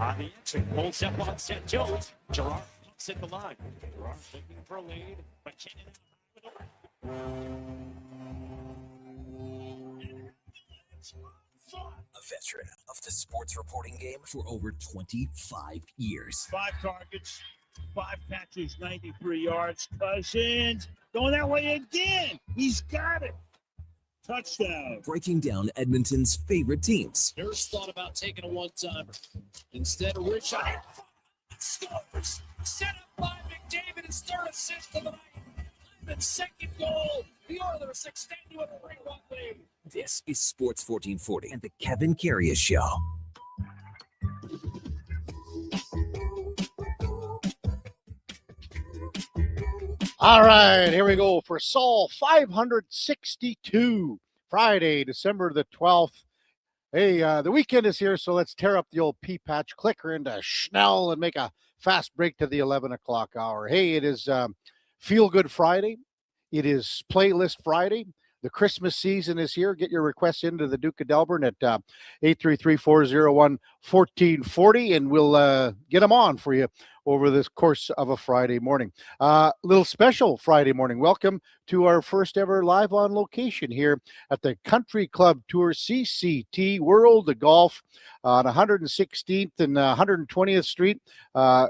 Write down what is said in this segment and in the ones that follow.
On the entry, pulls up on St. Jones. Gerard puts at the line. Gerard looking for a lead. McKinnon a veteran of the sports reporting game for over 25 years. 5 targets, 5 catches, 93 yards. Cousins going that way again. He's got it. Touchdown. Breaking down Edmonton's favorite teams. Nurse thought about taking a one-timer. Instead, Rich scores. Set up by McDavid, his third assist of the night. Hyman's second goal. The Oilers extend to a 3-1 lead. This is Sports 1440 and the Kevin Karius Show. All right, here we go for Sol 562, Friday, December the 12th. Hey, the weekend is here, so let's tear up the old pea-patch clicker into Schnell and make a fast break to the 11 o'clock hour. Hey, it is Feel Good Friday. It is Playlist Friday. The Christmas season is here. Get your requests into the Duke of Delburne at 833-401-1440, and we'll get them on for you over this course of a Friday morning. Little special Friday morning. Welcome to our first ever live on location here at the Country Club Tour CCT World of Golf on 116th and 120th Street.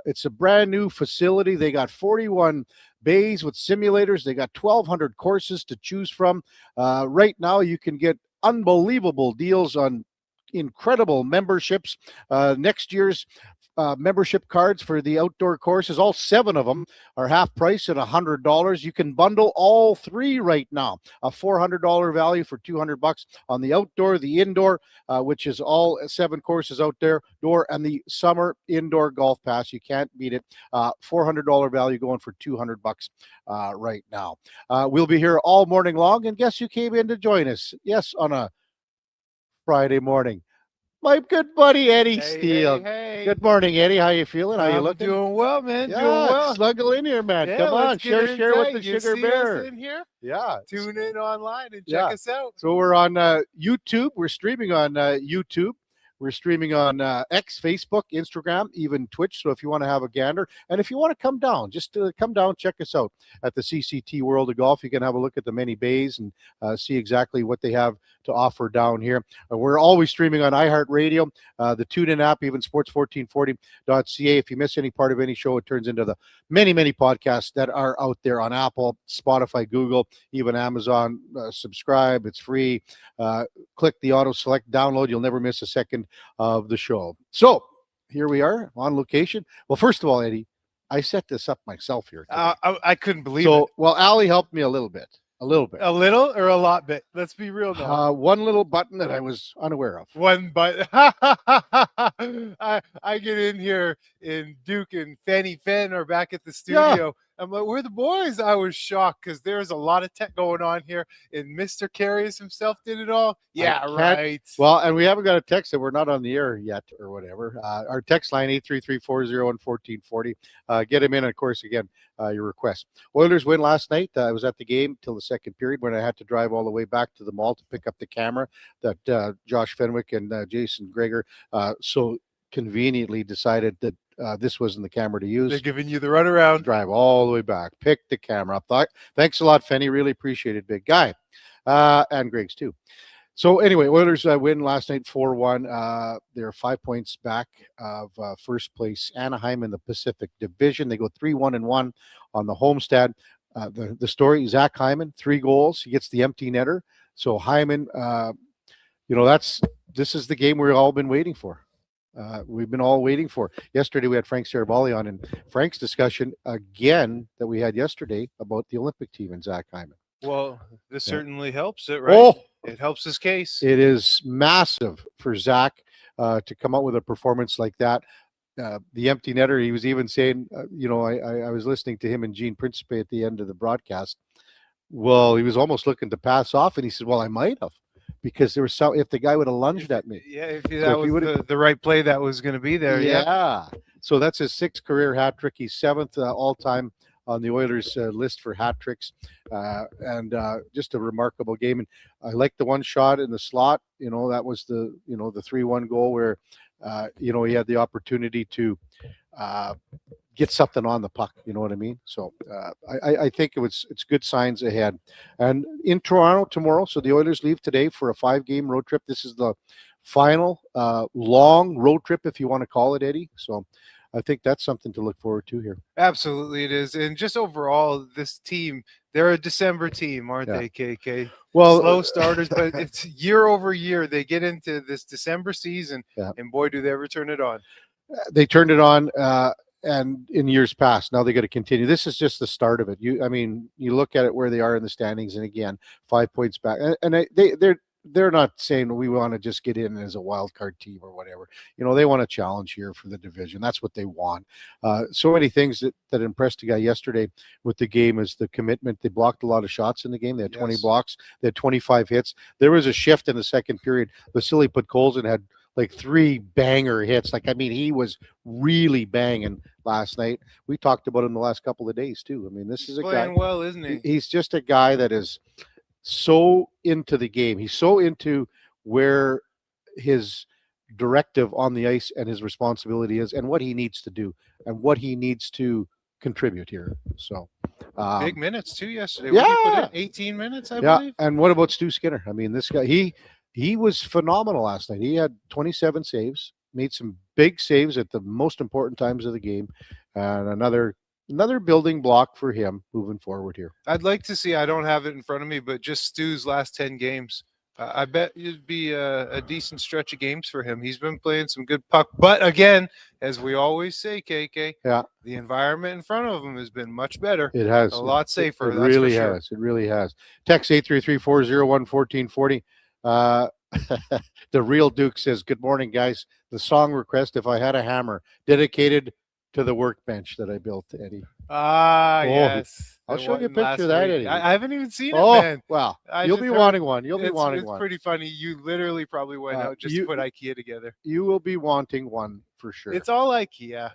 It's a brand new facility. They got 41 bays with simulators. They got 1,200 courses to choose from. Right now, you can get unbelievable deals on incredible memberships. Next year's membership cards for the outdoor courses, all 7 of them are half price at $100. You can bundle all 3 right now. A $400 value for $200 on the outdoor, the indoor, which is all 7 courses out there, and the summer indoor golf pass. You can't beat it. $400 value going for $200 right now. We'll be here all morning long, and guess who came in to join us? Yes, on a Friday morning. My good buddy Eddie Steele. Hey. Good morning, Eddie. How you feeling? How you I'm looking? doing well, man. Yeah, Doing well. snuggle in here, man. Yeah, Come on, let's get share with inside. the You Sugar see Bear. us in here? Yeah. Tune in online and check us out. So we're on YouTube. We're streaming on YouTube. We're streaming on X, Facebook, Instagram, even Twitch. So if you want to have a gander, and if you want to come down, just come down, check us out at the CCT World of Golf. You can have a look at the many bays and see exactly what they have to offer down here. We're always streaming on iHeartRadio, the TuneIn app, even sports1440.ca. If you miss any part of any show, it turns into the many, many podcasts that are out there on Apple, Spotify, Google, even Amazon. Subscribe. It's free. Click the auto select download. You'll never miss a second of the show. So here we are on location. Well, first of all, Eddie, I set this up myself here. I couldn't believe it. Well, Allie helped me a little bit. A little A little or a lot bit? Let's be real now. One little button that I was unaware of. One button. I get in here and Duke and Fanny Fenn are back at the studio. I'm like, we're the boys. I was shocked because there's a lot of tech going on here, and Mr. Karius himself did it all. Yeah, right. Well, and we haven't got a text that we're not on the air yet or whatever. Our text line, 833-401-1440. Get him in, of course, again, your request. Oilers win last night. I was at the game till the second period when I had to drive all the way back to the mall to pick up the camera that Josh Fenwick and Jason Greger so conveniently decided that this wasn't the camera to use. They're giving you the runaround. Drive all the way back. Pick the camera up. Thanks a lot, Fenny. Really appreciate it, big guy. And Greg's too. So anyway, Oilers win last night 4-1. They're 5 points back of first place Anaheim in the Pacific Division. They go 3-1-1 on the homestand. The story, Zach Hyman, 3 goals. He gets the empty netter. So Hyman, this is the game we've all been waiting for. We've been all waiting for. Yesterday, we had Frank Saravalli on, and Frank's discussion again that we had yesterday about the Olympic team and Zach Hyman. Well, this certainly helps it, right? Oh, it helps his case. It is massive for Zach to come out with a performance like that. The empty netter, he was even saying, I was listening to him and Gene Principe at the end of the broadcast. Well, he was almost looking to pass off, and he said, well, I might have. Because there was if the guy would have lunged at me. Yeah, if that was the right play that was going to be there. Yeah. So that's his 6th career hat trick. He's 7th all-time on the Oilers list for hat tricks. And just a remarkable game. And I like the one shot in the slot. That was the 3-1 goal where he had the opportunity to get something on the puck. You know what I mean? So I think it's good signs ahead. And in Toronto tomorrow, so the Oilers leave today for a 5-game road trip. This is the final long road trip, if you want to call it, Eddie. So I think that's something to look forward to here. Absolutely, it is. And just overall, this team, they're a December team, aren't Yeah. they, KK? Well, Slow starters, but it's year over year. They get into this December season, Yeah. and boy, do they ever turn it on. They turned it on, and in years past, now they got to continue. This is just the start of it. You look at it where they are in the standings, and again, 5 points back, and they're not saying we want to just get in as a wild card team or whatever. They want to challenge here for the division. That's what they want. So many things that impressed a guy yesterday with the game is the commitment. They blocked a lot of shots in the game. They had 20 blocks. They had 25 hits. There was a shift in the second period. Vasily Podkolzin had like 3 banger hits. He was really banging last night. We talked about him the last couple of days too. This is a guy playing well, isn't he? He's just a guy that is so into the game. He's so into where his directive on the ice and his responsibility is, and what he needs to do, and what he needs to contribute here. So big minutes too yesterday. Yeah. What did he put in? 18 minutes, I believe. And what about Stu Skinner? This guy, he was phenomenal last night. He had 27 saves, made some big saves at the most important times of the game, and another building block for him moving forward here. I'd like to see, I don't have it in front of me, but just Stu's last 10 games. I bet it'd be a decent stretch of games for him. He's been playing some good puck. But again, as we always say, KK, the environment in front of him has been much better. It has. A lot safer. It that's really for sure. has. It really has. Text 833-401-1440. The real Duke says, "Good morning, guys. The song request, If I Had a Hammer, dedicated to the workbench that I built, Eddie." Yes. I'll The show you a one picture last of that, week. Eddie. I haven't even seen it, Oh, man. well, I you'll just be heard- wanting one. You'll be It's wanting one. pretty funny. You literally probably went out just to put IKEA together. You will be wanting one for sure. It's all IKEA.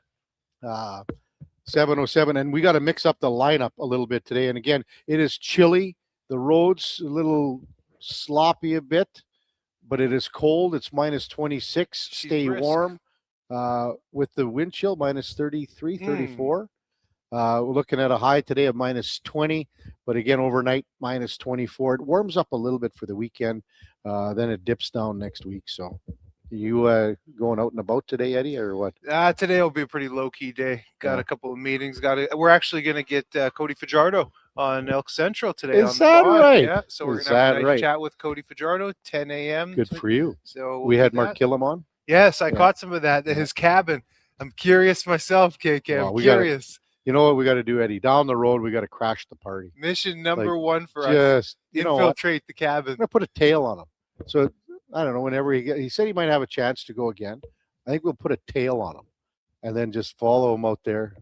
7:07, and we got to mix up the lineup a little bit today. And again, it is chilly. The road's a little sloppy a bit, but it is cold. It's minus 26. Stay brisk. warm with the wind chill, minus 33, 34. We're looking at a high today of minus 20, but again, overnight, minus 24. It warms up a little bit for the weekend. Then it dips down next week. So you going out and about today, Eddie, or what? Today will be a pretty low-key day. Got a couple of meetings. We're actually going to get Cody Fajardo on Elks Central today. Is that right? Yeah, so we're Is going to have a that nice right? chat with Cody Fajardo, 10 a.m. Good for you. So We had do Mark that. Killam on. Yes, I caught some of that at his cabin. I'm curious myself, KK. Well, I'm we gotta- curious. You know what we got to do, Eddie? Down the road, we got to crash the party. Mission number Like, one for us. Just, you know what? Infiltrate the cabin. I'm going to put a tail on him. So, I don't know, whenever he said he might have a chance to go again. I think we'll put a tail on him and then just follow him out there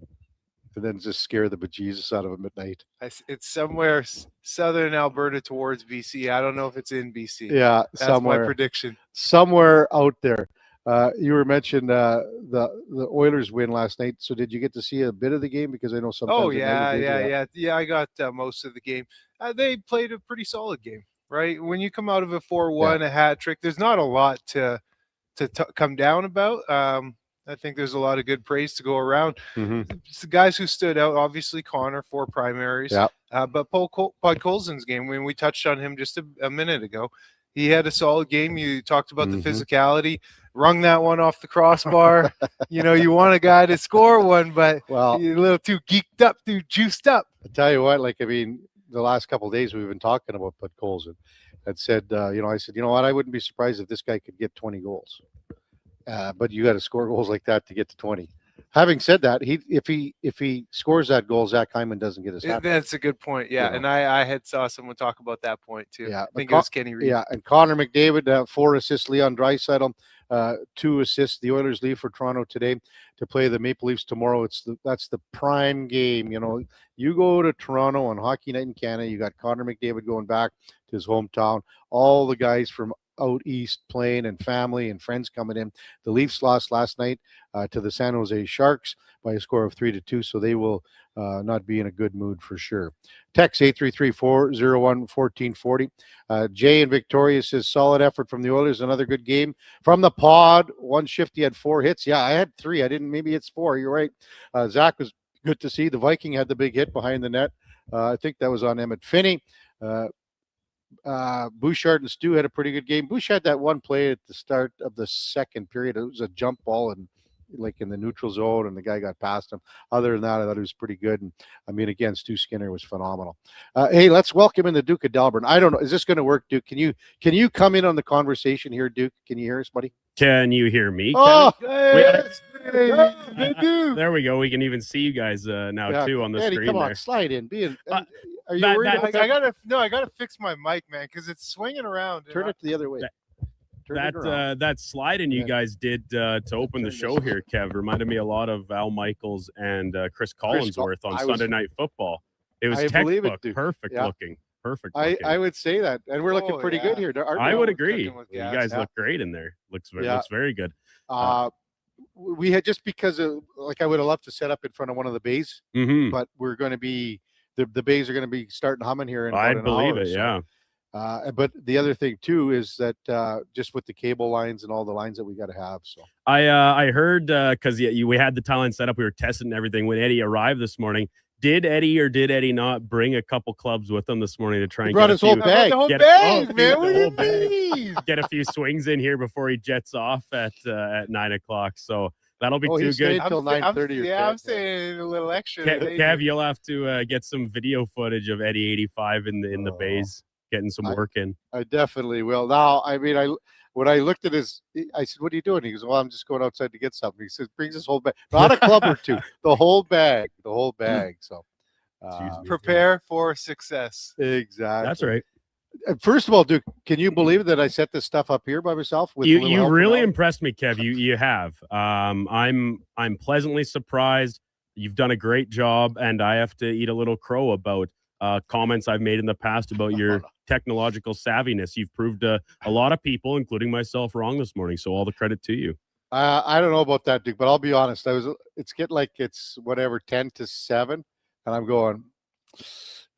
and then just scare the bejesus out of him at night. It's somewhere southern Alberta towards BC. I don't know if it's in BC. Yeah, That's somewhere. my prediction. Somewhere out there. You were mentioned the Oilers win last night. So did you get to see a bit of the game? Because I know sometimes. Oh, at night you did, yeah. I got most of the game. They played a pretty solid game, right? When you come out of a 4-1, a hat trick, there's not a lot to come down about. I think there's a lot of good praise to go around. It's the guys who stood out, obviously Connor, 4 primaries. Yeah. But Podkolzin's game, when we touched on him just a minute ago, he had a solid game. You talked about the physicality, wrung that one off the crossbar. You want a guy to score one, but Well, you're a little too geeked up, too juiced up. I tell you what, the last couple of days we've been talking about Podkolzin. I'd said, I said, you know what, I wouldn't be surprised if this guy could get 20 goals. But you got to score goals like that to get to 20. Having said that, if he scores that goal, Zach Hyman doesn't get his hat. That's a good point. Yeah, and I had saw someone talk about that point too. Yeah, I think it was Kenny Reed. Yeah, and Connor McDavid, 4 assists. Leon Draisaitl, 2 assists. The Oilers leave for Toronto today to play the Maple Leafs tomorrow. That's the prime game. You go to Toronto on Hockey Night in Canada. You got Connor McDavid going back to his hometown. All the guys from out east playing and family and friends coming in. The Leafs lost last night to the San Jose Sharks by a score of 3-2, so they will not be in a good mood for sure. Text 833-401-1440. Jay in Victoria says, solid effort from the Oilers. Another good game from the pod. One shift, he had 4 hits. Yeah, I had 3. I didn't. Maybe it's 4. You're right. Zach was good to see. The Viking had the big hit behind the net. I think that was on Emmett Finney. Bouchard and Stu had a pretty good game. Bouchard had that one play at the start of the second period. It was a jump ball and like in the neutral zone, and the guy got past him. Other than that, I thought it was pretty good. And I mean, again, Stu Skinner was phenomenal. Hey, let's welcome in the Duke of Delburne. I don't know, is this going to work, Duke? Can you come in on the conversation here, Duke? Can you hear us, buddy? Can you hear me? Oh, there we go. We can even see you guys now too on the Eddie, screen. come on, there. slide in. Are you that- worried? that- about that? I gotta fix my mic, man, because it's swinging around. Turn it the other way. Turn it around. That slide-in you guys did to open the show here, Kev, reminded me a lot of Al Michaels and Chris Collinsworth on Sunday Night Football. It was textbook, perfect looking. I would say that, and we're looking pretty good here. I would agree. You guys look great in there. Looks very good. We had, just because of, like, I would have loved to set up in front of one of the bays, but we're going to be the bays are going to be starting humming here in about an hour. I believe it. Yeah. But the other thing too is that just with the cable lines and all the lines that we got to have. So I heard because we had the tie line set up, we were testing everything when Eddie arrived this morning. Did Eddie or did Eddie not bring a couple clubs with him this morning to try and brought his whole bag? The whole bag, man. What do you mean? Get a few swings in here before he jets off at 9 o'clock. So that'll be too good. Until 9:30. Yeah, I'm saying a little extra. Kev, you'll have to get some video footage of Eddie 85 in the bays, getting some work in. I definitely will. Now, I mean, when I looked at I said, "What are you doing?" He goes, "Well, I'm just going outside to get something." He says, "Brings his whole bag, not a club or two, the whole bag." So, prepare for success. Exactly. That's right. First of all, Duke, can you believe that I set this stuff up here by myself? With you really impressed me, Kev. You have. I'm pleasantly surprised. You've done a great job, and I have to eat a little crow about comments I've made in the past about your technological savviness. You've proved a lot of people, including myself, wrong this morning. So all the credit to you. I don't know about that, Duke, but I'll be honest. It's getting like it's whatever 10-7, and I'm going.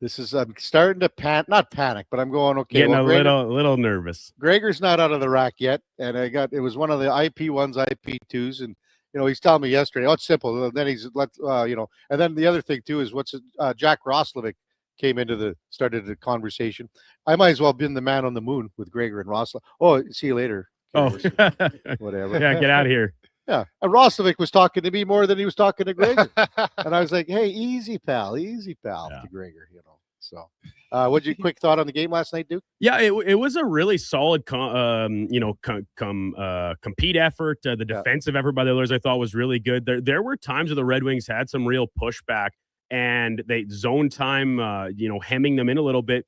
I'm starting to not panic, but I'm going, okay. Getting a little nervous. Gregor's not out of the rack yet, and it was one of the IP1s, IP2s, and he's telling me yesterday, oh, it's simple. And then and then the other thing too is Jack Roslovic started the conversation. I might as well have been the man on the moon with Gregor and Roslovic. Oh, see you later. Oh, whatever. Yeah, get out of here. Yeah, and Roslovic was talking to me more than he was talking to Gregor, and I was like, "Hey, easy pal, to Gregor." So, quick thought on the game last night, Duke? Yeah, it was a really solid, compete effort. The defensive effort by the Oilers I thought was really good. There were times where the Red Wings had some real pushback, and they zone time, hemming them in a little bit.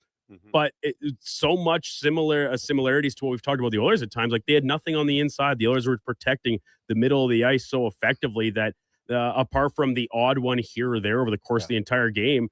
But it's so much similarities to what we've talked about the Oilers at times. Like, they had nothing on the inside. The Oilers were protecting the middle of the ice so effectively that apart from the odd one here or there over the course of the entire game,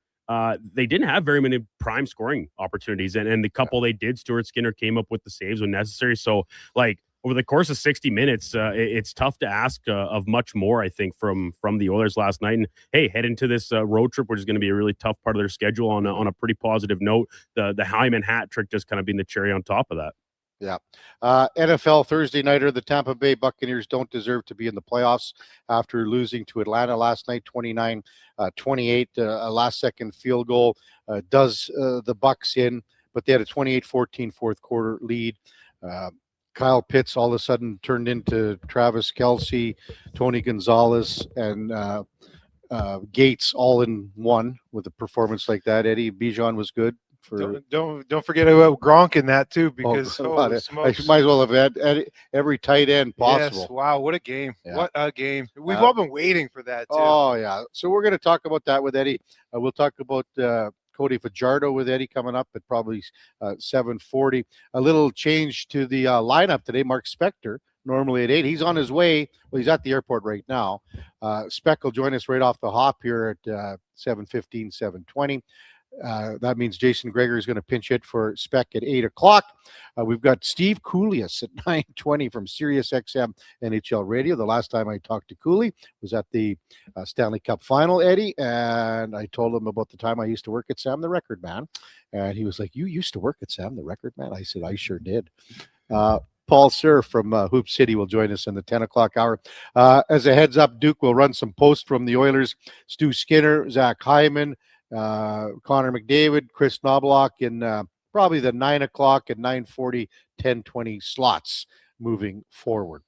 they didn't have very many prime scoring opportunities. And the couple they did, Stuart Skinner came up with the saves when necessary. So, like, over the course of 60 minutes, it's tough to ask of much more, I think, from the Oilers last night. And, hey, head into this road trip, which is going to be a really tough part of their schedule on a pretty positive note. The Hyman Hatrick just kind of being the cherry on top of that. Yeah. NFL Thursday nighter, the Tampa Bay Buccaneers don't deserve to be in the playoffs after losing to Atlanta last night, 29-28. A last-second field goal does the Bucs in, but they had a 28-14 fourth quarter lead. Kyle Pitts all of a sudden turned into Travis Kelce, Tony Gonzalez, and Gates all in one with a performance like that. Eddie Bijan was good. Don't forget about Gronk in that too, because I might as well have had every tight end possible. Yes, wow, what a game! Yeah. What a game! We've all been waiting for that too. Oh yeah, so we're going to talk about that with Eddie. We'll talk about Cody Fajardo with Eddie coming up at probably 7:40. A little change to the lineup today. Mark Spector, normally at 8. He's on his way. Well, he's at the airport right now. Speck will join us right off the hop here at 7:15, 7:20. That means Jason Gregory is going to pinch hit for Spec at 8 o'clock. We've got Steve Koulias at 9:20 from Sirius XM NHL Radio. The last time I talked to Cooley was at the Stanley Cup Final, Eddie, and I told him about the time I used to work at Sam the Record Man, and he was like, "You used to work at Sam the Record Man?" I said, "I sure did." Paul Sir from Hoop City will join us in the 10 o'clock hour. As a heads up, Duke will run some posts from the Oilers. Stu Skinner, Zach Hyman, Connor McDavid, Chris Knobloch in probably the 9 o'clock and 9:40, 10:20 slots moving forward.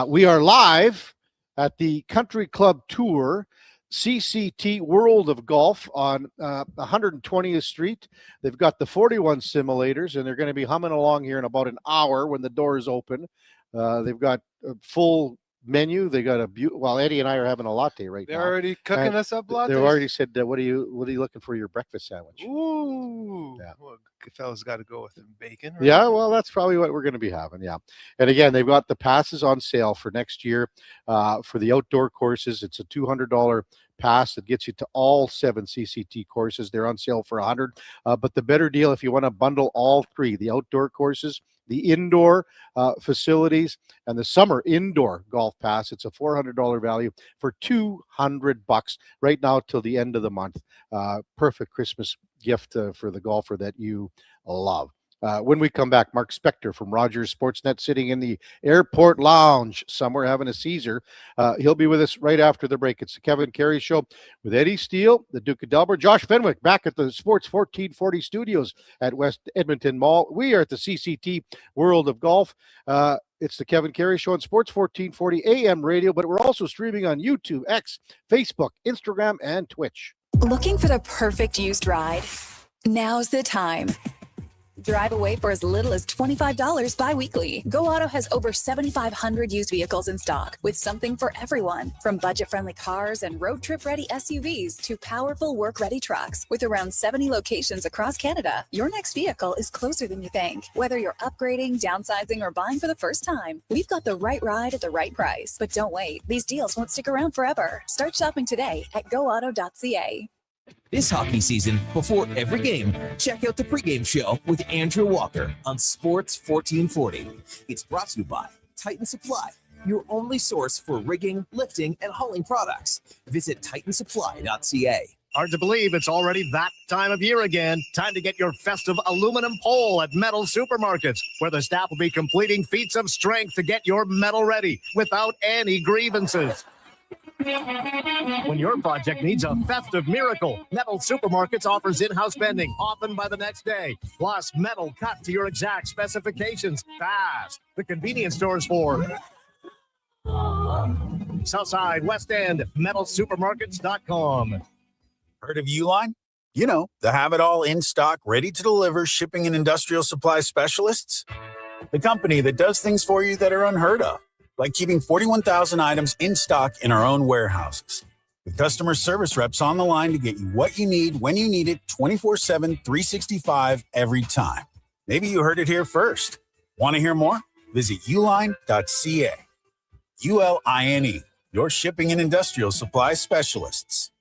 We are live at the Country Club Tour CCT World of Golf on 120th Street. They've got the 41 simulators, and they're going to be humming along here in about an hour when the doors open. They've got a full menu. They got well, Eddie and I are having a latte right now. They're already cooking us up lattes. They've already said, what are you looking for your breakfast sandwich? Ooh. Yeah. Well, fellas got to go with them bacon. Right? Yeah, well, that's probably what we're going to be having. Yeah. And again, they've got the passes on sale for next year for the outdoor courses. It's a $200 pass that gets you to all 7 CCT courses. They're on sale for $100. But the better deal, if you want to bundle all 3, the outdoor courses, the indoor facilities, and the summer indoor golf pass, it's a $400 value for $200 right now till the end of the month. Perfect Christmas gift for the golfer that you love. When we come back, Mark Spector from Rogers Sportsnet sitting in the airport lounge somewhere having a Caesar. He'll be with us right after the break. It's the Kevin Karius Show with Eddie Steele, the Duke of Delburne, Josh Fenwick back at the Sports 1440 studios at West Edmonton Mall. We are at the CCT World of Golf. It's the Kevin Karius Show on Sports 1440 AM radio, but we're also streaming on YouTube, X, Facebook, Instagram, and Twitch. Looking for the perfect used ride? Now's the time. Drive away for as little as $25 bi-weekly. Go Auto has over 7,500 used vehicles in stock with something for everyone. From budget-friendly cars and road trip-ready SUVs to powerful work-ready trucks. With around 70 locations across Canada, your next vehicle is closer than you think. Whether you're upgrading, downsizing, or buying for the first time, we've got the right ride at the right price. But don't wait. These deals won't stick around forever. Start shopping today at goauto.ca. This hockey season, before every game, check out the pregame show with Andrew Walker on Sports 1440. It's brought to you by Titan Supply, your only source for rigging, lifting, and hauling products. Visit titansupply.ca. Hard to believe it's already that time of year again. Time to get your festive aluminum pole at Metal Supermarkets, where the staff will be completing feats of strength to get your metal ready without any grievances. When your project needs a festive miracle, Metal Supermarkets offers in-house bending, often by the next day. Plus, metal cut to your exact specifications, fast. The convenience stores for Southside, West End, metalsupermarkets.com. Heard of Uline? You know, the have-it-all in stock, ready to deliver shipping and industrial supply specialists. The company that does things for you that are unheard of, like keeping 41,000 items in stock in our own warehouses. With customer service reps on the line to get you what you need, when you need it, 24/7, 365, every time. Maybe you heard it here first. Want to hear more? Visit uline.ca. ULINE, your shipping and industrial supply specialists.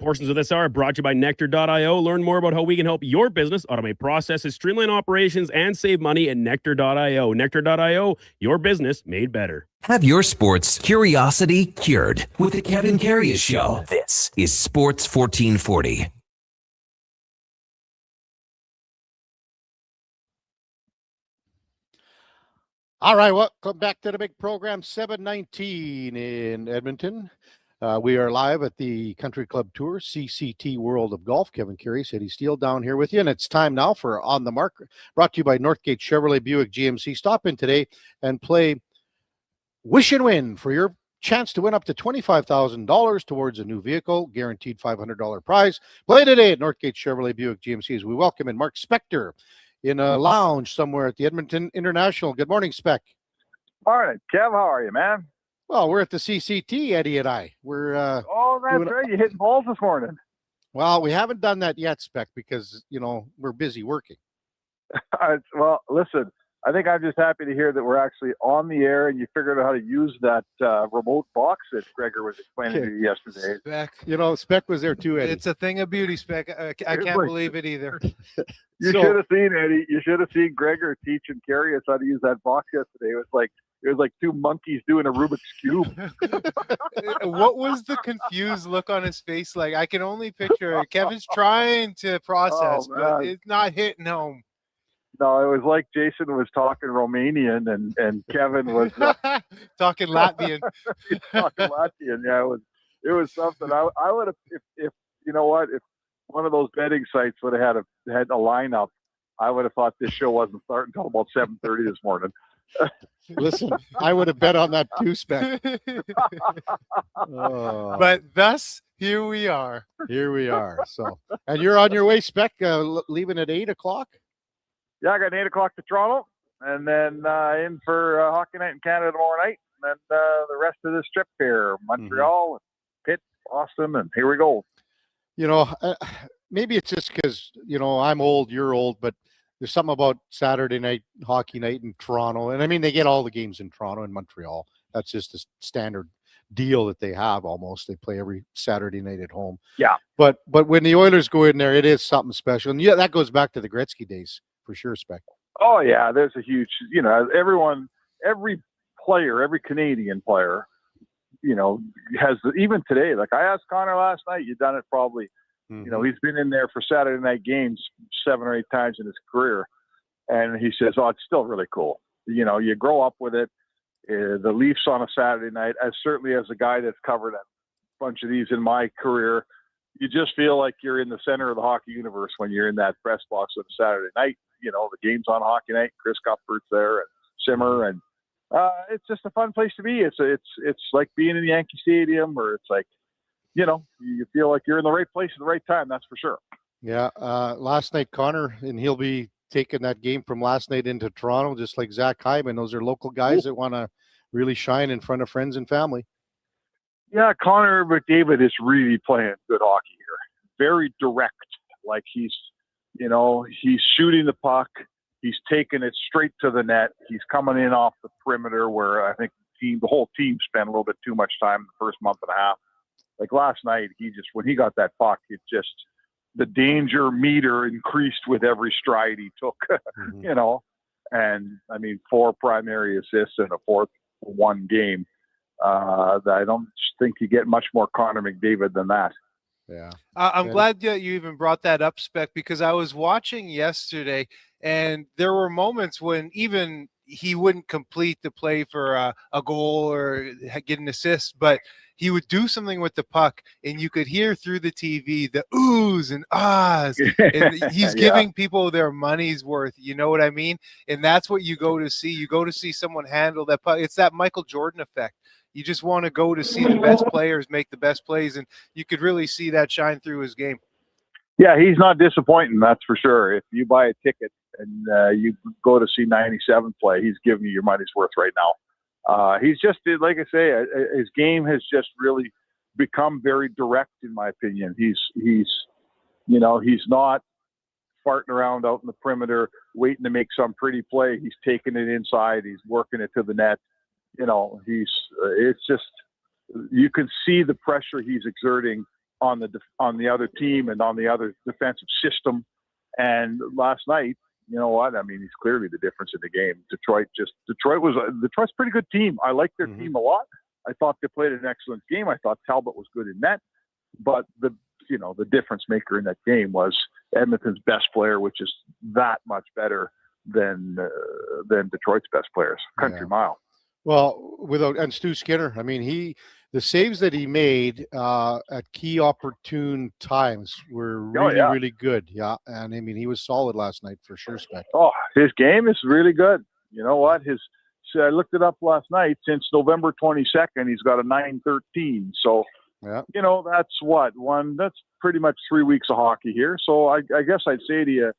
Portions of this hour are brought to you by Nectar.io. Learn more about how we can help your business automate processes, streamline operations, and save money at Nectar.io. Nectar.io, your business made better. Have your sports curiosity cured with the Kevin Karius Show. This is Sports 1440. All right, welcome back to the big program, 719 in Edmonton. We are live at the Country Club Tour, CCT World of Golf. Kevin Karius, Eddie Steele down here with you. And it's time now for On the Mark, brought to you by Northgate Chevrolet Buick GMC. Stop in today and play Wish and Win for your chance to win up to $25,000 towards a new vehicle, guaranteed $500 prize. Play today at Northgate Chevrolet Buick GMC as we welcome in Mark Spector in a lounge somewhere at the Edmonton International. Good morning, Spec. Morning, Kev. How are you, man? Well, we're at the CCT, Eddie and I. We're oh, that's right. You hitting balls this morning. Well, we haven't done that yet, Spec, because we're busy working. Well, listen, I think I'm just happy to hear that we're actually on the air and you figured out how to use that remote box that Gregor was explaining to you yesterday. Spec. Spec was there too, Eddie. It's a thing of beauty, Spec. I can't believe it either. You should have seen Eddie. You should have seen Gregor teaching Karius how to use that box yesterday. It was like two monkeys doing a Rubik's Cube. What was the confused look on his face like? I can only picture it. Kevin's trying to process, but it's not hitting home. No, it was like Jason was talking Romanian and Kevin was talking Latvian. talking Latvian. Yeah, it was something. I would have if you know what, if one of those betting sites would have had a lineup, I would have thought this show wasn't starting until about 7:30 this morning. Listen, I would have bet on that too, Spec. But thus, here we are. Here we are. So, and you're on your way, Spec, leaving at 8 o'clock? Yeah, I got 8 o'clock to Toronto, and then in for Hockey Night in Canada tomorrow night, and then the rest of this trip here, Montreal, Pitt, Boston, and here we go. You know, maybe it's just because, you know, I'm old, you're old, but there's something about Saturday night, Hockey Night in Toronto. And I mean, they get all the games in Toronto and Montreal. That's just a standard deal that they have almost. They play every Saturday night at home. Yeah. But when the Oilers go in there, it is something special. And yeah, that goes back to the Gretzky days for sure, Spec. Oh, yeah. There's a huge, you know, every player, every Canadian player, you know, has, even today, like I asked Connor last night, you've done it probably, you know, he's been in there for Saturday night games 7 or 8 times in his career. And he says, oh, it's still really cool. You know, you grow up with it. The Leafs on a Saturday night, as certainly as a guy that's covered a bunch of these in my career, you just feel like you're in the center of the hockey universe when you're in that press box on a Saturday night. You know, the game's on Hockey Night, Chris Cuthbert's there and Simmer, and it's just a fun place to be. It's like being in Yankee Stadium, or it's like, you know, you feel like you're in the right place at the right time. That's for sure. Yeah. Last night, Connor, and he'll be taking that game from last night into Toronto, just like Zach Hyman. Those are local guys that want to really shine in front of friends and family. Yeah, Connor McDavid is really playing good hockey here. Very direct. Like he's shooting the puck. He's taking it straight to the net. He's coming in off the perimeter where I think the whole team spent a little bit too much time in the first month and a half. Like last night, when he got that puck, the danger meter increased with every stride he took, you know, and I mean, 4 primary assists in a 4-1 game. I don't think you get much more Connor McDavid than that. Yeah. I'm glad that you even brought that up, Spec, because I was watching yesterday and there were moments when even he wouldn't complete the play for a goal or get an assist, but he would do something with the puck and you could hear through the TV the oohs and ahs. And he's giving people their money's worth. You know what I mean? And that's what you go to see. You go to see someone handle that puck. It's that Michael Jordan effect. You just want to go to see the best players make the best plays, and you could really see that shine through his game. Yeah, he's not disappointing, that's for sure. If you buy a ticket and you go to see 97 play, he's giving you your money's worth right now. He's just, like I say, his game has just really become very direct, in my opinion. He's not farting around out in the perimeter waiting to make some pretty play. He's taking it inside. He's working it to the net. You know, it's just, you can see the pressure he's exerting on the other team and on the other defensive system. And last night, you know what? I mean, he's clearly the difference in the game. Detroit's a pretty good team. I like their team a lot. I thought they played an excellent game. I thought Talbot was good in net, but the difference maker in that game was Edmonton's best player, which is that much better than Detroit's best players, country mile. Well, and Stu Skinner, I mean, the saves that he made at key opportune times were really good. Yeah. And I mean, he was solid last night for sure, Spec. Oh, his game is really good. You know what? I looked it up last night. Since November 22nd, he's got a 913. So, you know, that's pretty much 3 weeks of hockey here. So I guess I'd say to you,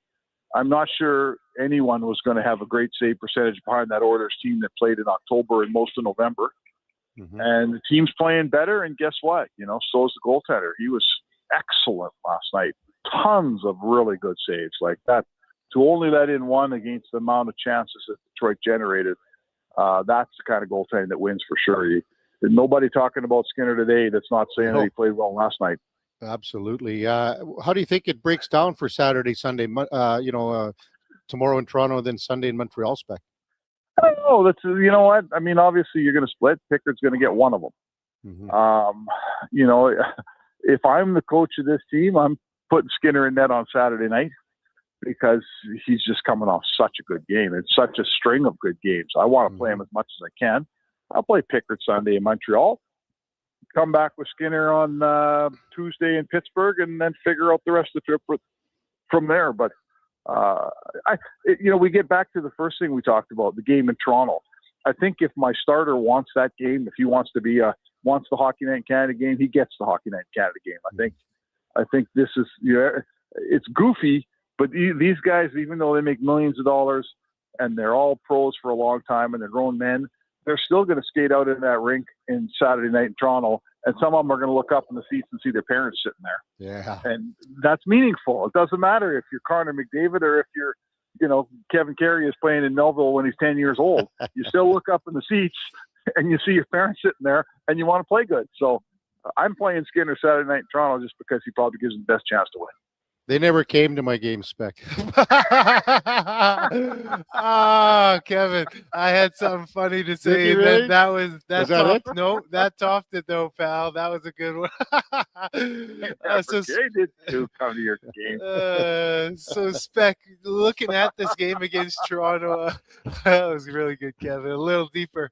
I'm not sure anyone was going to have a great save percentage behind that Oilers team that played in October and most of November. And the team's playing better. And guess what? You know, so is the goaltender. He was excellent last night. Tons of really good saves like that. To only let in one against the amount of chances that Detroit generated, that's the kind of goaltending that wins for sure. There's nobody talking about Skinner today that's not saying that he played well last night. Absolutely. How do you think it breaks down for Saturday, Sunday, tomorrow in Toronto, then Sunday in Montreal, Spec? I don't know. That's, you know what? I mean, obviously you're going to split. Pickard's going to get one of them. You know, if I'm the coach of this team, I'm putting Skinner in net on Saturday night because he's just coming off such a good game. It's such a string of good games. I want to play him as much as I can. I'll play Pickard Sunday in Montreal, come back with Skinner on Tuesday in Pittsburgh, and then figure out the rest of the trip from there. But we get back to the first thing we talked about, the game in Toronto. I think if my starter wants that game, if he wants to wants the Hockey Night in Canada game, he gets the Hockey Night in Canada game. I think this is, it's goofy, but these guys, even though they make millions of dollars and they're all pros for a long time and they're grown men, they're still going to skate out in that rink in Saturday night in Toronto, and some of them are going to look up in the seats and see their parents sitting there. Yeah. And that's meaningful. It doesn't matter if you're Connor McDavid or if you're, Kevin Karius playing in Melville when he's 10 years old. You still look up in the seats and you see your parents sitting there and you want to play good. So I'm playing Skinner Saturday night in Toronto just because he probably gives them the best chance to win. They never came to my game, Spec. Kevin, I had something funny to say. Really? That that it? No, that topped it though, pal. That was a good one. They did too come to your game. So Spec, looking at this game against Toronto, that was really good, Kevin. A little deeper.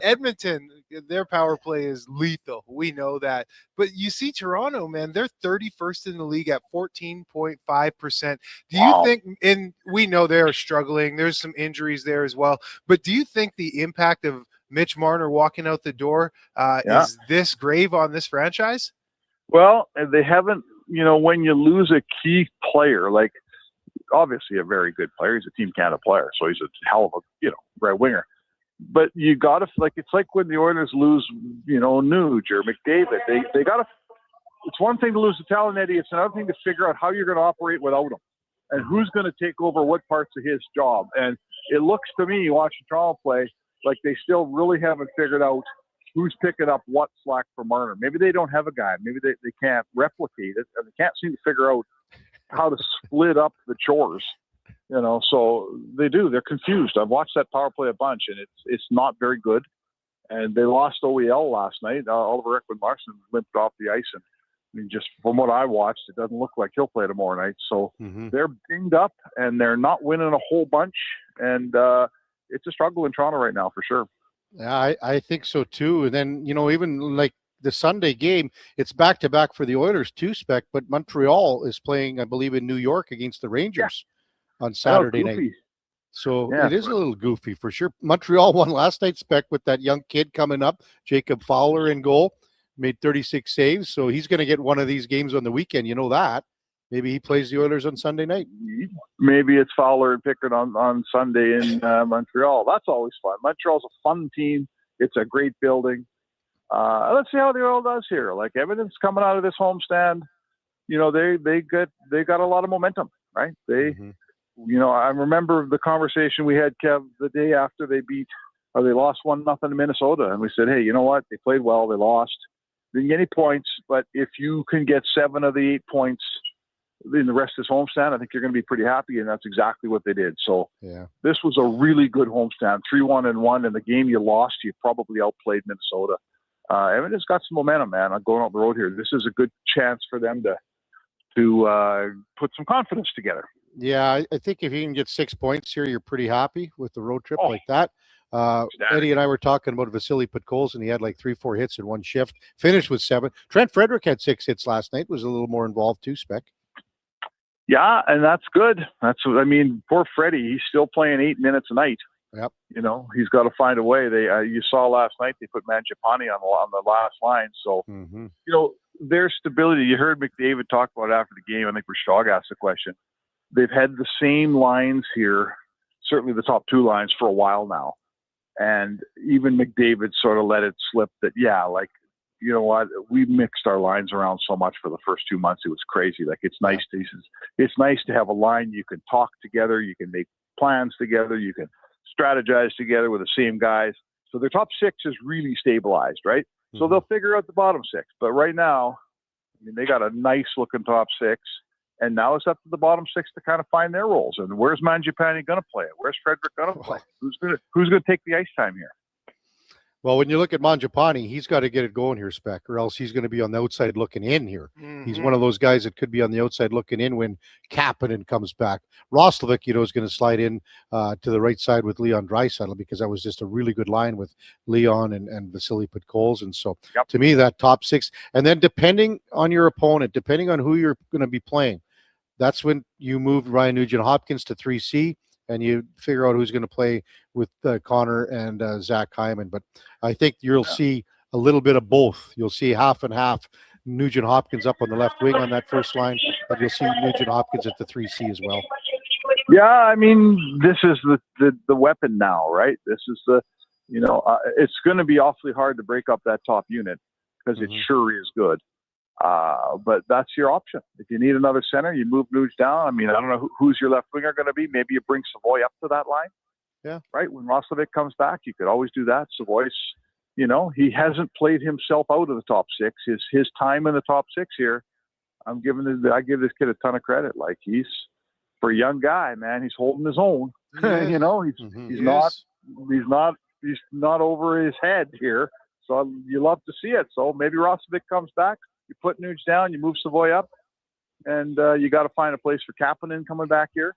Edmonton, their power play is lethal. We know that. But you see Toronto, man, they're 31st in the league at 14.5%. Do you think, and we know they're struggling, there's some injuries there as well, but do you think the impact of Mitch Marner walking out the door is this grave on this franchise? Well, they haven't, when you lose a key player, like obviously a very good player, he's a Team Canada player, so he's a hell of a, right winger. But you got to, it's like when the Oilers lose, Nuge or McDavid. They got to, it's one thing to lose to Talinetti. It's another thing to figure out how you're going to operate without him and who's going to take over what parts of his job. And it looks to me, watching Toronto play, like they still really haven't figured out who's picking up what slack for Marner. Maybe they don't have a guy. Maybe they can't replicate it, and they can't seem to figure out how to split up the chores. So they do. They're confused. I've watched that power play a bunch, and it's not very good. And they lost OEL last night. Oliver Ekman-Larsson limped off the ice, and I mean, just from what I watched, it doesn't look like he'll play tomorrow night. So they're dinged up, and they're not winning a whole bunch. And it's a struggle in Toronto right now for sure. Yeah, I think so too. And then, even like the Sunday game, it's back-to-back for the Oilers too, Spec, but Montreal is playing, I believe, in New York against the Rangers on Saturday night. So it is a little goofy for sure. Montreal won last night, Spec, with that young kid coming up, Jacob Fowler in goal, made 36 saves. So he's going to get one of these games on the weekend. You know that. Maybe he plays the Oilers on Sunday night. Maybe it's Fowler and Pickard on Sunday in Montreal. That's always fun. Montreal's a fun team. It's a great building. Let's see how the Oil does here. Like Edmonton's coming out of this homestand. They got a lot of momentum, right? I remember the conversation we had, Kev, the day after they lost 1-0 to Minnesota, and we said, hey, you know what? They played well. They lost. Didn't get any points, but if you can get 7 of the 8 points in the rest of this homestand, I think you're going to be pretty happy, and that's exactly what they did. So this was a really good homestand, 3-1-1, and the game you lost, you probably outplayed Minnesota. Edmonton's got some momentum, man, going out the road here. This is a good chance for them to put some confidence together. Yeah, I think if you can get 6 points here, you're pretty happy with the road trip like that. Eddie and I were talking about Vasily Podkolzin, and he had like 3-4 hits in one shift, finished with 7. Trent Frederick had 6 hits last night, was a little more involved too, Spec. Yeah, and that's good. Poor Freddie, he's still playing 8 minutes a night. Yep. He's got to find a way. You saw last night they put Mangiapane on the last line. So, their stability, you heard McDavid talk about it after the game. I think Rashog asked the question. They've had the same lines here, certainly the top 2 lines, for a while now. And even McDavid sort of let it slip that, you know what, we mixed our lines around so much for the first 2 months. It was crazy. Like, it's nice to have a line. You can talk together. You can make plans together. You can strategize together with the same guys. So their top six is really stabilized, right? So they'll figure out the bottom six. But right now, I mean, they got a nice looking top six. And now it's up to the bottom six to kind of find their roles. And where's Mangiapane going to play? Where's Frederick going to play? Who's going to take the ice time here? Well, when you look at Mangiapane, he's got to get it going here, Spec, or else he's going to be on the outside looking in here. He's one of those guys that could be on the outside looking in when Kapanen comes back. Roslovic, is going to slide in to the right side with Leon Draisaitl, because that was just a really good line with Leon and Vasily Podkolzin. And so to me, that top six, and then depending on your opponent, depending on who you're going to be playing, that's when you move Ryan Nugent-Hopkins to 3C, and you figure out who's going to play with Connor and Zach Hyman. But I think you'll see a little bit of both. You'll see half and half. Nugent-Hopkins up on the left wing on that first line, but you'll see Nugent-Hopkins at the 3C as well. Yeah, I mean, this is the weapon now, right? This is it's going to be awfully hard to break up that top unit because it sure is good. But that's your option. If you need another center, you move Nuge down. I mean, I don't know who's your left winger going to be. Maybe you bring Savoy up to that line. Yeah. Right. When Roslovic comes back, you could always do that. Savoy's, he hasn't played himself out of the top six. His time in the top six here, I give this kid a ton of credit. Like, he's, for a young guy, man, he's holding his own. He's not over his head here. So you love to see it. So maybe Roslovic comes back. You put Nuge down, you move Savoy up, and you got to find a place for Kapanen coming back here.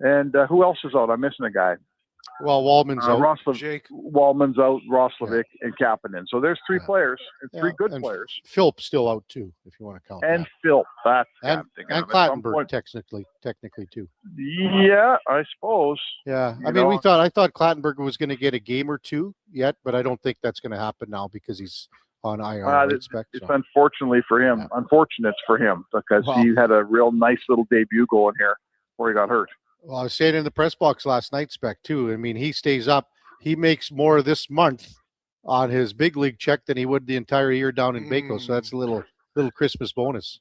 And who else is out? I'm missing a guy. Well, Waldman's out. Waldman's out, Roslovic, and Kapanen. So there's three players, and three good players. Philp's still out too, if you want to count. And Philp, that's and Clattenburg technically too. Yeah, I suppose. Yeah, I thought Clattenburg was going to get a game or two yet, but I don't think that's going to happen now because he's on IR. It's unfortunately for him. Yeah. Unfortunate for him because he had a real nice little debut going here before he got hurt. Well, I was saying in the press box last night, Spec, too. I mean, he stays up. He makes more this month on his big league check than he would the entire year down in Baco. So that's a little Christmas bonus.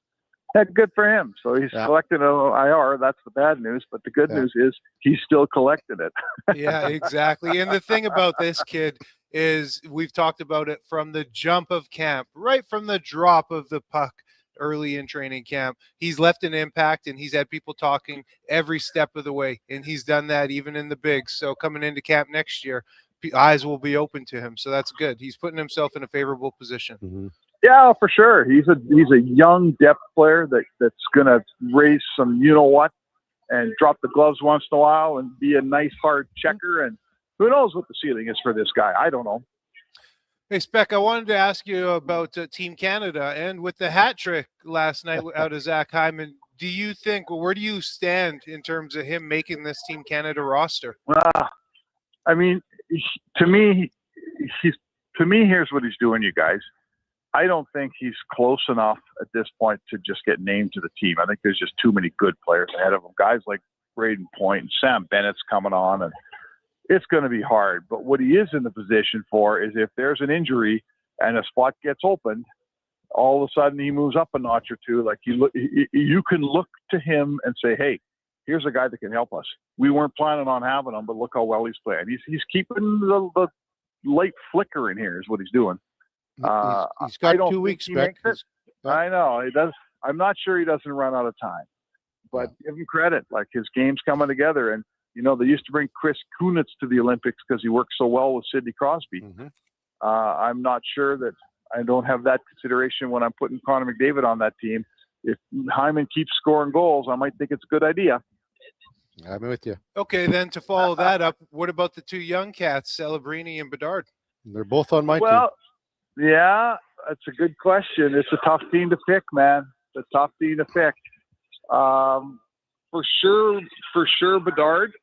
Yeah, good for him. So he's collecting an IR. That's the bad news. But the good news is he's still collecting it. Yeah, exactly. And the thing about this kid is we've talked about it from the jump of camp, right from the drop of the puck early in training camp. He's left an impact, and he's had people talking every step of the way, and he's done that even in the bigs. So coming into camp next year, eyes will be open to him. So that's good. He's putting himself in a favorable position. Yeah, for sure. He's a young depth player that's going to raise some and drop the gloves once in a while and be a nice hard checker. And who knows what the ceiling is for this guy? I don't know. Hey, Spec, I wanted to ask you about Team Canada and with the hat trick last night out of Zach Hyman. Do you think, where do you stand in terms of him making this Team Canada roster? I mean, to me, here's what he's doing, you guys. I don't think he's close enough at this point to just get named to the team. I think there's just too many good players ahead of him. Guys like Braden Point and Sam Bennett's coming on, and it's going to be hard. But what he is in the position for is if there's an injury and a spot gets opened, all of a sudden he moves up a notch or two. Like you can look to him and say, hey, here's a guy that can help us. We weren't planning on having him, but look how well he's playing. He's keeping the light flicker in here is what he's doing. He's got 2 weeks back. I know he does. I'm not sure he doesn't run out of time, but give him credit. Like his game's coming together, and they used to bring Chris Kunitz to the Olympics because he worked so well with Sidney Crosby. I'm not sure that I don't have that consideration when I'm putting Connor McDavid on that team. If Hyman keeps scoring goals, I might think it's a good idea. I'm with you. Okay, then to follow that up, what about the two young cats, Celebrini and Bedard? They're both on my team. Yeah, that's a good question. It's a tough team to pick, man. It's a tough team to pick. For sure, Bedard.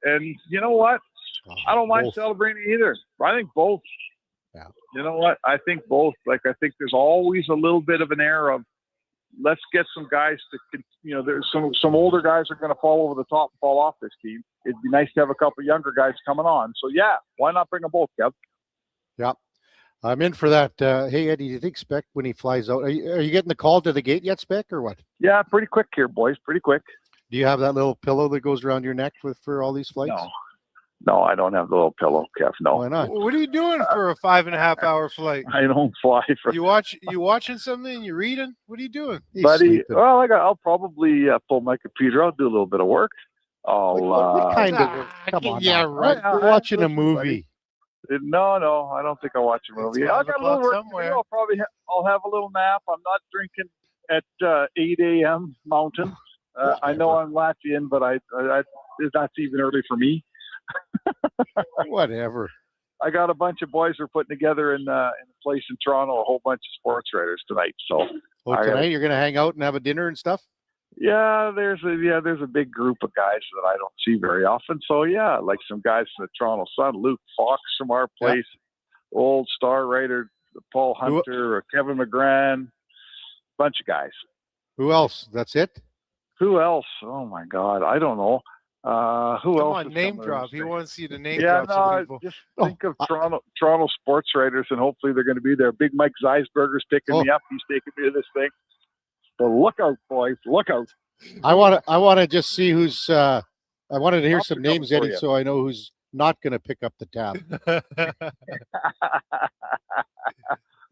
And you know what? I don't mind Celebrini either. I think both. Yeah. You know what? I think both. Like, I think there's always a little bit of an air of let's get some guys to, there's some older guys are going to fall over the top and fall off this team. It'd be nice to have a couple of younger guys coming on. So, yeah, why not bring them both, Kev? Yeah. I'm in for that. Hey, Eddie, do you think Spec, when he flies out, are you getting the call to the gate yet, Spec, or what? Yeah, pretty quick here, boys. Pretty quick. Do you have that little pillow that goes around your neck for all these flights? No, I don't have the little pillow, Kev. No. Why not? What are you doing for a 5.5 hour flight? I don't fly for. You watching something? You reading? What are you doing? He's Buddy, sleeping. well, I'll probably pull my computer out, do a little bit of work. What kind of work? Come on. yeah, now. right. You're watching a Listen, buddy. movie. No, I don't think I'll watch a movie. It's I 5 got a little o'clock work somewhere. to do. I'll have a little nap. I'm not drinking at 8 a.m. Mountain. I know I'm Latvian, but I that's even early for me. Whatever. I got a bunch of boys we're putting together in a place in Toronto, a whole bunch of sports writers tonight. So Tonight you're going to hang out and have a dinner and stuff? yeah, there's a big group of guys that I don't see very often. So yeah, like some guys from the Toronto Sun, Luke Fox from our place, old star writer Paul Hunter, Kevin McGran, bunch of guys. Who else? That's it? Who else? Oh my God, I don't know. Who Come else? on, is name coming drop. in? He wants you to name Yeah, drop some no, people. just think of Toronto sports writers, and hopefully they're going to be there. Big Mike Zeisberger's picking me up. He's taking me to this thing. So look out, boys. Look out. I want to just see who's. I wanted to hear Pops some are coming names, for Eddie, you. so I know who's not going to pick up the tab.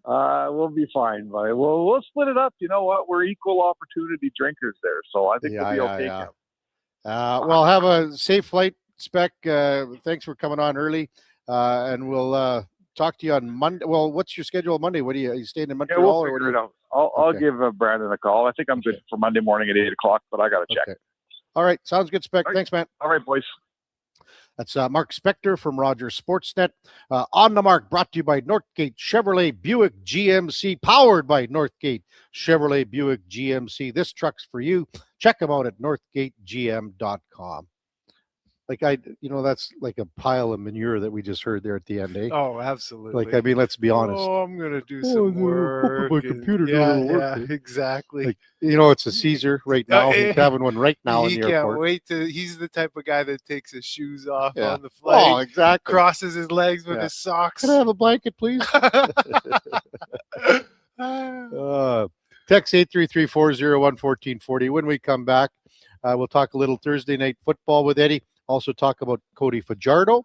We'll be fine, buddy. We'll split it up. You know what? We're equal opportunity drinkers there, so I think we'll be okay. Yeah. Well, have a safe flight, Spec. Thanks for coming on early, and we'll talk to you on Monday. Well, what's your schedule on Monday? What are you staying in Montreal? Yeah, we'll or what figure do it you... out. I'll Okay. give Brandon a call. I think I'm good for Monday morning at 8 o'clock, but I got to check. Okay. All right. Sounds good, Spec. All right. Thanks, man. All right, boys. That's Mark Spector from Rogers Sportsnet. On the Mark, brought to you by Northgate Chevrolet Buick GMC, powered by Northgate Chevrolet Buick GMC. This truck's for you. Check them out at northgategm.com. That's like a pile of manure that we just heard there at the end, eh? Oh, absolutely. Like, I mean, let's be honest. Oh, I'm gonna do some work. My and- computer doing yeah, a little work. yeah, exactly. Like, it's a Caesar right now. He's having one right now in He the can't airport. wait to. He's the type of guy that takes his shoes off Yeah. on the flight. Oh, exactly. Crosses his legs with Yeah. his socks. Can I have a blanket, please? Text 833-401-1440. When we come back, we'll talk a little Thursday night football with Eddie. Also talk about Cody Fajardo.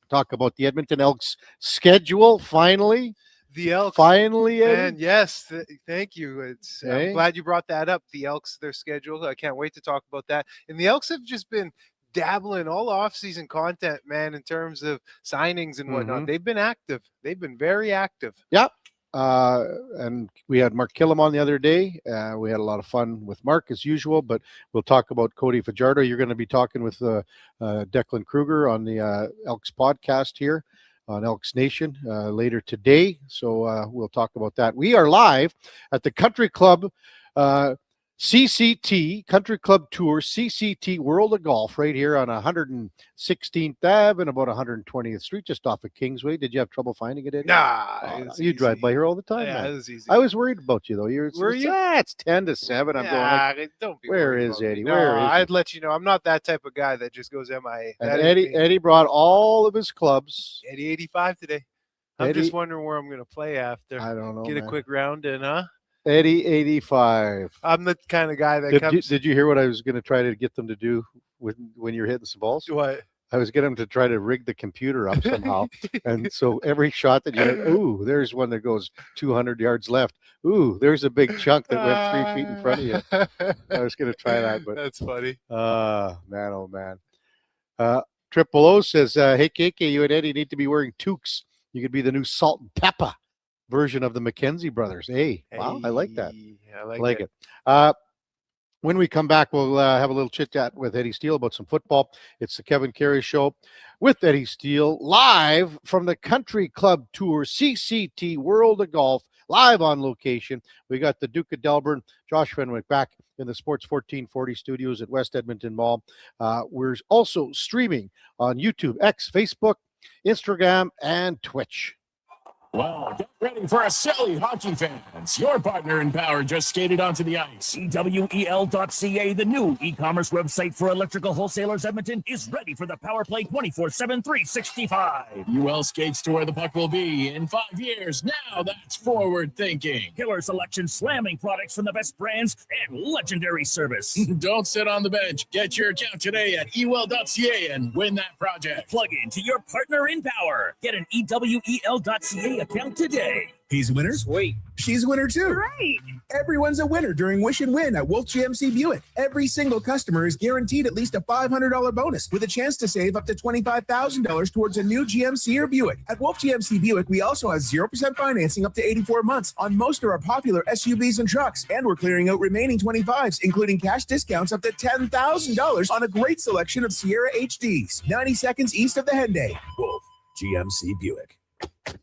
Talk about the Edmonton Elks schedule. Finally, The Elks. Eddie. Man, yes. Thank you. I'm Hey. glad you brought that up. The Elks, their schedule. I can't wait to talk about that. And the Elks have just been dabbling all off-season content, man, in terms of signings and whatnot. Mhm. They've been active. They've been very active. Yep. And we had Mark Killam on the other day. We had a lot of fun with Mark as usual, but we'll talk about Cody Fajardo. You're going to be talking with Declan Kruger on the Elks podcast here on Elks Nation later today. So we'll talk about that. We are live at the Country Club CCT, Country Club Tour, CCT World of Golf, right here on 116th Ave and about 120th Street, just off of Kingsway. Did you have trouble finding it, Eddie? Nah. You drive by here all the time, Yeah, man. it was easy. I was worried about you, though. Were you? It's 10 to 7. I'm going like, don't be where worried is about me. Eddie? No, Where is he? I'd let you know. I'm not that type of guy that just goes MIA. and That ain't me. Eddie brought all of his clubs. Eddie 85 today. I'm Eddie- just wondering where I'm going to play after. I don't know, Get a man. quick round in, huh? Eddie 85. I'm the kind of guy that Did comes. you hear what I was going to try to get them to do when you're hitting some balls? What? I was getting them to try to rig the computer up somehow. And so every shot that you hit, ooh, there's one that goes 200 yards left. Ooh, there's a big chunk that went 3 feet in front of you. I was going to try that, but That's funny. man, oh man. Triple O says, hey, KK, you and Eddie need to be wearing toques. You could be the new Salt and Pepper version of the McKenzie brothers. Hey, wow, I like that. Hey, I like it. When we come back, we'll have a little chit chat with Eddie Steele about some football. It's the Kevin Karius Show with Eddie Steele, live from the Country Club Tour, CCT World of Golf, live on location. We got the Duke of Delburne, Josh Fenwick, back in the Sports 1440 studios at West Edmonton Mall. We're also streaming on YouTube, X, Facebook, Instagram, and Twitch. Well, get ready for a silly hockey fans. Your partner in power just skated onto the ice. EWEL.ca, the new e-commerce website for electrical wholesalers Edmonton, is ready for the power play 24/7, 365. UL skates to where the puck will be in 5 years. Now that's forward thinking. Killer selection, slamming products from the best brands, and legendary service. Don't sit on the bench. Get your account today at ewell.ca and win that project. Plug into your partner in power. Get an EWEL.ca account today. He's a winner. Sweet. She's a winner too. Right. Everyone's a winner during Wish and Win at Wolf GMC Buick. Every single customer is guaranteed at least a $500 bonus with a chance to save up to $25,000 towards a new GMC or Buick. At Wolf GMC Buick, we also have 0% financing up to 84 months on most of our popular SUVs and trucks. And we're clearing out remaining 25s, including cash discounts up to $10,000 on a great selection of Sierra HDs. 90 seconds east of the Henday. Wolf GMC Buick,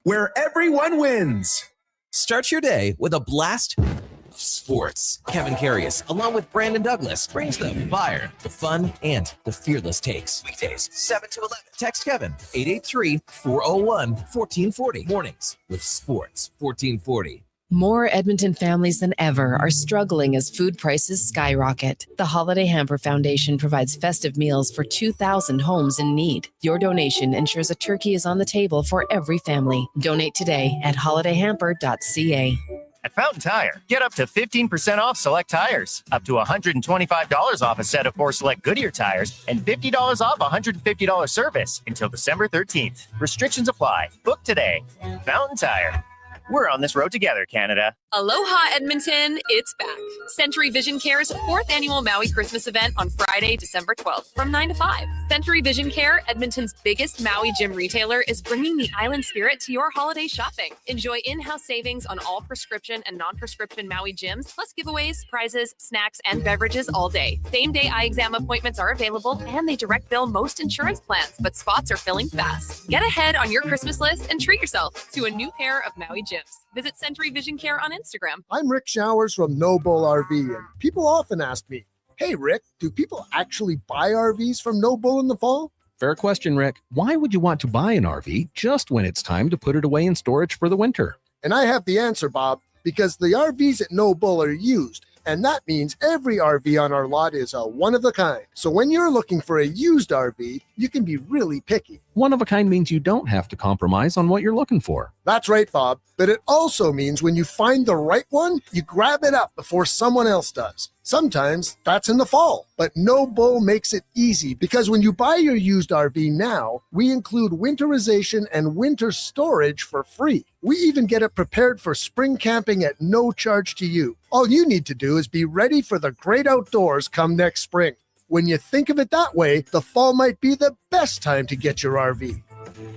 where everyone wins. Start your day with a blast of sports. Kevin Karius, along with Brandon Douglas, brings the fire, the fun, and the fearless takes. Weekdays, 7 to 11. Text Kevin, 883-401-1440. Mornings with Sports 1440. More Edmonton families than ever are struggling as food prices skyrocket. The Holiday Hamper Foundation provides festive meals for 2,000 homes in need. Your donation ensures a turkey is on the table for every family. Donate today at holidayhamper.ca. At Fountain Tire, get up to 15% off select tires, up to $125 off a set of 4 select Goodyear tires, and $50 off $150 service until December 13th. Restrictions apply. Book today. Fountain Tire. We're on this road together, Canada. Aloha, Edmonton. It's back. Century Vision Care's 4th annual Maui Christmas event on Friday, December 12th from 9 to 5. Century Vision Care, Edmonton's biggest Maui gym retailer, is bringing the island spirit to your holiday shopping. Enjoy in-house savings on all prescription and non-prescription Maui gyms, plus giveaways, prizes, snacks, and beverages all day. Same-day eye exam appointments are available, and they direct bill most insurance plans, but spots are filling fast. Get ahead on your Christmas list and treat yourself to a new pair of Maui gyms. Visit Century Vision Care on Instagram. I'm Rick Showers from No Bull RV, and people often ask me, hey, Rick, do people actually buy RVs from No Bull in the fall? Fair question, Rick. Why would you want to buy an RV just when it's time to put it away in storage for the winter? And I have the answer, Bob, because the RVs at No Bull are used, and that means every RV on our lot is a one-of-a-kind. So when you're looking for a used RV, you can be really picky. One of a kind means you don't have to compromise on what you're looking for. That's right, Bob. But it also means when you find the right one, you grab it up before someone else does. Sometimes that's in the fall, but No Bull makes it easy because when you buy your used RV now, we include winterization and winter storage for free. We even get it prepared for spring camping at no charge to you. All you need to do is be ready for the great outdoors come next spring. When you think of it that way, the fall might be the best time to get your RV.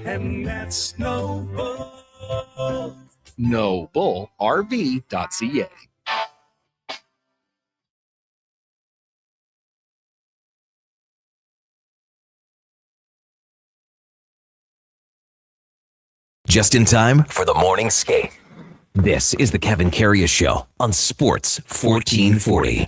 And that's No Bull. NoBullRV.ca. Just in time for the morning skate. This is the Kevin Karius Show on Sports 1440.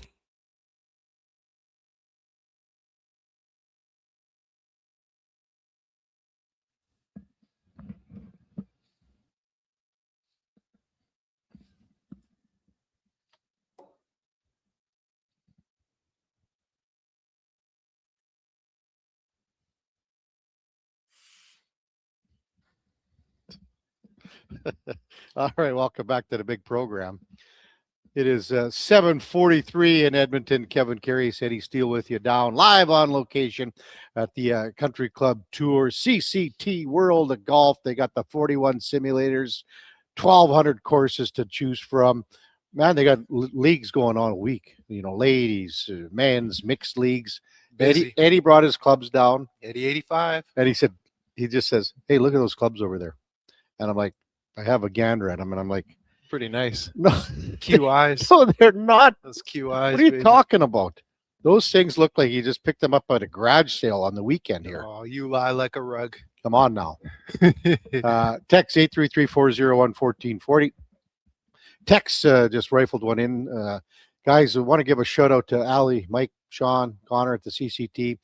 All right, welcome back to the big program. It is 7:43 in Edmonton. Kevin Karius, Eddie Steele with you down live on location at the Country Club Tour CCT World of Golf. They got the 41 simulators, 1,200 courses to choose from. Man, they got leagues going on a week. You know, ladies, men's, mixed leagues. Eddie brought his clubs down. Eddie 85. And he just says, hey, look at those clubs over there. And I'm like, I have a gander at them, and I'm like, pretty nice. No, QIs. No, they're not. Those QIs. What are you talking about? Those things look like you just picked them up at a garage sale on the weekend here. Oh, you lie like a rug. Come on now. Text 833-401-1440. Text just rifled one in. Guys, I want to give a shout out to Ali, Mike, Sean, Connor at the CCT.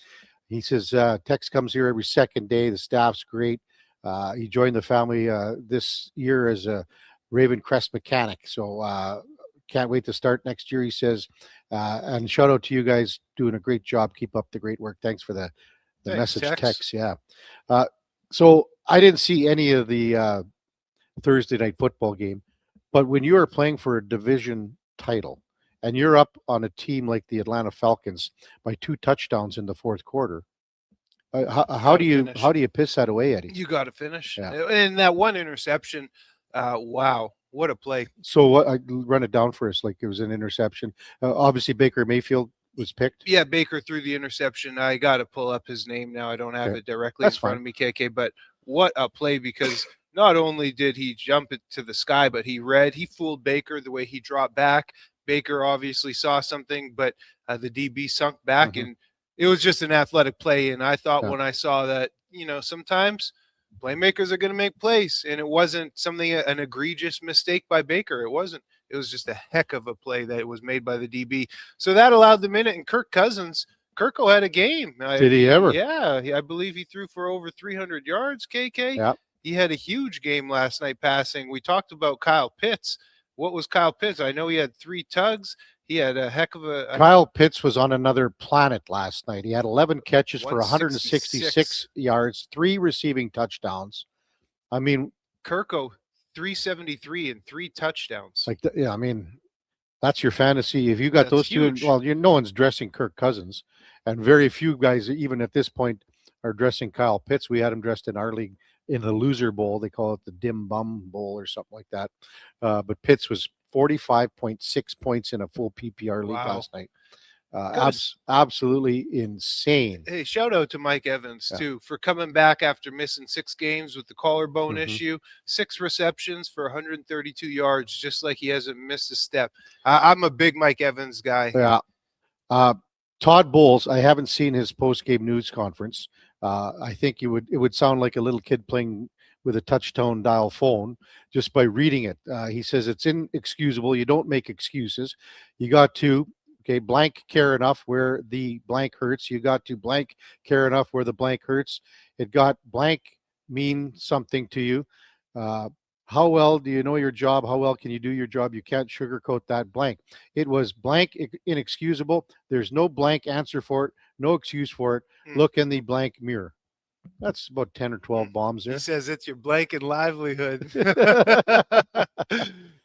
He says, Text comes here every second day. The staff's great. He joined the family this year as a Raven Crest mechanic. So can't wait to start next year, he says. And shout out to you guys doing a great job. Keep up the great work. Thanks for the Thanks, message Tex. text. Yeah. So I didn't see any of the Thursday night football game, but when you are playing for a division title and you're up on a team like the Atlanta Falcons by 2 touchdowns in the fourth quarter, how do you piss that away, Eddie? You got to finish. Yeah. And that one interception, wow, what a play. So what? I run it down for us like it was an interception. Obviously, Baker Mayfield was picked. Yeah, Baker threw the interception. I got to pull up his name now. I don't have Okay. it directly That's in front fine. of me, KK, but what a play, because not only did he jump it to the sky, but he fooled Baker the way he dropped back. Baker obviously saw something, but the DB sunk back, Mhm. and it was just an athletic play. And I thought Yeah. when I saw that, sometimes playmakers are going to make plays, and it wasn't an egregious mistake by Baker. It wasn't. It was just a heck of a play that was made by the DB. So that allowed them in it. And Kirk Cousins, Kirko had a game. Did he ever? Yeah, I believe he threw for over 300 yards, KK. Yeah. He had a huge game last night passing. We talked about Kyle Pitts. What was Kyle Pitts? I know he had 3 tugs. He had a heck of a Kyle Pitts was on another planet last night. He had 11 catches for 166 yards, 3 receiving touchdowns. I mean, Kirko, 373 and 3 touchdowns. I mean, that's your fantasy. If you got That's those two, huge. well, no one's dressing Kirk Cousins, and very few guys, even at this point, are dressing Kyle Pitts. We had him dressed in our league in the loser bowl. They call it the dim bum bowl or something like that. But Pitts was 45.6 points in a full PPR league Wow. last night. Absolutely insane. Hey, shout out to Mike Evans, Yeah. too, for coming back after missing 6 games with the collarbone Mhm. issue. 6 receptions for 132 yards, just like he hasn't missed a step. I'm a big Mike Evans guy. Yeah. Todd Bowles, I haven't seen his post-game news conference. I think it would sound like a little kid playing with a touch-tone dial phone just by reading it. He says it's inexcusable. You don't make excuses. You got to, blank care enough where the blank hurts. You got to blank care enough where the blank hurts. It got blank mean something to you. How well do you know your job? How well can you do your job? You can't sugarcoat that blank. It was blank inexcusable. There's no blank answer for it, no excuse for it. Look in the blank mirror. That's about 10 or 12 bombs there. He says it's your blanket livelihood.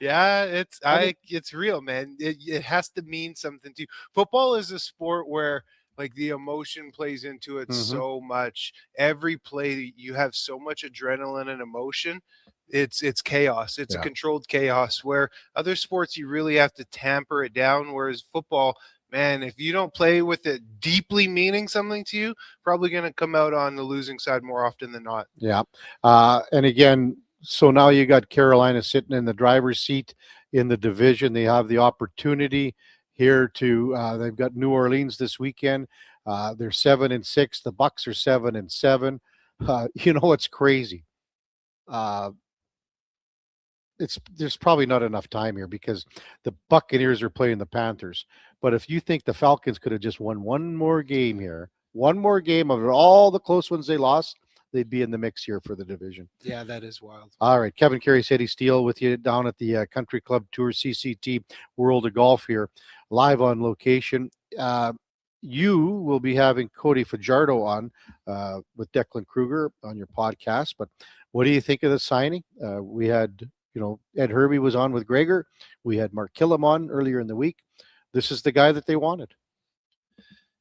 Yeah, it's real, man. It has to mean something to you. Football is a sport where like the emotion plays into it so much. Every play you have so much adrenaline and emotion. It's chaos. It's a controlled chaos, where other sports you really have to tamper it down. Whereas football, man, if you don't play with it deeply meaning something to you, probably going to come out on the losing side more often than not. Yeah. And again, so now you got Carolina sitting in the driver's seat in the division. They have the opportunity here to, they've got New Orleans this weekend. They're 7-6. The Bucks are 7-7. You know what's crazy? There's probably not enough time here because the Buccaneers are playing the Panthers. But if you think the Falcons could have just won one more game here, one more game of all the close ones they lost, they'd be in the mix here for the division. Yeah, that is wild. All right, Kevin Karius, Eddie Steele with you down at the Country Club Tour CCT World of Golf here, live on location. You will be having Cody Fajardo on with Declan Kruger on your podcast. But what do you think of the signing? We had, Ed Hervey was on with Gregor. We had Mark Killam on earlier in the week. This is the guy that they wanted.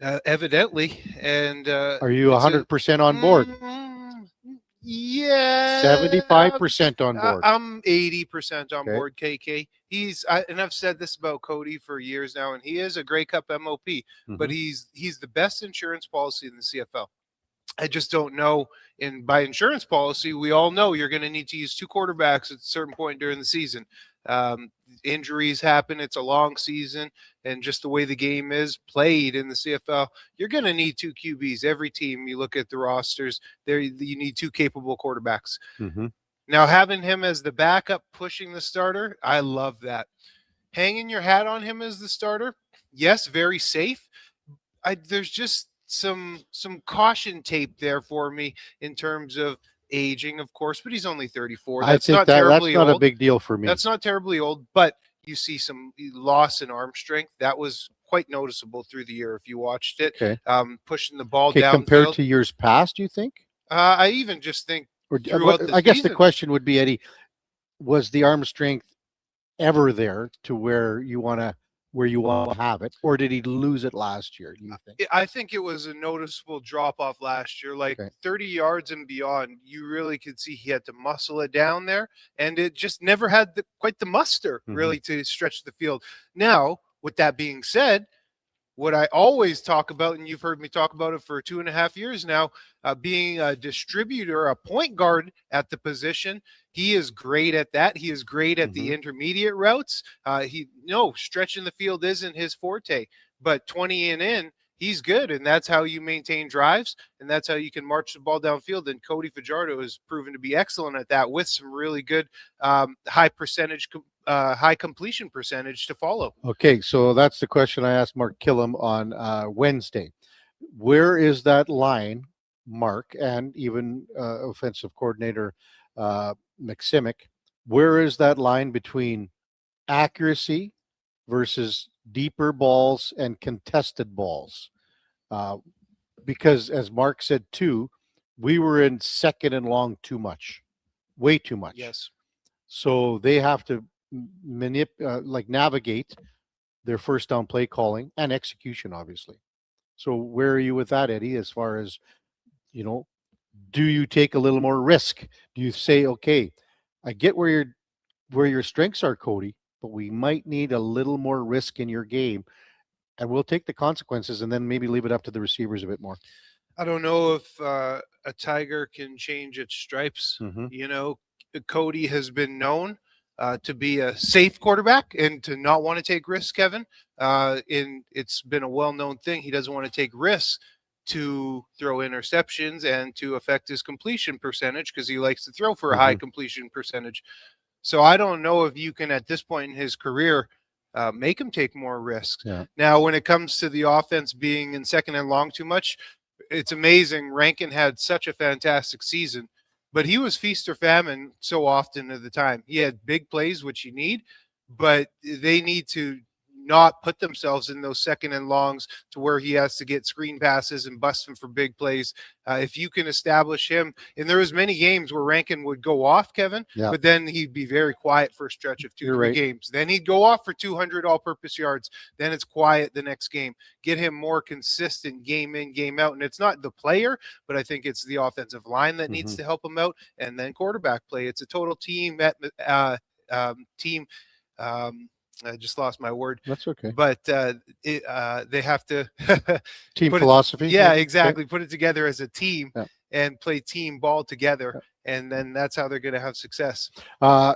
Evidently. And are you 100% on board? Yeah. 75% on board. I'm 80% on board, KK. And I've said this about Cody for years now, and he is a Grey Cup MOP, but he's the best insurance policy in the CFL. I just don't know. And by insurance policy, we all know you're going to need to use 2 quarterbacks at a certain point during the season. Injuries happen. It's a long season. And just the way the game is played in the CFL, you're going to need 2 QBs. Every team, you look at the rosters, you need 2 capable quarterbacks. Now, having him as the backup pushing the starter, I love that. Hanging your hat on him as the starter, yes, very safe. There's just some caution tape there for me in terms of aging, of course, but he's only 34. I That's think not that's terribly not old. a big deal for me. That's not terribly old, but you see some loss in arm strength. That was quite noticeable through the year if you watched it. Okay. Pushing the ball Okay, downfield. compared to years past, do you think? I even just think Or throughout the I guess the season. question would be, Eddie, was the arm strength ever there to where you want to have it, or did he lose it last year? Do you think? I think it was a noticeable drop off last year, like 30 yards and beyond. You really could see he had to muscle it down there, and it just never had quite the muster really to stretch the field. Now, with that being said, what I always talk about, and you've heard me talk about it for 2.5 years now, being a distributor, a point guard at the position. He is great at that. He is great at the intermediate routes. Stretching the field isn't his forte, but 20 and in, he's good, and that's how you maintain drives, and that's how you can march the ball downfield. And Cody Fajardo has proven to be excellent at that with some really good high completion percentage to follow. Okay, so that's the question I asked Mark Killam on Wednesday. Where is that line, Mark, and even offensive coordinator McSimic? Where is that line between accuracy versus deeper balls and contested balls? Because as Mark said too, we were in second and long too much, way too much. Yes. So they have to navigate their first down play calling and execution, obviously. So where are you with that, Eddie, as far as, do you take a little more risk? Do you say, okay, I get where your strengths are, Cody, but we might need a little more risk in your game, and we'll take the consequences and then maybe leave it up to the receivers a bit more? I don't know if a tiger can change its stripes. Cody has been known to be a safe quarterback and to not want to take risks, Kevin. It's been a well-known thing. He doesn't want to take risks to throw interceptions and to affect his completion percentage because he likes to throw for a high completion percentage. So I don't know if you can, at this point in his career, make him take more risks. Yeah. Now, when it comes to the offense being in second and long too much, it's amazing. Rankin had such a fantastic season, but he was feast or famine so often at the time. He had big plays, which you need, but they need to not put themselves in those second and longs to where he has to get screen passes and bust him for big plays. If you can establish him, and there was many games where Rankin would go off, Kevin, but then he'd be very quiet for a stretch of 2-3 games. Then he'd go off for 200 all-purpose yards. Then it's quiet the next game. Get him more consistent game in, game out. And it's not the player, but I think it's the offensive line that needs to help him out, and then quarterback play. It's a total team I just lost my word. That's okay. But they have to team philosophy. Yeah, exactly. Put it together as a team and play team ball together, and then that's how they're going to have success.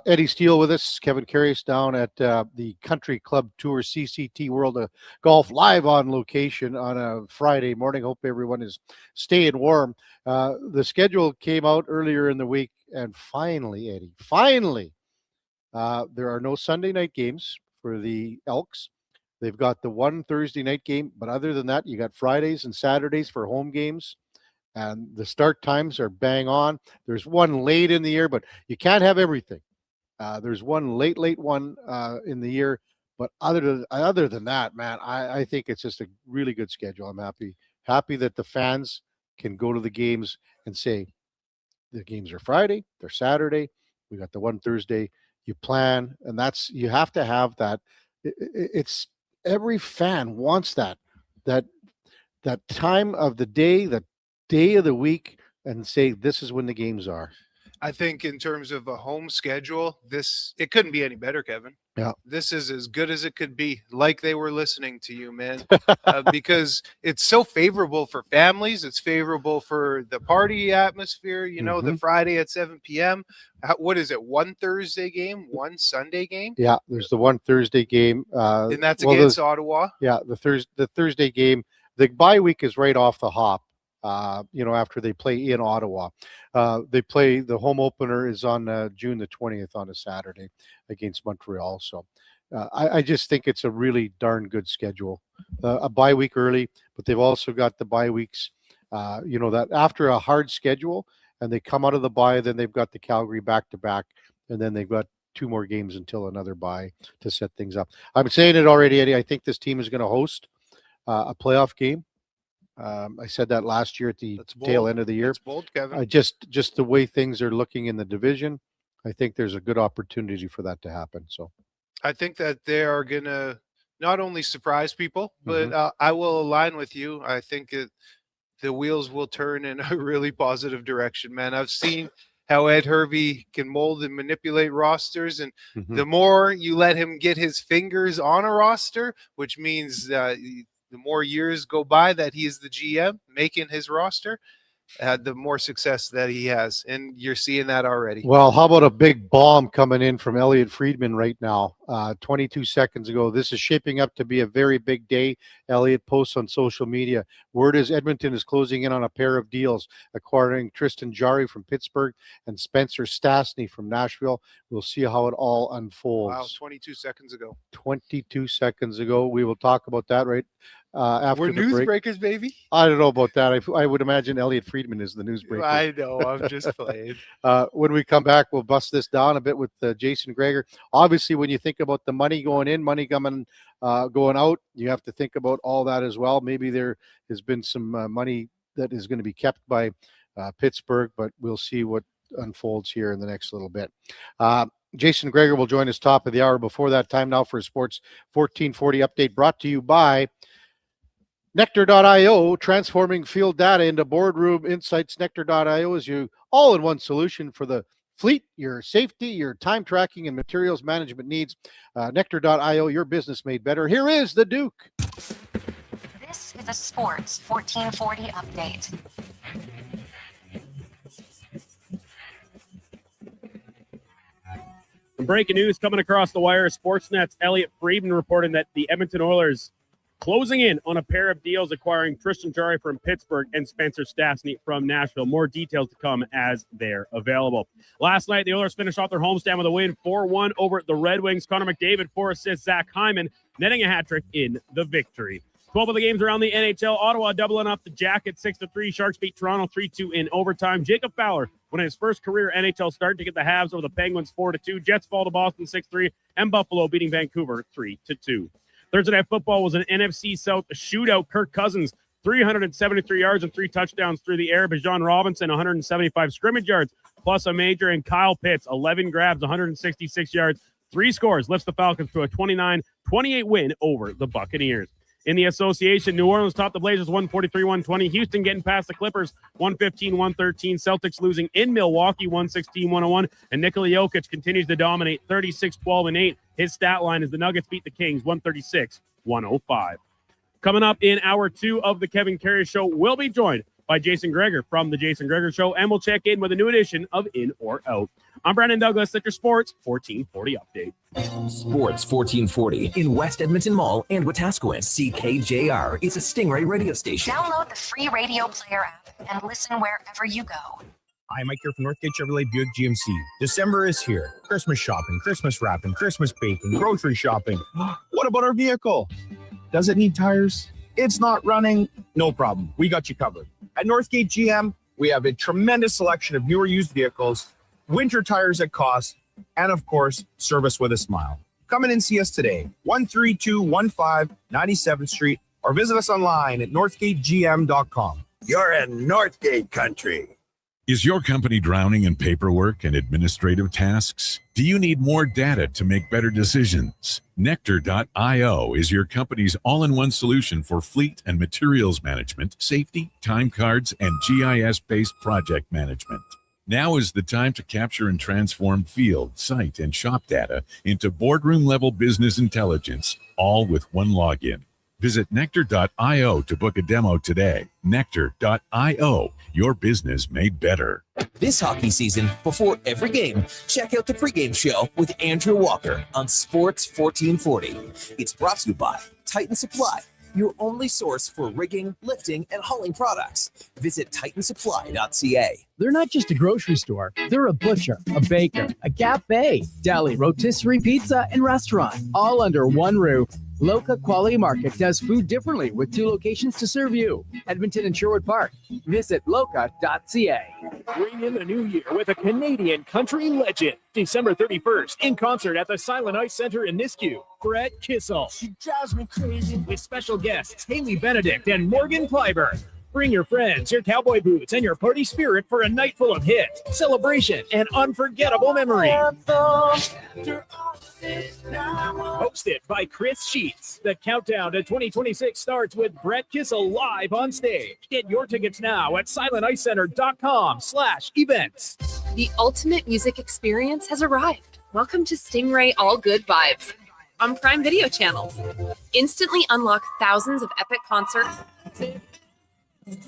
Eddie Steele with us, Kevin Karius down at the Country Club Tour CCT World of Golf live on location on a Friday morning. Hope everyone is staying warm. The schedule came out earlier in the week, and finally, Eddie, there are no Sunday night games for the Elks. They've got the one Thursday night game, but other than that, you got Fridays and Saturdays for home games, and the start times are bang on. There's one late in the year, but you can't have everything. There's one late one in the year, but other than that, man, I think it's just a really good schedule. I'm happy that the fans can go to the games and say the games are Friday, they're Saturday. We got the one Thursday. You plan, and you have to have that. It's every fan wants that time of the day, that day of the week, and say this is when the games are. I think in terms of a home schedule, it couldn't be any better, Kevin. Yeah. This is as good as it could be, like they were listening to you, man, because it's so favorable for families. It's favorable for the party atmosphere, the Friday at 7 p.m. What is it, one Thursday game, one Sunday game? Yeah, there's the one Thursday game. And that's against Ottawa? Yeah, the Thursday game. The bye week is right off the hop. After they play in Ottawa. The home opener is on June the 20th on a Saturday against Montreal. So I just think it's a really darn good schedule. A bye week early, but they've also got the bye weeks, that after a hard schedule, and they come out of the bye. Then they've got the Calgary back-to-back, and then they've got 2 more games until another bye to set things up. I'm saying it already, Eddie. I think this team is going to host a playoff game. I said that last year at the tail end of the year. That's bold, Kevin. Just the way things are looking in the division, I think there's a good opportunity for that to happen. So I think that they are going to not only surprise people, but I will align with you. I think the wheels will turn in a really positive direction, man. I've seen how Ed Hervey can mold and manipulate rosters, and the more you let him get his fingers on a roster, which means the more years go by that he is the GM making his roster, the more success that he has, and you're seeing that already. Well, how about a big bomb coming in from Elliot Friedman right now? 22 seconds ago. This is shaping up to be a very big day. Elliot posts on social media. Word is Edmonton is closing in on a pair of deals, acquiring Tristan Jarry from Pittsburgh and Spencer Stastny from Nashville. We'll see how it all unfolds. Wow, 22 seconds ago. 22 seconds ago. We will talk about that right after We're the break. newsbreakers, baby. I don't know about that. I would imagine Elliot Friedman is the newsbreaker. I know. I'm just playing. When we come back, we'll bust this down a bit with Jason Gregor. Obviously, when you think about the money going in, money coming, going out, you have to think about all that as well. Maybe there has been some money that is going to be kept by Pittsburgh, but we'll see what unfolds here in the next little bit. Jason Gregor will join us top of the hour. Before that, time now for a Sports 1440 update brought to you by Nectar.io, transforming field data into boardroom insights. Nectar.io is your all-in-one solution for the fleet, your safety, your time tracking, and materials management needs. Nectar.io, your business made better. Here is the Duke. This is a Sports 1440 update. Breaking news coming across the wire. Sportsnet's Elliot Friedman reporting that the Edmonton Oilers closing in on a pair of deals, acquiring Tristan Jarry from Pittsburgh and Spencer Stastny from Nashville. More details to come as they're available. Last night, the Oilers finished off their homestand with a win 4-1 over the Red Wings. Connor McDavid, 4 assists. Zach Hyman netting a hat trick in the victory. 12 of the games around the NHL. Ottawa doubling up the Jackets 6-3. Sharks beat Toronto 3-2 in overtime. Jacob Fowler winning his first career NHL start to get the Habs over the Penguins 4-2. Jets fall to Boston 6-3. And Buffalo beating Vancouver 3-2. Thursday Night Football was an NFC South shootout. Kirk Cousins, 373 yards and 3 touchdowns through the air. Bijan Robinson, 175 scrimmage yards, plus a major. And Kyle Pitts, 11 grabs, 166 yards, 3 scores, lifts the Falcons to a 29-28 win over the Buccaneers. In the association, New Orleans topped the Blazers 143-120. Houston getting past the Clippers 115-113. Celtics losing in Milwaukee 116-101. And Nikola Jokic continues to dominate 36-12-8. His stat line is the Nuggets beat the Kings 136-105. Coming up in hour 2 of the Kevin Karius Show, we'll be joined by Jason Gregor from the Jason Gregor Show, and we'll check in with a new edition of In or Out. I'm Brandon Douglas at your Sports 1440 update. Sports 1440 in West Edmonton Mall and Wetaskiwin. CKJR is a Stingray radio station. Download the free radio player app and listen wherever you go. Hi, Mike here from Northgate Chevrolet Buick GMC. December is here. Christmas shopping, Christmas wrapping, Christmas baking, grocery shopping. What about our vehicle? Does it need tires? It's not running? No problem. We got you covered. At Northgate GM, we have a tremendous selection of newer used vehicles, winter tires at cost, and of course, service with a smile. Come in and see us today, 13215 97th Street, or visit us online at northgategm.com. You're in Northgate country. Is your company drowning in paperwork and administrative tasks? Do you need more data to make better decisions? Nectar.io is your company's all-in-one solution for fleet and materials management, safety, time cards, and GIS-based project management. Now is the time to capture and transform field, site, and shop data into boardroom-level business intelligence, all with one login. Visit Nectar.io to book a demo today. Nectar.io, your business made better. This hockey season, before every game, check out the pregame show with Andrew Walker on Sports 1440. It's brought to you by Titan Supply, your only source for rigging, lifting, and hauling products. Visit titansupply.ca. They're not just a grocery store. They're a butcher, a baker, a cafe, deli, rotisserie pizza, and restaurant, all under one roof. Loca Quality Market does food differently with 2 locations to serve you, Edmonton and Sherwood Park. Visit loca.ca. Bring in the new year with a Canadian country legend. December 31st, in concert at the Silent Ice Center in Nisku. Brett Kissel. She drives me crazy. With special guests Haley Benedict and Morgan Clyburn. Bring your friends, your cowboy boots, and your party spirit for a night full of hits, celebration, and unforgettable memories. Hosted by Chris Sheets. The countdown to 2026 starts with Brett Kissel live on stage. Get your tickets now at silenticecenter.com/events. The ultimate music experience has arrived. Welcome to Stingray All Good Vibes on Prime Video channels. Instantly unlock thousands of epic concerts.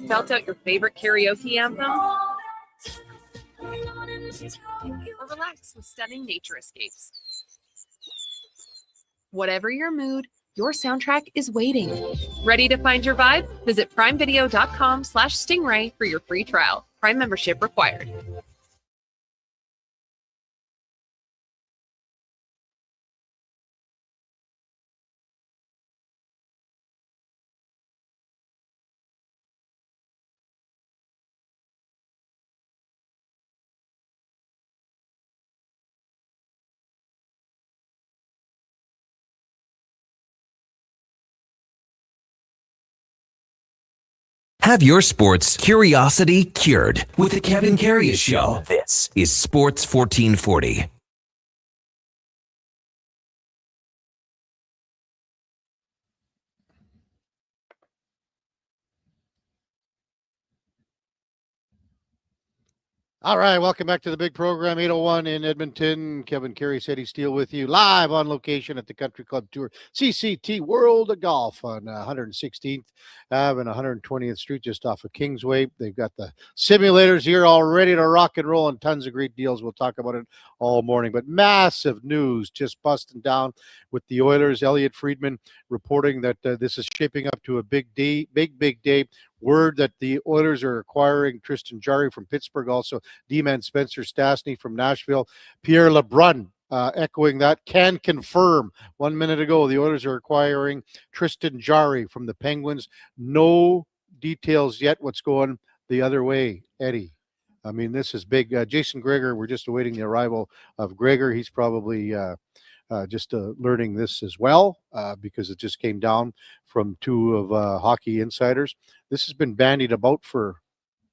Belt out your favorite karaoke anthem. Or relax with stunning nature escapes. Whatever your mood, your soundtrack is waiting. Ready to find your vibe? Visit primevideo.com/stingray for your free trial. Prime membership required. Have your sports curiosity cured with the Kevin Karius Show. This is Sports 1440. All right, welcome back to the big program, 801 in Edmonton. Kevin Karius, Eddie Steele with you, live on location at the Country Club Tour, CCT World of Golf on 116th Ave and 120th Street, just off of Kingsway. They've got the simulators here all ready to rock and roll and tons of great deals. We'll talk about it all morning, but massive news just busting down with the Oilers. Elliot Friedman reporting that this is shaping up to a big day. Word that the Oilers are acquiring Tristan Jarry from Pittsburgh, also D-man Spencer Stastny from Nashville. Pierre LeBrun echoing that, can confirm 1 minute ago the Oilers are acquiring Tristan Jarry from the Penguins. No details yet what's going the other way, Eddie. I mean, this is big. Jason Gregor, we're just awaiting the arrival of Gregor. He's probably just learning this as well because it just came down from 2 of Hockey Insiders. This has been bandied about for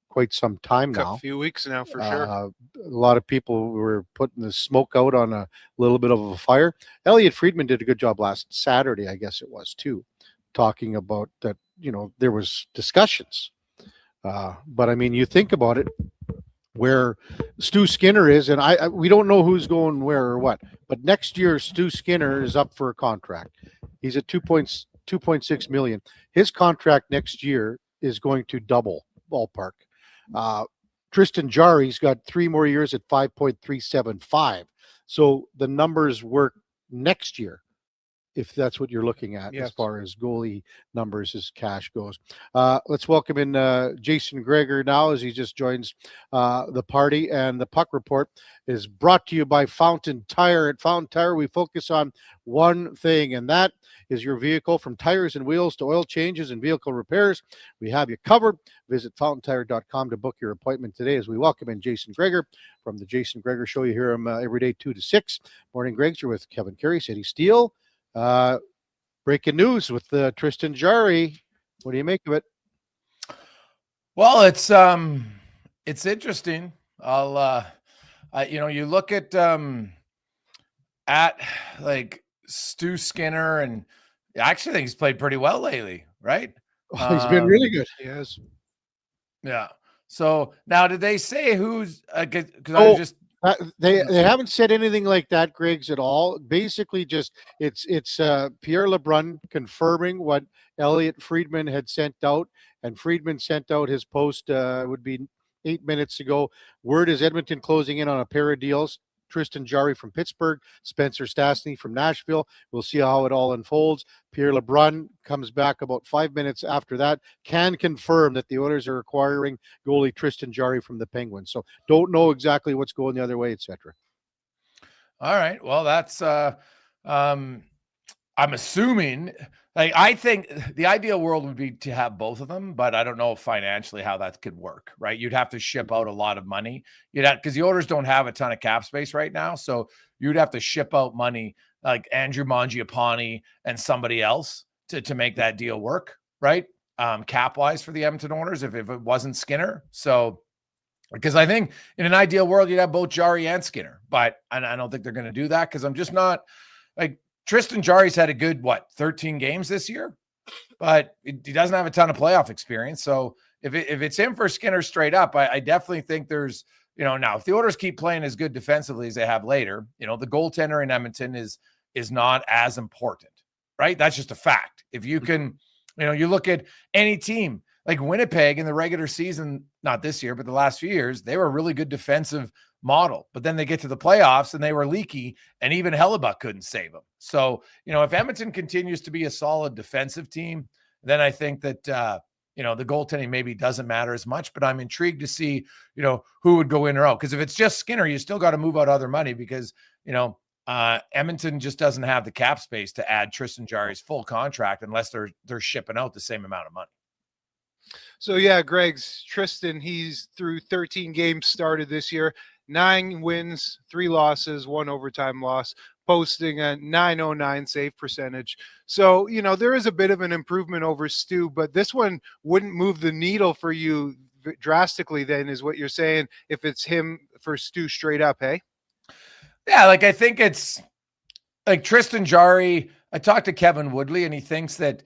quite some time now. A few weeks now, for sure. A lot of people were putting the smoke out on a little bit of a fire. Elliot Friedman did a good job last Saturday, I guess it was, too, talking about that, you know, there was discussions. But, I mean, you think about it, where Stu Skinner is, and we don't know who's going where or what, but next year Stu Skinner is up for a contract. He's at $2.6 million. His contract next year is going to double, ballpark. Tristan Jarry's got 3 more years at 5.375. So the numbers work next year, if that's what you're looking at, as far as goalie numbers as cash goes. Let's welcome in Jason Gregor now as he just joins the party. And the Puck Report is brought to you by Fountain Tire. At Fountain Tire, we focus on one thing, and that is your vehicle. From tires and wheels to oil changes and vehicle repairs, we have you covered. Visit fountaintire.com to book your appointment today as we welcome in Jason Gregor from the Jason Gregor Show. You hear him every day, 2 to 6. Morning, Gregs. You're with Kevin Karius, Eddie Steele. Breaking news with Tristan Jarry. What do you make of it? Well, it's interesting. You look at like Stu Skinner, and I actually think he's played pretty well lately, right? He's been really good. He has. Yeah. So now, did they say who's? Because I was just. They haven't said anything like that, Griggs, at all. Basically, just it's Pierre LeBrun confirming what Elliot Friedman had sent out, and Friedman sent out his post. Would be 8 minutes ago. Word is Edmonton closing in on a pair of deals. Tristan Jarry from Pittsburgh, Spencer Stastny from Nashville. We'll see how it all unfolds. Pierre LeBrun comes back about 5 minutes after that, can confirm that the Oilers are acquiring goalie Tristan Jarry from the Penguins. So don't know exactly what's going the other way, etc. All right. Well, that's I'm assuming, like, I think the ideal world would be to have both of them, but I don't know financially how that could work, right? You'd have to ship out a lot of money. Because the Oilers don't have a ton of cap space right now. So you'd have to ship out money like Andrew Mangiapane and somebody else to make that deal work, right? Cap wise for the Edmonton Oilers, if it wasn't Skinner. So, because I think in an ideal world, you'd have both Jari and Skinner, but I don't think they're going to do that because I'm just not like, Tristan Jarry's had a good, 13 games this year, but he doesn't have a ton of playoff experience. So if it's him for Skinner straight up, I definitely think there's, now if the Oilers keep playing as good defensively as they have later, the goaltender in Edmonton is not as important, right? That's just a fact. If you can, you look at any team like Winnipeg in the regular season, not this year, but the last few years, they were a really good defensive model, but then they get to the playoffs and they were leaky and even Hellebuck couldn't save them. So, if Edmonton continues to be a solid defensive team, then I think that, the goaltending maybe doesn't matter as much, but I'm intrigued to see, who would go in or out. Because if it's just Skinner, you still got to move out other money because, Edmonton just doesn't have the cap space to add Tristan Jarry's full contract unless they're shipping out the same amount of money. So yeah, Greg's Tristan, he's through 13 games started this year, 9 wins, 3 losses, 1 overtime loss, posting a .909 save percentage. So, there is a bit of an improvement over Stu, but this one wouldn't move the needle for you drastically then, is what you're saying, if it's him for Stu straight up, hey? Yeah, I think it's like Tristan Jarry. I talked to Kevin Woodley, and he thinks that,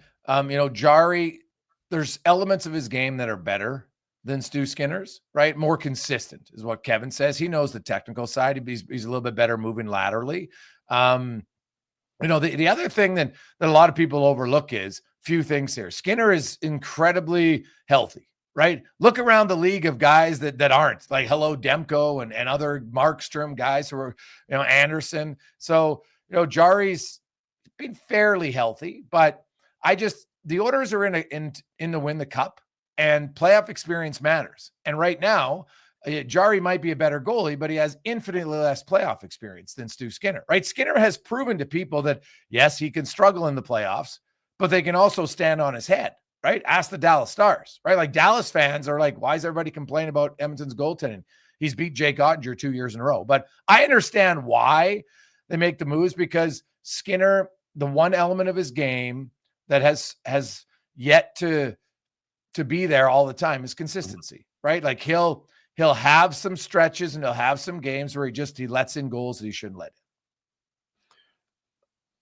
Jarry, there's elements of his game that are better than Stu Skinner's, right? More consistent is what Kevin says. He knows the technical side. He's a little bit better moving laterally. The other thing that a lot of people overlook is few things here. Skinner is incredibly healthy, right? Look around the league of guys that aren't, like Hello Demko and other Markstrom guys who are, Anderson. So, Jarry's been fairly healthy, but the Oilers are in to win the cup, and playoff experience matters. And right now, Jarry might be a better goalie, but he has infinitely less playoff experience than Stu Skinner, right? Skinner has proven to people that, yes, he can struggle in the playoffs, but they can also stand on his head, right? Ask the Dallas Stars, right? Like, Dallas fans are like, why is everybody complaining about Edmonton's goaltending? He's beat Jake Ottinger 2 years in a row. But I understand why they make the moves, because Skinner, the one element of his game that has yet to be there all the time is consistency, right? Like, he'll have some stretches and he'll have some games where he lets in goals that he shouldn't let in.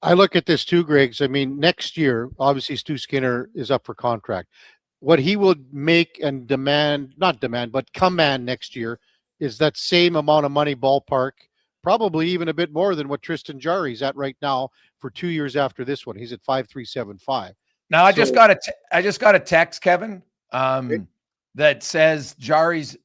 I look at this too, Griggs. I mean, next year, obviously Stu Skinner is up for contract. What he will make and command next year is that same amount of money ballpark, probably even a bit more than what Tristan Jarry's at right now for 2 years after this one. He's at 5.375. Now, I just got a text, Kevin, that says Jarry's.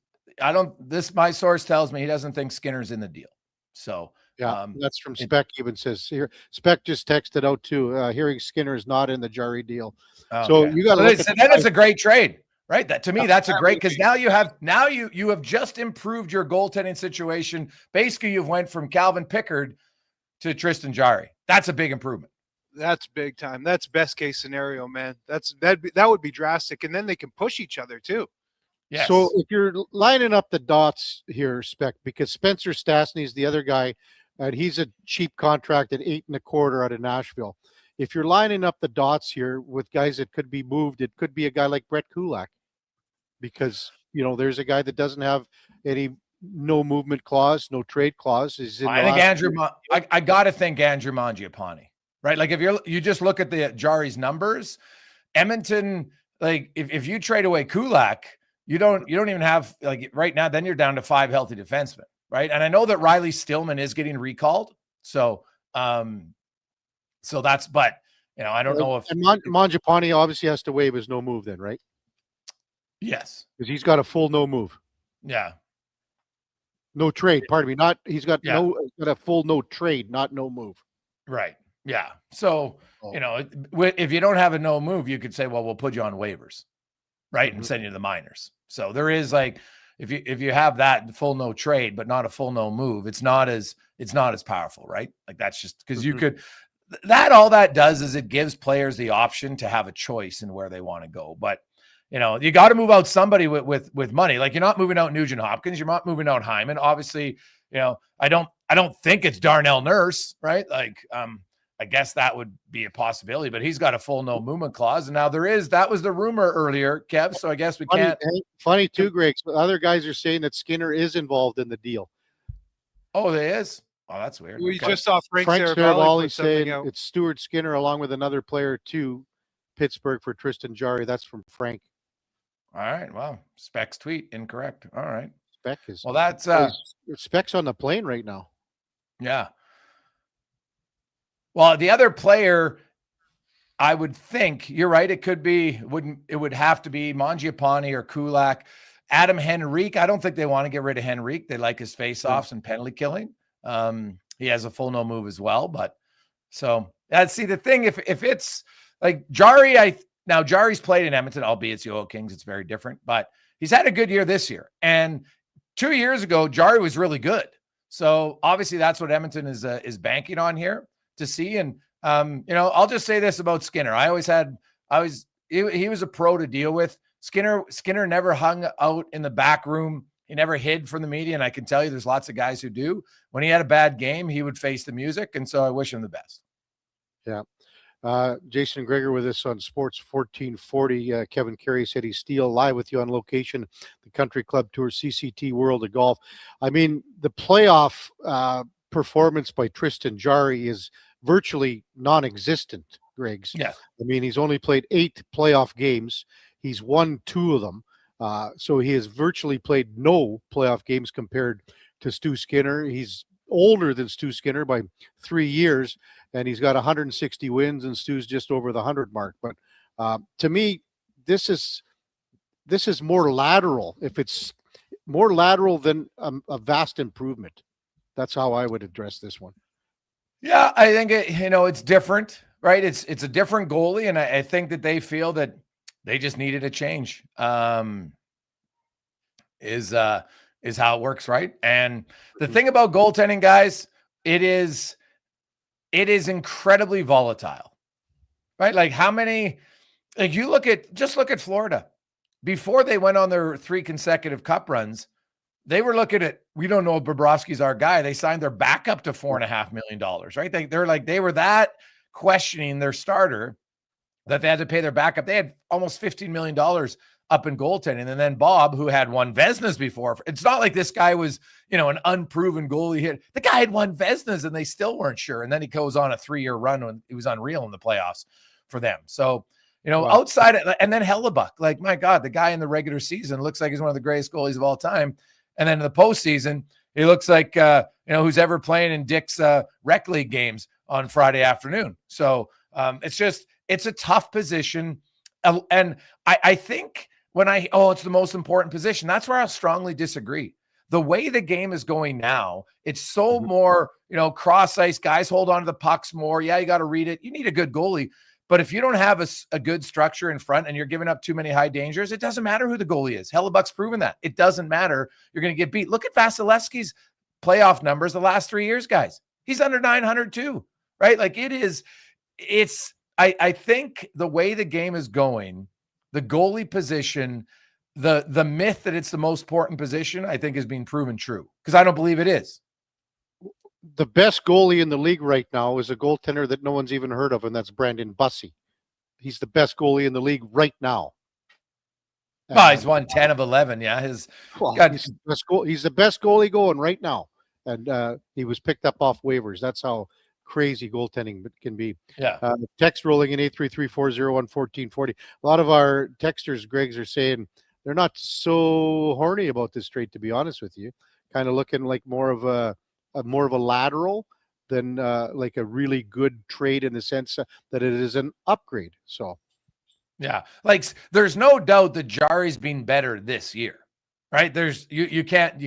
My source tells me he doesn't think Skinner's in the deal. So yeah, that's from Spec. Even says here, Spec just texted out too. Hearing Skinner's not in the Jarry deal. So you got to. Then it's a great trade, right? That to me, that's a great, because now you have just improved your goaltending situation. Basically, you've went from Calvin Pickard to Tristan Jarry. That's a big improvement. That's big time. That's best case scenario, man. That would be drastic, and then they can push each other too. Yes. So if you're lining up the dots here, Spec, because Spencer Stastny is the other guy, and he's a cheap contract at 8.25 out of Nashville. If you're lining up the dots here with guys that could be moved, it could be a guy like Brett Kulak, because there's a guy that doesn't have any no movement clause, no trade clause. I got to think Andrew Mangiapane, right? Like, if you just look at the Jarry's numbers, Edmonton, like, if you trade away Kulak, you don't even have, like, right now, then you're down to 5 healthy defensemen, right? And I know that Riley Stillman is getting recalled. So, I don't know if Mangiapane obviously has to waive his no move then, right? Yes. Because he's got a full no move. Yeah. No trade, pardon me. He's got a full no trade, not no move. Right. Yeah. So, if you don't have a no move, you could say, well, we'll put you on waivers, right? Mm-hmm. And send you to the minors. So there is, like, if you have that full no trade, but not a full no move, it's not as powerful, right? Like, that's just because you could, all that does is it gives players the option to have a choice in where they want to go. But you got to move out somebody with money. Like, you're not moving out Nugent Hopkins, you're not moving out Hyman. Obviously, I don't think it's Darnell Nurse, right? Like, I guess that would be a possibility, but he's got a full no movement clause. And now that was the rumor earlier, Kev. So I guess we can't. Funny too, Greg. Other guys are saying that Skinner is involved in the deal. Oh, there is. Oh, that's weird. We just saw Frank Saravalli saying out. it's Stuart Skinner along with another player to Pittsburgh for Tristan Jarry. That's from Frank. All right. Well, Spec's tweet incorrect. All right. Spec is. Well, that's Spec's on the plane right now. Yeah. Well, the other player, I would think you're right. It would have to be Mangiapane or Kulak. Adam Henrique. I don't think they want to get rid of Henrique. They like his face-offs and penalty killing. He has a full no move as well. But so see the thing, if it's like Jarry, now Jarry's played in Edmonton, albeit it's the Oil Kings. It's very different, but he's had a good year this year. And 2 years ago, Jarry was really good. So obviously that's what Edmonton is banking on here to see. And I'll just say this about Skinner. He was a pro to deal with. Skinner never hung out in the back room. He never hid from the media. And I can tell you there's lots of guys who do. When he had a bad game, he would face the music. And so I wish him the best. Yeah. Jason Greger with us on Sports 1440. Kevin Karius said he's still live with you on location, the Country Club Tour, CCT World of Golf. I mean, the playoff performance by Tristan Jarry is virtually non-existent, Greg's. Yeah. I mean, he's only played 8 playoff games. He's won 2 of them. So he has virtually played no playoff games compared to Stu Skinner. He's older than Stu Skinner by 3 years, and he's got 160 wins, and Stu's just over the 100 mark. But to me, this is more lateral. If it's more lateral than a vast improvement, that's how I would address this one. Yeah, I think it's different, right? It's a different goalie, and I think that they feel that they just needed a change. Is how it works, right? And the thing about goaltending, guys, it is incredibly volatile, right? Like look at Florida. Before they went on their 3 consecutive cup runs, they were looking at, we don't know if Bobrovsky's our guy. They signed their backup to $4.5 million, right? They were that questioning their starter that they had to pay their backup. They had almost $15 million up in goaltending. And then Bob, who had won Vezinas before, it's not like this guy was, an unproven goalie hit. The guy had won Vezinas and they still weren't sure. And then he goes on a 3-year run when it was unreal in the playoffs for them. So, outside it, and then Hellebuck, like, my God, the guy in the regular season looks like he's one of the greatest goalies of all time. And then in the postseason, he looks like, who's ever playing in Dick's rec league games on Friday afternoon. So it's a tough position. And I think it's the most important position. That's where I'll strongly disagree. The way the game is going now, it's so more, cross ice, guys hold on to the pucks more. Yeah, you got to read it. You need a good goalie. But if you don't have a good structure in front and you're giving up too many high dangers, it doesn't matter who the goalie is. Hellebuck's proven that. It doesn't matter. You're going to get beat. Look at Vasilevsky's playoff numbers the last 3 years, guys. He's under 900 too, right? Like I think the way the game is going, the goalie position, the myth that it's the most important position, I think is being proven true, because I don't believe it is. The best goalie in the league right now is a goaltender that no one's even heard of, and that's Brandon Bussey. He's the best goalie in the league right now. He's won 10 of 11. Yeah, he's the best goalie going right now, and he was picked up off waivers. That's how crazy goaltending can be. Yeah. Text rolling in 833-401-1440. A lot of our texters, Gregs, are saying they're not so horny about this trade, to be honest with you. Kind of looking like more of a lateral than like a really good trade, in the sense that it is an upgrade. So, yeah, like there's no doubt that Jarry's been better this year, right? There's you can't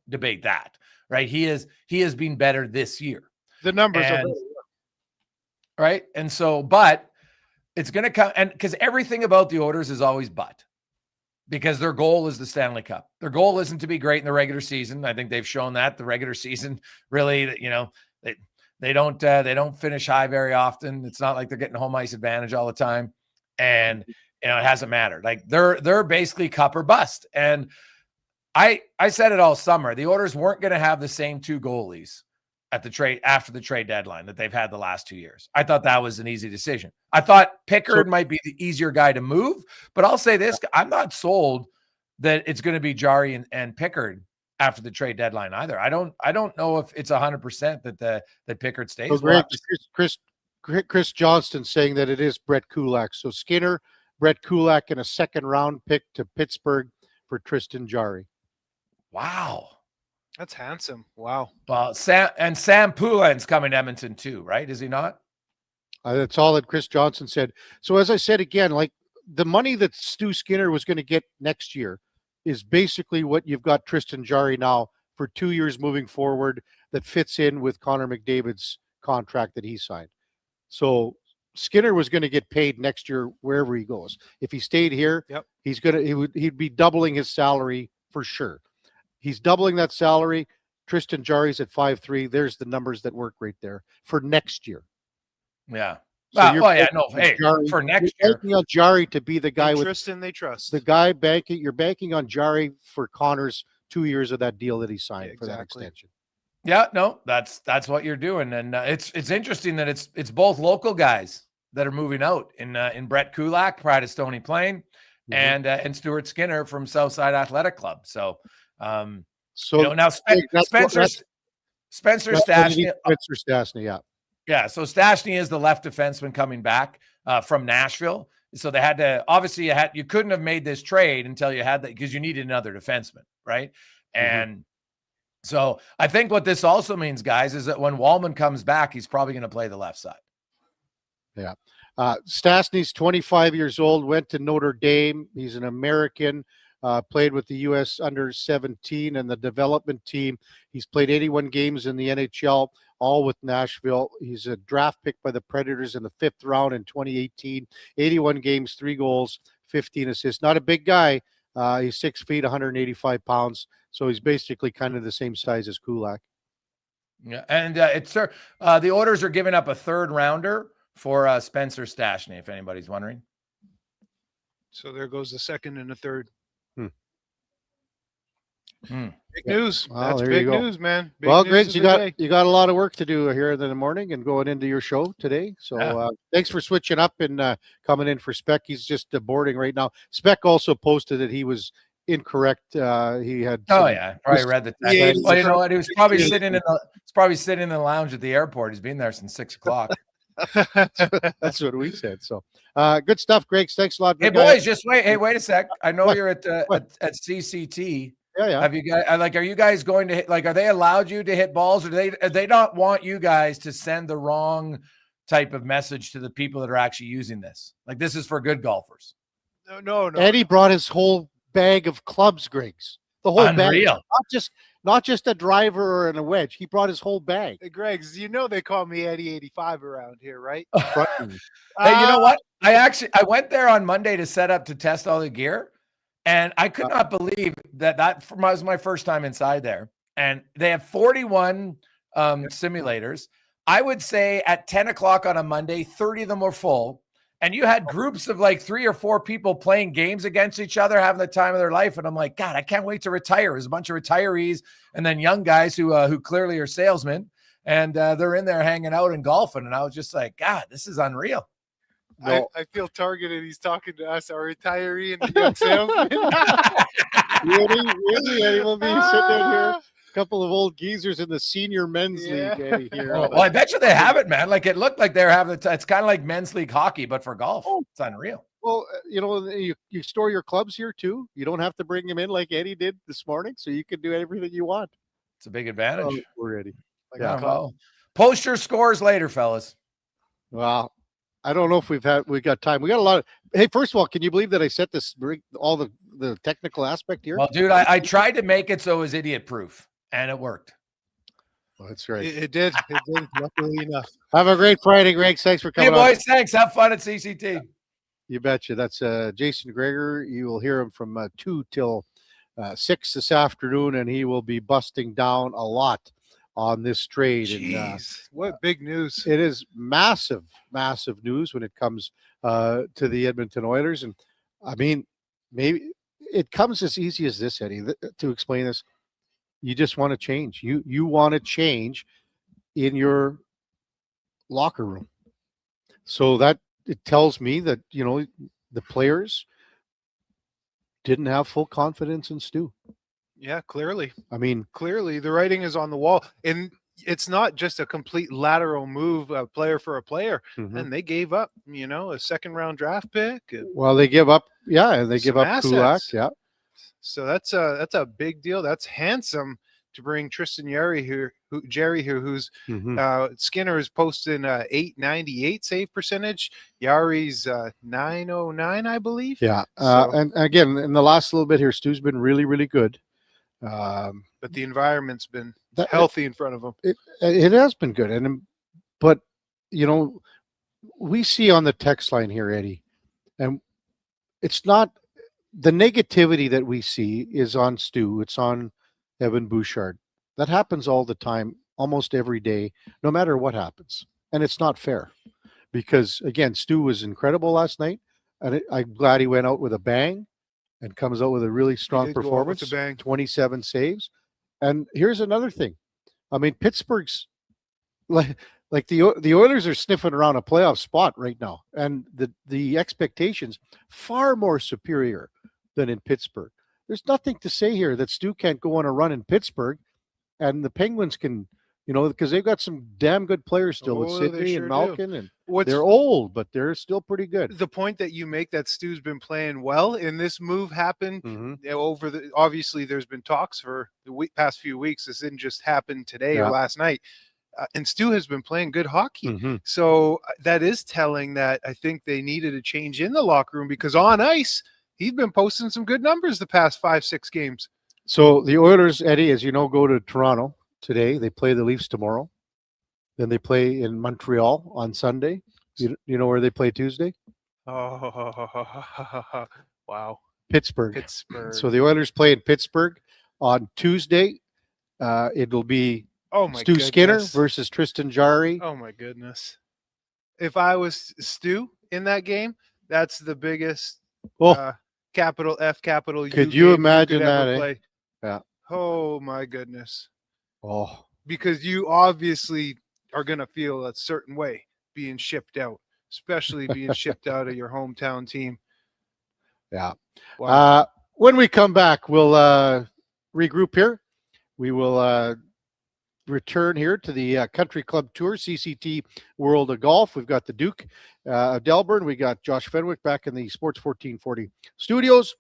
debate that, right? He has been better this year. The numbers are right, and so, but it's going to come, and because everything about the Oilers is always because their goal is the Stanley Cup. Their goal isn't to be great in the regular season. I think they've shown that the regular season really, They don't finish high very often. It's not like they're getting home ice advantage all the time. And it hasn't mattered. Like they're basically cup or bust. And I said it all summer. The Oilers weren't going to have the same two goalies at the trade after the trade deadline that they've had the last 2 years. I thought that was an easy decision. I thought Pickard might be the easier guy to move, but I'll say this, I'm not sold that it's going to be Jari and Pickard after the trade deadline either. I don't know if it's 100% that Pickard stays. So great. Chris Johnston saying that it is Brett Kulak. So Skinner, Brett Kulak, and a second round pick to Pittsburgh for Tristan Jari. Wow. That's handsome. Wow. Well, Sam Poulin's coming to Edmonton too, right? Is he not? That's all that Chris Johnson said. So as I said again, like the money that Stu Skinner was going to get next year is basically what you've got Tristan Jari now for 2 years moving forward that fits in with Connor McDavid's contract that he signed. So Skinner was going to get paid next year wherever he goes. If he stayed here, he'd be doubling his salary for sure. He's doubling that salary. Tristan Jari's at 5.3. There's the numbers that work right there for next year. Yeah. So Jari, for next year, banking on Jari to be the guy with Tristan they trust. The guy banking. You're banking on Jari for Connor's 2 years of that deal that he signed for that extension. Yeah, no, that's what you're doing, and it's interesting that it's both local guys that are moving out in Brett Kulak, Pride of Stony Plain, and Stuart Skinner from Southside Athletic Club. So now Spencer Stastny. Spencer Stastny, yeah. Yeah, so Stastny is the left defenseman coming back from Nashville. So they had to obviously you couldn't have made this trade until you had that because you needed another defenseman, right? And so I think what this also means, guys, is that when Wallman comes back, he's probably going to play the left side. Yeah. Stastny's 25 years old, went to Notre Dame. He's an American, played with the U.S. under 17 and the development team. He's played 81 games in the NHL, all with Nashville. He's a draft pick by the Predators in the 5th round in 2018. 81 games, 3 goals, 15 assists. Not a big guy. He's 6 feet, 185 pounds. So he's basically kind of the same size as Kulak. Yeah, and the Oilers are giving up a 3rd rounder for Spencer Stastny, if anybody's wondering. So there goes the 2nd and the 3rd. Big Yeah. news. Well, That's there big you go. news, man. Big Well, news Griggs, of you the got day. you got a lot of work to do here in the morning and going into your show today. So thanks for switching up and coming in for Spec. He's just boarding right now. Spec also posted that he was incorrect. He had probably read the text. Well, you know what? He was probably sitting in the lounge at the airport. He's been there since 6 o'clock. That's what we said. So good stuff, Greg. Thanks a lot. Hey boys, just wait. Hey, wait a sec. I know you're at CCT. Yeah. Have you guys are you guys going to hit, are they allowed you to hit balls, or do they not want you guys to send the wrong type of message to the people that are actually using this? Like, this is for good golfers. No. Eddie brought his whole bag of clubs, Griggs. The whole Unreal. bag. Not just a driver and a wedge. He brought his whole bag. Hey, Greggs, you know they call me Eddie 85 around here, right? Hey, you know what? I went there on Monday to set up to test all the gear, and I could not believe that was my first time inside there. And they have 41 simulators. I would say at 10 o'clock on a Monday, 30 of them were full. And you had groups of like 3 or 4 people playing games against each other, having the time of their life. And I'm like, God, I can't wait to retire. There's a bunch of retirees and then young guys who clearly are salesmen. And they're in there hanging out and golfing. And I was just like, God, this is unreal. I feel targeted. He's talking to us, our retiree and the young salesman. Really? Anyone be sitting down here? A couple of old geezers in the senior men's league here. Well, I bet you they have it, man. Like, it looked like they're having it's kind of like men's league hockey, but for golf. It's unreal. Well, you store your clubs here too. You don't have to bring them in like Eddie did this morning, so you can do everything you want. It's a big advantage. Oh, we're ready. Well, post your scores later, fellas. Well, I don't know if we got time. We got a lot of. Hey, first of all, can you believe that I set all the technical aspect here? Well, dude, I tried to make it so it was idiot proof, and it worked. Well, that's great. It did. Luckily enough. Have a great Friday, Greg. Thanks for coming. Hey, boys, thanks. Have fun at CCT. You betcha. That's Jason Gregor. You will hear him from 2 till 6 this afternoon, and he will be busting down a lot on this trade. Jeez, what big news. It is massive, massive news when it comes to the Edmonton Oilers. And I mean, maybe it comes as easy as this, Eddie, to explain this. You just want to change. You want to change in your locker room. So that it tells me that, the players didn't have full confidence in Stu. Yeah, clearly. I mean, clearly the writing is on the wall. And it's not just a complete lateral move, a player for a player. And they gave up, a second-round draft pick. Well, they give up, and they give up Kulak, So that's a big deal. That's handsome to bring Tristan Jarry here, who's Skinner is posting 898 save percentage. Jarry's 909, I believe. Yeah, and again, in the last little bit here, Stu's been really, really good. But the environment's been healthy in front of him. It has been good, but we see on the text line here, Eddie, and it's not the negativity that we see is on Stu. It's on Evan Bouchard. That happens all the time, almost every day, no matter what happens, and it's not fair because again, Stu was incredible last night, and I'm glad he went out with a bang. And comes out with a really strong performance, 27 saves. And here's another thing. I mean, Pittsburgh's like the Oilers are sniffing around a playoff spot right now. And the expectations far more superior than in Pittsburgh. There's nothing to say here that Stu can't go on a run in Pittsburgh and the Penguins can, because they've got some damn good players still with Sidney and Malkin, and they're old, but they're still pretty good. The point that you make that Stu's been playing well, and this move happened obviously there's been talks for the past few weeks. This didn't just happen today or last night. And Stu has been playing good hockey. So that is telling that I think they needed a change in the locker room because on ice, he's been posting some good numbers the past 5-6 games. So the Oilers, Eddie, as you know, go to Toronto today. They play the Leafs tomorrow. Then they play in Montreal on Sunday. You know where they play Tuesday? Oh, wow. Pittsburgh. So the Oilers play in Pittsburgh on Tuesday. It'll be Stu Skinner versus Tristan Jarry. Oh, my goodness. If I was Stu in that game, that's the biggest capital F, capital U. Could you imagine that? Play. Yeah. Oh, my goodness. Oh. Because you obviously are going to feel a certain way being shipped out, especially being shipped out of your hometown team. Yeah. Wow. When we come back, we'll regroup here. We will return here to the Country Club Tour, CCT World of Golf. We've got the Duke of Delburne. We got Josh Fenwick back in the Sports 1440 studios.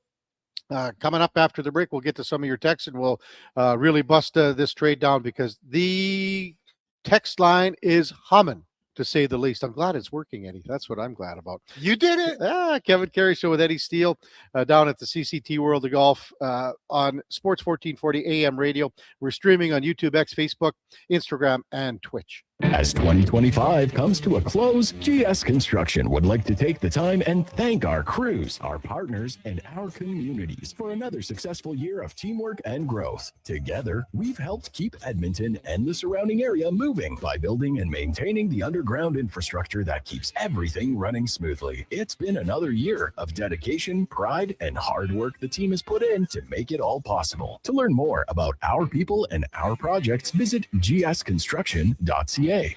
Coming up after the break, we'll get to some of your texts and we'll really bust this trade down because the text line is humming, to say the least. I'm glad it's working, Eddie. That's what I'm glad about. You did it. Kevin Karius Show with Eddie Steele down at the CCT World of Golf on Sports 1440 AM radio. We're streaming on YouTube, X, Facebook, Instagram, and Twitch. As 2025 comes to a close, GS Construction would like to take the time and thank our crews, our partners, and our communities for another successful year of teamwork and growth. Together, we've helped keep Edmonton and the surrounding area moving by building and maintaining the underground infrastructure that keeps everything running smoothly. It's been another year of dedication, pride, and hard work the team has put in to make it all possible. To learn more about our people and our projects, visit gsconstruction.ca. Hey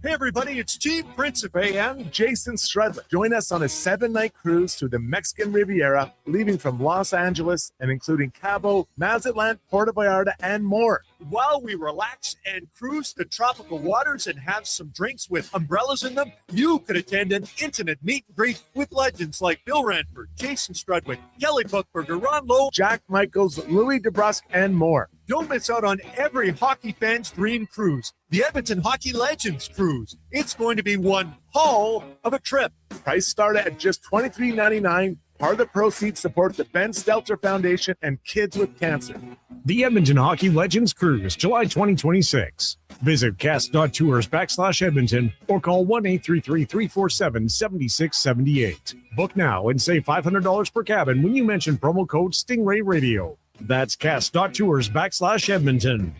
everybody, it's Chief Principe and Jason Strudler. Join us on a 7-night cruise through the Mexican Riviera, leaving from Los Angeles and including Cabo, Mazatlan, Puerto Vallarta, and more. While we relax and cruise the tropical waters and have some drinks with umbrellas in them, you could attend an intimate meet and greet with legends like Bill Ranford, Jason Strudwick, Kelly Buchberger, Ron Lowe, Jack Michaels, Louis DeBrusque, and more. Don't miss out on every hockey fan's dream cruise, the Edmonton Hockey Legends Cruise. It's going to be one hell of a trip. Price start at just $23.99. Part of the proceeds support the Ben Stelter Foundation and Kids with Cancer. The Edmonton Hockey Legends Cruise, July 2026. Visit cast.tours/Edmonton or call 1-833-347-7678. Book now and save $500 per cabin when you mention promo code Stingray Radio. That's cast.tours/Edmonton.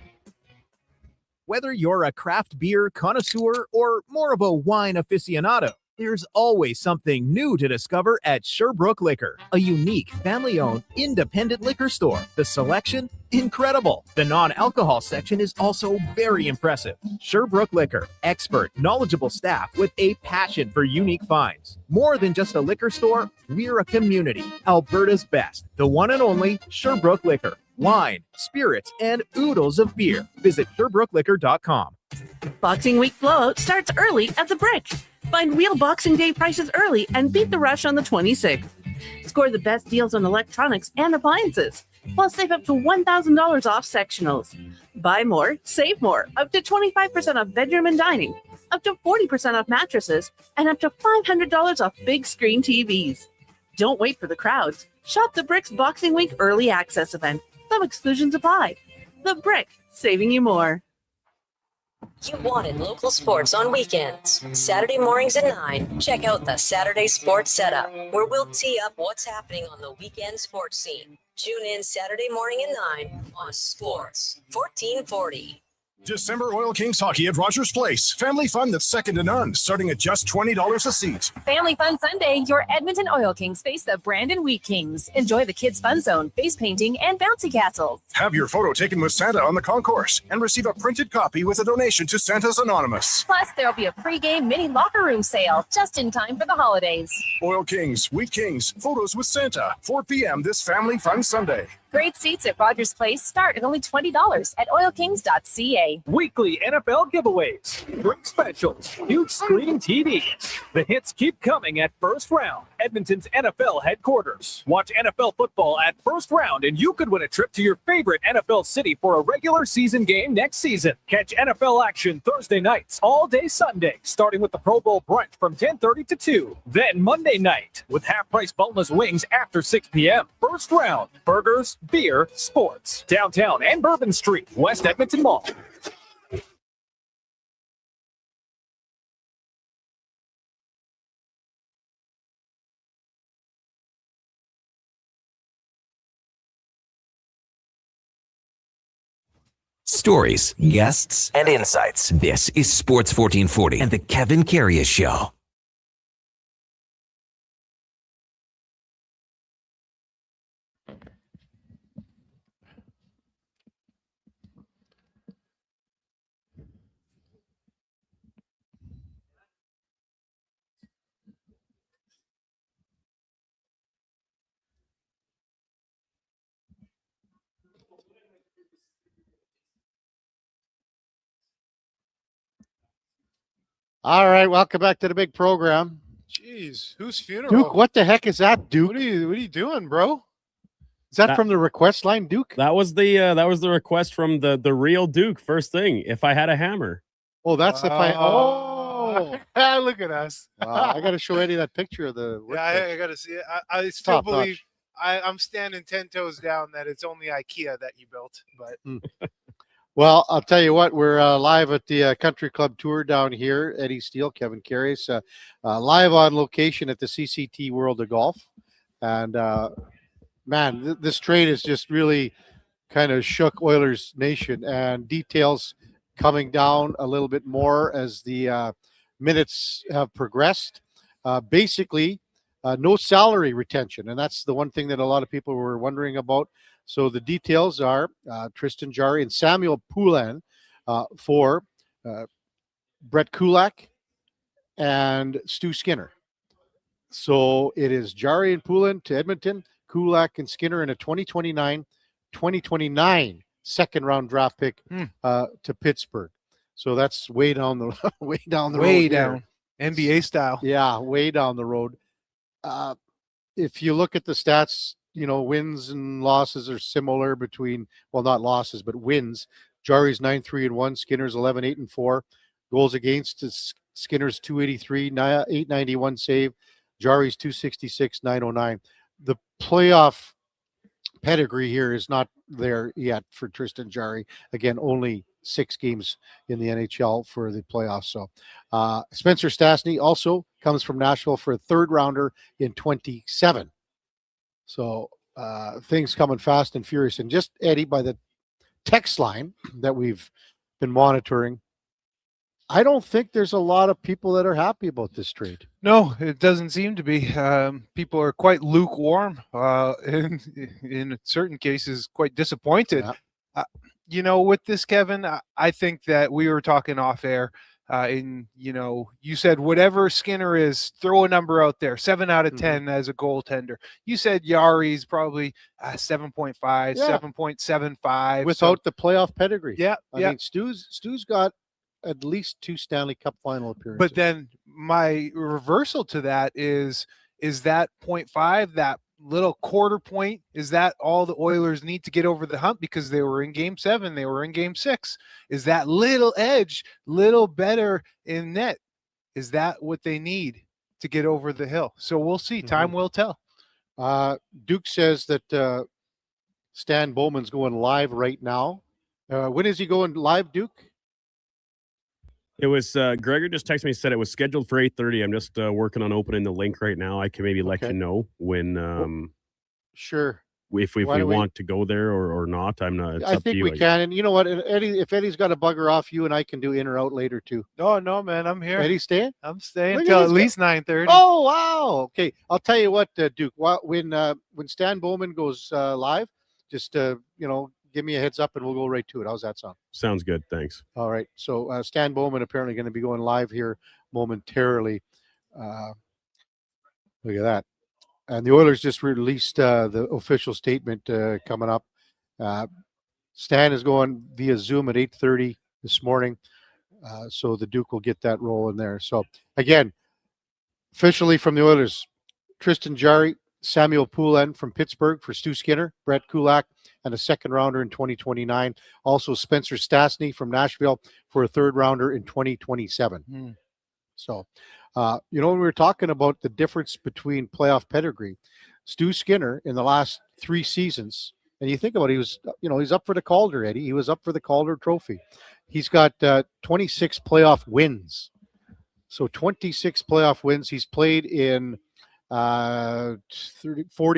Whether you're a craft beer connoisseur or more of a wine aficionado, there's always something new to discover at Sherbrooke Liquor, a unique family-owned independent liquor store. The selection, incredible. The non-alcohol section is also very impressive. Sherbrooke Liquor, expert, knowledgeable staff with a passion for unique finds. More than just a liquor store, we're a community. Alberta's best, the one and only Sherbrooke Liquor. Wine, spirits, and oodles of beer. Visit SherbrookeLiquor.com. Boxing Week blowout starts early at the Brick. Find real Boxing Day prices early and beat the rush on the 26th. Score the best deals on electronics and appliances. Plus, save up to $1,000 off sectionals. Buy more, save more. Up to 25% off bedroom and dining. Up to 40% off mattresses. And up to $500 off big screen TVs. Don't wait for the crowds. Shop the Brick's Boxing Week early access event. Some exclusions apply. The Brick, saving you more. You wanted local sports on weekends. Saturday mornings at 9, check out the Saturday Sports Setup, where we'll tee up what's happening on the weekend sports scene. Tune in Saturday morning at 9 on Sports 1440. December Oil Kings hockey at Rogers Place. Family fun that's second to none, starting at just $20 a seat. Family Fun Sunday, your Edmonton Oil Kings face the Brandon Wheat Kings. Enjoy the Kids Fun Zone, face painting, and bouncy castles. Have your photo taken with Santa on the concourse and receive a printed copy with a donation to Santa's Anonymous. Plus, there'll be a pre-game mini locker room sale just in time for the holidays. Oil Kings, Wheat Kings, photos with Santa, 4 p.m. this Family Fun Sunday. Great seats at Rogers Place start at only $20 at oilkings.ca. Weekly NFL giveaways, drink specials, huge screen TVs. The hits keep coming at First Round, Edmonton's NFL headquarters. Watch NFL football at First Round and you could win a trip to your favorite NFL city for a regular season game next season. Catch NFL action Thursday nights, all day Sunday, starting with the Pro Bowl brunch from 10:30 to 2. Then Monday night with half-price boneless wings after 6 p.m. First Round, burgers, beer, sports. Downtown and Bourbon Street, West Edmonton Mall. Stories, guests, and insights. This is Sports 1440 and the Kevin Karius Show. All right, welcome back to the big program. Jeez, whose funeral? Duke, what the heck is that, Duke? What are you doing, bro? Is that from the request line, Duke? That was the request from the real Duke. First thing, if I had a hammer. Oh, that's the fight. Oh, look at us. I got to show Eddie that picture of the. Yeah, I got to see it. I still believe I'm standing 10 toes down that it's only IKEA that you built. But Well, I'll tell you what, we're live at the Country Club Tour down here. Eddie Steele, Kevin Karius, live on location at the CCT World of Golf. And, man, this trade has just really kind of shook Oilers Nation, and details coming down a little bit more as the minutes have progressed. Basically, no salary retention, and that's the one thing that a lot of people were wondering about. So the details are Tristan Jarry and Samuel Poulin for Brett Kulak and Stu Skinner. So it is Jarry and Poulin to Edmonton, Kulak and Skinner in a 2029 second round draft pick to Pittsburgh. So that's way down the road. Down. NBA style. Yeah, way down the road. If you look at the stats, you know, wins and losses are similar between, well, not losses, but wins. Jarry's 9-3-1, Skinner's 11-8-4. Goals against is Skinner's 283, 891 save. Jarry's 266, 909. The playoff pedigree here is not there yet for Tristan Jarry. Again, only 6 games in the NHL for the playoffs. So Spencer Stastny also comes from Nashville for a third rounder in 27. So things coming fast and furious. And just, Eddie, by the text line that we've been monitoring. I don't think there's a lot of people that are happy about this trade. No, it doesn't seem to be. People are quite lukewarm, in certain cases, quite disappointed. With this, Kevin, I think that we were talking off air. You said whatever Skinner is, throw a number out there, 7 out of 10 as a goaltender. You said Yari's probably 7.5, 7.75 without the playoff pedgree. Yeah, I mean, Stu's got at least 2 Stanley Cup final appearances. But then my reversal to that is that 0.5, that little quarter point, is that all the Oilers need to get over the hump because they were in Game 7, they were in Game 6? Is that little edge, little better in net? Is that what they need to get over the hill? So we'll see. Time will tell. Duke says that Stan Bowman's going live right now. When is he going live, Duke? It was Gregor just texted me and said it was scheduled for 8:30. I'm just working on opening the link right now. I can maybe let you know when sure. If we want to go there or not. I'm not. It's I up think to you, we can. And you know what, Eddie? If Eddie's got to bugger off, you and I can do in or out later too. No, man, I'm here. Eddie staying? I'm staying until at least 9:30. Oh wow! Okay, I'll tell you what, Duke. When Stan Bowman goes live, just give me a heads up and we'll go right to it. How's that sound? Sounds good. Thanks. All right. So Stan Bowman apparently going to be going live here momentarily. Look at that. And the Oilers just released the official statement coming up. Stan is going via Zoom at 8:30 this morning. So the Duke will get that role in there. So again, officially from the Oilers, Tristan Jarry, Samuel Poulin from Pittsburgh for Stu Skinner, Brett Kulak, and a second rounder in 2029. Also Spencer Stastny from Nashville for a third rounder in 2027. So, when we were talking about the difference between playoff pedigree, Stu Skinner in the last 3 seasons, and you think about it, he was, he's up for the Calder, Eddie. He was up for the Calder Trophy. He's got 26 playoff wins. So 26 playoff wins. He's played in 40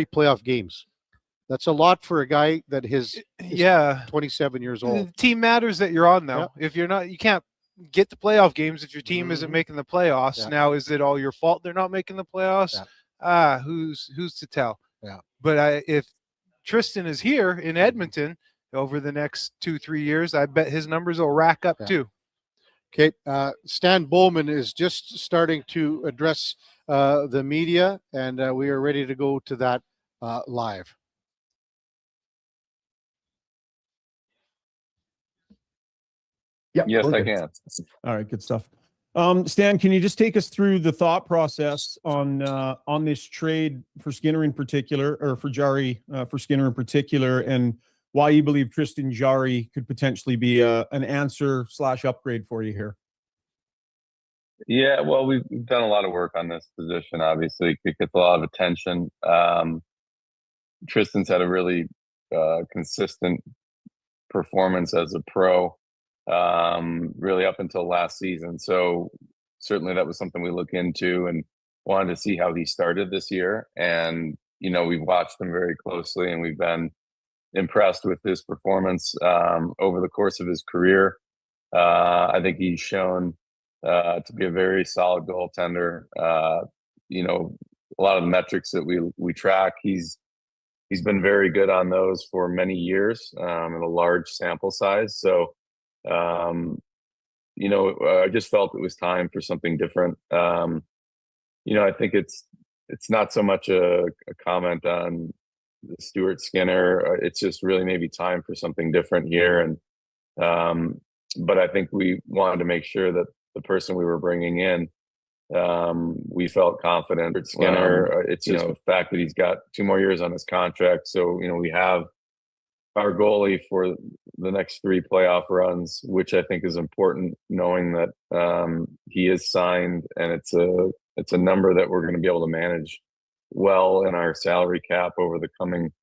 playoff games. That's a lot for a guy that is 27 years old. The team matters that you're on, though. If you're not, you can't get the playoff games if your team isn't making the playoffs. Now, is it all your fault they're not making the playoffs? Who's to tell? But if Tristan is here in Edmonton over the next 2-3 years, I bet his numbers will rack up too. Okay, Stan Bowman is just starting to address the media, and we are ready to go to that live. Yes, I can. All right, good stuff. Stan, can you just take us through the thought process on this trade for Skinner in particular, or for Jarry for Skinner in particular, and why you believe Tristan Jarry could potentially be an answer/upgrade for you here? Yeah, well, we've done a lot of work on this position. Obviously, it gets a lot of attention. Tristan's had a really consistent performance as a pro, really up until last season. So certainly that was something we look into and wanted to see how he started this year. And, we've watched him very closely and we've been impressed with his performance over the course of his career. I think he's shown to be a very solid goaltender. A lot of the metrics that we track, he's been very good on those for many years in a large sample size. So, I just felt it was time for something different. I think it's not so much a comment on Stuart Skinner. It's just really maybe time for something different here. And, but I think we wanted to make sure that the person we were bringing in, we felt confident. Skinner, it's just the fact that he's got 2 more years on his contract. So, we have our goalie for the next 3 playoff runs, which I think is important, knowing that he is signed and it's a number that we're going to be able to manage well in our salary cap over the coming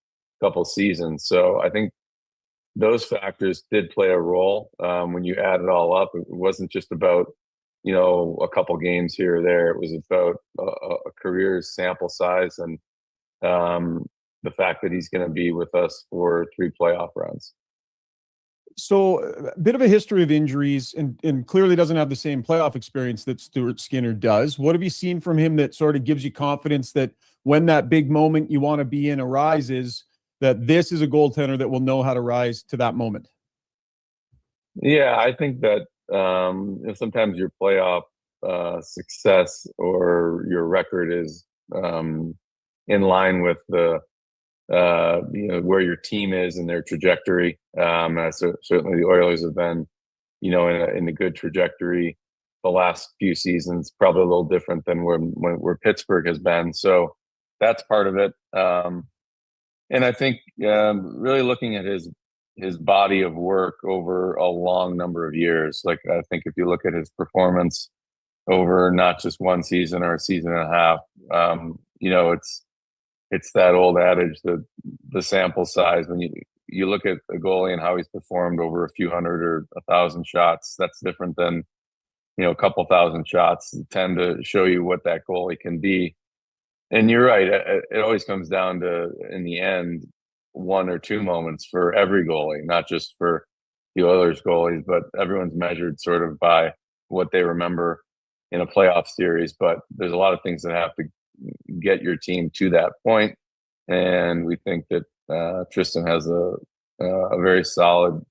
couple seasons. So I think those factors did play a role. When you add it all up, it wasn't just about, a couple games here or there. It was about a career sample size and the fact that he's going to be with us for 3 playoff runs. So a bit of a history of injuries and clearly doesn't have the same playoff experience that Stuart Skinner does. What have you seen from him that sort of gives you confidence that when that big moment you want to be in arises, that this is a goaltender that will know how to rise to that moment? Yeah, I think that sometimes your playoff success or your record is in line with the where your team is and their trajectory. Certainly the Oilers have been, in a good trajectory the last few seasons, probably a little different than where Pittsburgh has been. So that's part of it. And I think really looking at his body of work over a long number of years, like I think if you look at his performance over not just one season or a season and a half, it's that old adage that the sample size, when you look at a goalie and how he's performed over a few hundred or 1,000 shots, that's different than, a couple thousand shots tend to show you what that goalie can be. And you're right. It always comes down to, in the end, one or two moments for every goalie, not just for the Oilers goalies, but everyone's measured sort of by what they remember in a playoff series. But there's a lot of things that have to get your team to that point. And we think that Tristan has a very solid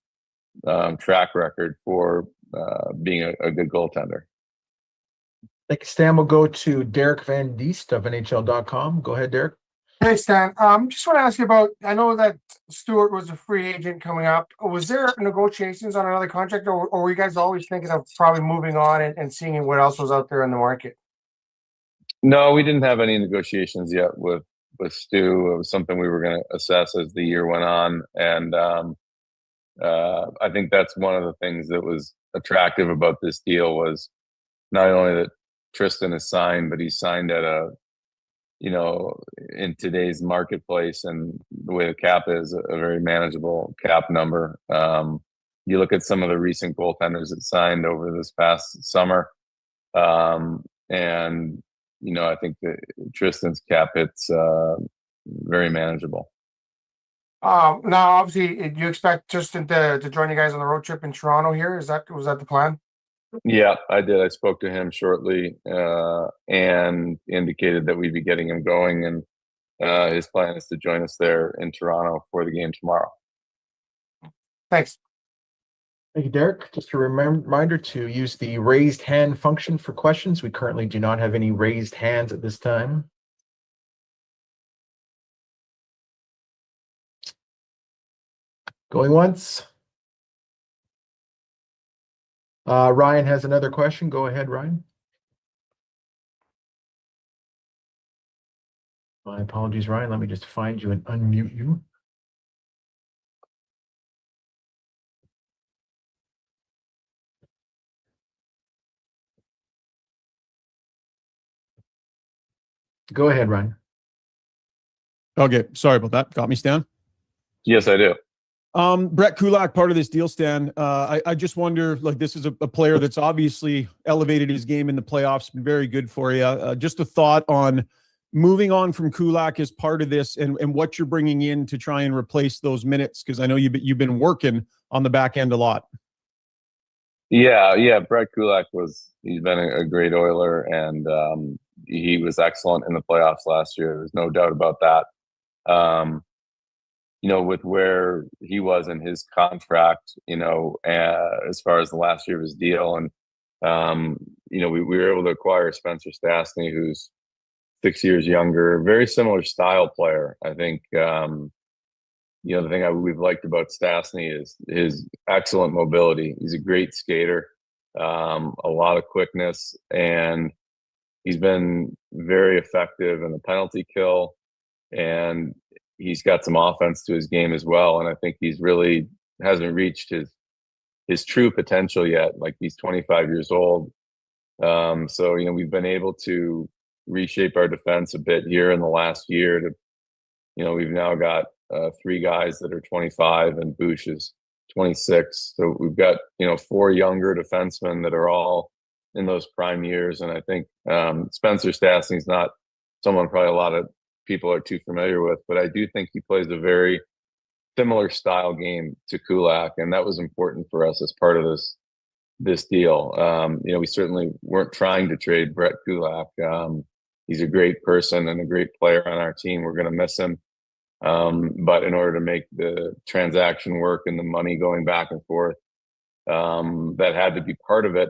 track record for being a good goaltender. Next, Stan will go to Derek Van Diest of NHL.com. Go ahead, Derek. Hey, Stan. Just want to ask you about, I know that Stuart was a free agent coming up. Was there negotiations on another contract, or were you guys always thinking of probably moving on and seeing what else was out there in the market? No, we didn't have any negotiations yet with Stu. It was something we were going to assess as the year went on. And I think that's one of the things that was attractive about this deal was not only that Tristan is signed, but he's signed at in today's marketplace and the way the cap is, a very manageable cap number. You look at some of the recent goaltenders that signed over this past summer, and I think that Tristan's cap hit's very manageable. Now, obviously, do you expect Tristan to join you guys on the road trip in Toronto here? Was that the plan? Yeah, I did. I spoke to him shortly and indicated that we'd be getting him going, and his plan is to join us there in Toronto for the game tomorrow. Thanks. Thank you, Derek. Just a reminder to use the raised hand function for questions. We currently do not have any raised hands at this time. Going once. Ryan has another question. Go ahead, Ryan. My apologies, Ryan. Let me just find you and unmute you. Go ahead, Ryan. Okay, sorry about that. Got me, Stan? Yes, I do. Brett Kulak, part of this deal, Stan. I just wonder, like, this is a player that's obviously elevated his game in the playoffs, been very good for you. Just a thought on moving on from Kulak as part of this and what you're bringing in to try and replace those minutes, because I know you've been working on the back end a lot. Yeah. Brett Kulak he's been a great Oiler, and he was excellent in the playoffs last year. There's no doubt about that. With where he was in his contract, as far as the last year of his deal. And, we were able to acquire Spencer Stastny, who's 6 years younger, very similar style player. I think, the thing we've liked about Stastny is his excellent mobility. He's a great skater, a lot of quickness, and he's been very effective in the penalty kill, and he's got some offense to his game as well. And I think he's really hasn't reached his true potential yet. Like, he's 25 years old. So, we've been able to reshape our defense a bit here in the last year we've now got 3 guys that are 25 and Bush is 26. So we've got, 4 younger defensemen that are all in those prime years. And I think Spencer Stastny's not someone probably a lot of people are too familiar with, but I do think he plays a very similar style game to Kulak, and that was important for us as part of this deal. We certainly weren't trying to trade Brett Kulak. He's a great person and a great player on our team. We're going to miss him. But in order to make the transaction work and the money going back and forth, that had to be part of it.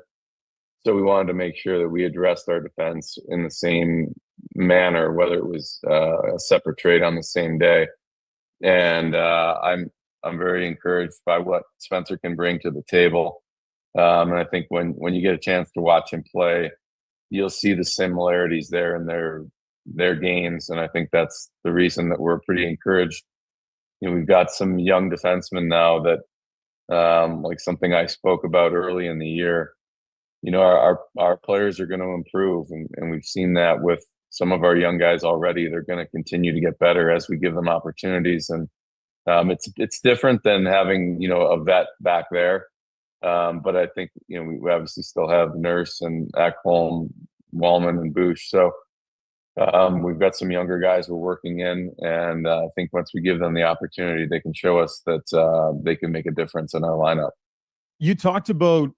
So we wanted to make sure that we addressed our defense in the same manner, whether it was a separate trade on the same day. And I'm very encouraged by what Spencer can bring to the table. And I think when you get a chance to watch him play, you'll see the similarities there in their games. And I think that's the reason that we're pretty encouraged. We've got some young defensemen now that, like something I spoke about early in the year, our players are going to improve. And we've seen that with some of our young guys already. They're going to continue to get better as we give them opportunities. And it's different than having, a vet back there. But I think, we obviously still have Nurse and Ekholm, Wallman, and Bush. So we've got some younger guys we're working in. And I think once we give them the opportunity, they can show us that they can make a difference in our lineup. You talked about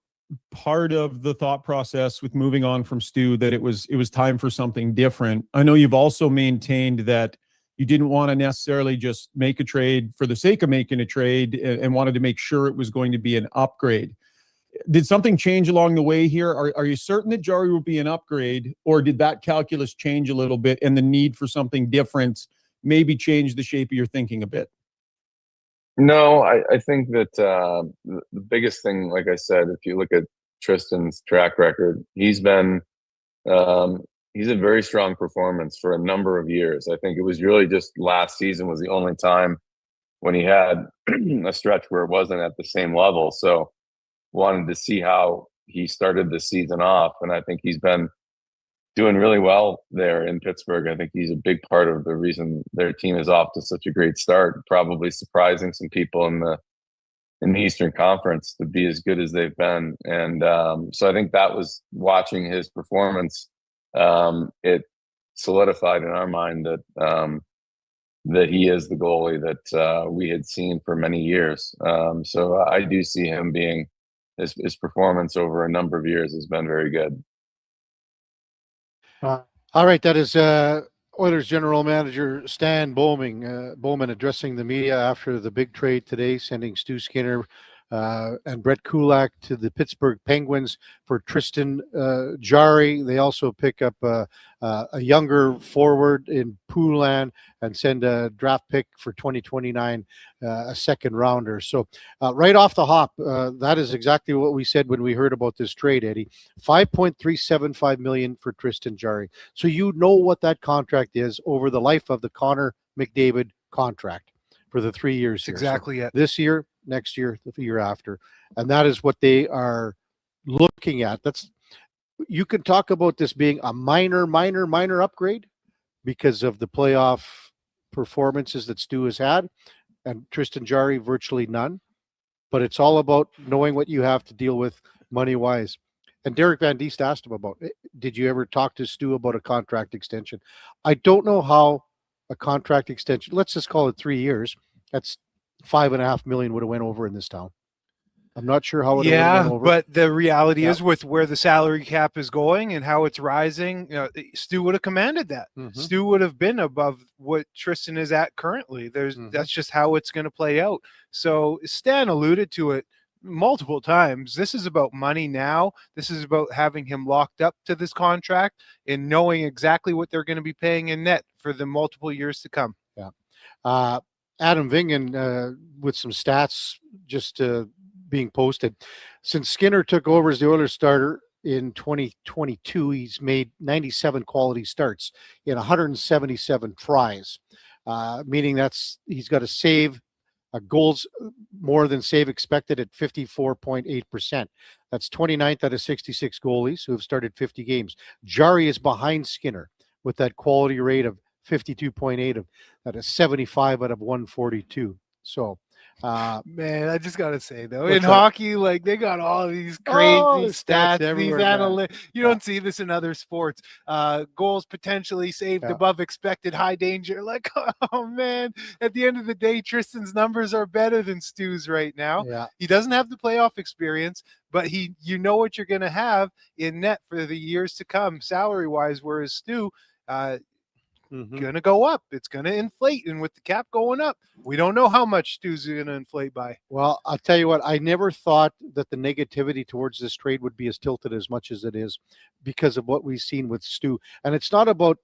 part of the thought process with moving on from Stu, that it was time for something different. I know you've also maintained that you didn't want to necessarily just make a trade for the sake of making a trade and wanted to make sure it was going to be an upgrade. Did something change along the way here? Are you certain that Jari will be an upgrade, or did that calculus change a little bit and the need for something different maybe change the shape of your thinking a bit? No, I think that the biggest thing, like I said, if you look at Tristan's track record, he's a very strong performance for a number of years. I think it was really just last season was the only time when he had a stretch where it wasn't at the same level. So wanted to see how he started the season off. And I think he's been doing really well there in Pittsburgh. I think he's a big part of the reason their team is off to such a great start, probably surprising some people in the Eastern Conference to be as good as they've been. And so I think that was watching his performance. It solidified in our mind that he is the goalie that we had seen for many years. So I do see him being his performance over a number of years has been very good. All right, that is Oilers General Manager Stan Bowman addressing the media after the big trade today, sending Stu Skinner and Brett Kulak to the Pittsburgh Penguins for Tristan Jari. They also pick up a younger forward in Poulin and send a draft pick for 2029, a second rounder. So right off the hop, that is exactly what we said when we heard about this trade, Eddie. $5.375 million for Tristan Jari. So you know what that contract is over the life of the Connor McDavid contract for the 3 years. Exactly it. This year, next year, the year after. And that is what they are looking at. You can talk about this being a minor upgrade because of the playoff performances that Stu has had, and Tristan Jari virtually none. But it's all about knowing what you have to deal with money-wise. And Derek Van Diest asked him about, did you ever talk to Stu about a contract extension? I don't know how a contract extension, let's just call it 3 years, that's $5.5 million would have went over in this town. I'm not sure how it would have went over. But the reality is with where the salary cap is going and how it's rising, Stu would have commanded that. Stu would have been above what Tristan is at currently. That's just how it's going to play out. So Stan alluded to it multiple times. This is about money now. This is about having him locked up to this contract and knowing exactly what they're going to be paying in net for the multiple years to come. Yeah. Adam Vingan with some stats just being posted. Since Skinner took over as the Oilers starter in 2022, he's made 97 quality starts in 177 tries, meaning he's got a save, goals more than save expected at 54.8%. That's 29th out of 66 goalies who have started 50 games. Jari is behind Skinner with that quality rate of 52.8 of that is 75 out of 142. So Man, I just gotta say though, What's in that? hockey, like they got all these crazy stats, these everywhere, man. analytics. You don't see this in other sports. Goals potentially saved above expected, high danger. Like, oh man, at the end of the day, Tristan's numbers are better than Stu's right now. Yeah. He doesn't have the playoff experience, but you know what you're gonna have in net for the years to come, salary wise. Whereas Stu, gonna go up. It's gonna inflate, and with the cap going up, we don't know how much Stu's gonna inflate by. Well, I'll tell you what, I never thought that the negativity towards this trade would be as tilted as much as it is because of what we've seen with Stu. And it's not about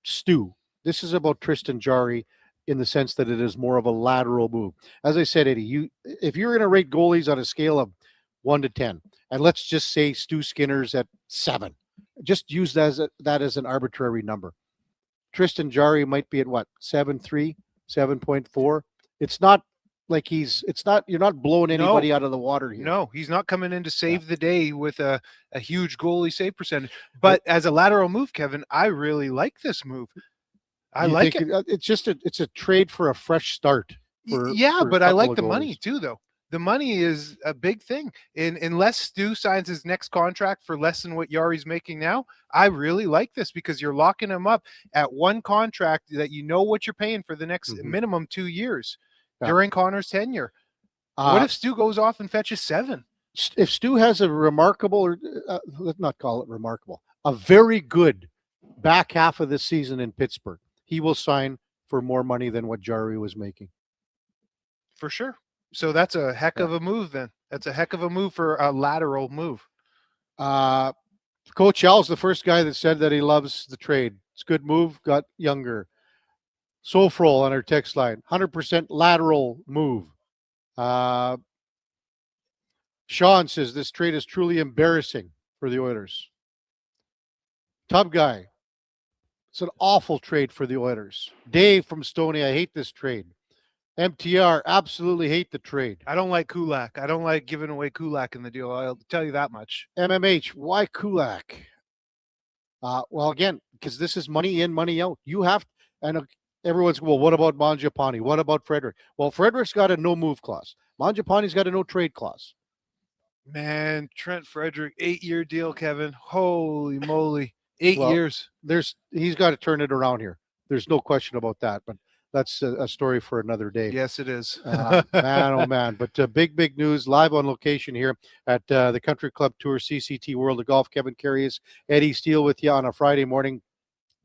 Stu. This is about Tristan Jarry in the sense that it is more of a lateral move. As I said, Eddie, if you're going to rate goalies on a scale of 1 to 10, and let's just say Stu Skinner's at 7, just use that as an arbitrary number. Tristan Jarry might be at what, 7.3, 7.4. It's not like you're not blowing anybody out of the water here. No, he's not coming in to save the day with a huge goalie save percentage. But as a lateral move, Kevin, I really like this move. I like it. It's a trade for a fresh start. But I like the money too, though. The money is a big thing. Unless Stu signs his next contract for less than what Yari's making now, I really like this because you're locking him up at one contract that you know what you're paying for the next minimum 2 years during Connor's tenure. What if Stu goes off and fetches 7? If Stu has a remarkable, let's not call it remarkable, a very good back half of this season in Pittsburgh, he will sign for more money than what Jarry was making. For sure. So that's a heck of a move then. That's a heck of a move for a lateral move. Coach Al's the first guy that said that he loves the trade. It's a good move, got younger. Sofrol on our text line, 100% lateral move. Sean says this trade is truly embarrassing for the Oilers. Tub guy, it's an awful trade for the Oilers. Dave from Stoney, I hate this trade. MTR, absolutely hate the trade. I don't like Kulak. I don't like giving away Kulak in the deal. I'll tell you that much. MMH, why Kulak? Well, again, because this is money in, money out. You have, and everyone's, well, what about Mangiapane? What about Frederick? Well, Frederick's got a no move clause. Mangiapane's got a no trade clause. Man, Trent Frederick, 8-year deal, Kevin. Holy moly. 8 years. He's got to turn it around here. There's no question about that. But that's a story for another day. Yes, it is. Man, oh man. But big news live on location here at the Country Club Tour CCT World of Golf. Kevin Karius, Eddie Steele with you on a Friday morning.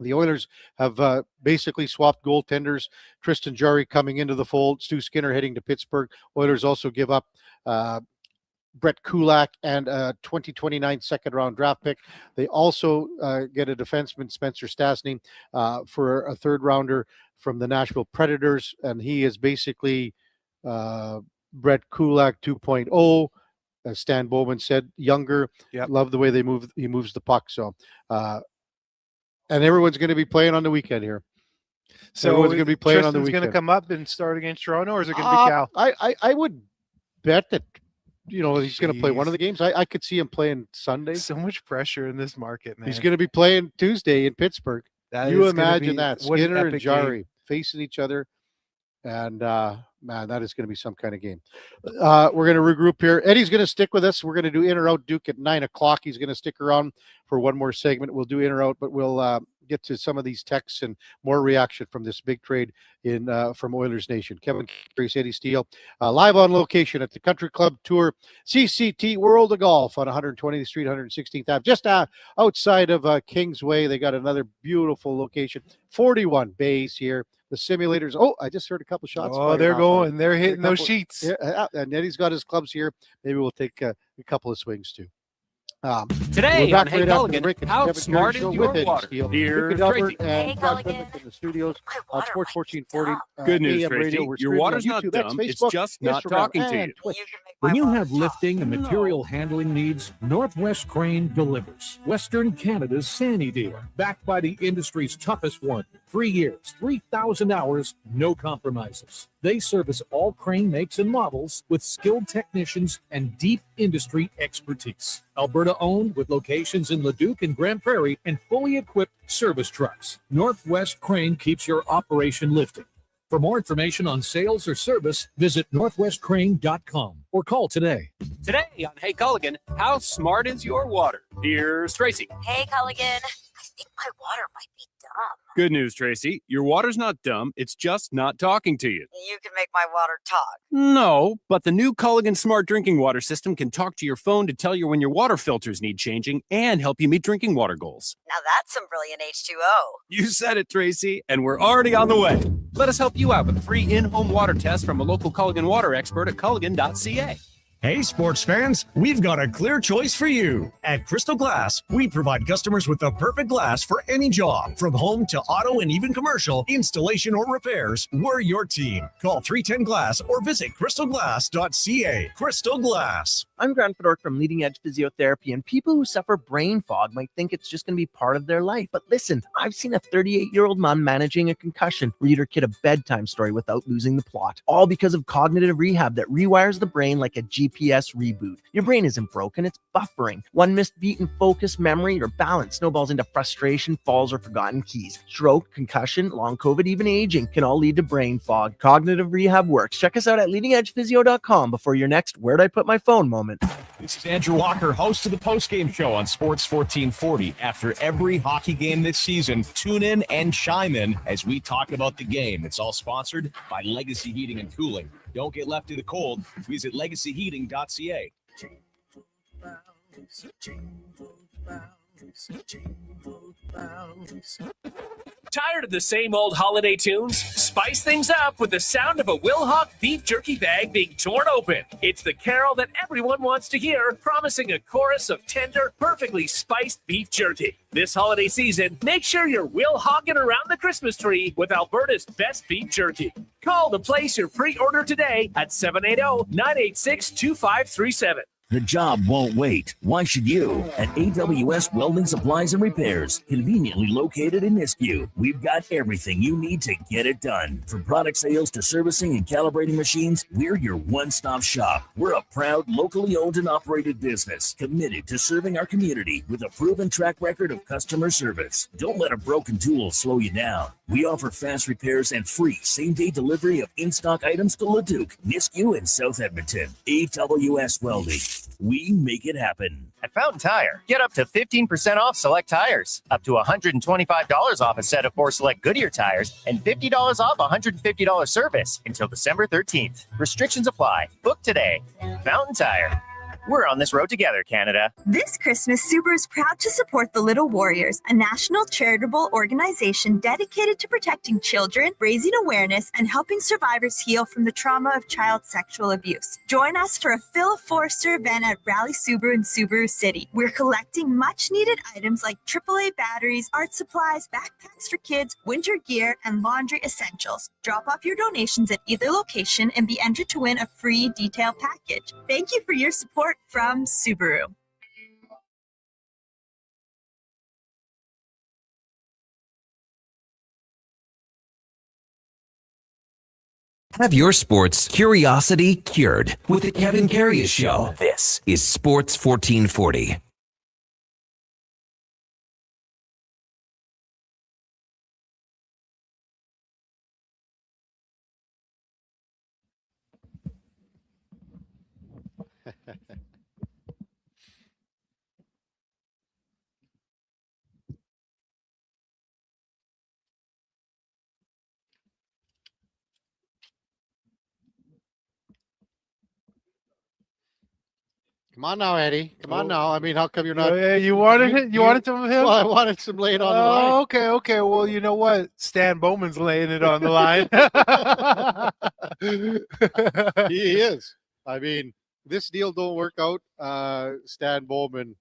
The Oilers have basically swapped goaltenders. Tristan Jarry coming into the fold. Stu Skinner heading to Pittsburgh. Oilers also give up Brett Kulak and a 2029 second-round draft pick. They also get a defenseman, Spencer Stastny, for a third-rounder from the Nashville Predators, and he is basically Brett Kulak 2.0. As Stan Bowman said, younger. Yep. Love the way he moves the puck. So, and everyone's going to be playing on the weekend here. So everyone's going to be playing on the Tristan's weekend. going to come up and start against Toronto, or is it going to be Cal? I would bet that he's going to play one of the games. I could see him playing Sunday. So much pressure in this market, man. He's going to be playing Tuesday in Pittsburgh. You imagine that. Skinner and Jarry facing each other. And, man, that is going to be some kind of game. We're going to regroup here. Eddie's going to stick with us. We're going to do in or out Duke at 9 o'clock. He's going to stick around for one more segment. We'll do in or out, but we'll get to some of these texts and more reaction from this big trade from Oilers Nation. Kevin Karius, Eddie Steele, live on location at the Country Club Tour CCT World of Golf on 120th Street, 116th Ave, just outside of Kingsway. They got another beautiful location, 41 bays here. The simulators. Oh, I just heard a couple shots. Oh, they're going. They're hitting those sheets. Yeah, and Eddie's got his clubs here. Maybe we'll take a couple of swings too. Today on Hey Culligan, how Kevin smart Karius is your with water? Duke Dear of Delburne Tracy. and Josh Goodman in the studios on Sports 1440. Good news, AM Tracy. radio. We're Your streaming water's on not YouTube, dumb. X, It's Facebook, just not Instagram, talking to and you. Twitch. When you have lifting and material handling needs, Northwest Crane delivers. Western Canada's Sandy dealer, backed by the industry's toughest one. 3 years, 3,000 hours, no compromises. They service all crane makes and models with skilled technicians and deep industry expertise. Alberta owned with locations in Leduc and Grand Prairie and fully equipped service trucks. Northwest Crane keeps your operation lifting. For more information on sales or service, visit northwestcrane.com or call today. Today on Hey Culligan, how smart is your water? Here's Tracy. Hey, Culligan. I think my water might be dumb. Good news, Tracy. Your water's not dumb. It's just not talking to you. You can make my water talk. No, but the new Culligan Smart Drinking Water System can talk to your phone to tell you when your water filters need changing and help you meet drinking water goals. Now that's some brilliant H2O. You said it, Tracy, and we're already on the way. Let us help you out with a free in-home water test from a local Culligan water expert at culligan.ca. Hey, sports fans, we've got a clear choice for you. At Crystal Glass, we provide customers with the perfect glass for any job. From home to auto and even commercial, installation or repairs, we're your team. Call 310-GLASS or visit crystalglass.ca. Crystal Glass. I'm Grant Fedork from Leading Edge Physiotherapy, and people who suffer brain fog might think it's just going to be part of their life. But listen, I've seen a 38-year-old mom managing a concussion read her kid a bedtime story without losing the plot, all because of cognitive rehab that rewires the brain like a GPS reboot. Your brain isn't broken, it's buffering. One missed beat in focus, memory, or balance snowballs into frustration, falls, or forgotten keys. Stroke, concussion, long COVID, even aging can all lead to brain fog. Cognitive rehab works. Check us out at leadingedgephysio.com before your next "where'd I put my phone" moment. This is Andrew Walker, host of the postgame show on Sports 1440. After every hockey game this season, tune in and chime in as we talk about the game. It's all sponsored by Legacy Heating and Cooling. Don't get left in the cold. Visit legacyheating.ca. Tired of the same old holiday tunes? Spice things up with the sound of a Wilhauk beef jerky bag being torn open. It's the carol that everyone wants to hear, promising a chorus of tender, perfectly spiced beef jerky. This holiday season, make sure you're Wilhauking around the Christmas tree with Alberta's best beef jerky. Call to place your pre-order today at 780-986-2537. The job won't wait. Why should you? At AWS Welding Supplies and Repairs, conveniently located in Nisku, we've got everything you need to get it done. From product sales to servicing and calibrating machines, we're your one-stop shop. We're a proud, locally owned and operated business, committed to serving our community with a proven track record of customer service. Don't let a broken tool slow you down. We offer fast repairs and free same-day delivery of in-stock items to Leduc, Nisku, and South Edmonton. AWS Welding. We make it happen. At Fountain Tire, get up to 15% off select tires, up to $125 off a set of 4 select Goodyear tires, and $50 off $150 service until December 13th. Restrictions apply. Book today. Fountain Tire. We're on this road together, Canada. This Christmas, Subaru is proud to support the Little Warriors, a national charitable organization dedicated to protecting children, raising awareness, and helping survivors heal from the trauma of child sexual abuse. Join us for a Phil Forster event at Rally Subaru in Subaru City. We're collecting much-needed items like AAA batteries, art supplies, backpacks for kids, winter gear, and laundry essentials. Drop off your donations at either location and be entered to win a free detail package. Thank you for your support from Subaru. Have your sports curiosity cured with the Kevin Karius Show. This is Sports 1440. Come on now, Eddie. Come on now. I mean, how come you're not? You wanted it? You wanted some of him? Well, I wanted some laid on the line. Okay, okay. Well, you know what? Stan Bowman's laying it on the line. He is. I mean, this deal don't work out. Stan Bowman,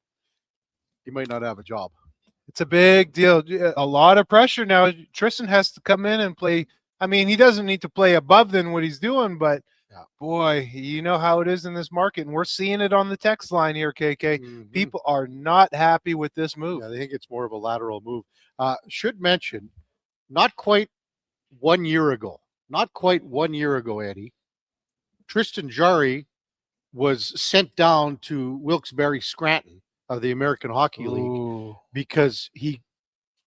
he might not have a job. It's a big deal. A lot of pressure now. Tristan has to come in and play. I mean, he doesn't need to play above than what he's doing, but boy, you know how it is in this market, and we're seeing it on the text line here, KK. People are not happy with this move. Yeah, they think it's more of a lateral move. Should mention, not quite 1 year ago, Eddie, Tristan Jarry was sent down to Wilkes-Barre Scranton of the American Hockey League because he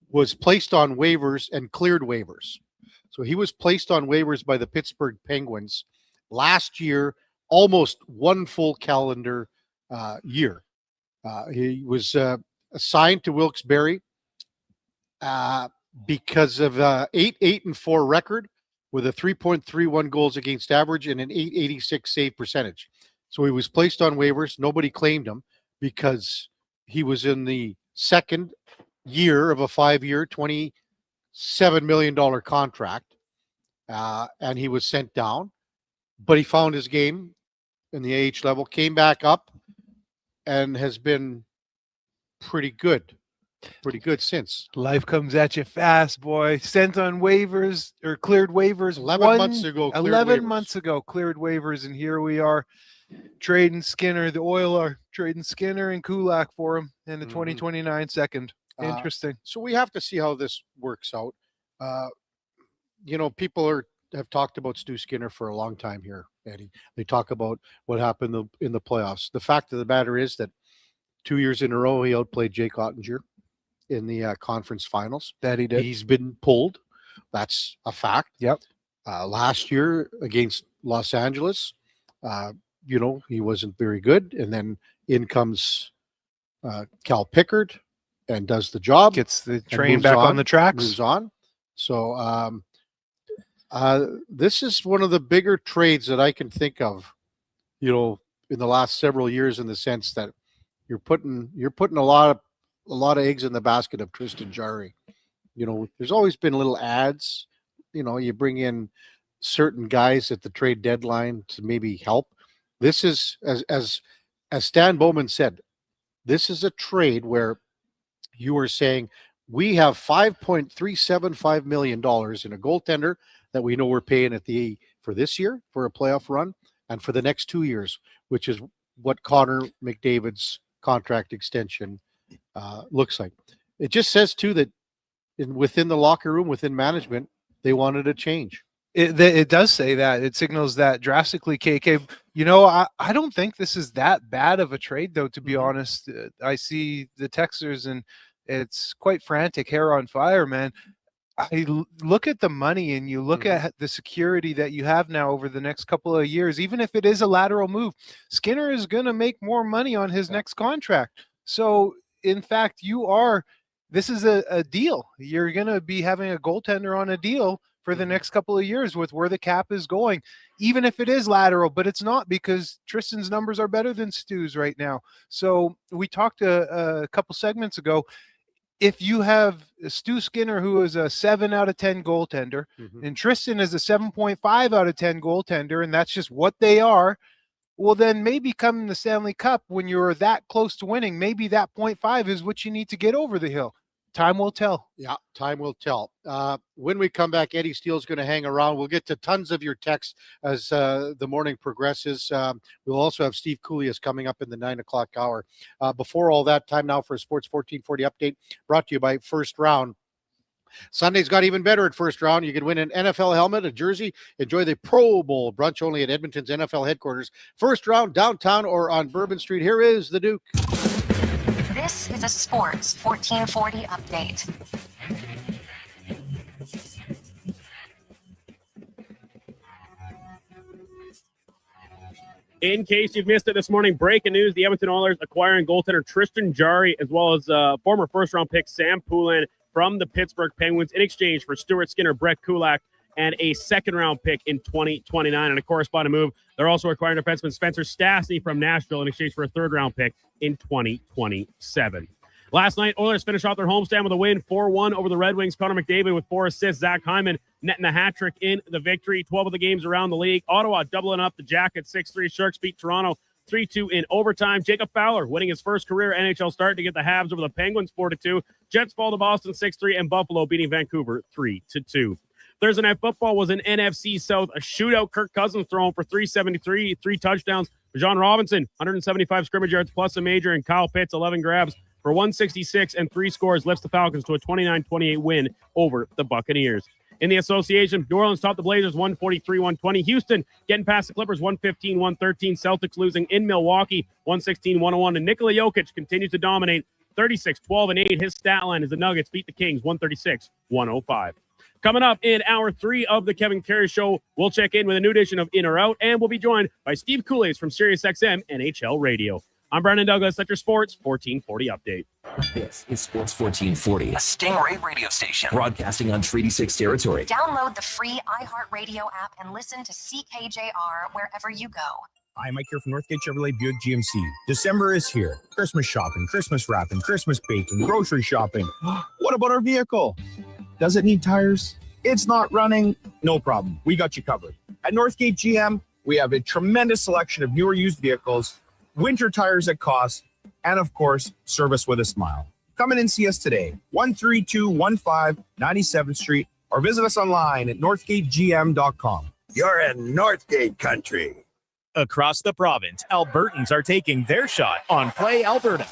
was placed on waivers and cleared waivers. So he was placed on waivers by the Pittsburgh Penguins last year, almost one full calendar year. He was assigned to Wilkes-Barre because of 8-8-4 record with a 3.31 goals against average and an 886 save percentage. So he was placed on waivers. Nobody claimed him because he was in the second year of a 5-year, $27 million contract, and he was sent down. But he found his game in the AH level, came back up, and has been pretty good since. Life comes at you fast, boy. Sent on waivers or cleared waivers 11 months ago. 11 months ago, cleared waivers, and here we are trading Skinner. The Oil are trading Skinner and Kulak for him in the 2029 second. Interesting. So we have to see how this works out. People have talked about Stu Skinner for a long time here, Eddie. They talk about what happened in the playoffs. The fact of the matter is that 2 years in a row, he outplayed Jake Ottinger in the conference finals. That he did. He's been pulled. That's a fact. Yep. Last year against Los Angeles, he wasn't very good. And then in comes Cal Pickard and does the job. Gets the train back on the tracks. Moves on. So this is one of the bigger trades that I can think of, in the last several years, in the sense that you're putting a lot of eggs in the basket of Tristan Jarry. There's always been little ads. You bring in certain guys at the trade deadline to maybe help. This is, as Stan Bowman said, this is a trade where you are saying we have $5.375 million in a goaltender that we know we're paying for this year for a playoff run and for the next 2 years, which is what Connor McDavid's contract extension looks like. It just says too that within the locker room, within management, they wanted a change. It does say that. It signals that drastically, KK. I don't think this is that bad of a trade, though, to be honest. I see the texters, and it's quite frantic, hair on fire, man. I look at the money, and you look at the security that you have now over the next couple of years. Even if it is a lateral move, Skinner is going to make more money on his next contract. So, in fact, this is a deal. You're going to be having a goaltender on a deal for the next couple of years with where the cap is going, even if it is lateral, but it's not, because Tristan's numbers are better than Stu's right now. So we talked a couple segments ago. If you have Stu Skinner, who is a 7 out of 10 goaltender, and Tristan is a 7.5 out of 10 goaltender, and that's just what they are, well, then maybe come the Stanley Cup, when you're that close to winning, maybe that 0.5 is what you need to get over the hill. Time will tell. Yeah, time will tell. When we come back, Eddie Steele's going to hang around. We'll get to tons of your texts as the morning progresses. We'll also have Steve Koulias coming up in the 9 o'clock hour. Before all that, time now for a Sports 1440 update brought to you by First Round. Sunday's got even better at First Round. You can win an NFL helmet, a jersey. Enjoy the Pro Bowl brunch only at Edmonton's NFL headquarters. First Round, downtown or on Bourbon Street. Here is the Duke. This is a Sports 1440 update. In case you've missed it this morning, breaking news: the Edmonton Oilers acquiring goaltender Tristan Jarry, as well as former first-round pick Sam Poulin from the Pittsburgh Penguins, in exchange for Stuart Skinner, Brett Kulak, and a second-round pick in 2029. And a corresponding move, they're also acquiring defenseman Spencer Stastny from Nashville in exchange for a third-round pick in 2027. Last night, Oilers finished off their homestand with a win, 4-1 over the Red Wings. Connor McDavid with 4 assists. Zach Hyman netting a hat trick in the victory. 12 of the games around the league. Ottawa doubling up the Jackets, 6-3. Sharks beat Toronto 3-2 in overtime. Jacob Fowler winning his first career NHL start to get the Habs over the Penguins 4-2. Jets fall to Boston 6-3, and Buffalo beating Vancouver 3-2. Thursday Night Football was an NFC South, a shootout. Kirk Cousins throwing for 373, 3 touchdowns. John Robinson, 175 scrimmage yards plus a major, and Kyle Pitts, 11 grabs for 166 and 3 scores, lifts the Falcons to a 29-28 win over the Buccaneers. In the association, New Orleans topped the Blazers 143-120. Houston getting past the Clippers 115-113. Celtics losing in Milwaukee 116-101. And Nikola Jokic continues to dominate 36-12-8. His stat line is the Nuggets beat the Kings 136-105. Coming up in hour 3 of the Kevin Karius Show, we'll check in with a new edition of In or Out, and we'll be joined by Steve Kool-Aid from SiriusXM NHL Radio. I'm Brandon Douglas at your Sports 1440 update. This is Sports 1440, a Stingray radio station broadcasting on Treaty 6 territory. Download the free iHeartRadio app and listen to CKJR wherever you go. Hi, Mike here from Northgate Chevrolet Buick GMC. December is here. Christmas shopping, Christmas wrapping, Christmas baking, grocery shopping. What about our vehicle? Does it need tires? It's not running? No problem. We got you covered. At Northgate GM, we have a tremendous selection of newer used vehicles, winter tires at cost, and of course, service with a smile. Come in and see us today, 13215 97th Street, or visit us online at northgategm.com. You're in Northgate country. Across the province, Albertans are taking their shot on Play Alberta.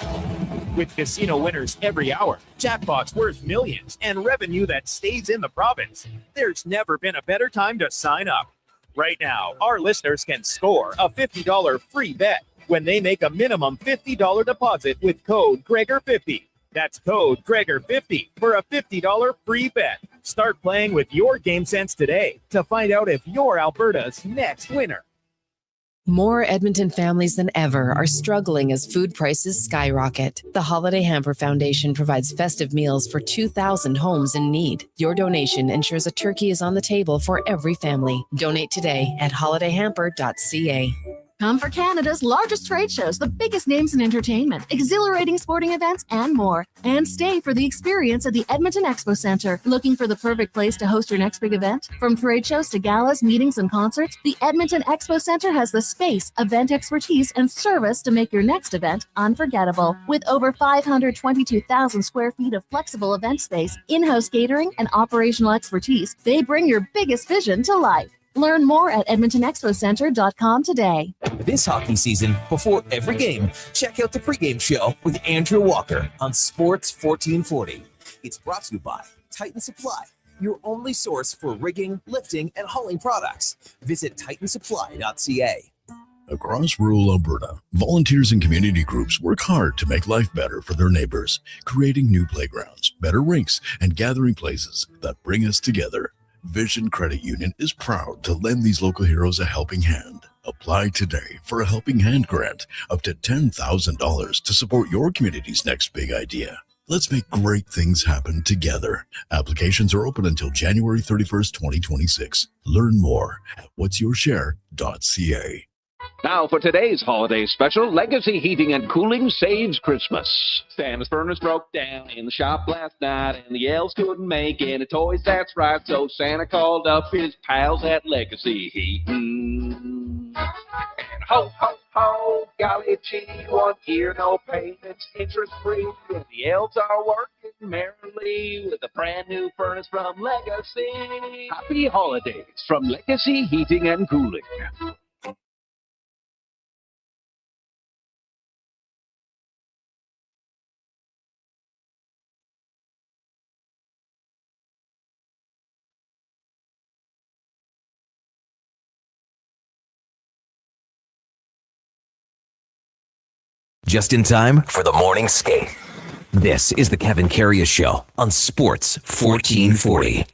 With casino winners every hour, jackpots worth millions, and revenue that stays in the province, there's never been a better time to sign up. Right now, our listeners can score a $50 free bet when they make a minimum $50 deposit with code Gregor50. That's code Gregor50 for a $50 free bet. Start playing with your game sense today to find out if you're Alberta's next winner. More Edmonton families than ever are struggling as food prices skyrocket. The Holiday Hamper Foundation provides festive meals for 2,000 homes in need. Your donation ensures a turkey is on the table for every family. Donate today at holidayhamper.ca. Come for Canada's largest trade shows, the biggest names in entertainment, exhilarating sporting events, and more. And stay for the experience at the Edmonton Expo Centre. Looking for the perfect place to host your next big event? From trade shows to galas, meetings, and concerts, the Edmonton Expo Centre has the space, event expertise, and service to make your next event unforgettable. With over 522,000 square feet of flexible event space, in-house catering, and operational expertise, they bring your biggest vision to life. Learn more at edmontonexpocentre.com today. This hockey season, before every game, check out the pregame show with Andrew Walker on Sports 1440. It's brought to you by Titan Supply, your only source for rigging, lifting, and hauling products. Visit titansupply.ca. Across rural Alberta, volunteers and community groups work hard to make life better for their neighbors, creating new playgrounds, better rinks, and gathering places that bring us together. Vision Credit Union is proud to lend these local heroes a helping hand. Apply today for a Helping Hand grant up to $10,000 to support your community's next big idea. Let's make great things happen together. Applications are open until January 31st, 2026. Learn more at whatsyourshare.ca. Now for today's holiday special, Legacy Heating and Cooling saves Christmas. Santa's furnace broke down in the shop last night, and the elves couldn't make any toys, that's right, so Santa called up his pals at Legacy Heating. And ho, ho, ho, golly gee, 1 year, no payments, interest-free, and the elves are working merrily with a brand new furnace from Legacy. Happy holidays from Legacy Heating and Cooling. Just in time for the morning skate. This is the Kevin Karius Show on Sports 1440.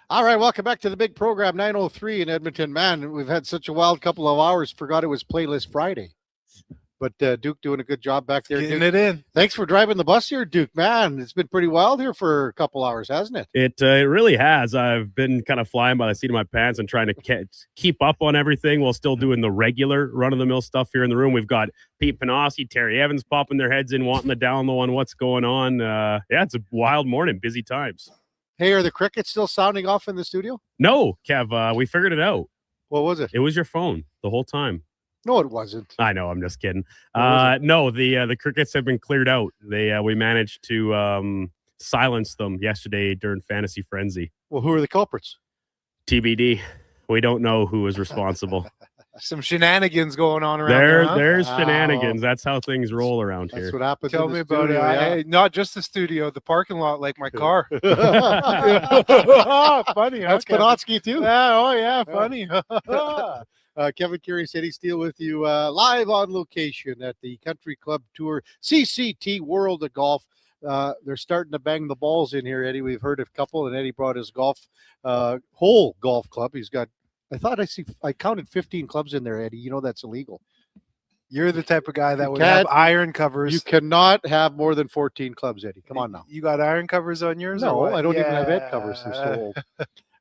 All right, welcome back to the big program, 9:03 in Edmonton. Man, we've had such a wild couple of hours. Forgot it was Playlist Friday. But Duke doing a good job back there. Getting Duke. it in. Thanks for driving the bus here, Duke. Man, it's been pretty wild here for a couple hours, hasn't it? It really has. I've been kind of flying by the seat of my pants and trying to keep up on everything while still doing the regular run-of-the-mill stuff here in the room. We've got Pete Panasi, Terry Evans popping their heads in, wanting the down low on what's going on. Yeah, it's a wild morning, busy times. Hey, are the crickets still sounding off in the studio? No, Kev, we figured it out. What was it? It was your phone the whole time. No, it wasn't. I know. I'm just kidding. No, the crickets have been cleared out. We managed to silence them yesterday during Fantasy Frenzy. Well, who are the culprits? TBD. We don't know who is responsible. Some shenanigans going on around there. Huh? There's shenanigans. That's how things roll around here. That's what happens. Tell me about it. Yeah. Hey, not just the studio, the parking lot, like my car. Funny. That's Panotsky too. Yeah, oh yeah, funny. Kevin Karius, Eddie Steele with you live on location at the Country Club Tour CCT World of Golf. They're starting to bang the balls in here, Eddie. We've heard a couple, and Eddie brought his whole golf club. He's got, I counted 15 clubs in there, Eddie. You know that's illegal. You're the type of guy that would have iron covers. You cannot have more than 14 clubs, Eddie. Come on now. You got iron covers on yours? No, I don't even have head covers. They're so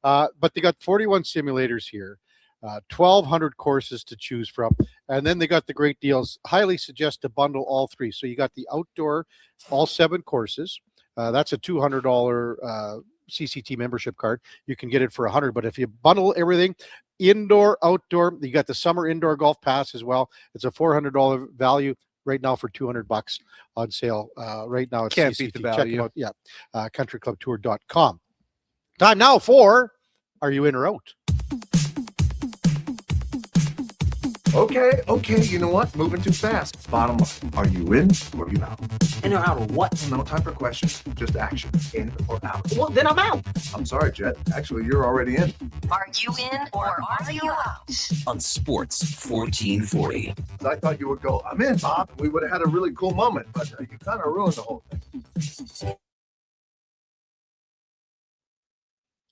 old. But they got 41 simulators here. 1,200 courses to choose from, and then they got the great deals. Highly suggest to bundle all three. So you got the outdoor, all 7 courses. That's a $200 CCT membership card. You can get it for $100. But if you bundle everything, indoor, outdoor, you got the summer indoor golf pass as well. It's a $400 value right now for $200 on sale. Right now, it's can't CCT. beat the value. Check them out. countryclubtour.com. Time now for Are You In or Out? Okay, you know what? Moving too fast. Bottom line, are you in or are you out? In or out of what? No time for questions, just action. In or out? Well, then I'm out. I'm sorry, Jet. Actually, you're already in. Are you in or are you out? On Sports 1440. I thought you would go, I'm in, Bob. We would have had a really cool moment, but you kind of ruined the whole thing.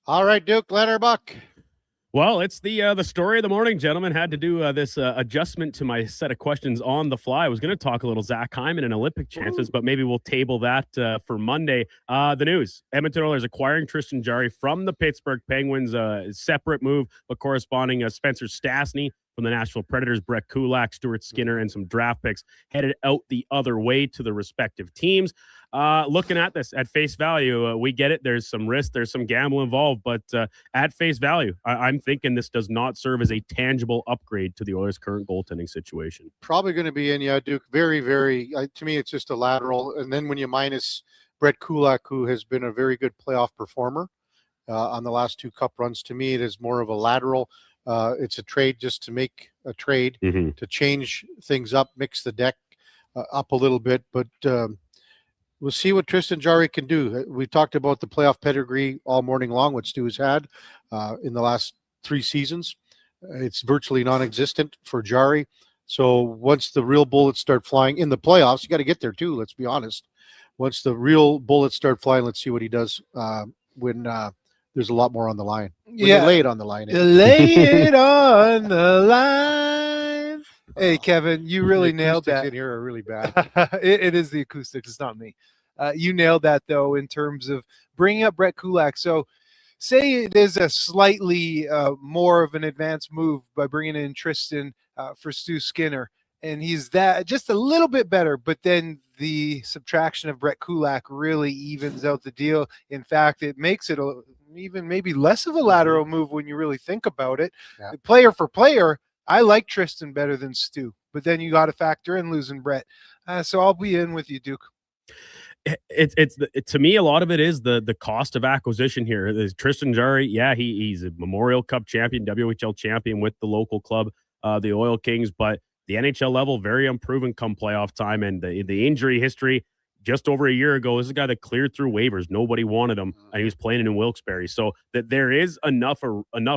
All right, Duke, Letterbuck. Well, it's the story of the morning, gentlemen. Had to do this adjustment to my set of questions on the fly. I was going to talk a little Zach Hyman and Olympic chances, but maybe we'll table that for Monday. The news: Edmonton Oilers acquiring Tristan Jarry from the Pittsburgh Penguins. Separate move, but corresponding Spencer Stastny from the Nashville Predators, Brett Kulak, Stuart Skinner, and some draft picks headed out the other way to the respective teams. Looking at this at face value, we get it. There's some risk, there's some gamble involved, but at face value, I'm thinking this does not serve as a tangible upgrade to the Oilers' current goaltending situation. Probably going to be in, Duke. Very, very, to me, it's just a lateral. And then when you minus Brett Kulak, who has been a very good playoff performer on the last 2 cup runs, to me, it is more of a lateral. It's a trade just to make a trade, to change things up, mix the deck up a little bit. But we'll see what Tristan Jarry can do. We talked about the playoff pedigree all morning long, what Stu has had in the last 3 seasons. It's virtually non-existent for Jarry. So once the real bullets start flying in the playoffs, you got to get there too, let's be honest. Once the real bullets start flying, let's see what he does when there's a lot more on the line. When you lay it on the line. Lay it on the line. Hey, Kevin, you really nailed that. In here are really bad. It is the acoustics. It's not me. You nailed that, though, in terms of bringing up Brett Kulak. So say it is a slightly more of an advanced move by bringing in Tristan for Stu Skinner. And he's that just a little bit better, but then the subtraction of Brett Kulak really evens out the deal. In fact, it makes it even maybe less of a lateral move when you really think about it. Yeah. Player for player, I like Tristan better than Stu, but then you got to factor in losing Brett. So I'll be in with you, Duke. It's to me, a lot of it is the cost of acquisition here. There's Tristan Jarry, he's a Memorial Cup champion, WHL champion with the local club, the Oil Kings, but the NHL level, very unproven come playoff time, and the injury history. Just over a year ago, this is a guy that cleared through waivers. Nobody wanted him, and he was playing in Wilkes-Barre. So that there is enough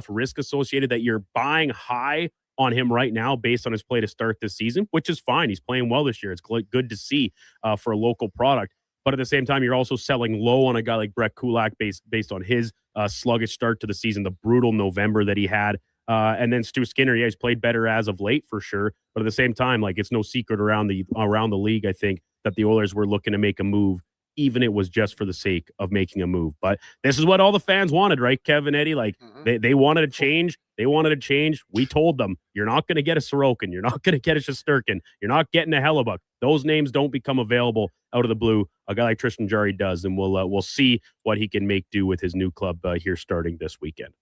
risk associated that you're buying high on him right now based on his play to start this season, which is fine. He's playing well this year. It's good to see for a local product. But at the same time, you're also selling low on a guy like Brett Kulak based on his sluggish start to the season, the brutal November that he had. And then Stu Skinner, he's played better as of late for sure. But at the same time, like, it's no secret around the league, I think, that the Oilers were looking to make a move, even it was just for the sake of making a move. But this is what all the fans wanted, right, Kevin, Eddie? Like, they wanted a change. They wanted a change. We told them, you're not going to get a Sorokin. You're not going to get a Shesterkin. You're not getting a Hellebuck. Those names don't become available out of the blue. A guy like Tristan Jarry does, and we'll see what he can make do with his new club here starting this weekend.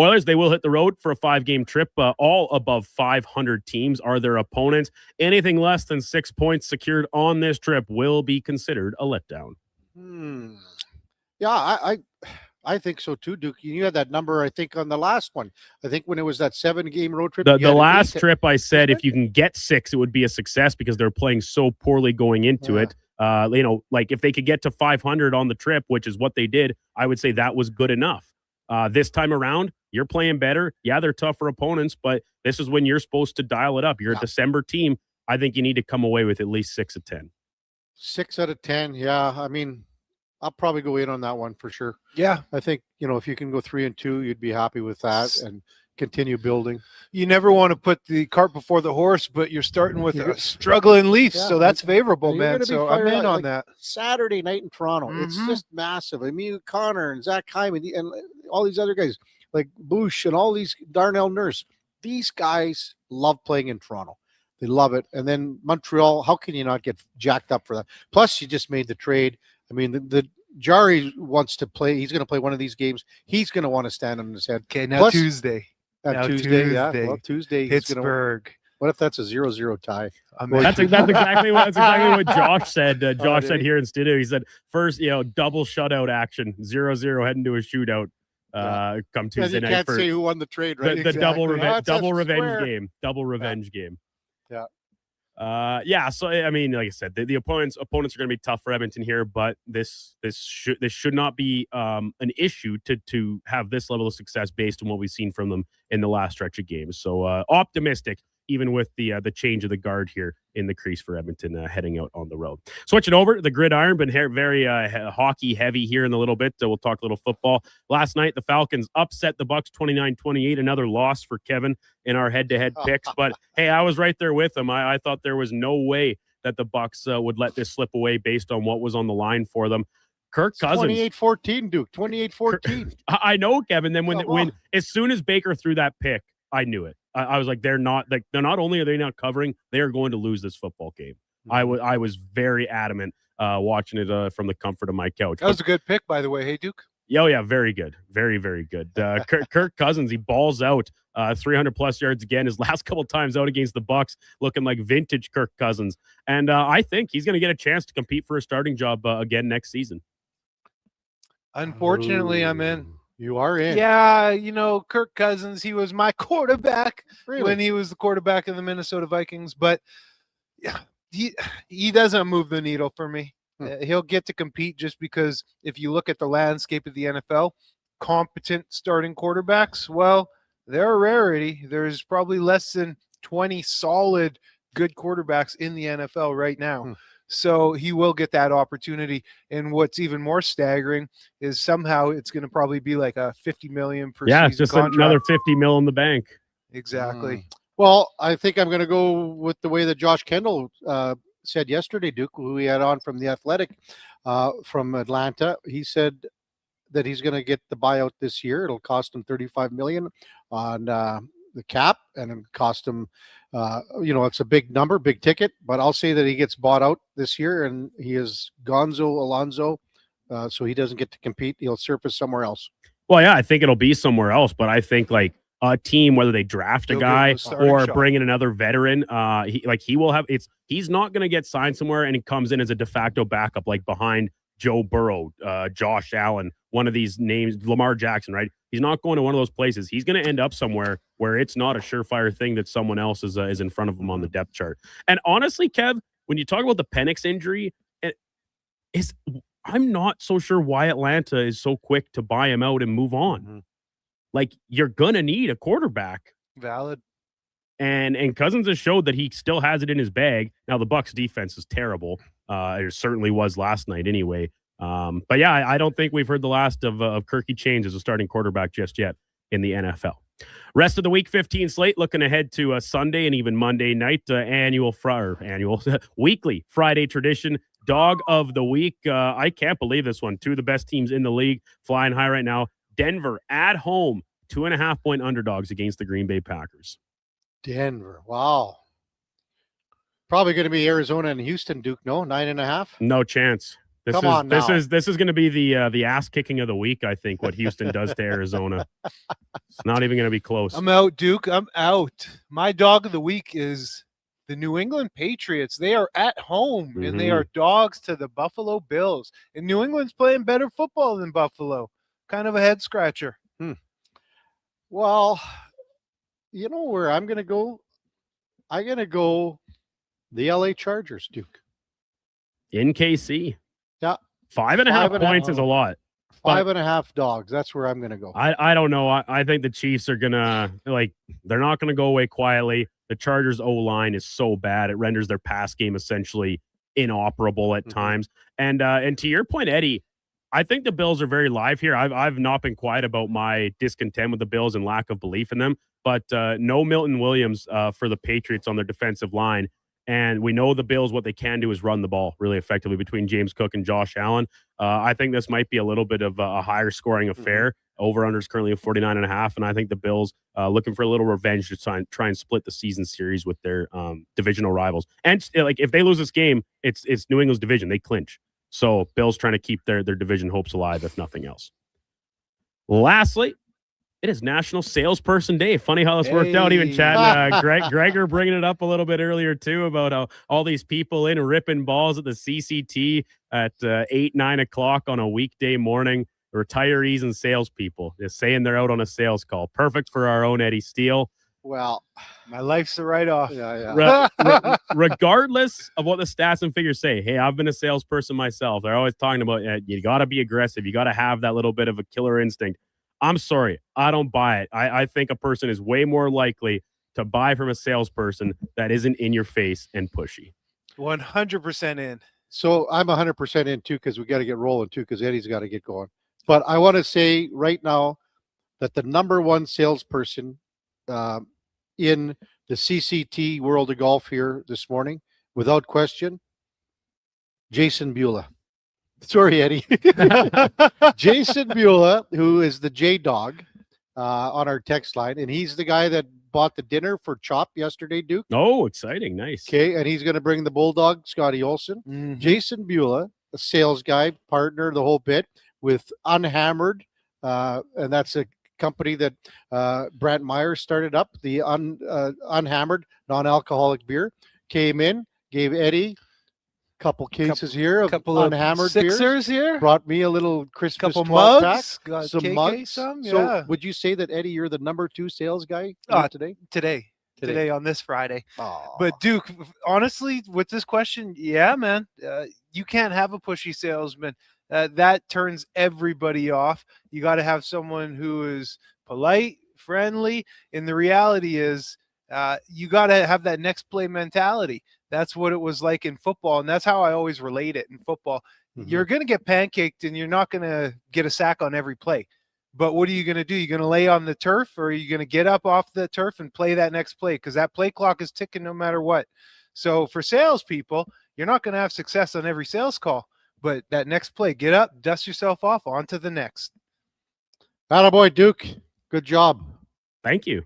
Oilers, they will hit the road for a 5-game trip. All above 500 teams are their opponents. Anything less than 6 points secured on this trip will be considered a letdown. Yeah, I think so too, Duke. You had that number, I think, on the last one. I think when it was that 7-game road trip. The last trip I said if you can get 6, it would be a success because they're playing so poorly going into it. Like if they could get to 500 on the trip, which is what they did, I would say that was good enough. This time around, you're playing better. Yeah, they're tougher opponents, but this is when you're supposed to dial it up. You're a December team. I think you need to come away with at least 6 of 10. 6 out of 10. Yeah, I mean, I'll probably go in on that one for sure. Yeah. I think, if you can go 3-2, you'd be happy with that and continue building. You never want to put the cart before the horse, but you're starting with a struggling Leafs, so that's favorable, man. So I'm in on that. Saturday night in Toronto, it's just massive. I mean, Connor and Zach Hyman and all these other guys like Bush and all these Darnell Nurse. These guys love playing in Toronto. They love it. And then Montreal, how can you not get jacked up for that? Plus, you just made the trade. I mean, the Jari wants to play. He's going to play one of these games. He's going to want to stand on his head. Okay, now Tuesday. Tuesday, yeah. Well, Tuesday. Pittsburgh. What if that's a 0-0 tie? That's exactly what Josh said. Josh said here in studio. He said first, double shutout action, 0-0 heading to a shootout. Come Tuesday night. You can't say who won the trade, right? The double revenge game. Yeah. So I mean, like I said, the opponents are going to be tough for Edmonton here, but this should not be an issue to have this level of success based on what we've seen from them in the last stretch of games. So optimistic, even with the change of the guard here in the crease for Edmonton heading out on the road. Switching over, the gridiron, been very hockey heavy here in a little bit. So we'll talk a little football. Last night, the Falcons upset the Bucks 29-28, another loss for Kevin in our head-to-head picks. But hey, I was right there with him. I thought there was no way that the Bucks would let this slip away based on what was on the line for them. Kirk Cousins. 28-14, Duke. 28-14. I know, Kevin. Then when as soon as Baker threw that pick, I knew it. I was like, they're not only are they not covering, they are going to lose this football game. I was very adamant watching it from the comfort of my couch. That was a good pick, by the way. Hey, Duke. Yeah, very good. Very, very good. Kirk Cousins, he balls out 300 plus yards again. His last couple times out against the Bucks, looking like vintage Kirk Cousins. And I think he's going to get a chance to compete for a starting job again next season. Unfortunately, I'm in. You are in. Yeah, Kirk Cousins, he was my quarterback when he was the quarterback of the Minnesota Vikings. But yeah, he doesn't move the needle for me. He'll get to compete just because if you look at the landscape of the NFL, competent starting quarterbacks, well, they're a rarity. There's probably less than 20 solid good quarterbacks in the NFL right now. So he will get that opportunity. And what's even more staggering is somehow it's going to probably be like a $50 million per season just contract. Another $50 million in the bank. Exactly. Well, I think I'm going to go with the way that Josh Kendall said yesterday, Duke, who we had on from The Athletic from Atlanta. He said that he's going to get the buyout this year. It'll cost him $35 million on the cap, and it cost him, it's a big number, big ticket, but I'll say that he gets bought out this year, and he is Gonzo Alonso, so he doesn't get to compete. He'll surface somewhere else. Well, yeah, I think it'll be somewhere else, but I think like a team, whether they draft a guy or bring in another veteran, he will have he's not going to get signed somewhere and he comes in as a de facto backup, like behind Joe Burrow, Josh Allen, one of these names, Lamar Jackson, right? He's not going to one of those places. He's going to end up somewhere where it's not a surefire thing that someone else is in front of him on the depth chart. And honestly, Kev, when you talk about the Penix injury, I'm not so sure why Atlanta is so quick to buy him out and move on. Like, you're going to need a quarterback. Valid. And Cousins has showed that he still has it in his bag. Now, the Bucs defense is terrible. It certainly was last night anyway. But yeah, I don't think we've heard the last of Kirky Chains as a starting quarterback just yet in the NFL. Rest of the week 15 slate, looking ahead to Sunday and even Monday night, weekly Friday tradition, dog of the week. I can't believe this one. Two of the best teams in the league flying high right now. Denver at home, 2.5-point underdogs against the Green Bay Packers. Denver, wow. Probably going to be Arizona and Houston, Duke. No, 9.5. No chance. This is going to be the ass kicking of the week. I think what Houston does to Arizona. It's not even going to be close. I'm out, Duke. I'm out. My dog of the week is the New England Patriots. They are at home and they are dogs to the Buffalo Bills. And New England's playing better football than Buffalo. kind of a head scratcher. Well, you know where I'm going to go? I'm going to go the LA Chargers, Duke. In KC. Yeah. 5.5 points is a lot. 5.5 dogs. That's where I'm going to go. I don't know. I think the Chiefs are gonna they're not gonna go away quietly. The Chargers O-line is so bad it renders their pass game essentially inoperable at times. And to your point, Eddie, I think the Bills are very live here. I've not been quiet about my discontent with the Bills and lack of belief in them. But no Milton Williams for the Patriots on their defensive line. And we know the Bills, what they can do is run the ball really effectively between James Cook and Josh Allen. I think this might be a little bit of a higher scoring affair. Over-under is currently at 49.5. And I think the Bills looking for a little revenge to try and split the season series with their divisional rivals. And if they lose this game, it's New England's division. They clinch. So Bills trying to keep their division hopes alive, if nothing else. Lastly, it is National Salesperson Day. Funny how this worked out. Even Chad, Gregor bringing it up a little bit earlier too about how all these people in ripping balls at the CCT at 8, 9 o'clock on a weekday morning. Retirees and salespeople just saying they're out on a sales call. Perfect for our own Eddie Steele. Well, my life's the write-off. Regardless of what the stats and figures say, hey, I've been a salesperson myself. They're always talking about you got to be aggressive. You got to have that little bit of a killer instinct. I'm sorry. I don't buy it. I think a person is way more likely to buy from a salesperson that isn't in your face and pushy. 100% in. So I'm 100% in too, because we got to get rolling too, because Eddie's got to get going. But I want to say right now that the number one salesperson in the CCT world of golf here this morning, without question, Jason Beulah. Sorry, Eddie. Jason Beulah, who is the J-Dog on our text line, and he's the guy that bought the dinner for Chop yesterday, Duke. Oh, exciting. Nice. Okay, and he's going to bring the Bulldog, Scotty Olson. Jason Beulah, a sales guy, partner, the whole bit, with Unhammered, and that's a company that Brant Meyer started up, the Unhammered non-alcoholic beer. Came in, gave Eddie couple cases here of Unhammered Sixers beers. here. Brought me a little Christmas couple 12 mugs. pack, Got some KK mugs. some, So yeah. would you say that, Eddie, you're the number 2 sales guy today? Today on this Friday. But Duke, honestly, with this question, yeah, man, you can't have a pushy salesman. That turns everybody off. You got to have someone who is polite, friendly, and the reality is you got to have that next play mentality. That's what it was like in football, and that's how I always relate it in football. You're going to get pancaked, and you're not going to get a sack on every play. But what are you going to do? You're going to lay on the turf, or are you going to get up off the turf and play that next play? Because that play clock is ticking no matter what. So for salespeople, you're not going to have success on every sales call. But that next play, get up, dust yourself off, on to the next. Attaboy, Duke. Good job. Thank you.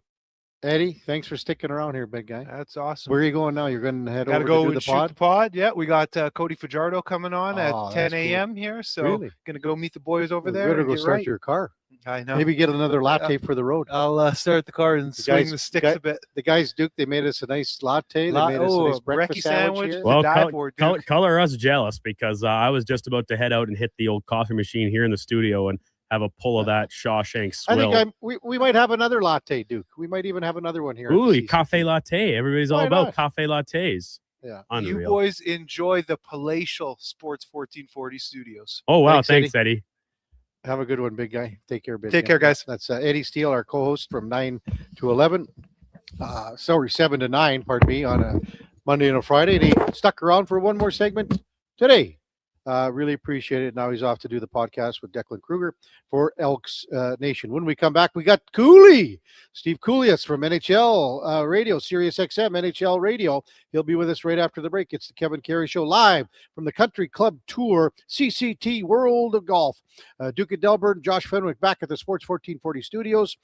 Eddie, thanks for sticking around here, big guy. That's awesome. Where are you going now? You're going to head Gotta over go to do and the shoot pod? the pod. Yeah, we got Cody Fajardo coming on at 10 that's cool. a.m. here. So Really? gonna go meet the boys over You there. better and go get start right. your car. I know. Maybe get another latte for the road. I'll start the car and swing the sticks a bit. The guys, Duke, they made us a nice latte. They made us a nice breakfast sandwich here. Well, color us jealous, because I was just about to head out and hit the old coffee machine here in the studio and have a pull of that Shawshank swill. I think we might have another latte, Duke. We might even have another one here. Ooh, cafe latte. Everybody's all about cafe lattes. Yeah. Unreal. You boys enjoy the palatial Sports 1440 studios. Oh, wow. Thanks, Eddie. Have a good one, big guy. Take care, big Take care, guys. That's Eddie Steele, our co-host from 9 to 11. 7 to 9, pardon me, on a Monday and a Friday. And he stuck around for one more segment today. Really appreciate it. Now he's off to do the podcast with Declan Kruger for Elks Nation. When we come back, we got Cooley, Steve Koulias from NHL Radio, Sirius XM NHL Radio. He'll be with us right after the break. It's the Kevin Carey Show live from the Country Club Tour CCT World of Golf. Duke of Delburne, Josh Fenwick back at the Sports 1440 studios.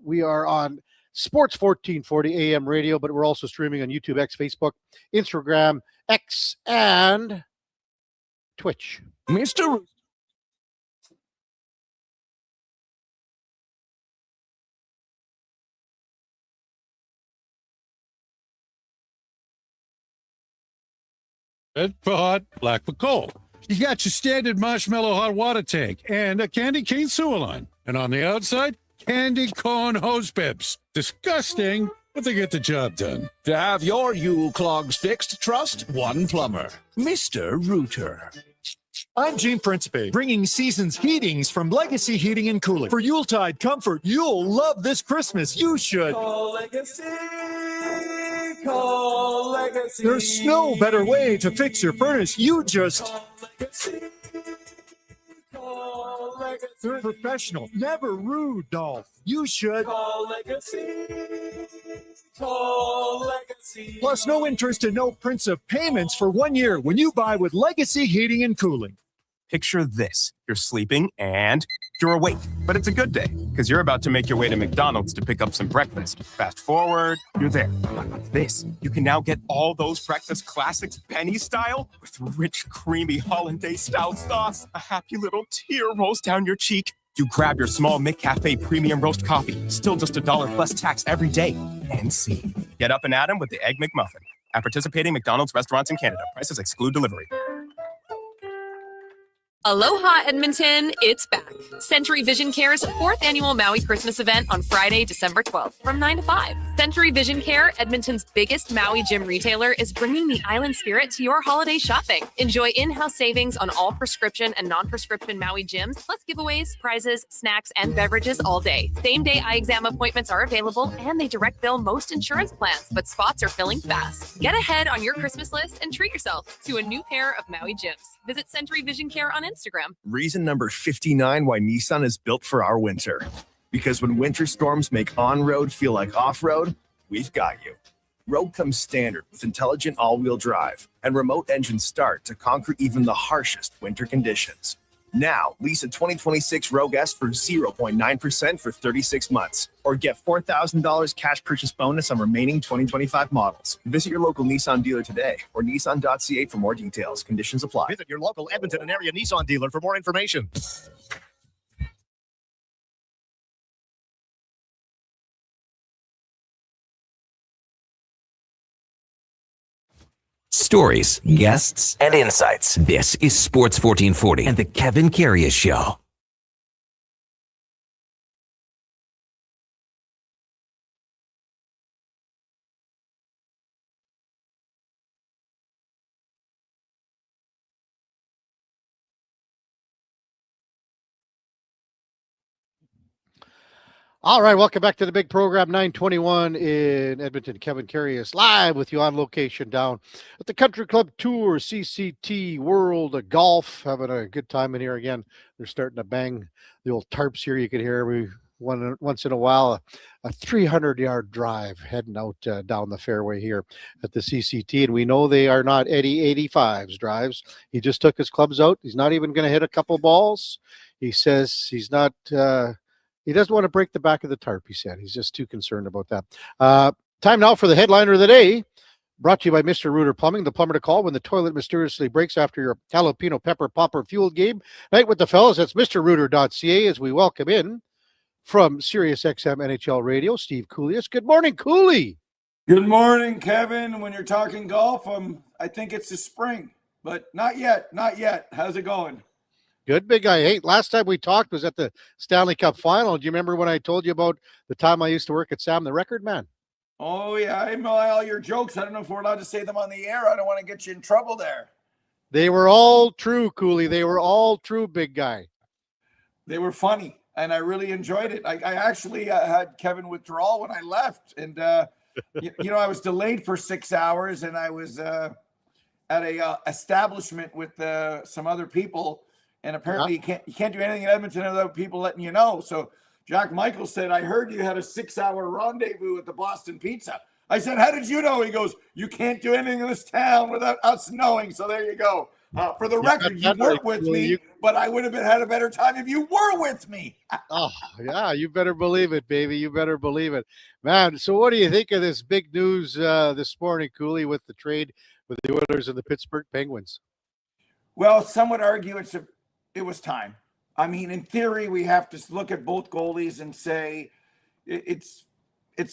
We are on Sports 1440 AM radio, but we're also streaming on YouTube, X, Facebook, Instagram, X, and Twitch. Mr. Red Pod, Black McCall. you got your standard marshmallow hot water tank and a candy cane sewer line. And on the outside, candy corn hose pips. Disgusting, but they get the job done. To have your Yule clogs fixed, trust one plumber, Mr. Rooter. I'm Gene Principe, bringing season's heatings from Legacy Heating and Cooling. For Yuletide comfort you'll love this Christmas. You should. Call Legacy. Call Legacy. There's no better way to fix your furnace. You just. Call Legacy. Call Legacy. They're professional, never rude, Dolph. You should. Call Legacy. Call Legacy. Plus, no interest and no prints of payments for 1 year when you buy with Legacy Heating and Cooling. Picture this. You're sleeping and you're awake. But it's a good day because you're about to make your way to McDonald's to pick up some breakfast. Fast forward, you're there. But with this, you can now get all those breakfast classics penny style with rich, creamy hollandaise-style sauce. A happy little tear rolls down your cheek. You grab your small McCafe premium roast coffee, still just $1 plus tax every day. And see. Get up and at 'em with the Egg McMuffin. At participating McDonald's restaurants in Canada. Prices exclude delivery. Aloha Edmonton, it's back. Century Vision Care's 4th annual Maui Christmas event on Friday, December 12th from 9 to 5. Century Vision Care, Edmonton's biggest Maui gym retailer, is bringing the island spirit to your holiday shopping. Enjoy in-house savings on all prescription and non-prescription Maui gyms, plus giveaways, prizes, snacks, and beverages all day. Same-day eye exam appointments are available, and they direct bill most insurance plans, but spots are filling fast. Get ahead on your Christmas list and treat yourself to a new pair of Maui gyms. Visit Century Vision Care on Instagram. Reason number 59 why Nissan is built for our winter. Because when winter storms make on-road feel like off-road, we've got you. Rogue comes standard with intelligent all-wheel drive and remote engine start to conquer even the harshest winter conditions. Now, lease a 2026 Rogue S for 0.9% for 36 months. Or get $4,000 cash purchase bonus on remaining 2025 models. Visit your local Nissan dealer today or Nissan.ca for more details. Conditions apply. Visit your local Edmonton and area Nissan dealer for more information. Stories, guests, and insights. This is Sports 1440 and the Kevin Karius Show. All right, welcome back to the big program, 921 in Edmonton. Kevin Karius live with you on location down at the Country Club Tour, CCT World of Golf. Having a good time in here again. They're starting to bang the old tarps here. You can hear every once in a while a 300-yard drive heading out down the fairway here at the CCT. And we know they are not Eddie 85's drives. He just took his clubs out. He's not even going to hit a couple balls. He says he's not... he doesn't want to break the back of the tarp, he said. He's just too concerned about that. Time now for the headliner of the day, brought to you by Mr. Rooter Plumbing, the plumber to call when the toilet mysteriously breaks after your jalapeno pepper popper fueled game. Night with the fellas, that's MrRooter.ca as we welcome in from SiriusXM NHL Radio, Steve Kouleas. Good morning, Cooley. Good morning, Kevin. When you're talking golf, I think it's the spring, but not yet, not yet. How's it going? Good, big guy. Hey, last time we talked was at the Stanley Cup final. Do you remember when I told you about the time I used to work at Sam the Record Man? Oh, yeah. I know all your jokes. I don't know if we're allowed to say them on the air. I don't want to get you in trouble there. They were all true, Cooley. They were all true, big guy. They were funny, and I really enjoyed it. I actually had Kevin withdrawal when I left. And, you know, I was delayed for 6 hours, and I was at a establishment with some other people. And apparently you can't do anything in Edmonton without people letting you know. So Jack Michael said, I heard you had a 6-hour rendezvous at the Boston Pizza. I said, how did you know? He goes, you can't do anything in this town without us knowing. So there you go. For the record, you weren't with me, but I would have had a better time if you were with me. Oh, yeah, you better believe it, baby. You better believe it. Man, so what do you think of this big news this morning, Cooley, with the trade with the Oilers and the Pittsburgh Penguins? Well, some would argue it was time. I mean, in theory, we have to look at both goalies and say it's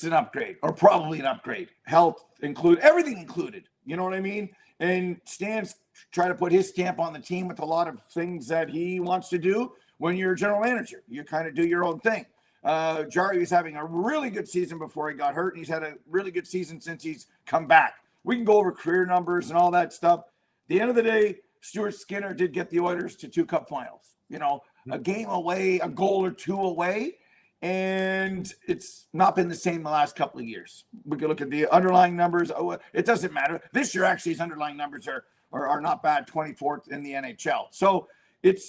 an upgrade, or probably an upgrade. Health include everything included. You know what I mean? And Stan's trying to put his stamp on the team with a lot of things that he wants to do. When you're a general manager, you kind of do your own thing. Jari is having a really good season before he got hurt, and he's had a really good season since he's come back. We can go over career numbers and all that stuff. At the end of the day, Stuart Skinner did get the Oilers to 2 cup finals. You know, a game away, a goal or 2 away, and it's not been the same the last couple of years. We can look at the underlying numbers. Oh, it doesn't matter. This year, actually, his underlying numbers are not bad, 24th in the NHL. So it's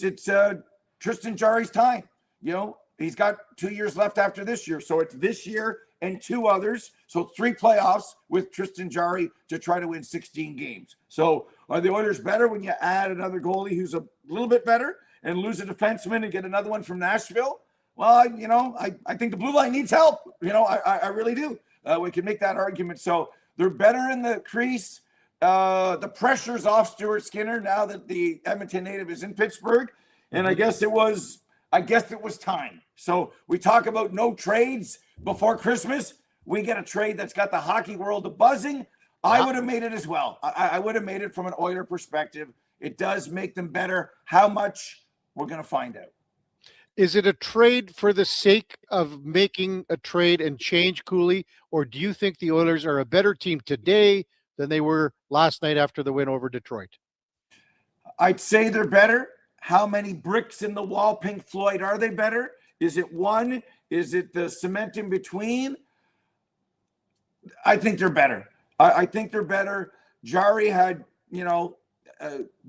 Tristan Jarry's time. You know, he's got 2 years left after this year. So it's this year and 2 others. So 3 playoffs with Tristan Jarry to try to win 16 games. So are the Oilers better when you add another goalie who's a little bit better and lose a defenseman and get another one from Nashville? Well, you know, I think the blue line needs help. You know, I really do. We can make that argument. So they're better in the crease. The pressure's off Stuart Skinner now that the Edmonton native is in Pittsburgh. And I guess it was time. So we talk about no trades before Christmas. We get a trade that's got the hockey world buzzing. I would have made it as well. I would have made it from an Oiler perspective. It does make them better. How much? We're going to find out. Is it a trade for the sake of making a trade and change Cooley, or do you think the Oilers are a better team today than they were last night after the win over Detroit? I'd say they're better. How many bricks in the wall, Pink Floyd, are they better? Is it one? Is it the cement in between? I think they're better. I think they're better. Jari had, you know,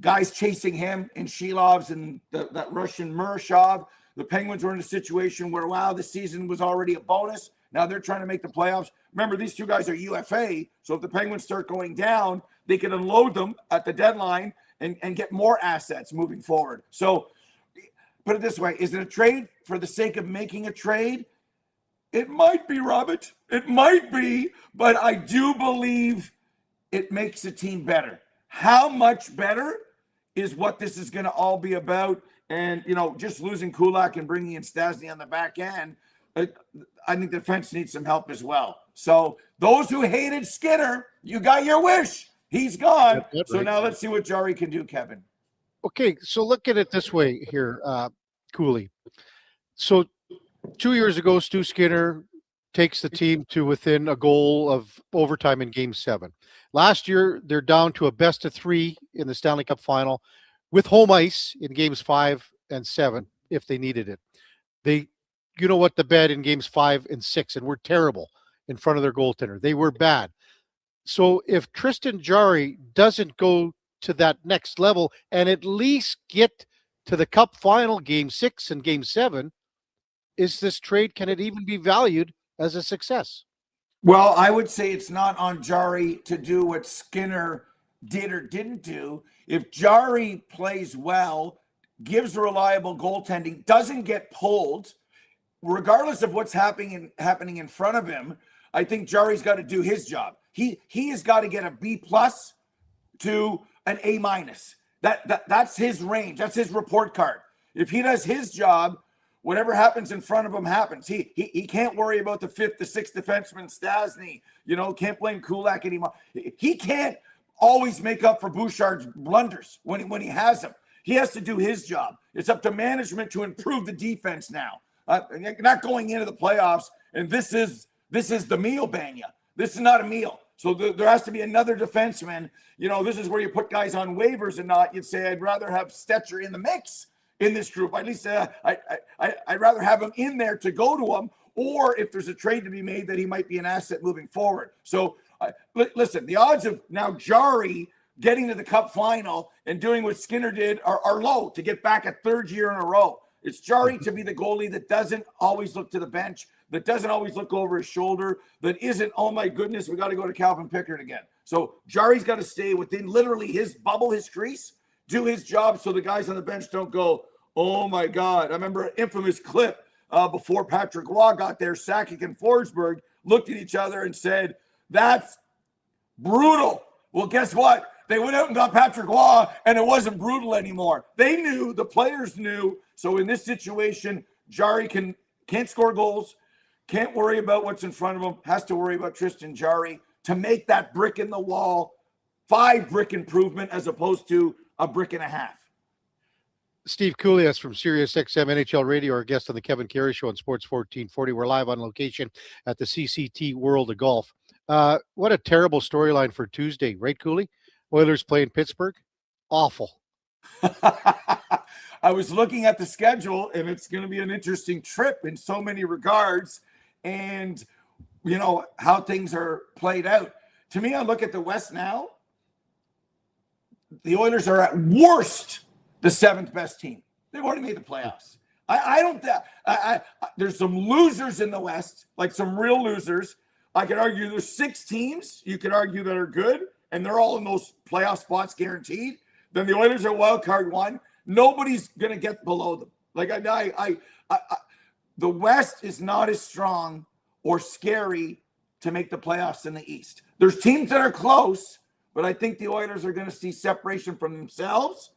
guys chasing him in Shilovs and that Russian Murashov. The Penguins were in a situation where, wow, the season was already a bonus. Now they're trying to make the playoffs. Remember, these 2 guys are UFA. So if the Penguins start going down, they can unload them at the deadline and get more assets moving forward. So put it this way. Is it a trade for the sake of making a trade? It might be, Robert. It might be, but I do believe it makes the team better. How much better is what this is going to all be about. And, you know, just losing Kulak and bringing in Stasny on the back end, I think the defense needs some help as well. So those who hated Skinner, you got your wish. He's gone. So now let's see what Jari can do, Kevin. Okay, so look at it this way here, Cooley. So 2 years ago, Stu Skinner takes the team to within a goal of overtime in Game 7. Last year, they're down to a best of 3 in the Stanley Cup Final with home ice in Games 5 and 7 if they needed it. They, you know what, the bed in Games 5 and 6 and were terrible in front of their goaltender. They were bad. So if Tristan Jarry doesn't go to that next level and at least get to the Cup Final Game 6 and Game 7, is this trade, can it even be valued as a success? Well, I would say it's not on Jari to do what Skinner did or didn't do. If Jari plays well, gives reliable goaltending, doesn't get pulled, regardless of what's happening in front of him, I think Jari's got to do his job. He has got to get a B+ to an A-. That's his range. That's his report card. If he does his job, whatever happens in front of him happens. He can't worry about the 5th, the 6th defenseman, Stasny. You know, can't blame Kulak anymore. He can't always make up for Bouchard's blunders when he has them. He has to do his job. It's up to management to improve the defense now. Not going into the playoffs, and this is the meal, Banya. This is not a meal. So there has to be another defenseman. You know, this is where you put guys on waivers and not. You'd say, I'd rather have Stetcher in the mix in this group. At least I'd rather have him in there to go to him, or if there's a trade to be made that he might be an asset moving forward. So listen, the odds of now Jari getting to the Cup Final and doing what Skinner did are low to get back a 3rd year in a row. It's Jari to be the goalie that doesn't always look to the bench, that doesn't always look over his shoulder, that isn't, oh my goodness, we got to go to Calvin Pickard again. So Jari's got to stay within literally his bubble, his crease, do his job so the guys on the bench don't go, oh my God. I remember an infamous clip before Patrick Waugh got there, Sakic and Forsberg looked at each other and said, that's brutal. Well, guess what? They went out and got Patrick Waugh, and it wasn't brutal anymore. They knew, the players knew. So in this situation, Jari can't score goals, can't worry about what's in front of him, has to worry about Tristan Jari to make that brick in the wall 5 brick improvement as opposed to a brick and a half. Steve Karius from SiriusXM NHL Radio, our guest on the Kevin Karius Show on Sports 1440. We're live on location at the CCT World of Golf. What a terrible storyline for Tuesday, right, Cooley? Oilers playing Pittsburgh? Awful. I was looking at the schedule, and it's going to be an interesting trip in so many regards, and you know how things are played out. To me, I look at the West now. The Oilers are at worst the 7th best team. They've already made the playoffs. I don't. There's some losers in the West, like some real losers. I could argue there's 6 teams you could argue that are good, and they're all in those playoff spots guaranteed. Then the Oilers are wild card 1. Nobody's going to get below them. Like the West is not as strong or scary to make the playoffs in the East. There's teams that are close, but I think the Oilers are going to see separation from themselves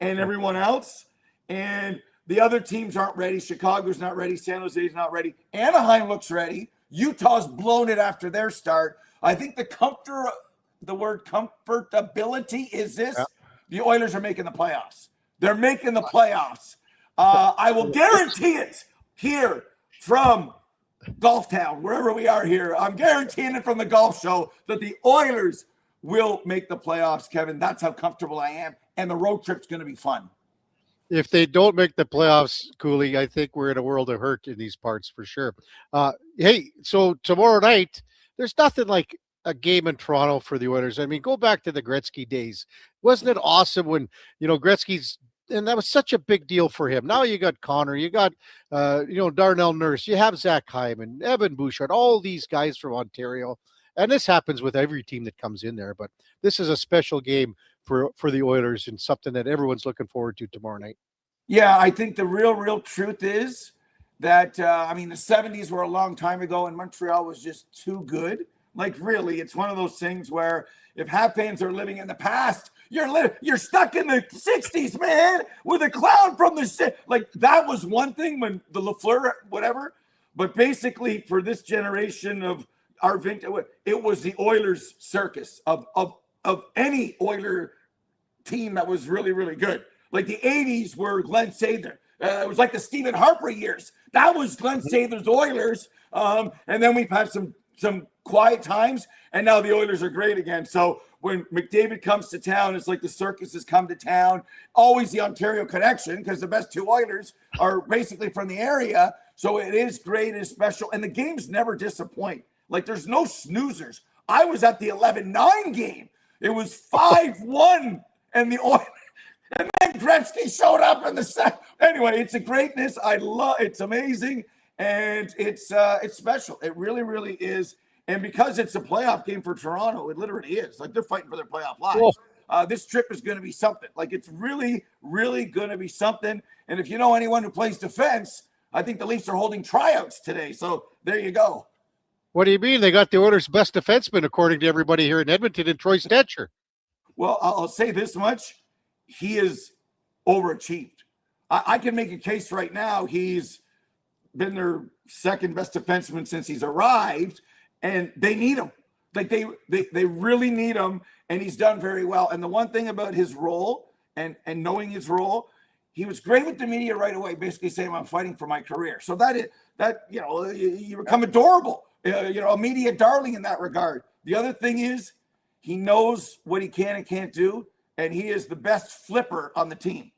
and everyone else. And the other teams aren't ready. Chicago's not ready. San Jose's not ready. Anaheim looks ready. Utah's blown it after their start. I think the word comfortability is this. Yeah. The Oilers are making the playoffs. They're making the playoffs. I will guarantee it here from Golf Town, wherever we are here. I'm guaranteeing it from the golf show that the Oilers will make the playoffs, Kevin. That's how comfortable I am. And the road trip's going to be fun. If they don't make the playoffs, Cooley, I think we're in a world of hurt in these parts for sure. Hey, so tomorrow night, there's nothing like a game in Toronto for the Oilers. I mean, go back to the Gretzky days. Wasn't it awesome when, Gretzky's, and that was such a big deal for him. Now you got Connor, you got, Darnell Nurse, you have Zach Hyman, Evan Bouchard, all these guys from Ontario. And this happens with every team that comes in there. But this is a special game for the Oilers and something that everyone's looking forward to tomorrow night. Yeah, I think the real truth is that, the 70s were a long time ago and Montreal was just too good. Like, really, it's one of those things where if Habs fans are living in the past, you're stuck in the 60s, man, with a clown from the like that was one thing when the Lafleur, whatever. But basically, for this generation of our vintage, it was the Oilers circus of any Oiler team that was really, really good. Like the 80s were Glenn Sather. It was like the Stephen Harper years. That was Glenn Sather's Oilers. And then we've had some quiet times, and now the Oilers are great again. So when McDavid comes to town, it's like the circus has come to town. Always the Ontario connection, because the best 2 Oilers are basically from the area. So it is great and special, and the games never disappoint. Like, there's no snoozers. I was at the 11-9 game. It was 5-1, and the Oilers. And then Gretzky showed up in the set. Anyway, it's a greatness. It's amazing. And it's special. It really, really is. And because it's a playoff game for Toronto, it literally is. Like, they're fighting for their playoff lives. This trip is going to be something. Like, it's really, really going to be something. And if you know anyone who plays defense, I think the Leafs are holding tryouts today. So there you go. What do you mean? They got the Oilers' best defenseman, according to everybody here in Edmonton, and Troy Stetcher. Well, I'll say this much. He is overachieved. I can make a case right now. He's been their second best defenseman since he's arrived, and they need him. Like they really need him, and he's done very well. And the one thing about his role and knowing his role, he was great with the media right away, basically saying, I'm fighting for my career. So you become adorable, a media darling in that regard. The other thing is he knows what he can and can't do, and he is the best flipper on the team.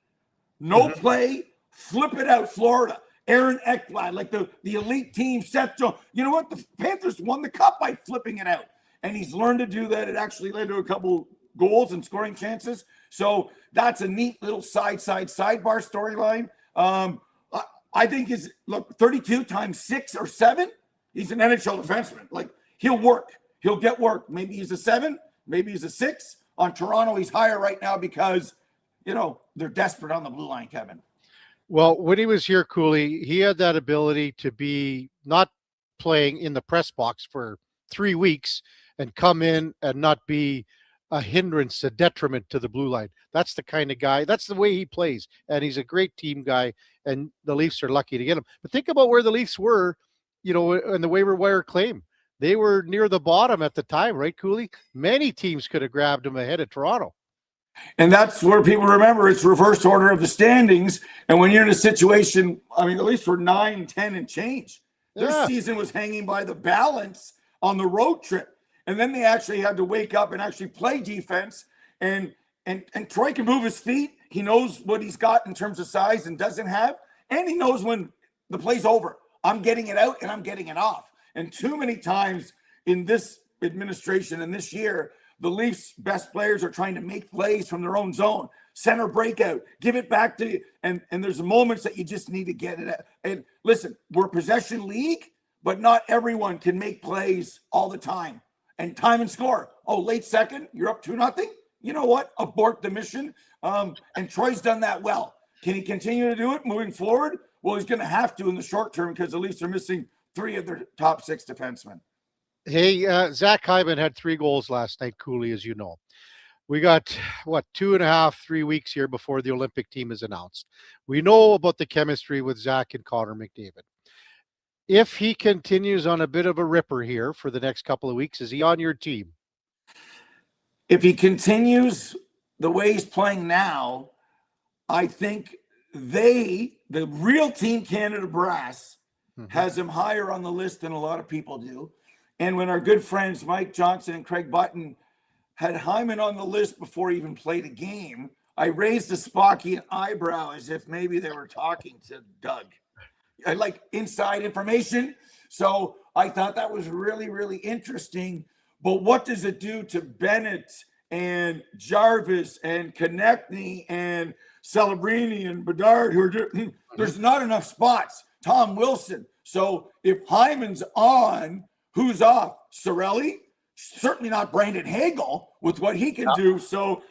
No play, flip it out, Florida. Aaron Ekblad, like the elite team, Seth Jones. You know what? The Panthers won the cup by flipping it out. And he's learned to do that. It actually led to a couple goals and scoring chances. So that's a neat little sidebar storyline. I think 32 times 6 or 7, he's an NHL defenseman. Like, he'll work. He'll get work. Maybe he's a 7. Maybe he's a 6. On Toronto, he's higher right now because, they're desperate on the blue line, Kevin. Well, when he was here, Cooley, he had that ability to be not playing in the press box for 3 weeks and come in and not be a hindrance, a detriment to the blue line. That's the kind of guy. That's the way he plays. And he's a great team guy, and the Leafs are lucky to get him. But think about where the Leafs were, in the waiver wire claim. they were near the bottom at the time, right, Cooley? Many teams could have grabbed them ahead of Toronto. And that's where people remember it's reverse order of the standings. And when you're in a situation, I mean, at least we're 9, 10 and change. Their season was hanging by the balance on the road trip. And then they actually had to wake up and actually play defense. And Troy can move his feet. He knows what he's got in terms of size and doesn't have. And he knows when the play's over. I'm getting it out and I'm getting it off. And too many times in this administration and this year, the Leafs' best players are trying to make plays from their own zone, center breakout, give it back to you. And there's moments that you just need to get it at. And listen, we're a possession league, but not everyone can make plays all the time. And time and score. Oh, late second, you're up 2-0. You know what? Abort the mission. And Troy's done that well. Can he continue to do it moving forward? Well, he's going to have to in the short term because the Leafs are missing 3 of their top 6 defensemen. Hey, Zach Hyman had 3 goals last night, Cooley, as you know. We got, 2.5, 3 weeks here before the Olympic team is announced. We know about the chemistry with Zach and Connor McDavid. If he continues on a bit of a ripper here for the next couple of weeks, is he on your team? If he continues the way he's playing now, I think the real Team Canada brass, has him higher on the list than a lot of people do. And when our good friends Mike Johnson and Craig Button had Hyman on the list before he even played a game, I raised a Spockian eyebrow as if maybe they were talking to Doug. I like inside information. So I thought that was really, really interesting. But what does it do to Bennett and Jarvis and Konechny and Celebrini and Bedard, who are doing, there's not enough spots. Tom Wilson. So if Hyman's on, who's off? Cirelli? Certainly not Brandon Hagel with what he can do. So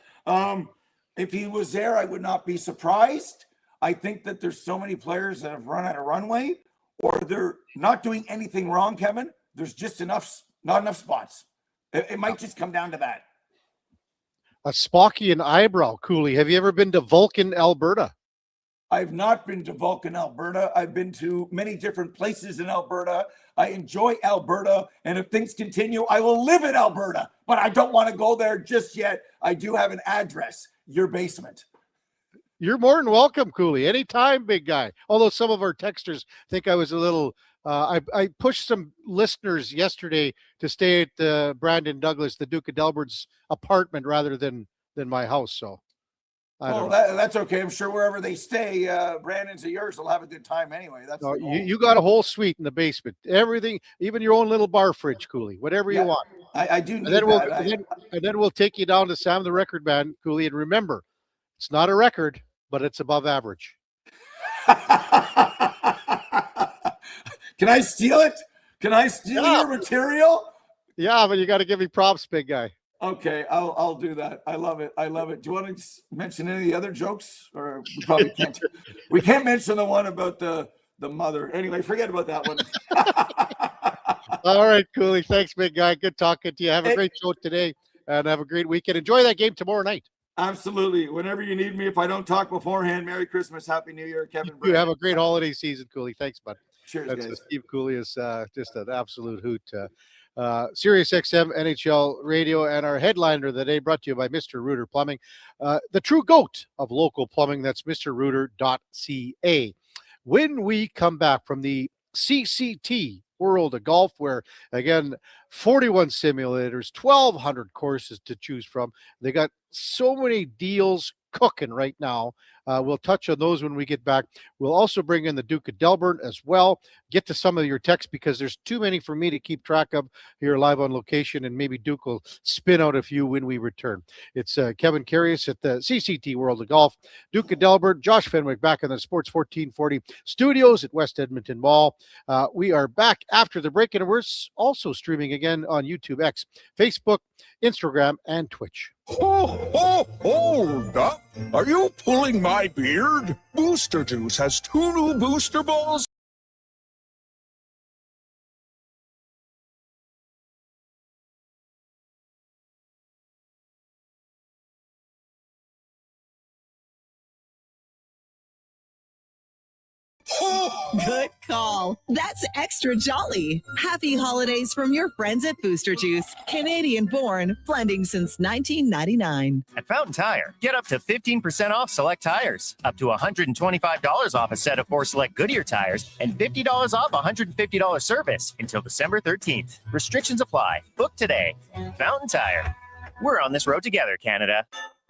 if he was there, I would not be surprised. I think that there's so many players that have run out of runway, or they're not doing anything wrong, Kevin. There's just not enough spots. It might just come down to that. A Spockian eyebrow, Cooley. Have you ever been to Vulcan, Alberta? I've not been to Vulcan, Alberta. I've been to many different places in Alberta. I enjoy Alberta, and if things continue, I will live in Alberta, but I don't want to go there just yet. I do have an address, your basement. You're more than welcome, Cooley. Anytime, big guy. Although some of our texters think I was a little I pushed some listeners yesterday to stay at Brandon Douglas, the Duke of Delburne's apartment rather than my house. So that's okay. I'm sure wherever they stay, Brandon's or yours will have a good time anyway. That's you got a whole suite in the basement. Everything, even your own little bar fridge, Cooley. Whatever you want. I do need and then we'll take you down to Sam the Record Man, Cooley. And remember, it's not a record, but it's above average. Can I steal it? Can I steal your material? Yeah, but you got to give me props, big guy. Okay, I'll do that. I love it. I love it. Do you want to mention any of the other jokes, or we probably can't? We can't mention the one about the mother. Anyway, forget about that one. All right, Cooley. Thanks, big guy. Good talking to you. Have a great show today, and have a great weekend. Enjoy that game tomorrow night. Absolutely. Whenever you need me, if I don't talk beforehand, Merry Christmas, Happy New Year, Kevin. You have a great holiday season, Cooley. Thanks, bud. Cheers, guys. Steve Cooley is just an absolute hoot. Sirius XM NHL Radio, and our headliner today brought to you by Mr. Rooter Plumbing, the true GOAT of local plumbing. That's mrrooter.ca. When we come back from the CCT World of Golf, where again 41 simulators, 1,200 courses to choose from, they got so many deals cooking right now. We'll touch on those when we get back. We'll also bring in the Duke of Delburne as well. Get to some of your texts because there's too many for me to keep track of here live on location, and maybe Duke will spin out a few when we return. It's Kevin Karius at the CCT World of Golf. Duke of Delburne, Josh Fenwick back in the Sports 1440 studios at West Edmonton Mall. We are back after the break, and we're also streaming again on YouTube, X, Facebook, Instagram, and Twitch. Hold up. Are you pulling my beard? Booster Juice has 2 new booster balls. Good call. That's extra jolly. Happy holidays from your friends at Booster Juice. Canadian born, blending since 1999. At Fountain Tire, get up to 15% off select tires, up to $125 off a set of 4 select Goodyear tires, and $50 off $150 service until December 13th. Restrictions apply. Book today. Fountain Tire. We're on this road together, Canada.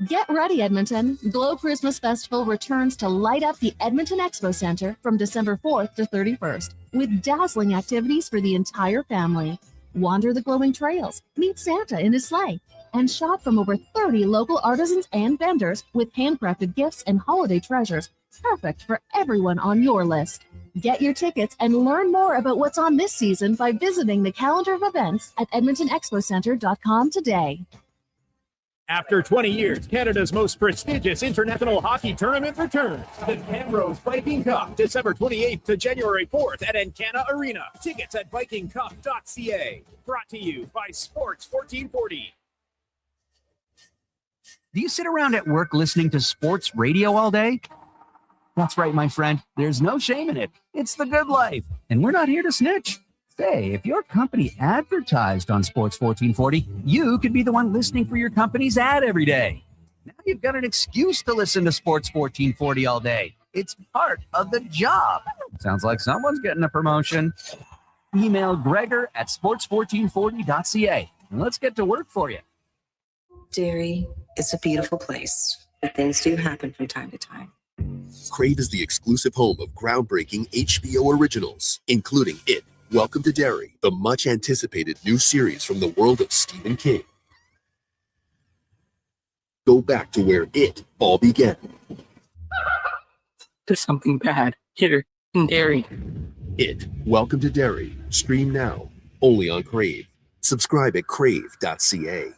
Get ready, Edmonton. Glow Christmas Festival returns to light up the Edmonton Expo Center from December 4th to 31st with dazzling activities for the entire family. Wander the glowing trails, meet Santa in his sleigh, and shop from over 30 local artisans and vendors with handcrafted gifts and holiday treasures, perfect for everyone on your list. Get your tickets and learn more about what's on this season by visiting the calendar of events at edmontonexpocenter.com today. After 20 years, Canada's most prestigious international hockey tournament returns. The Camrose Viking Cup, December 28th to January 4th at Encana Arena. Tickets at vikingcup.ca. Brought to you by Sports 1440. Do you sit around at work listening to sports radio all day? That's right, my friend. There's no shame in it. It's the good life. And we're not here to snitch. Say, if your company advertised on Sports 1440, you could be the one listening for your company's ad every day. Now you've got an excuse to listen to Sports 1440 all day. It's part of the job. Sounds like someone's getting a promotion. Email Gregor at sports1440.ca and let's get to work for you. Derry is a beautiful place, but things do happen from time to time. Crave is the exclusive home of groundbreaking HBO originals, including It, Welcome to Derry, the much-anticipated new series from the world of Stephen King. Go back to where it all began. There's something bad here in Derry. It, Welcome to Derry. Stream now, only on Crave. Subscribe at crave.ca.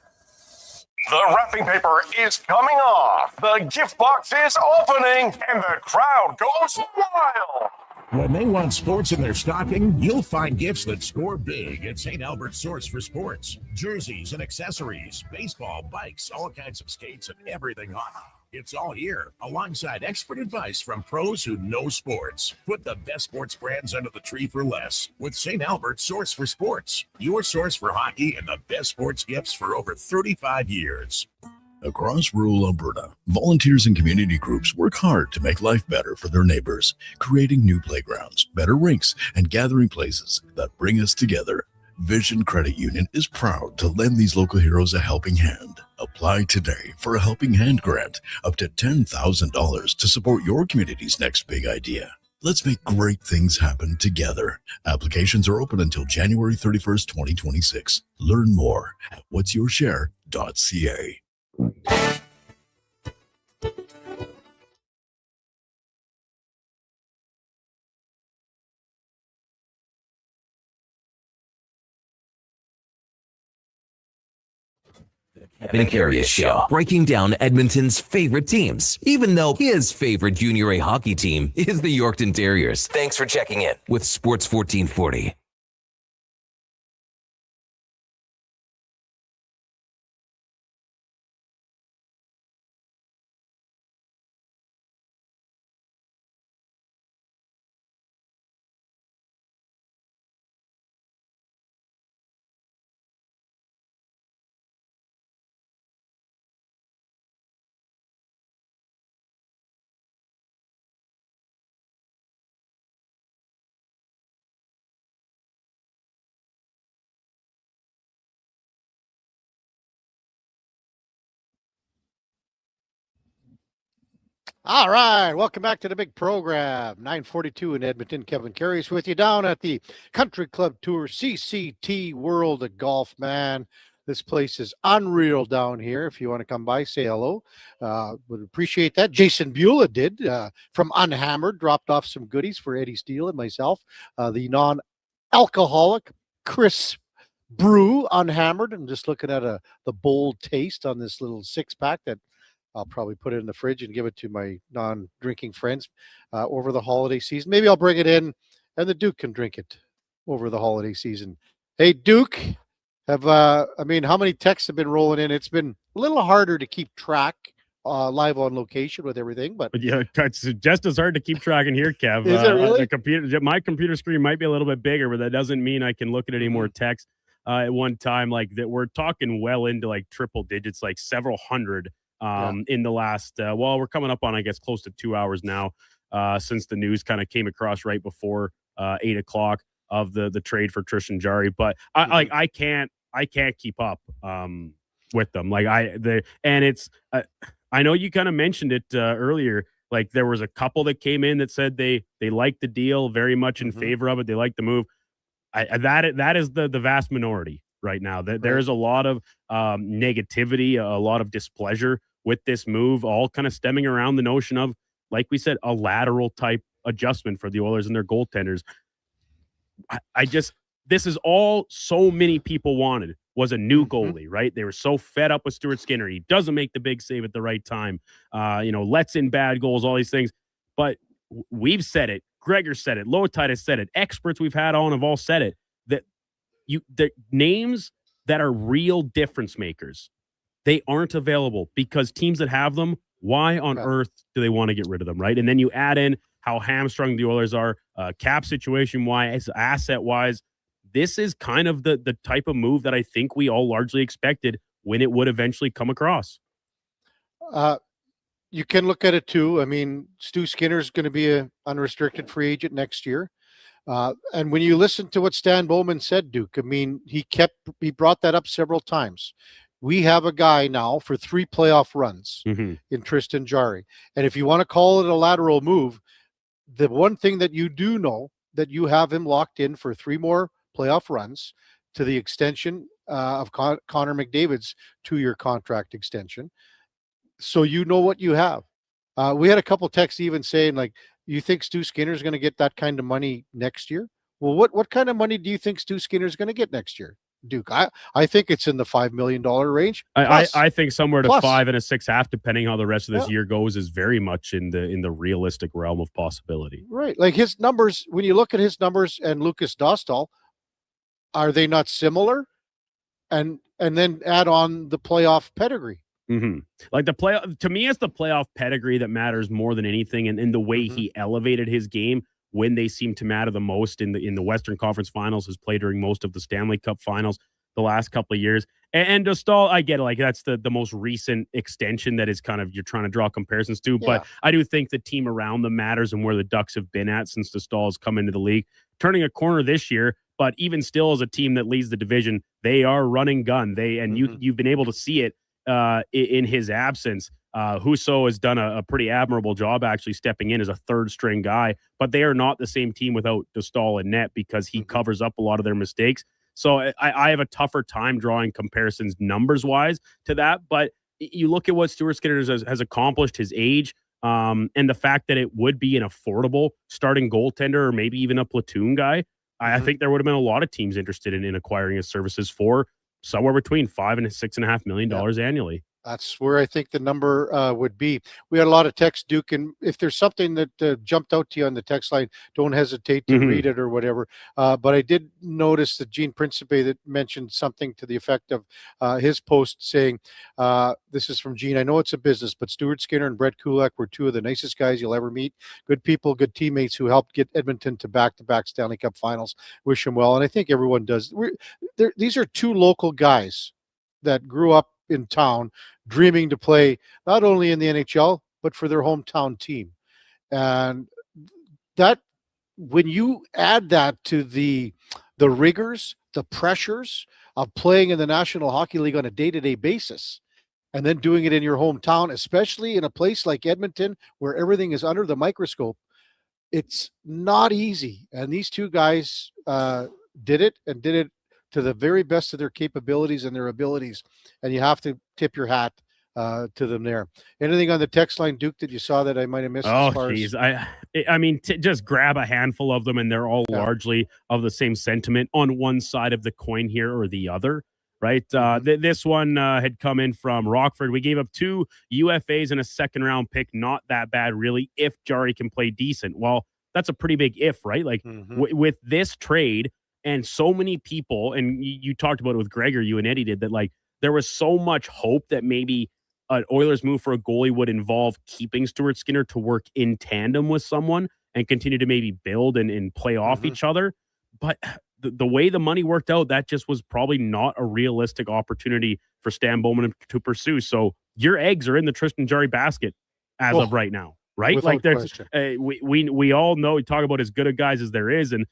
The wrapping paper is coming off, the gift box is opening, and the crowd goes wild. When they want sports in their stocking, you'll find gifts that score big at St. Albert's Source for Sports. Jerseys and accessories, baseball, bikes, all kinds of skates, and everything on. It's all here, alongside expert advice from pros who know sports. Put the best sports brands under the tree for less with St. Albert's Source for Sports, your source for hockey and the best sports gifts for over 35 years. Across rural Alberta, volunteers and community groups work hard to make life better for their neighbors, creating new playgrounds, better rinks, and gathering places that bring us together. Vision Credit Union is proud to lend these local heroes a helping hand. Apply today for a Helping Hand grant up to $10,000 to support your community's next big idea. Let's make great things happen together. Applications are open until January 31st, 2026. Learn more at whatsyourshare.ca. Kevin Karius Show, breaking down Edmonton's favorite teams, even though his favorite Junior A hockey team is the Yorkton Terriers. Thanks for checking in with Sports 1440. All right, welcome back to the big program. 9:42 in Edmonton. Kevin Karius with you down at the Country Club Tour CCT World of Golf, man. This place is unreal down here. If you want to come by, say hello. Would appreciate that. Jason Beulah did from Unhammered, dropped off some goodies for Eddie Steele and myself. The non-alcoholic Chris Brew Unhammered. I'm just looking at the bold taste on this little 6-pack that I'll probably put it in the fridge and give it to my non-drinking friends over the holiday season. Maybe I'll bring it in and the Duke can drink it over the holiday season. Hey, Duke, how many texts have been rolling in? It's been a little harder to keep track live on location with everything, but yeah, it's just as hard to keep tracking here, Kev. Is it really? My computer screen might be a little bit bigger, but that doesn't mean I can look at any more text at one time. Like that, we're talking well into like triple digits, like several hundred in the last. We're coming up on, I guess, close to 2 hours now since the news kind of came across right before 8 o'clock of the trade for Tristan Jarry. But I can't keep up with them. I know you kind of mentioned it earlier. Like there was a couple that came in that said they liked the deal, very much in favor of it. They liked the move. That is the vast minority right now. There is a lot of negativity, a lot of displeasure with this move, all kind of stemming around the notion of, like we said, a lateral type adjustment for the Oilers and their goaltenders. This is all so many people wanted. Was a new goalie, right? They were so fed up with Stuart Skinner. He doesn't make the big save at the right time. Lets in bad goals, all these things. But we've said it. Gregor said it. Lowetide has said it. Experts we've had on have all said it. That the names that are real difference makers, they aren't available because teams that have them, why on earth do they want to get rid of them, right? And then you add in how hamstrung the Oilers are, cap situation-wise, asset-wise. This is kind of the type of move that I think we all largely expected when it would eventually come across. You can look at it too. I mean, Stu Skinner's going to be an unrestricted free agent next year. And when you listen to what Stan Bowman said, Duke, I mean, he brought that up several times. We have a guy now for 3 playoff runs in Tristan Jarry. And if you want to call it a lateral move, the one thing that you do know that you have him locked in for 3 more playoff runs to the extension of Connor McDavid's 2-year contract extension. So you know what you have. We had a couple texts even saying, like, you think Stu Skinner's going to get that kind of money next year? Well, what kind of money do you think Stu Skinner's going to get next year, Duke? I think it's in the $5 million range. I think somewhere to 5 and a 6.5, depending how the rest of this year goes, is very much in the realistic realm of possibility. Right. Like his numbers, when you look at his numbers and Lucas Dostal, are they not similar? And then add on the playoff pedigree. Like to me, it's the playoff pedigree that matters more than anything, and in the way he elevated his game when they seem to matter the most in the Western Conference Finals, has played during most of the Stanley Cup Finals the last couple of years. And Dostal, I get it, like that's the most recent extension that is kind of you're trying to draw comparisons to. Yeah. But I do think the team around them matters and where the Ducks have been at since Dostal has come into the league, turning a corner this year. But even still, as a team that leads the division, they are running gun. You've been able to see it in his absence. Husso has done a pretty admirable job actually stepping in as a third string guy, but they are not the same team without Dostal and net because he covers up a lot of their mistakes. So I have a tougher time drawing comparisons numbers wise to that. But you look at what Stuart Skinner has accomplished, his age, and the fact that it would be an affordable starting goaltender or maybe even a platoon guy. I think there would have been a lot of teams interested in acquiring his services for somewhere between $5 and $6.5 million annually. That's where I think the number would be. We had a lot of text, Duke, and if there's something that jumped out to you on the text line, don't hesitate to read it or whatever. But I did notice that Gene Principe that mentioned something to the effect of his post saying, this is from Gene, I know it's a business, but Stuart Skinner and Brett Kulak were 2 of the nicest guys you'll ever meet. Good people, good teammates who helped get Edmonton to back-to-back Stanley Cup finals. Wish them well. And I think everyone does. These are 2 local guys that grew up in town, dreaming to play not only in the NHL, but for their hometown team. And that, when you add that to the rigors, the pressures of playing in the National Hockey League on a day-to-day basis, and then doing it in your hometown, especially in a place like Edmonton, where everything is under the microscope, it's not easy. And these 2 guys did it to the very best of their capabilities and their abilities. And you have to tip your hat to them there. Anything on the text line, Duke, that you saw that I might have missed? Oh, geez. I mean, just grab a handful of them, and they're all largely of the same sentiment on one side of the coin here or the other, right? This one had come in from Rockford. We gave up 2 UFAs and a second-round pick. Not that bad, really, if Jarry can play decent. Well, that's a pretty big if, right? Like, with this trade, and so many people, and you talked about it with Gregor, you and Eddie did, that like there was so much hope that maybe an Oilers move for a goalie would involve keeping Stuart Skinner to work in tandem with someone and continue to maybe build and play off each other. But the way the money worked out, that just was probably not a realistic opportunity for Stan Bowman to pursue. So your eggs are in the Tristan Jarry basket as of right now, right? Like there's we all know, we talk about as good a guys as there is and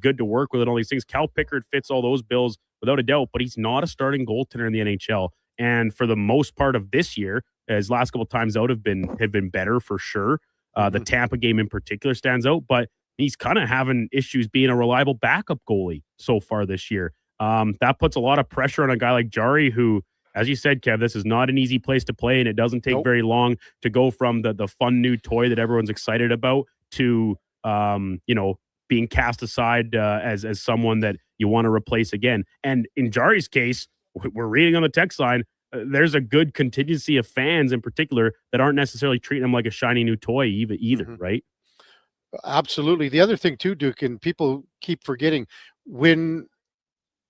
good to work with and all these things. Cal Pickard fits all those bills without a doubt, but he's not a starting goaltender in the NHL. And for the most part of this year, his last couple times out have been better for sure. The Tampa game in particular stands out, but he's kind of having issues being a reliable backup goalie so far this year. That puts a lot of pressure on a guy like Jarry, who, as you said, Kev, this is not an easy place to play, and it doesn't take very long to go from the fun new toy that everyone's excited about to being cast aside as someone that you want to replace again. And in Jarry's case, we're reading on the text line, there's a good contingency of fans in particular that aren't necessarily treating him like a shiny new toy either, right? Absolutely. The other thing too, Duke, and people keep forgetting, when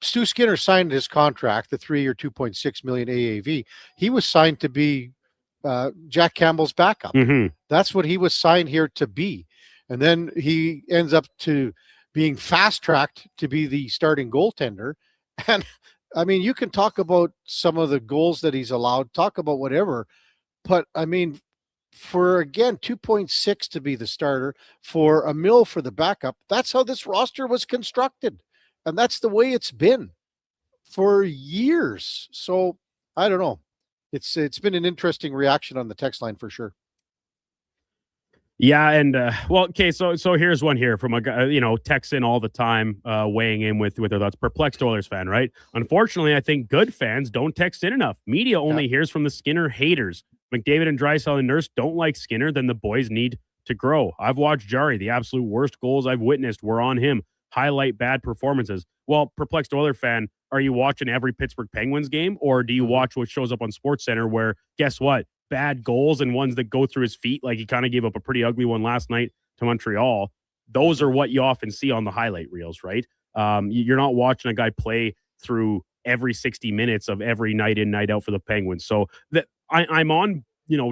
Stu Skinner signed his contract, the 3-year, $2.6 million AAV, he was signed to be Jack Campbell's backup. That's what he was signed here to be. And then he ends up to being fast-tracked to be the starting goaltender. And I mean, you can talk about some of the goals that he's allowed, talk about whatever, but I mean, for again, 2.6 to be the starter, for $1 million for the backup, that's how this roster was constructed. And that's the way it's been for years. So I don't know. It's been an interesting reaction on the text line for sure. Yeah, and okay, so here's one here from a guy, texts in all the time, weighing in with their thoughts. Perplexed Oilers fan, right? Unfortunately, I think good fans don't text in enough. Media only hears from the Skinner haters. McDavid and Draisaitl and Nurse don't like Skinner, then the boys need to grow. I've watched Jarry. The absolute worst goals I've witnessed were on him. Highlight bad performances. Well, perplexed Oiler fan, are you watching every Pittsburgh Penguins game, or do you watch what shows up on SportsCenter where, guess what? Bad goals and ones that go through his feet, like he kind of gave up a pretty ugly one last night to Montreal. Those are what you often see on the highlight reels, right? You're not watching a guy play through every 60 minutes of every night in, night out for the Penguins. So that I'm on,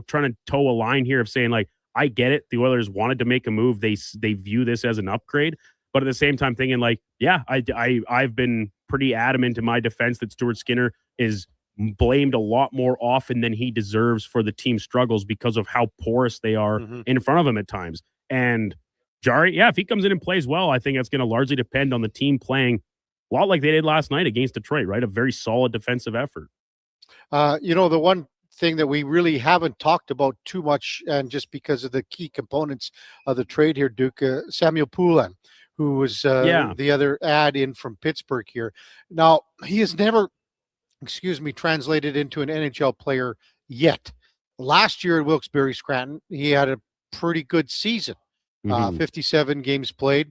trying to toe a line here of saying, like, I get it. The Oilers wanted to make a move. They view this as an upgrade, but at the same time thinking, like, yeah, I've been pretty adamant in my defense that Stuart Skinner is blamed a lot more often than he deserves for the team's struggles because of how porous they are in front of him at times. And Jarry, if he comes in and plays well, I think that's going to largely depend on the team playing a lot like they did last night against Detroit, right? A very solid defensive effort. The one thing that we really haven't talked about too much, and just because of the key components of the trade here, Duke, Samuel Poulin, who was the other add in from Pittsburgh here. Now, he has never translated into an NHL player yet. Last year at Wilkes-Barre Scranton, he had a pretty good season. 57 games played,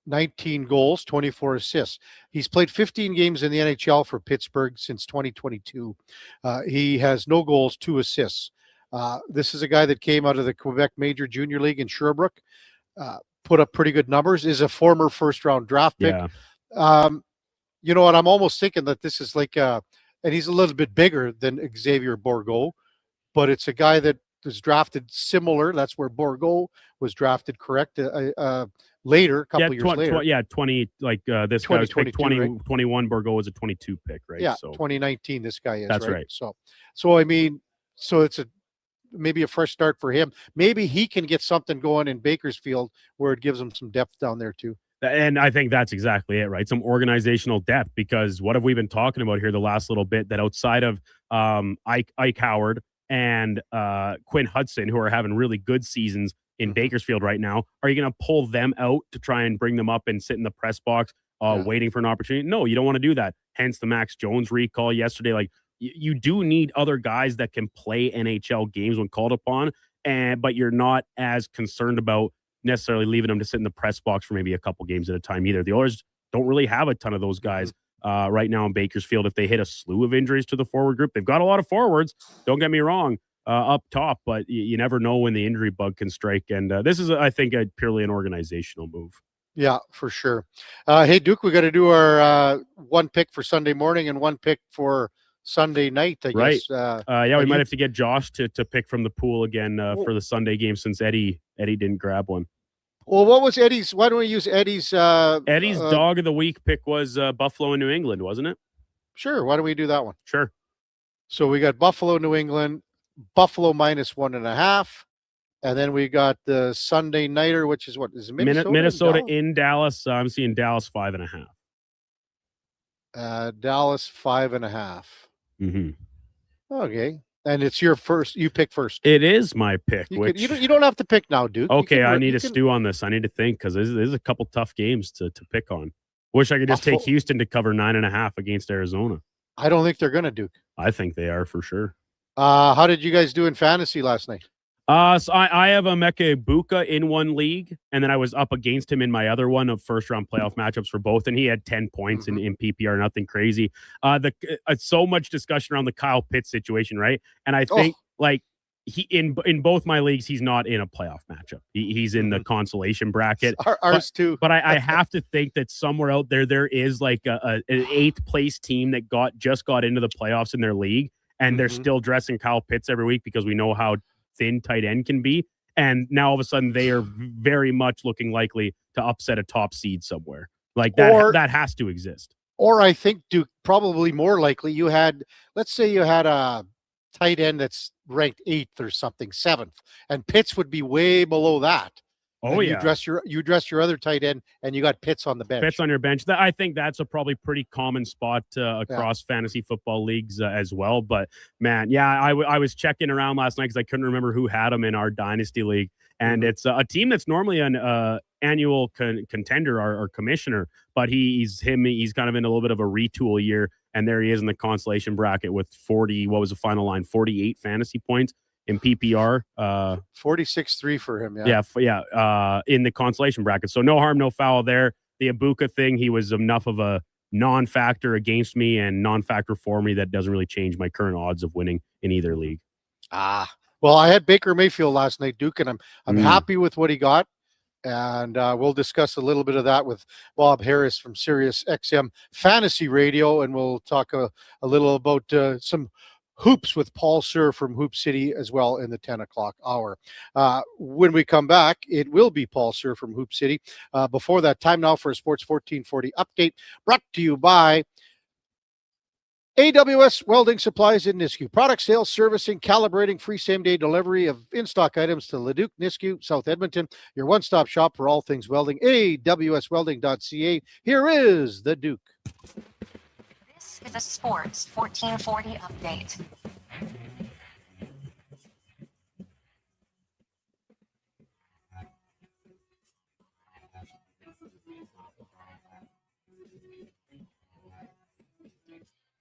19 goals, 24 assists. He's played 15 games in the NHL for Pittsburgh since 2022. He has no goals, 2 assists. This is a guy that came out of the Quebec Major Junior League in Sherbrooke, put up pretty good numbers, is a former first-round draft pick. You know what? I'm almost thinking that this is like and he's a little bit bigger than Xavier Bourgault, but it's a guy that was drafted similar. That's where Bourgault was drafted, correct? Later, a couple years later. 20, like this guy was picked 21, Bourgault was a 22 pick, right? Yeah, so 2019 this guy is, that's right. So I mean, so it's maybe a fresh start for him. Maybe he can get something going in Bakersfield where it gives him some depth down there too. And I think that's exactly it, right? Some organizational depth, because what have we been talking about here the last little bit, that outside of Ike Howard and Quinn Hudson, who are having really good seasons in Bakersfield right now, are you going to pull them out to try and bring them up and sit in the press box waiting for an opportunity? No, you don't want to do that. Hence the Max Jones recall yesterday. Like, you do need other guys that can play NHL games when called upon, but you're not as concerned about necessarily leaving them to sit in the press box for maybe a couple games at a time either. The Oilers don't really have a ton of those guys right now in Bakersfield. If they hit a slew of injuries to the forward group, they've got a lot of forwards, don't get me wrong, up top, but you never know when the injury bug can strike. And this is, I think, purely an organizational move. Yeah, for sure. Hey, Duke, we got to do our one pick for Sunday morning and one pick for Sunday night, I Right. guess. Yeah, we might have to get Josh to pick from the pool again for the Sunday game since Eddie didn't grab one. Well, what was Eddie's? Why don't we use Eddie's? Eddie's dog of the week pick was Buffalo in New England, wasn't it? Sure. Why don't we do that one? Sure. So we got Buffalo, New England, Buffalo -1.5. And then we got the Sunday nighter, which is what? Is it Minnesota? Minnesota in Dallas. I'm seeing Dallas 5.5. Dallas 5.5. Mm-hmm. Okay. And it's your first. You pick first. It is my pick. You don't have to pick now, Duke. Okay, I need to stew on this. I need to think because there's a couple tough games to pick on. Wish I could just take Houston to cover 9.5 against Arizona. I don't think they're going to, Duke. I think they are for sure. How did you guys do in fantasy last night? So I have Emeka Egbuka in one league, and then I was up against him in my other one of first-round playoff matchups for both, and he had 10 points in PPR, nothing crazy. So much discussion around the Kyle Pitts situation, right? And I think he in both my leagues, he's not in a playoff matchup. He's in the consolation bracket. Ours too. But I have to think that somewhere out there is like an 8th place team that just got into the playoffs in their league, and they're still dressing Kyle Pitts every week because we know how thin tight end can be, and now all of a sudden they are very much looking likely to upset a top seed somewhere. Like that has to exist. Or I think, Duke, probably more likely let's say you had a tight end that's ranked 8th or something, 7th, and Pitts would be way below that. Oh, and yeah. You dress your other tight end, and you got Pitts on the bench. Pitts on your bench. I think that's a probably pretty common spot across fantasy football leagues as well. But man, yeah, I was checking around last night because I couldn't remember who had him in our dynasty league, and it's a team that's normally an annual contender or commissioner, but he's kind of in a little bit of a retool year, and there he is in the consolation bracket with 40. What was the final line? 48 fantasy points. In PPR, 46-3 for him. In the consolation bracket. So no harm, no foul there. The Egbuka thing, he was enough of a non-factor against me and non-factor for me that doesn't really change my current odds of winning in either league. Well, I had Baker Mayfield last night, Duke, and I'm happy with what he got. And we'll discuss a little bit of that with Bob Harris from Sirius XM Fantasy Radio, and we'll talk a little about some hoops with Paul Sir from Hoop City as well in the 10 o'clock hour. When we come back, it will be Paul Sir from Hoop City. Before that, time now for a Sports 1440 update brought to you by AWS Welding Supplies in Nisku. Product sales, servicing, calibrating, free same-day delivery of in-stock items to Leduc, Nisku, South Edmonton. Your one-stop shop for all things welding. AWSwelding.ca. Here is the Duke. This is a Sports 1440 update.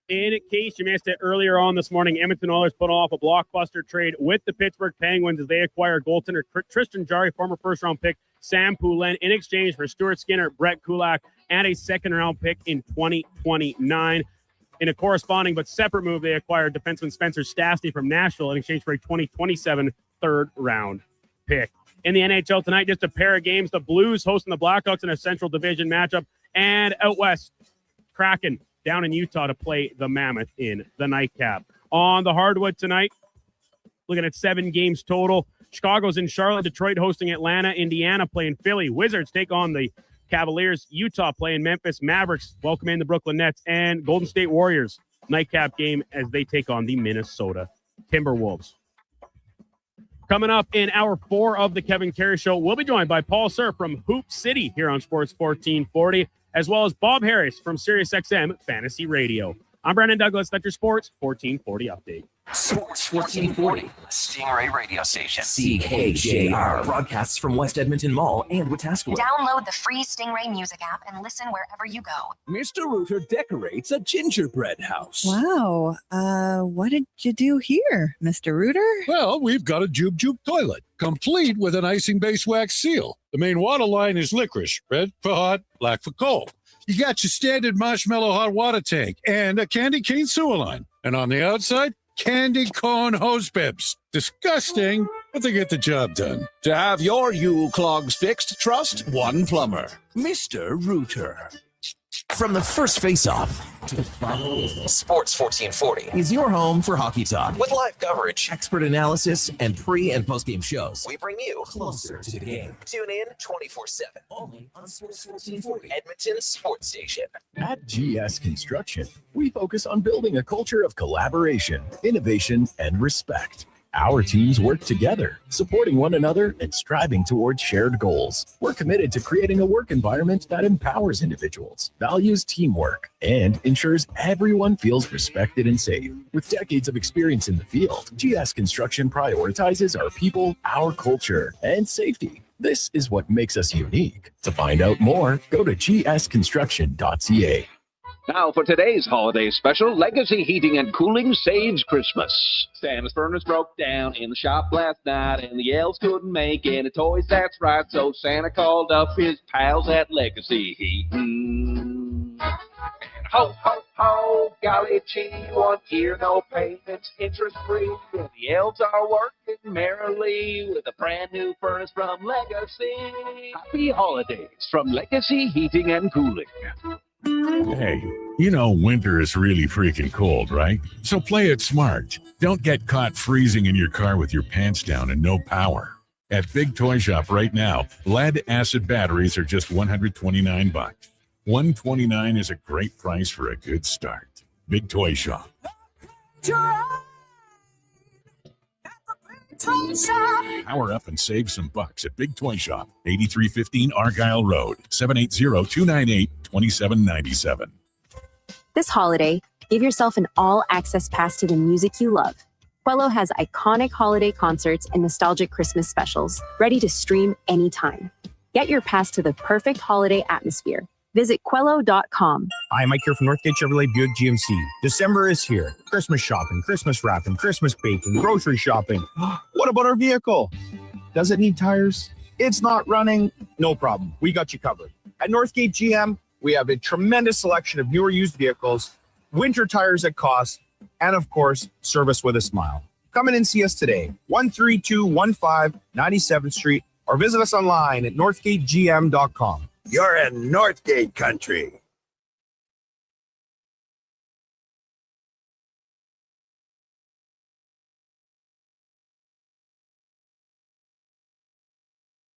In case you missed it earlier on this morning, Edmonton Oilers put off a blockbuster trade with the Pittsburgh Penguins as they acquire goaltender Tristan Jarry, former first-round pick Sam Poulin, in exchange for Stuart Skinner, Brett Kulak, and a second-round pick in 2029. In a corresponding but separate move, they acquired defenseman Spencer Stastny from Nashville in exchange for a 2027 third-round pick. In the NHL tonight, just a pair of games. The Blues hosting the Blackhawks in a Central Division matchup, and out west, Kraken down in Utah to play the Mammoth in the nightcap. On the hardwood tonight, looking at 7 games total. Chicago's in Charlotte, Detroit hosting Atlanta, Indiana playing Philly. Wizards take on the Cavaliers, Utah playing Memphis, Mavericks welcome in the Brooklyn Nets, and Golden State Warriors nightcap game as they take on the Minnesota Timberwolves. Coming up in hour 4 of the Kevin Karius Show, we'll be joined by Paul Sir from Hoop City here on Sports 1440, as well as Bob Harris from Sirius XM Fantasy Radio. I'm Brandon Douglas. That's your Sports 1440 update. Sports 1440, Stingray radio station. CKJR broadcasts from West Edmonton Mall and Wetaskiwin. Download the free Stingray music app and listen wherever you go. Mr. Rooter decorates a gingerbread house. Wow. What did you do here, Mr. Rooter? Well, we've got a Jube Jube toilet, complete with an icing-based wax seal. The main water line is licorice, red for hot, black for cold. You got your standard marshmallow hot water tank and a candy cane sewer line. And on the outside, candy corn hose pips. Disgusting, but they get the job done. To have your Yule clogs fixed, trust one plumber, Mr. Rooter. From the first face-off to the final, Sports 1440 is your home for hockey talk. With live coverage, expert analysis, and pre- and post-game shows, we bring you closer to the game. Tune in 24/7, only on Sports 1440, Edmonton's sports station. At GS Construction, we focus on building a culture of collaboration, innovation, and respect. Our teams work together, supporting one another and striving towards shared goals. We're committed to creating a work environment that empowers individuals, values teamwork, and ensures everyone feels respected and safe. With decades of experience in the field, GS Construction prioritizes our people, our culture, and safety. This is what makes us unique. To find out more, go to gsconstruction.ca. Now for today's holiday special, Legacy Heating and Cooling saves Christmas. Santa's furnace broke down in the shop last night, and the elves couldn't make any toys, that's right. So Santa called up his pals at Legacy Heating. Ho, ho, ho, golly gee, 1 year, no payments, interest-free. And the elves are working merrily with a brand new furnace from Legacy. Happy holidays from Legacy Heating and Cooling. Hey, you know winter is really freaking cold, right? So play it smart. Don't get caught freezing in your car with your pants down and no power. At Big Toy Shop right now, lead-acid batteries are just $129. $129 is a great price for a good start. Big Toy Shop. Power up and save some bucks at Big Toy Shop, 8315 Argyle Road, 780-298-2797. This holiday, give yourself an all-access pass to the music you love. Quello has iconic holiday concerts and nostalgic Christmas specials, ready to stream anytime. Get your pass to the perfect holiday atmosphere. Visit Quello.com. Hi, Mike here from Northgate Chevrolet Buick GMC. December is here. Christmas shopping, Christmas wrapping, Christmas baking, grocery shopping. What about our vehicle? Does it need tires? It's not running? No problem. We got you covered. At Northgate GM, we have a tremendous selection of newer used vehicles, winter tires at cost, and of course, service with a smile. Come in and see us today, 13215 97th Street, or visit us online at northgategm.com. You're in Northgate country.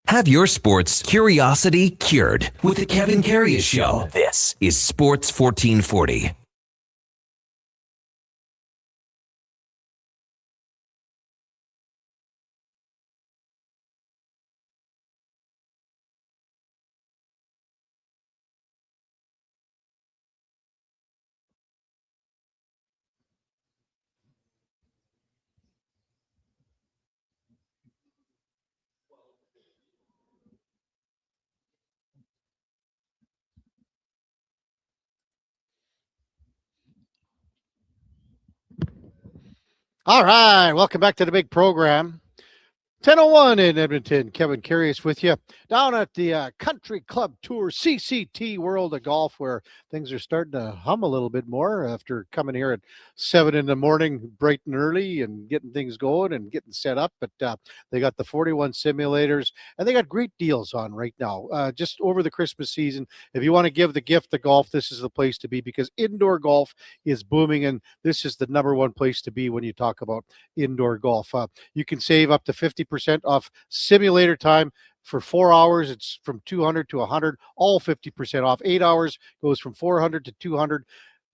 Have your sports curiosity cured with the Kevin Karius Show. This is Sports 1440. All right, welcome back to the big program. 10:01 in Edmonton. Kevin Karius with you down at the Country Club Tour CCT World of Golf, where things are starting to hum a little bit more after coming here at 7 in the morning, bright and early, and getting things going and getting set up. But they got the 41 simulators, and they got great deals on right now. Just over the Christmas season, if you want to give the gift of golf, this is the place to be, because indoor golf is booming, and this is the #1 place to be when you talk about indoor golf. You can save up to 50% off simulator time. For 4 hours, it's from $200 to $100, all 50% off. 8 hours goes from $400 to $200.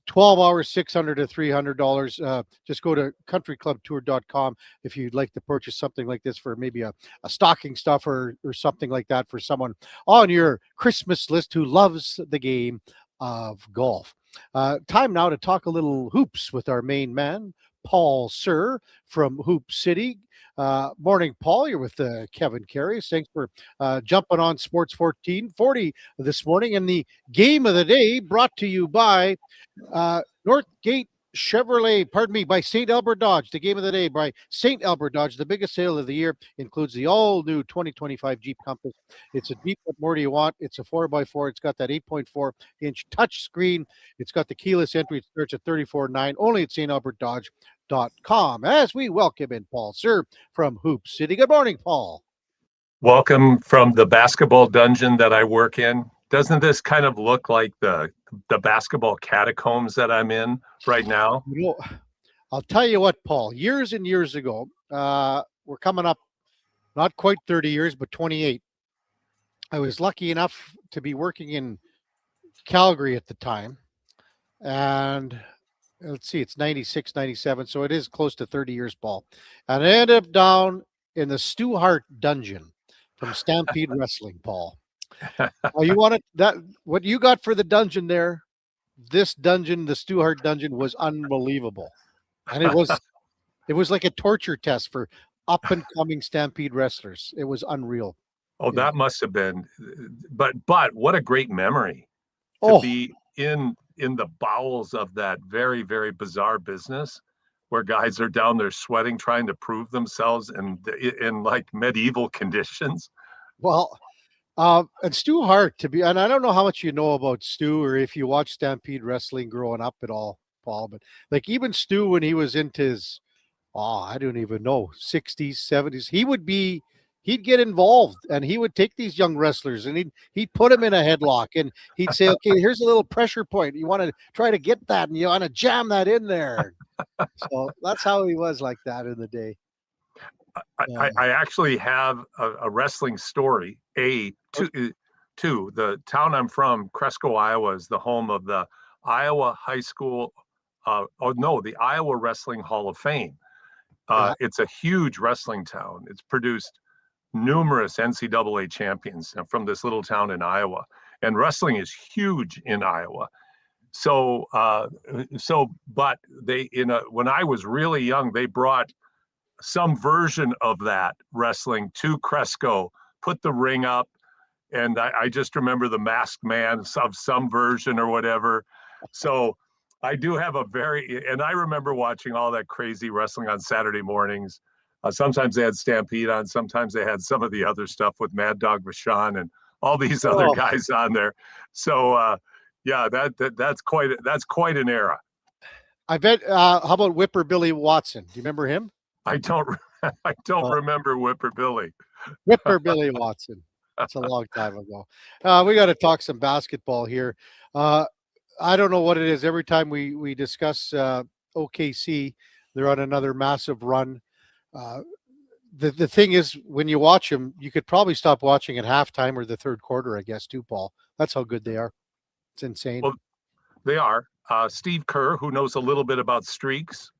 12 hours, $600 to $300. Just go to countryclubtour.com if you'd like to purchase something like this for maybe a stocking stuffer or something like that for someone on your Christmas list who loves the game of golf. Time now to talk a little hoops with our main man, Paul Sir from Hoop City. Morning, Paul. You're with Kevin Karius. Thanks for jumping on Sports 1440 this morning. And the game of the day brought to you by Northgate Chevrolet, by St. Albert Dodge. The game of the day by St. Albert Dodge. The biggest sale of the year includes the all-new 2025 Jeep Compass. It's a Jeep. What more do you want? It's a 4x4. It's got that 8.4-inch touch screen. It's got the keyless entry. It starts at $34,900, only at stalbertdodge.com. As we welcome in Paul Sir from Hoop City. Good morning, Paul. Welcome from the basketball dungeon that I work in. Doesn't this kind of look like the basketball catacombs that I'm in right now? I'll tell you what, Paul, years and years ago, we're coming up not quite 30 years, but 28. I was lucky enough to be working in Calgary at the time. And let's see, it's 96, 97. So it is close to 30 years, Paul. And I ended up down in the Stu Hart dungeon from Stampede Wrestling, Paul. Well, you wanted that, what you got for the dungeon there, this dungeon, the Stu Hart dungeon, was unbelievable. And it was like a torture test for up and coming Stampede wrestlers. It was unreal. Oh, that must have been, but what a great memory to be in the bowels of that very, very bizarre business where guys are down there sweating, trying to prove themselves in like medieval conditions. Well, and Stu Hart and I don't know how much you know about Stu or if you watch Stampede Wrestling growing up at all, Paul, but like even Stu, when he was into his, I don't even know, 60s, 70s, he'd get involved and he would take these young wrestlers and he'd put them in a headlock and he'd say, okay, here's a little pressure point. You want to try to get that and you want to jam that in there. So that's how he was like that in the day. I actually have a wrestling story. Two, the town I'm from, Cresco, Iowa, is the home of the Iowa High School, the Iowa Wrestling Hall of Fame. It's a huge wrestling town. It's produced numerous NCAA champions from this little town in Iowa, and wrestling is huge in Iowa. So, but when I was really young, they brought some version of that wrestling to Cresco, put the ring up, and I just remember the masked man of some version or whatever. So I do have and I remember watching all that crazy wrestling on Saturday mornings. Sometimes they had Stampede on, sometimes they had some of the other stuff with Mad Dog Vachon and all these other guys on there. So that's quite an era. I bet. How about Whipper Billy Watson? Do you remember him? I don't remember Whipper Billy. Whipper Billy Watson. That's a long time ago. We got to talk some basketball here. I don't know what it is. Every time we discuss OKC, they're on another massive run. The thing is, when you watch them, you could probably stop watching at halftime or the third quarter, I guess, too, Paul. That's how good they are. It's insane. Well, they are. Steve Kerr, who knows a little bit about streaks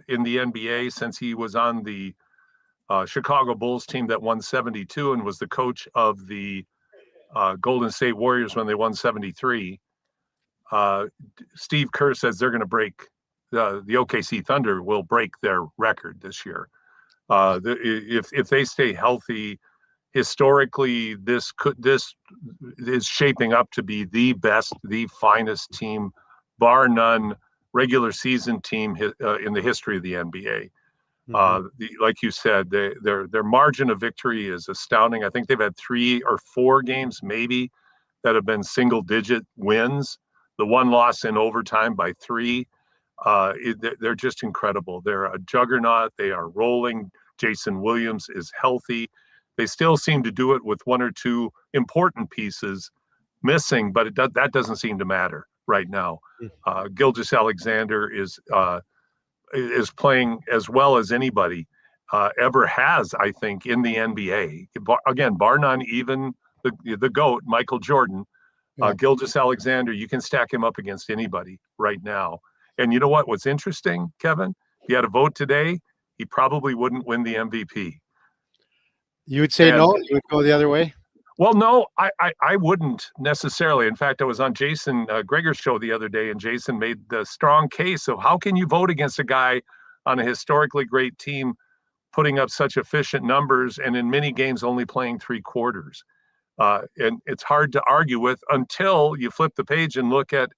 in the NBA since he was on the Chicago Bulls team that won 72 and was the coach of the Golden State Warriors when they won 73. Steve Kerr says they're going to break the OKC Thunder will break their record this year. If they stay healthy, historically, this is shaping up to be the best, the finest team, bar none, regular season team in the history of the NBA. Like you said, their margin of victory is astounding. I think they've had 3 or 4 games maybe that have been single-digit wins. The one loss in overtime by 3. They're just incredible. They're a juggernaut. They are rolling. Jason Williams is healthy. They still seem to do it with 1 or 2 important pieces missing, but that doesn't seem to matter right now. Gilgeous-Alexander is playing as well as anybody ever has, I think, in the NBA. Again, bar none, even the GOAT, Michael Jordan. Gilgeous-Alexander, you can stack him up against anybody right now. And you know what? What's interesting, Kevin? If you had a vote today, he probably wouldn't win the MVP. You would say no? You would go the other way? Well, no, I wouldn't necessarily. In fact, I was on Jason Greger's show the other day, and Jason made the strong case of how can you vote against a guy on a historically great team putting up such efficient numbers and in many games only playing 3 quarters. And it's hard to argue with until you flip the page and look at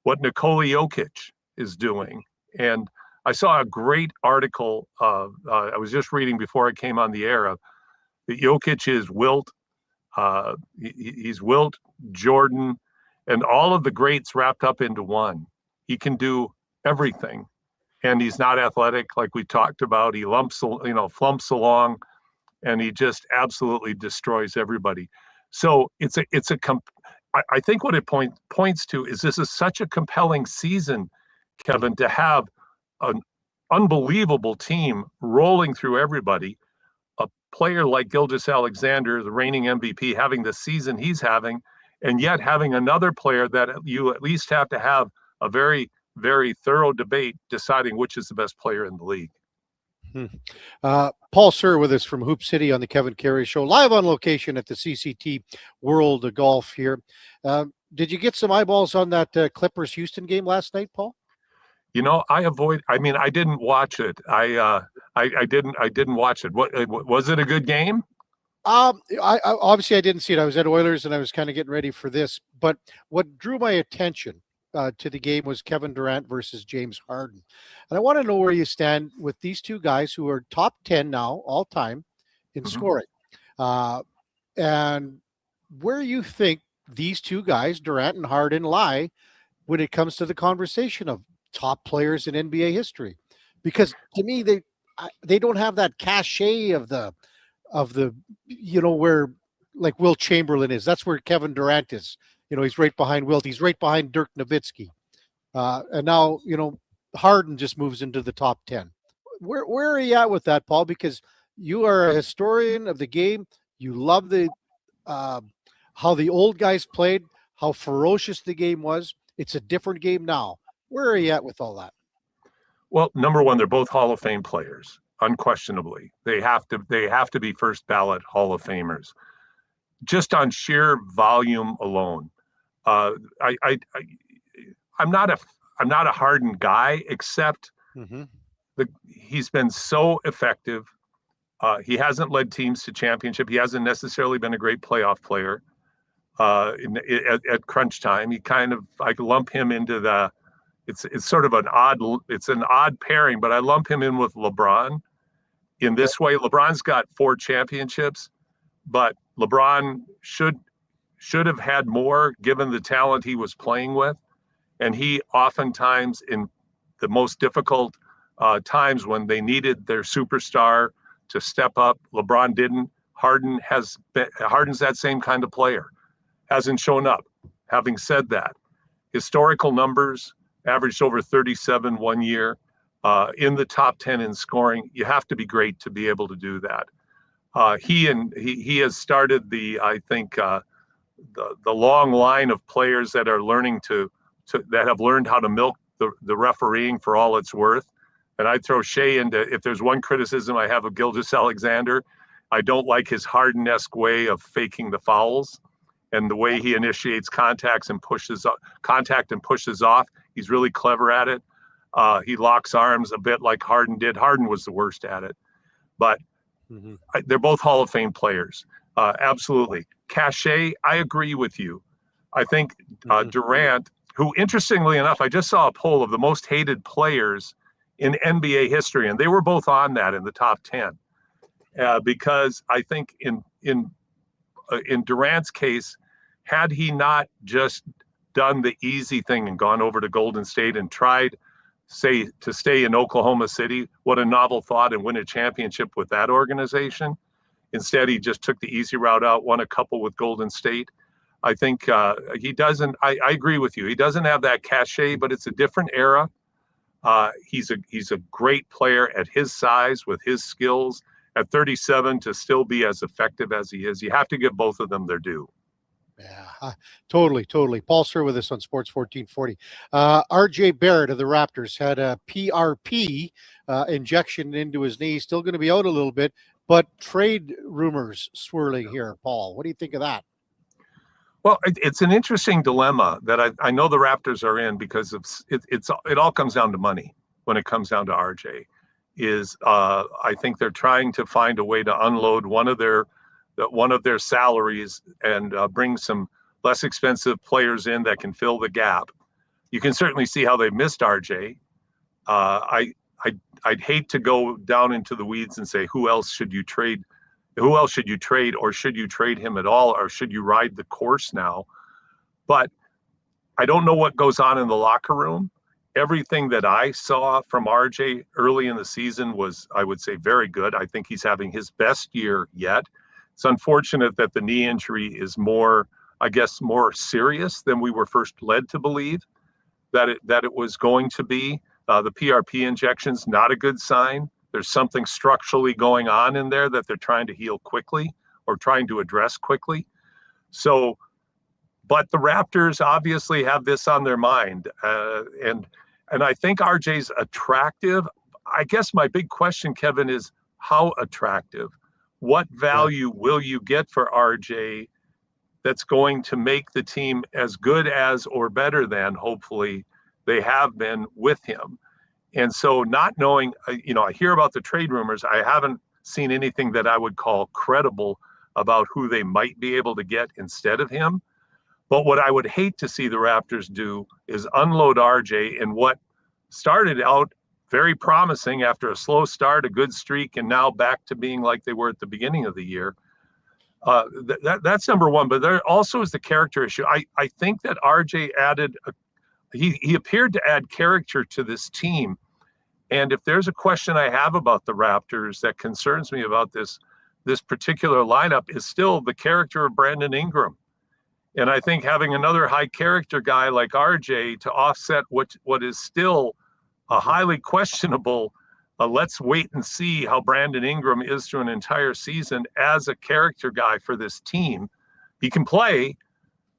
what Nikola Jokic is doing. And I saw a great article I was just reading before I came on the air of that Jokic is Wilt. He's Wilt, Jordan, and all of the greats wrapped up into one. He can do everything, and he's not athletic like we talked about. He flumps along, and he just absolutely destroys everybody. So I think what it points to is this is such a compelling season, Kevin, to have an unbelievable team rolling through everybody. A player like Gilgeous-Alexander, the reigning MVP, having the season he's having, and yet having another player that you at least have to have a very, very thorough debate deciding which is the best player in the league. Paul Sir with us from Hoop City on the Kevin Karius Show, live on location at the CCT World of Golf here. Did you get some eyeballs on that Clippers Houston game last night, Paul? You know, I didn't watch it. I didn't watch it. What was it a good game? I obviously I didn't see it. I was at Oilers and I was kind of getting ready for this. But what drew my attention to the game was Kevin Durant versus James Harden. And I want to know where you stand with these two guys who are top 10 now all time in scoring. And where you think these two guys, Durant and Harden, lie when it comes to the conversation of top players in NBA history. Because to me, they don't have that cachet of the where like Wilt Chamberlain is. That's where Kevin Durant is. He's right behind Wilt. He's right behind Dirk Nowitzki. And now, Harden just moves into the top 10. Where are you at with that, Paul? Because you are a historian of the game. You love the how the old guys played, how ferocious the game was. It's a different game now. Where are you at with all that? Well, number one, they're both Hall of Fame players, unquestionably. They have to be first ballot Hall of Famers, just on sheer volume alone. I'm not a Harden guy, except he's been so effective. He hasn't led teams to championship. He hasn't necessarily been a great playoff player. At crunch time, I lump him into the. It's sort of an odd pairing, but I lump him in with LeBron. In this way, LeBron's got 4 championships, but LeBron should have had more given the talent he was playing with. And he oftentimes, in the most difficult times when they needed their superstar to step up, LeBron didn't. Harden's that same kind of player, hasn't shown up. Having said that, historical numbers, averaged over 37 one year, in the top 10 in scoring. You have to be great to be able to do that. He has started the long line of players that are learning that have learned how to milk the refereeing for all it's worth. And I'd throw Shea into, if there's one criticism I have of Gilgeous-Alexander, I don't like his Harden-esque way of faking the fouls and the way he initiates contact and pushes off. He's really clever at it. He locks arms a bit like Harden did. Harden was the worst at it. But they're both Hall of Fame players. Absolutely. Cachet, I agree with you. I think Durant, who interestingly enough, I just saw a poll of the most hated players in NBA history, and they were both on that in the top 10. Because I think in Durant's case, had he not just done the easy thing and gone over to Golden State and tried, to stay in Oklahoma City, what a novel thought, and win a championship with that organization. Instead, he just took the easy route out, won a couple with Golden State. I think he doesn't. I agree with you. He doesn't have that cachet, but it's a different era. He's a great player at his size with his skills. At 37, to still be as effective as he is, you have to give both of them their due. Yeah, totally. Paul Sir with us on Sports 1440. RJ Barrett of the Raptors had a PRP injection into his knee. Still going to be out a little bit, but trade rumors swirling here. Paul, what do you think of that? Well, it's an interesting dilemma that I know the Raptors are in, because it all comes down to money when it comes down to RJ. I think they're trying to find a way to unload one of their salaries and bring some less expensive players in that can fill the gap. You can certainly see how they missed RJ. I'd hate to go down into the weeds and say, who else should you trade, or should you trade him at all, or should you ride the course now? But I don't know what goes on in the locker room. Everything that I saw from RJ early in the season was, I would say, very good. I think he's having his best year yet. It's unfortunate that the knee injury is more I guess, more serious than we were first led to believe that it was going to be. The PRP injection's not a good sign. There's something structurally going on in there that they're trying to heal quickly or trying to address quickly. So, but the Raptors obviously have this on their mind. And I think RJ's attractive. I guess my big question, Kevin, is how attractive? What value will you get for RJ that's going to make the team as good as or better than, hopefully, they have been with him? And so not knowing, I hear about the trade rumors. I haven't seen anything that I would call credible about who they might be able to get instead of him. But what I would hate to see the Raptors do is unload RJ in what started out very promising after a slow start, a good streak, and now back to being like they were at the beginning of the year. That's number one. But there also is the character issue. I think that RJ added he appeared to add character to this team. And if there's a question I have about the Raptors that concerns me about this particular lineup, is still the character of Brandon Ingram. And I think having another high character guy like RJ to offset what is still a highly questionable, let's wait and see how Brandon Ingram is through an entire season as a character guy for this team. He can play,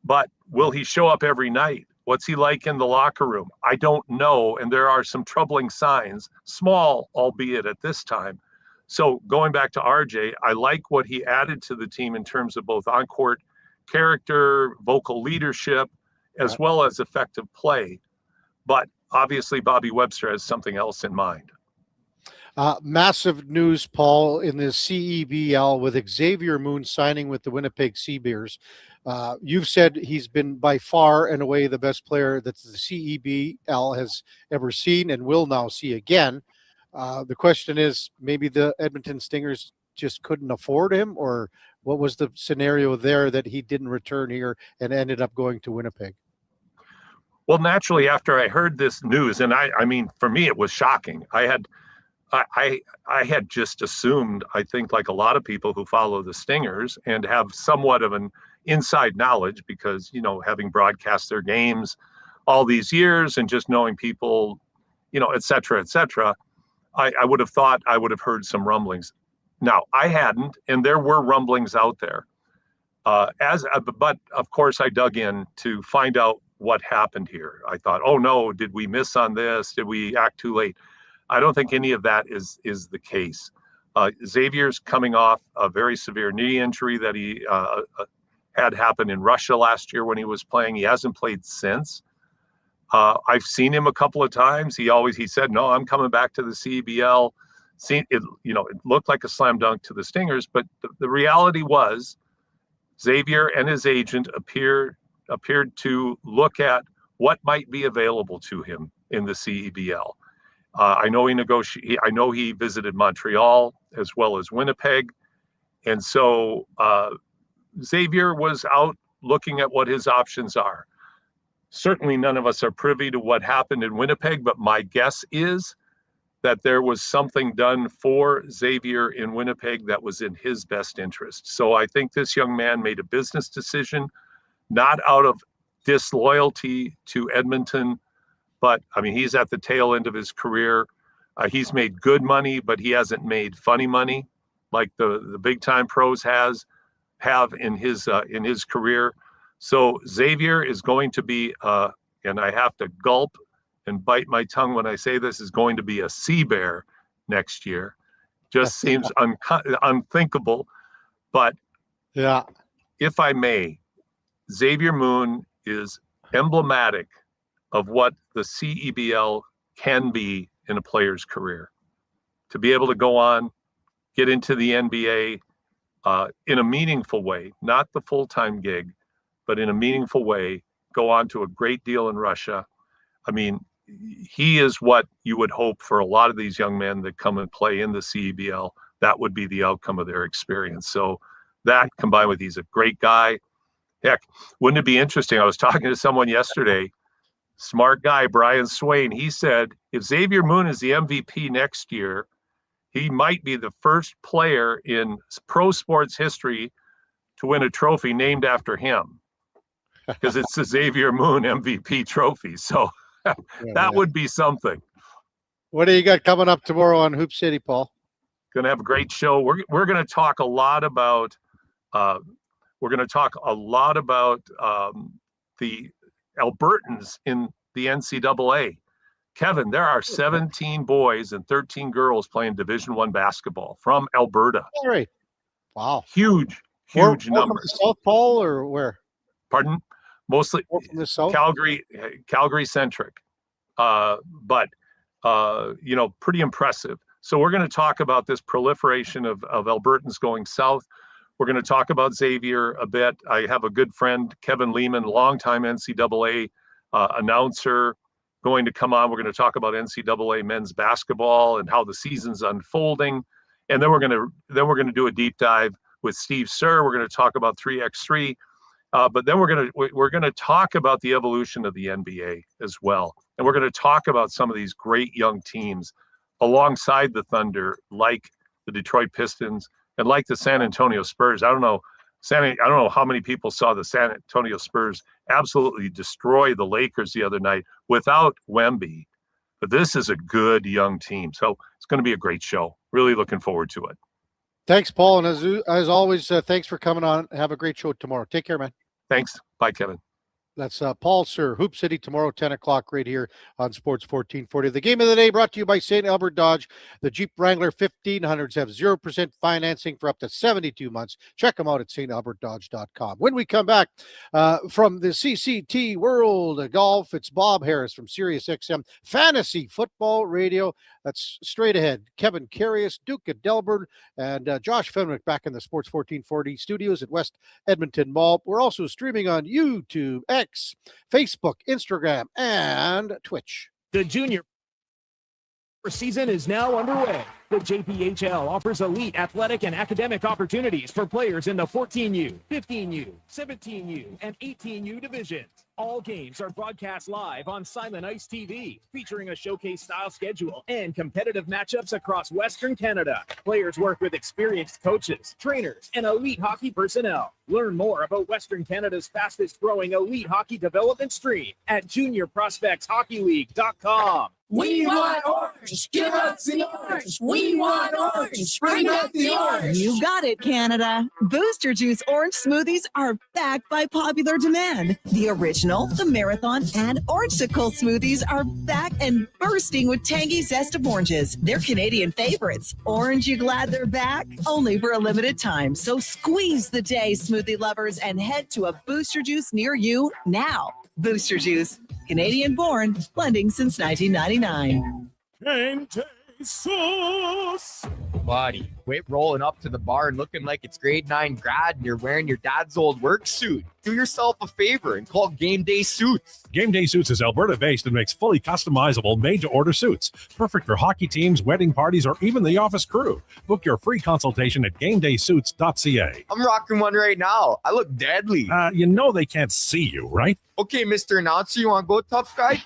but will he show up every night? What's he like in the locker room? I don't know. And there are some troubling signs, small, albeit at this time. So going back to RJ, I like what he added to the team in terms of both on-court character, vocal leadership, as well as effective play. But obviously, Bobby Webster has something else in mind. Massive news, Paul, in the CEBL with Xavier Moon signing with the Winnipeg Seabears. You've said he's been by far and away the best player that the CEBL has ever seen and will now see again. The question is, maybe the Edmonton Stingers just couldn't afford him, or what was the scenario there that he didn't return here and ended up going to Winnipeg? Well, naturally, after I heard this news, and I mean, for me, it was shocking. I had just assumed, I think, like a lot of people who follow the Stingers and have somewhat of an inside knowledge because, having broadcast their games all these years and just knowing people, et cetera, I would have thought I would have heard some rumblings. Now, I hadn't, and there were rumblings out there. But of course, I dug in to find out what happened here. I thought, oh no, did we miss on this? Did we act too late? I don't think any of that is the case. Xavier's coming off a very severe knee injury that he had happen in Russia last year when he was playing. He hasn't played since. I've seen him a couple of times. He said, no, I'm coming back to the CBL. It looked like a slam dunk to the Stingers, but the reality was Xavier and his agent appeared to look at what might be available to him in the CEBL. I know he visited Montreal as well as Winnipeg. And so Xavier was out looking at what his options are. Certainly none of us are privy to what happened in Winnipeg, but my guess is that there was something done for Xavier in Winnipeg that was in his best interest. So I think this young man made a business decision, not out of disloyalty to Edmonton, but I mean, he's at the tail end of his career. He's made good money, but he hasn't made funny money like the big time pros have in his career. So Xavier is going to be, and I have to gulp and bite my tongue when I say this, is going to be a Sea Bear next year. Just seems unthinkable. But yeah, if I may, Xavier Moon is emblematic of what the CEBL can be in a player's career. To be able to go on, get into the NBA in a meaningful way, not the full-time gig, but in a meaningful way, go on to a great deal in Russia. I mean, he is what you would hope for a lot of these young men that come and play in the CEBL. That would be the outcome of their experience. So that combined with he's a great guy. Heck, wouldn't it be interesting? I was talking to someone yesterday, smart guy, Brian Swain. He said, if Xavier Moon is the MVP next year, he might be the first player in pro sports history to win a trophy named after him. because it's the Xavier Moon MVP trophy. So that would be something. What do you got coming up tomorrow on Hoop City, Paul? Going to have a great show. We're going to talk a lot about the Albertans in the NCAA. Kevin, there are 17 boys and 13 girls playing Division I basketball from Alberta. All right. Wow. Huge More number. from the South, Paul, or where? Pardon? Mostly more from the South? Calgary centric. But pretty impressive. So we're going to talk about this proliferation of Albertans going south. We're going to talk about Xavier a bit. I have a good friend, Kevin Lehman, longtime NCAA announcer, going to come on. We're going to talk about NCAA men's basketball and how the season's unfolding. And then we're going to do a deep dive with Steve Sir. We're going to talk about 3x3. But then we're going to talk about the evolution of the NBA as well. And we're going to talk about some of these great young teams alongside the Thunder, like the Detroit Pistons and like the San Antonio Spurs. I don't know how many people saw the San Antonio Spurs absolutely destroy the Lakers the other night without Wemby. But this is a good young team. So it's going to be a great show. Really looking forward to it. Thanks, Paul. And as always, thanks for coming on. Have a great show tomorrow. Take care, man. Thanks. Bye, Kevin. That's Paul Sir, Hoop City tomorrow, 10 o'clock right here on Sports 1440. The game of the day brought to you by St. Albert Dodge. The Jeep Wrangler 1500s have 0% financing for up to 72 months. Check them out at stalbertdodge.com. When we come back from the CCT World of Golf, it's Bob Harris from SiriusXM Fantasy Football Radio. That's straight ahead. Kevin Karius, Duke of Delburne, and Josh Fenwick back in the Sports 1440 studios at West Edmonton Mall. We're also streaming on YouTube, X, Facebook, Instagram, and Twitch. The junior season is now underway. The JPHL offers elite athletic and academic opportunities for players in the 14U, 15U, 17U, and 18U divisions. All games are broadcast live on Silent Ice TV, featuring a showcase-style schedule and competitive matchups across Western Canada. Players work with experienced coaches, trainers, and elite hockey personnel. Learn more about Western Canada's fastest-growing elite hockey development stream at juniorprospectshockeyleague.com. We want orange. Give us the orange. We want orange. Bring back the orange. You got it, Canada. Booster Juice orange smoothies are back by popular demand. The original, the marathon, and orangesicle smoothies are back and bursting with tangy zest of oranges. They're Canadian favorites. Orange, you glad they're back? Only for a limited time. So squeeze the day, smoothie lovers, and head to a Booster Juice near you now. Booster Juice, Canadian born, blending since 1999. Sauce. Buddy, quit rolling up to the bar and looking like it's grade 9 grad and you're wearing your dad's old work suit. Do yourself a favor and call Game Day Suits. Game Day Suits is Alberta-based and makes fully customizable, made-to-order suits. Perfect for hockey teams, wedding parties, or even the office crew. Book your free consultation at GameDaySuits.ca. I'm rocking one right now. I look deadly. You know they can't see you, right? Okay, Mr. Announcer, you want to go, tough guy?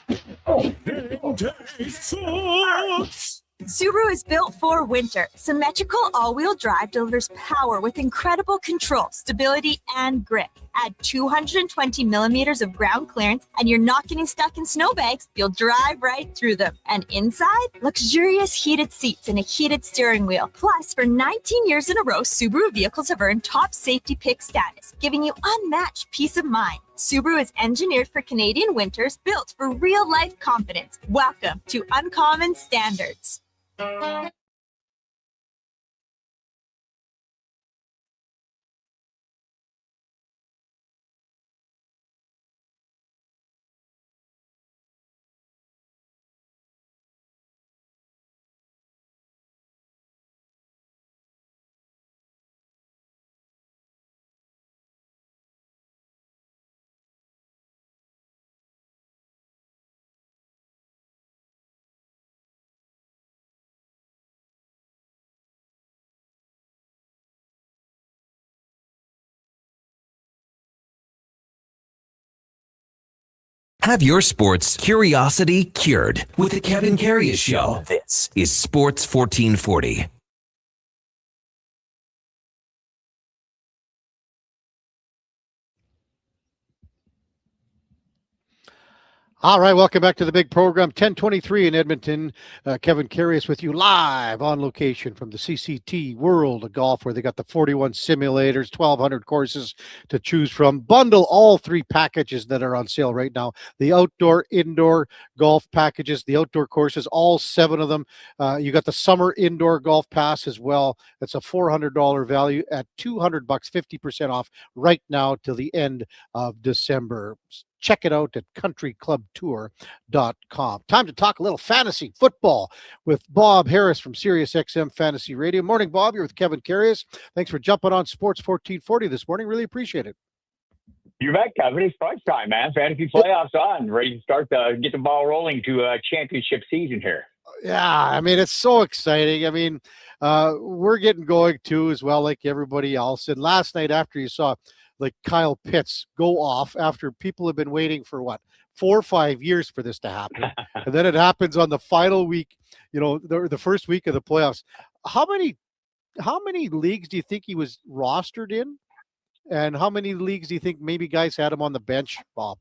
Game Day Suits. Subaru is built for winter. Symmetrical all-wheel drive delivers power with incredible control, stability, and grip. Add 220 millimeters of ground clearance, and you're not getting stuck in snowbanks. You'll drive right through them. And inside, luxurious heated seats and a heated steering wheel. Plus, for 19 years in a row, Subaru vehicles have earned top safety pick status, giving you unmatched peace of mind. Subaru is engineered for Canadian winters, built for real-life confidence. Welcome to Uncommon Standards. Have your sports curiosity cured with the Kevin Karius Show. This is Sports 1440. All right, welcome back to the big program. 10:23 in Edmonton. Kevin Karius with you live on location from the CCT World of Golf, where they got the 41 simulators, 1,200 courses to choose from. Bundle all 3 packages that are on sale right now. The outdoor, indoor golf packages, the outdoor courses, all 7 of them. You got the summer indoor golf pass as well. That's a $400 value at $200, 50% off right now till the end of December. Check it out at countryclubtour.com. Time to talk a little fantasy football with Bob Harris from SiriusXM Fantasy Radio. Morning, Bob. You're with Kevin Karius. Thanks for jumping on Sports 1440 this morning. Really appreciate it. You bet, Kevin. It's crunch time, man. Fantasy playoffs on. Ready to start get the ball rolling to a championship season here. Yeah, I mean, it's so exciting. I mean, we're getting going too as well, like everybody else. And last night, after you saw like Kyle Pitts go off after people have been waiting for 4 or 5 years for this to happen. And then it happens on the final week, the first week of the playoffs. How many leagues do you think he was rostered in? And how many leagues do you think maybe guys had him on the bench, Bob?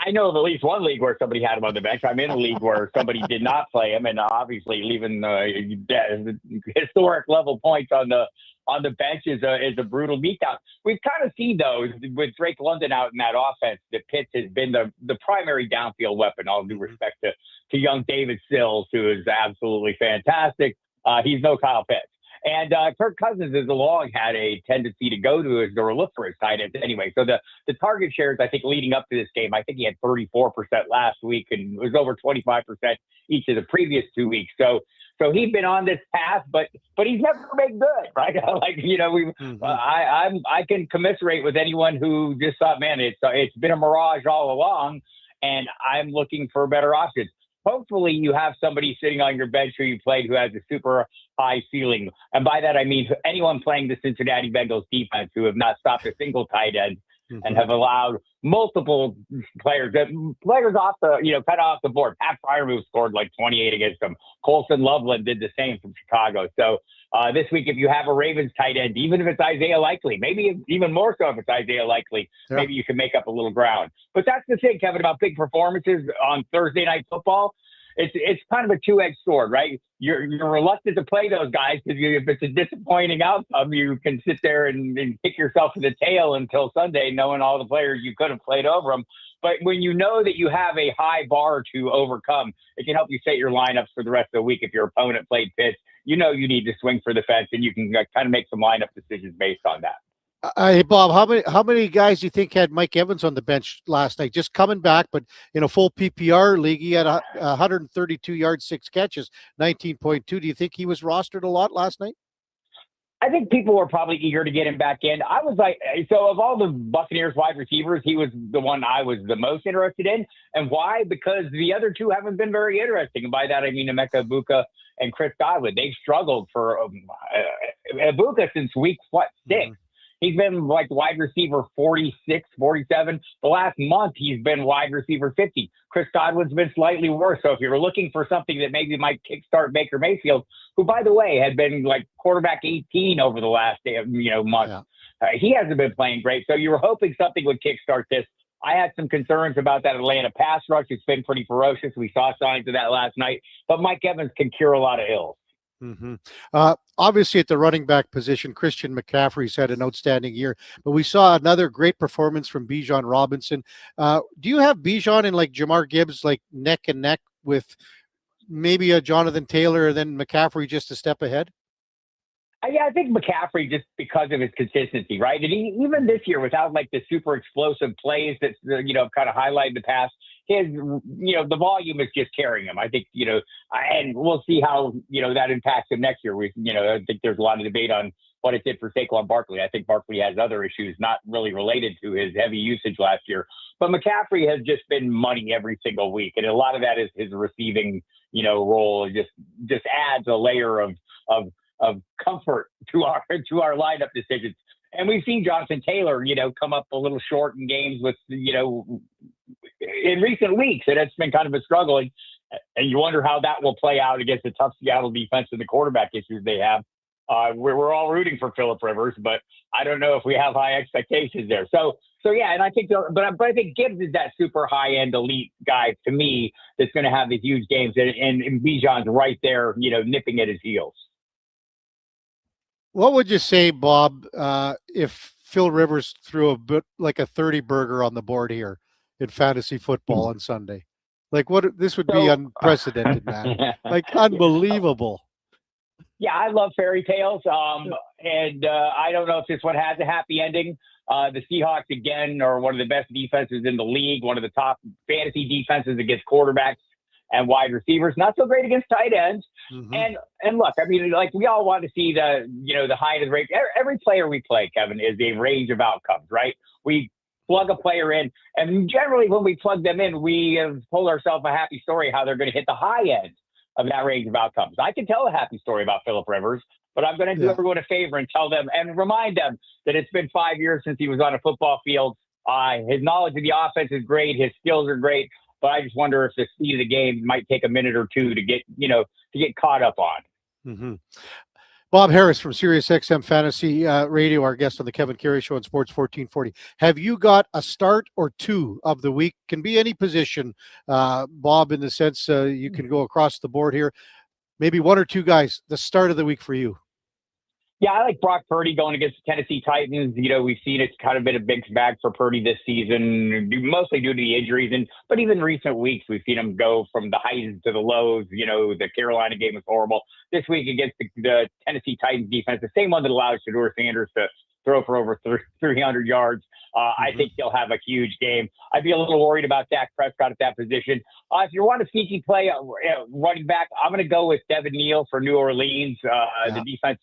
I know of at least one league where somebody had him on the bench. I'm in a league where somebody did not play him, and obviously leaving historic level points on the bench is a brutal beatdown. We've kind of seen those with Drake London out in that offense. That Pitts has been the primary downfield weapon. All due respect to young David Sills, who is absolutely fantastic. He's no Kyle Pitts. And Kirk Cousins has long had a tendency to go to his or look for his tight ends anyway. So the target shares, I think, leading up to this game, I think he had 34% last week and was over 25% each of the previous 2 weeks. So he's been on this path, but he's never been good, right? I can commiserate with anyone who just thought, man, it's been a mirage all along, and I'm looking for better options. Hopefully you have somebody sitting on your bench who you played who has a super high ceiling. And by that, I mean anyone playing the Cincinnati Bengals defense who have not stopped a single tight end and have allowed multiple players off the, cut off the board. Pat Freiermuth scored like 28 against them. Colson Loveland did the same from Chicago. So this week, if you have a Ravens tight end, even if it's Isaiah Likely, maybe even more so if it's Isaiah Likely, maybe you can make up a little ground. But that's the thing, Kevin, about big performances on Thursday Night Football. It's kind of a two-edged sword, right? You're reluctant to play those guys because if it's a disappointing outcome, you can sit there and kick yourself in the tail until Sunday, knowing all the players you could have played over them. But when you know that you have a high bar to overcome, it can help you set your lineups for the rest of the week. If your opponent played Pitts, you need to swing for the fence, and you can kind of make some lineup decisions based on that. Hey, Bob, how many guys do you think had Mike Evans on the bench last night? Just coming back, but in a full PPR league, he had 132 yards, 6 catches, 19.2. Do you think he was rostered a lot last night? I think people were probably eager to get him back in. I was like, so of all the Buccaneers wide receivers, he was the one I was the most interested in. And why? Because the other two haven't been very interesting. And by that, I mean Emeka Egbuka and Chris Godwin. They've struggled for Egbuka since week 6. He's been like wide receiver 46, 47. The last month, he's been wide receiver 50. Chris Godwin's been slightly worse. So if you're looking for something that maybe might kickstart Baker Mayfield, who, by the way, had been like quarterback 18 over the last month, he hasn't been playing great. So you were hoping something would kickstart this. I had some concerns about that Atlanta pass rush. It's been pretty ferocious. We saw signs of that last night. But Mike Evans can cure a lot of ills. Obviously, at the running back position, Christian McCaffrey's had an outstanding year, but we saw another great performance from Bijan Robinson. Do you have Bijan and like Jamar Gibbs like neck and neck with maybe a Jonathan Taylor and then McCaffrey just a step ahead? Yeah, I think McCaffrey, just because of his consistency, right? And even this year, without like the super explosive plays that kind of highlight the past, his the volume is just carrying him. I think and we'll see how that impacts him next year. I think there's a lot of debate on what it did for Saquon Barkley. I think Barkley has other issues not really related to his heavy usage last year, but McCaffrey has just been money every single week, and a lot of that is his receiving role. It just adds a layer of comfort to our lineup decisions. And we've seen Jonathan Taylor, come up a little short in games with, in recent weeks, and it's been kind of a struggle. And you wonder how that will play out against the tough Seattle defense and the quarterback issues they have. We're all rooting for Phillip Rivers, but I don't know if we have high expectations there. So yeah, and I think, but I think Gibbs is that super high end elite guy to me that's going to have these huge games, and Bijan's right there, nipping at his heels. What would you say, Bob, if Phil Rivers threw a bit like a 30 burger on the board here in fantasy football on Sunday? Like this would be unprecedented, man. Like unbelievable. Yeah, I love fairy tales. And I don't know if this one has a happy ending. The Seahawks, again, are one of the best defenses in the league, one of the top fantasy defenses against quarterbacks and wide receivers. Not so great against tight ends. Mm-hmm. And look, I mean, like we all want to see the height of the range. Every player we play, Kevin, is a range of outcomes, right? We plug a player in, and generally when we plug them in, we have told ourselves a happy story how they're going to hit the high end of that range of outcomes. I can tell a happy story about Phillip Rivers, but I'm going to do everyone a favor and tell them and remind them that it's been 5 years since he was on a football field. His knowledge of the offense is great. His skills are great, but I just wonder if the speed of the game might take a minute or two to get caught up on. Mm-hmm. Bob Harris from SiriusXM Fantasy Radio, our guest on the Kevin Karius Show on Sports 1440. Have you got a start or two of the week? Can be any position, Bob, in the sense you can go across the board here. Maybe one or two guys, the start of the week for you. Yeah, I like Brock Purdy going against the Tennessee Titans. We've seen it's kind of been a mixed bag for Purdy this season, mostly due to the injuries. But even recent weeks, we've seen him go from the highs to the lows. The Carolina game was horrible. This week against the Tennessee Titans defense, the same one that allows Shedeur Sanders to throw for over 300 yards. I think he'll have a huge game. I'd be a little worried about Dak Prescott at that position. If you want a sneaky play running back, I'm going to go with Devin Neal for New Orleans. The defense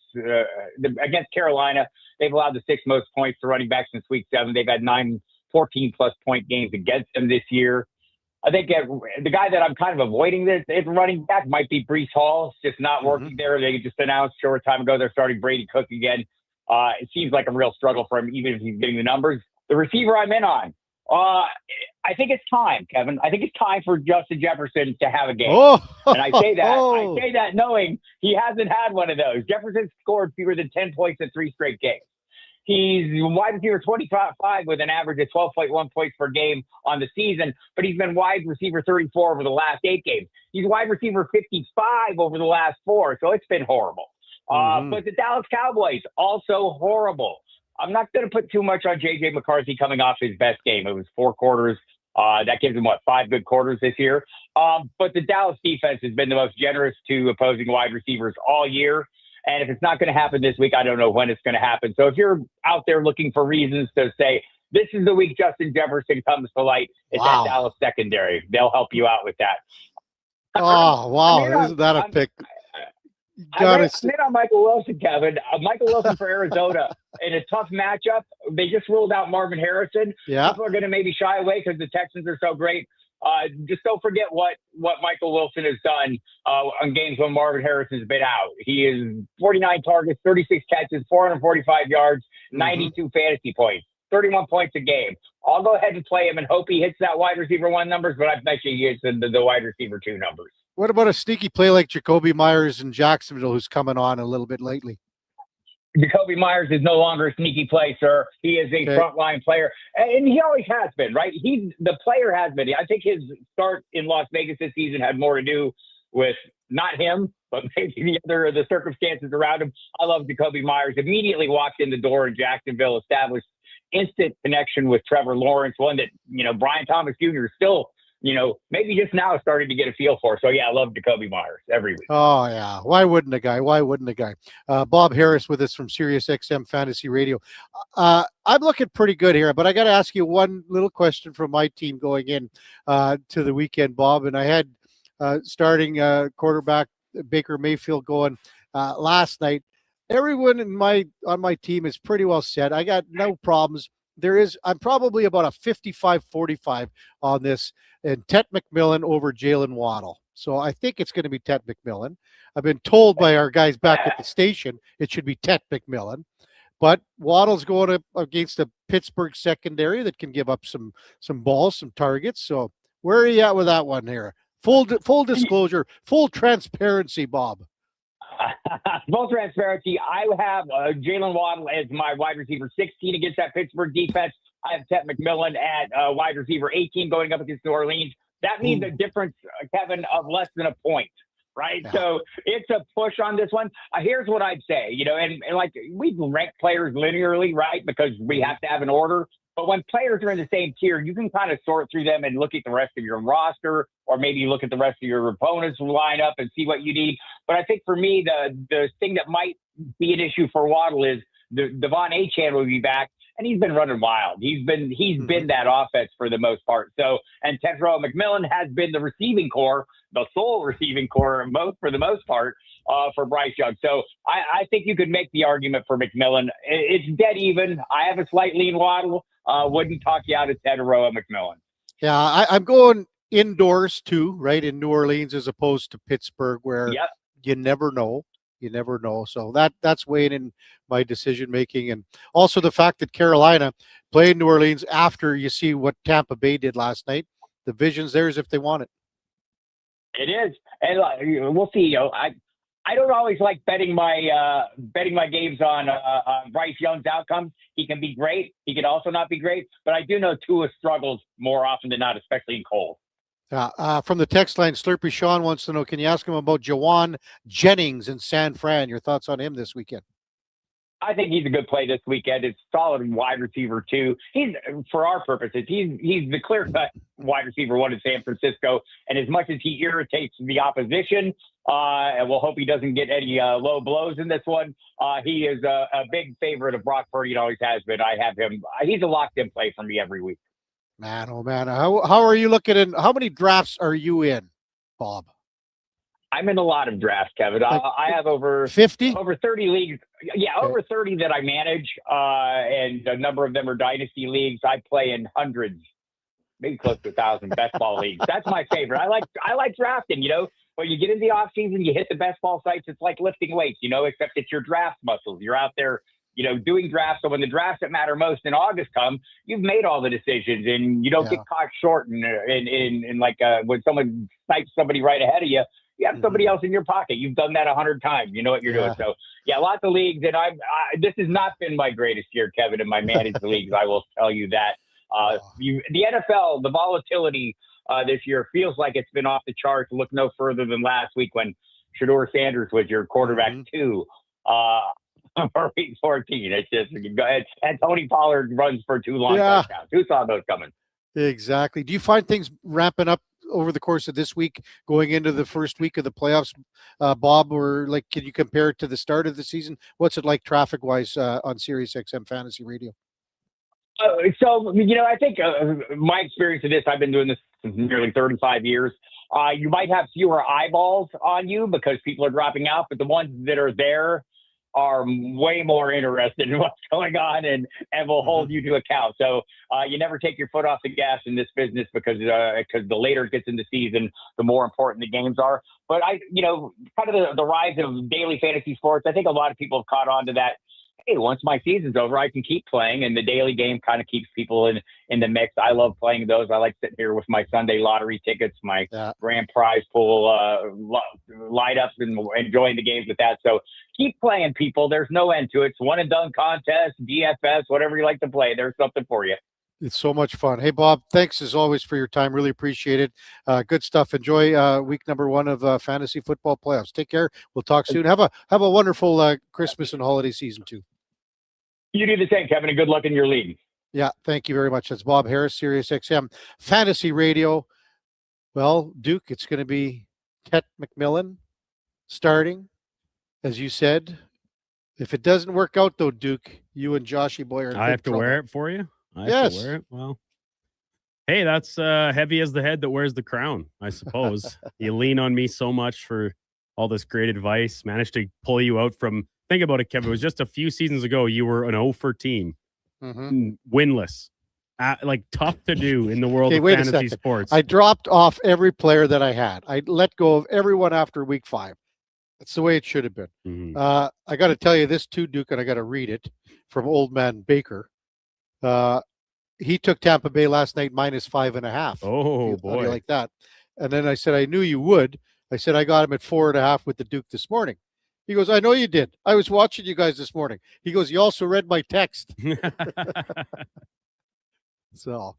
against Carolina, they've allowed the 6th most points to running backs since week 7. They've had 9 14-plus point games against them this year. I think the guy that I'm kind of avoiding this running back might be Breece Hall. It's just not working there. They just announced a short time ago they're starting Brady Cook again. It seems like a real struggle for him, even if he's getting the numbers. The receiver I'm in on, I think it's time, Kevin. I think it's time for Justin Jefferson to have a game. And I say that knowing he hasn't had one of those. Jefferson scored fewer than 10 points in 3 straight games. He's wide receiver 25 with an average of 12.1 points per game on the season, but he's been wide receiver 34 over the last 8 games. He's wide receiver 55 over the last 4, so it's been horrible. But the Dallas Cowboys, also horrible. I'm not going to put too much on J.J. McCarthy coming off his best game. It was 4 quarters. That gives him, 5 good quarters this year. But the Dallas defense has been the most generous to opposing wide receivers all year. And if it's not going to happen this week, I don't know when it's going to happen. So if you're out there looking for reasons to say, this is the week Justin Jefferson comes to light, it's that Dallas secondary. They'll help you out with that. Oh, wow. Isn't that a pick? I'm in on Michael Wilson, Kevin. Michael Wilson for Arizona in a tough matchup. They just ruled out Marvin Harrison. Yeah. People are going to maybe shy away because the Texans are so great. Just don't forget what Michael Wilson has done on games when Marvin Harrison's been out. He is 49 targets, 36 catches, 445 yards, 92 fantasy points, 31 points a game. I'll go ahead and play him and hope he hits that wide receiver 1 numbers, but I bet you he hits the wide receiver 2 numbers. What about a sneaky play like Jacoby Myers in Jacksonville, who's coming on a little bit lately? Jacoby Myers is no longer a sneaky play, sir. He is a frontline player, and he always has been, right? The player has been. I think his start in Las Vegas this season had more to do with not him, but maybe the circumstances around him. I love Jacoby Myers. Immediately walked in the door in Jacksonville, established instant connection with Trevor Lawrence, one that, Brian Thomas Jr. is still, maybe just now starting to get a feel for. So, yeah, I love Jacoby Myers every week. Oh, yeah. Why wouldn't a guy? Bob Harris with us from SiriusXM Fantasy Radio. I'm looking pretty good here, but I got to ask you one little question from my team going in to the weekend, Bob. And I had starting quarterback Baker Mayfield going last night. Everyone on my team is pretty well set. I got no problems. I'm probably about a 55-45 on this, and Tet McMillan over Jalen Waddle. So I think it's going to be Tet McMillan. I've been told by our guys back at the station it should be Tet McMillan. But Waddle's going up against a Pittsburgh secondary that can give up some balls, some targets. So where are you at with that one here? Full disclosure, full transparency, Bob. Full transparency, I have Jalen Waddle as my wide receiver 16 against that Pittsburgh defense. I have Ted McMillan at wide receiver 18 going up against New Orleans. That means a difference, Kevin, of less than a point, right? Yeah. So it's a push on this one. Here's what I'd say, and like we rank players linearly, right? Because we have to have an order. But when players are in the same tier, you can kind of sort through them and look at the rest of your roster, or maybe look at the rest of your opponent's lineup and see what you need. But I think for me, the thing that might be an issue for Waddle is the Devon Achane will be back, and he's been running wild. He's been that offense for the most part. So, and Tetro McMillan has been the receiving core, the sole receiving core for the most part for Bryce Young. So I think you could make the argument for McMillan. It's dead even. I have a slight lean Waddle. Wouldn't talk you out of Tetro McMillan. Yeah, I'm going indoors too, right, in New Orleans as opposed to Pittsburgh, where you never know. You never know. So that's weighing in my decision making. And also the fact that Carolina played New Orleans after you see what Tampa Bay did last night. The vision's theirs if they want it. It is. And we'll see. I don't always like betting my games on Bryce Young's outcomes. He can be great. He can also not be great. But I do know Tua struggles more often than not, especially in cold. From the text line, Slurpy Sean wants to know, can you ask him about Jawan Jennings in San Fran? Your thoughts on him this weekend? I think he's a good play this weekend. It's solid wide receiver too. He's, for our purposes, he's the clear-cut wide receiver one in San Francisco. And as much as he irritates the opposition, and we'll hope he doesn't get any low blows in this one, he is a big favorite of Brock Purdy and always has been. I have him. He's a locked-in play for me every week. Man, oh man, how are you looking in? How many drafts are you in, Bob? I'm in a lot of drafts, Kevin. I have over 50, over 30 leagues. Yeah, okay. Over 30 that I manage, and a number of them are dynasty leagues. I play in hundreds, maybe close to 1,000 best ball leagues. That's my favorite. I like drafting. When you get in the off season, you hit the best ball sites. It's like lifting weights, except it's your draft muscles. You're out there, doing drafts. So when the drafts that matter most in August come, you've made all the decisions, and you don't get caught short. And like when someone snipes somebody right ahead of you, you have somebody else in your pocket. You've done that 100 times. You know what you're doing. So yeah, lots of leagues. And this has not been my greatest year, Kevin, in my managed leagues. I will tell you that. The NFL, the volatility this year feels like it's been off the charts. Look no further than last week when Shedeur Sanders was your quarterback 2 for week 14. It's just, and Tony Pollard runs for 2 long touchdowns. Who saw those coming? Exactly. Do you find things ramping up over the course of this week, going into the first week of the playoffs, Bob, or like, can you compare it to the start of the season? What's it like traffic wise on Sirius XM Fantasy Radio? So, I think my experience of this, I've been doing this since nearly 35 years. You might have fewer eyeballs on you because people are dropping out, but the ones that are there are way more interested in what's going on and will hold you to account. So you never take your foot off the gas in this business because the later it gets in the season, the more important the games are. But kind of the rise of daily fantasy sports, I think a lot of people have caught on to that. Hey, once my season's over, I can keep playing, and the daily game kind of keeps people in the mix. I love playing those. I like sitting here with my Sunday lottery tickets, my grand prize pool light-ups, and enjoying the games with that. So keep playing, people. There's no end to it. It's one and done contest, DFS, whatever you like to play. There's something for you. It's so much fun. Hey, Bob, thanks as always for your time. Really appreciate it. Good stuff. Enjoy week number 1 of fantasy football playoffs. Take care. We'll talk soon. Have a wonderful Christmas and holiday season too. You do the same, Kevin, and good luck in your league. Yeah, thank you very much. That's Bob Harris, Sirius XM Fantasy Radio. Well, Duke, it's going to be Tet McMillan starting, as you said. If it doesn't work out, though, Duke, you and Joshy Boy are in I have to trouble. wear it for you? I have to wear it? Well, hey, that's heavy as the head that wears the crown, I suppose. You lean on me so much for all this great advice. Managed to pull you out from... Think about it, Kevin. It was just a few seasons ago. You were an 0-for team, winless, tough to do in the world of fantasy sports. I dropped off every player that I had. I let go of everyone after week 5. That's the way it should have been. I got to tell you this too, Duke, and I got to read it from Old Man Baker. He took Tampa Bay last night -5.5. Oh boy, like that. And then I said, I knew you would. I said I got him at 4.5 with the Duke this morning. He goes, I know you did. I was watching you guys this morning. He goes, you also read my text. So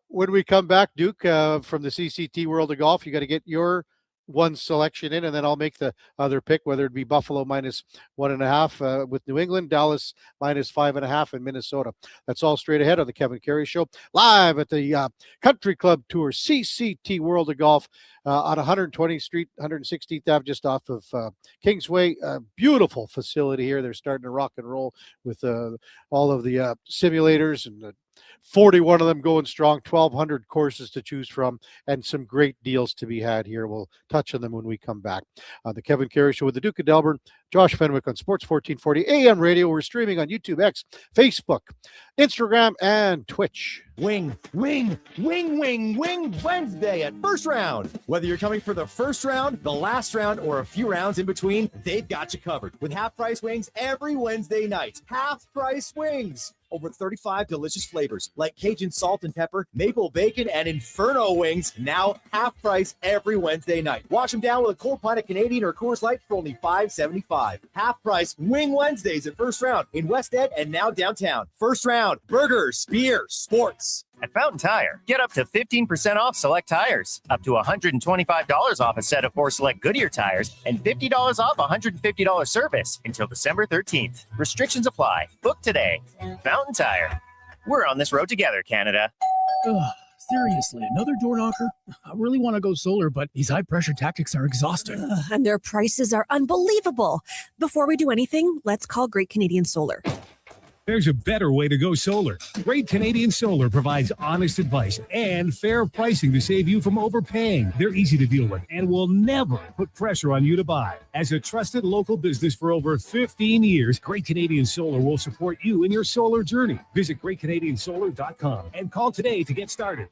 when we come back, Duke, from the CCT World of Golf, you got to get your one selection in, and then I'll make the other pick, whether it be Buffalo -1.5 with New England, Dallas -5.5, and Minnesota. That's all straight ahead on the Kevin Karius Show, live at the Country Club Tour CCT World of Golf on 120th Street, 116th Ave, just off of Kingsway. Beautiful facility here. They're starting to rock and roll with all of the simulators and 41 of them going strong, 1,200 courses to choose from, and some great deals to be had here. We'll touch on them when we come back. The Kevin Karius Show with the Duke of Delburne, Josh Fenwick on Sports 1440 AM radio. We're streaming on YouTube, X, Facebook, Instagram, and Twitch. Wing Wednesday at First Round. Whether you're coming for the first round, the last round, or a few rounds in between, they've got you covered with half-price wings every Wednesday night. Half-price wings. Over 35 delicious flavors like Cajun salt and pepper, maple bacon, and Inferno wings. Now half price every Wednesday night. Wash them down with a cold pint of Canadian or Coors Light for only $5.75. Half price Wing Wednesdays at First Round in West End and now downtown. First Round, burgers, beer, sports. At Fountain Tire, get up to 15% off select tires, up to $125 off a set of 4 select Goodyear tires, and $50 off $150 service until December 13th. Restrictions apply. Book today. Fountain Tire. We're on this road together, Canada. Ugh, seriously, another door knocker? I really want to go solar, but these high-pressure tactics are exhausting. And their prices are unbelievable. Before we do anything, let's call Great Canadian Solar. There's a better way to go solar. Great Canadian Solar provides honest advice and fair pricing to save you from overpaying. They're easy to deal with and will never put pressure on you to buy. As a trusted local business for over 15 years, Great Canadian Solar will support you in your solar journey. Visit greatcanadiansolar.com and call today to get started.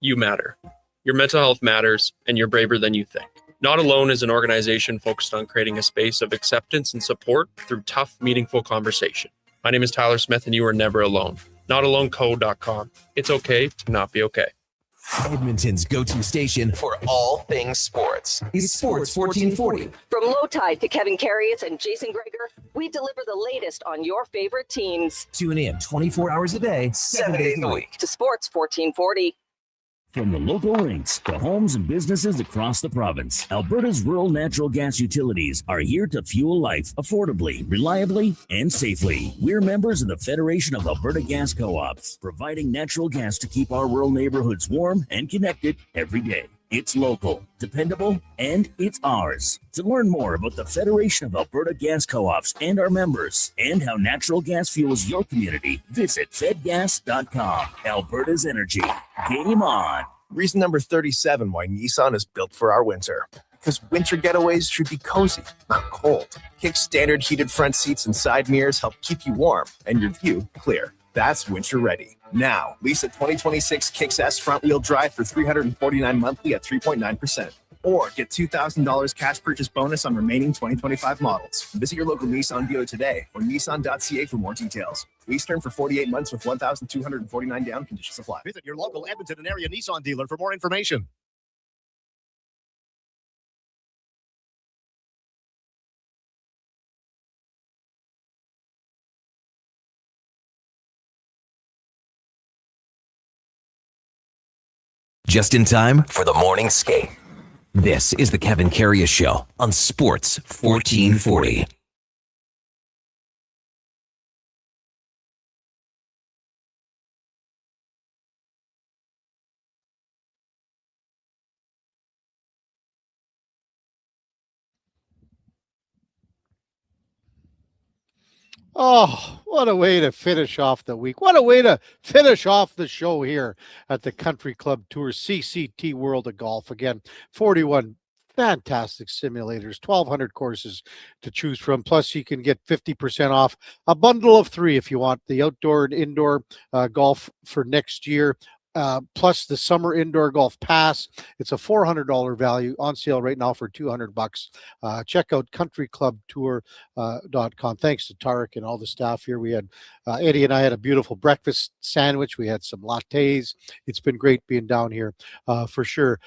You matter. Your mental health matters, and you're braver than you think. Not Alone is an organization focused on creating a space of acceptance and support through tough, meaningful conversation. My name is Tyler Smith, and you are never alone. NotAloneCo.com. It's okay to not be okay. Edmonton's go-to station for all things sports is Sports 1440. From Low Tide to Kevin Karius and Jason Greger, we deliver the latest on your favorite teams. Tune in 24 hours a day, 7 days a week to Sports 1440. From the local rinks to homes and businesses across the province, Alberta's rural natural gas utilities are here to fuel life affordably, reliably, and safely. We're members of the Federation of Alberta Gas Co-ops, providing natural gas to keep our rural neighborhoods warm and connected every day. It's local, dependable, and it's ours. To learn more about the Federation of Alberta Gas Co-ops and our members, and how natural gas fuels your community, visit fedgas.com. Alberta's energy. Game on. Reason number 37 why Nissan is built for our winter. Because winter getaways should be cozy, not cold. Kick's standard heated front seats and side mirrors help keep you warm and your view clear. That's winter ready. Now, lease a 2026 Kicks S front-wheel drive for $349 monthly at 3.9%. Or get $2,000 cash purchase bonus on remaining 2025 models. Visit your local Nissan dealer today or nissan.ca for more details. Lease term for 48 months with $1,249 down. Conditions apply. Visit your local Edmonton and area Nissan dealer for more information. Just in time for the morning skate. This is the Kevin Karius Show on Sports 1440. Oh, what a way to finish off the week. What a way to finish off the show here at the Country Club Tour CCT World of Golf. Again, 41 fantastic simulators, 1,200 courses to choose from. Plus, you can get 50% off a bundle of 3 if you want the outdoor and indoor golf for next year. plus the summer indoor golf pass. It's a $400 value on sale right now for $200. Check out countryclubtour.com. Thanks to Tarek and all the staff here. We had Eddie and I had a beautiful breakfast sandwich. We had some lattes. It's been great being down here for sure.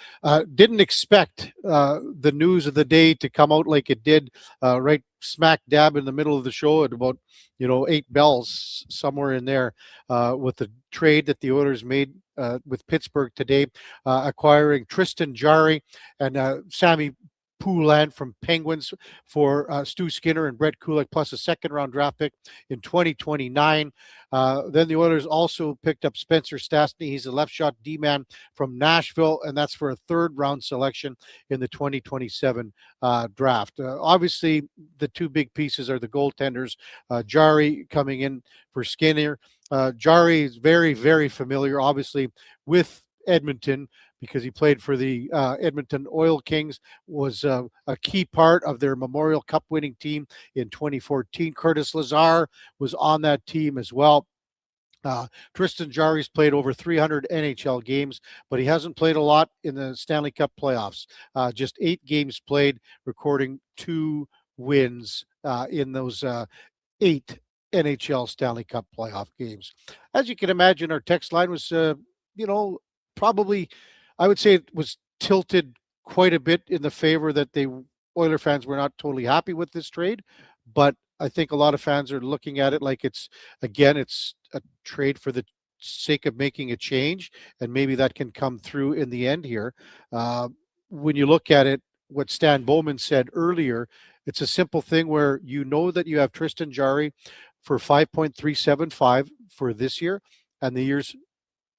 Didn't expect the news of the day to come out like it did right smack dab in the middle of the show at about 8 bells, somewhere in there, with the trade that the Oilers made with Pittsburgh today, acquiring Tristan Jarry and Sammy Poulin from Penguins for Stu Skinner and Brett Kulak, plus a second-round draft pick in 2029. Then the Oilers also picked up Spencer Stastny. He's a left-shot D-man from Nashville, and that's for a third-round selection in the 2027 draft. Obviously, the two big pieces are the goaltenders. Jarry coming in for Skinner. Jarry is very, very familiar, obviously, with Edmonton, because he played for the Edmonton Oil Kings, was a key part of their Memorial Cup winning team in 2014. Curtis Lazar was on that team as well. Tristan Jarry's played over 300 NHL games, but he hasn't played a lot in the Stanley Cup playoffs. Just 8 games played, recording 2 wins in those 8 NHL Stanley Cup playoff games. As you can imagine, our text line was, probably, I would say it was tilted quite a bit in the favor that the Oiler fans were not totally happy with this trade. But I think a lot of fans are looking at it like it's a trade for the sake of making a change, and maybe that can come through in the end here. When you look at it, what Stan Bowman said earlier, it's a simple thing where that you have Tristan Jarry for $5.375 for this year, and the years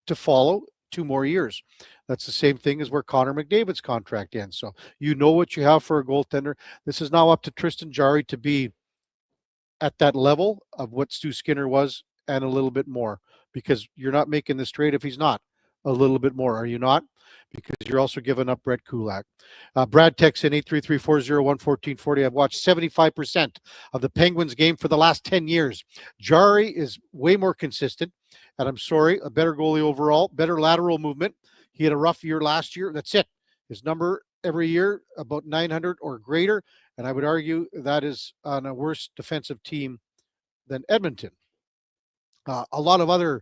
to follow, 2 more years. That's the same thing as where Connor McDavid's contract ends. So what you have for a goaltender. This is now up to Tristan Jarry to be at that level of what Stu Skinner was and a little bit more, because you're not making this trade if he's not a little bit more, are you not? Because you're also giving up Brett Kulak. Brad texts in 833-401-1440. I've watched 75% of the Penguins game for the last 10 years. Jarry is way more consistent, and I'm sorry, a better goalie overall, better lateral movement. He had a rough year last year. That's it. His number every year, about 900 or greater, and I would argue that is on a worse defensive team than Edmonton. A lot of other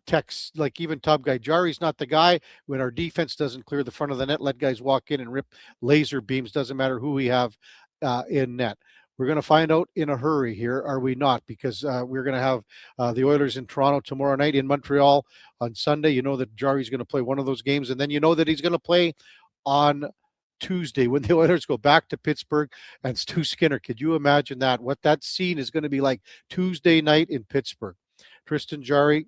texts, like even Top Guy, Jarry's not the guy. When our defense doesn't clear the front of the net, let guys walk in and rip laser beams. Doesn't matter who we have in net. We're going to find out in a hurry here, are we not? Because we're going to have the Oilers in Toronto tomorrow night, in Montreal on Sunday. You know that Jarry's going to play one of those games, and then you know that he's going to play on Tuesday when the Oilers go back to Pittsburgh and Stu Skinner. Could you imagine that? What that scene is going to be like Tuesday night in Pittsburgh. Tristan Jarry,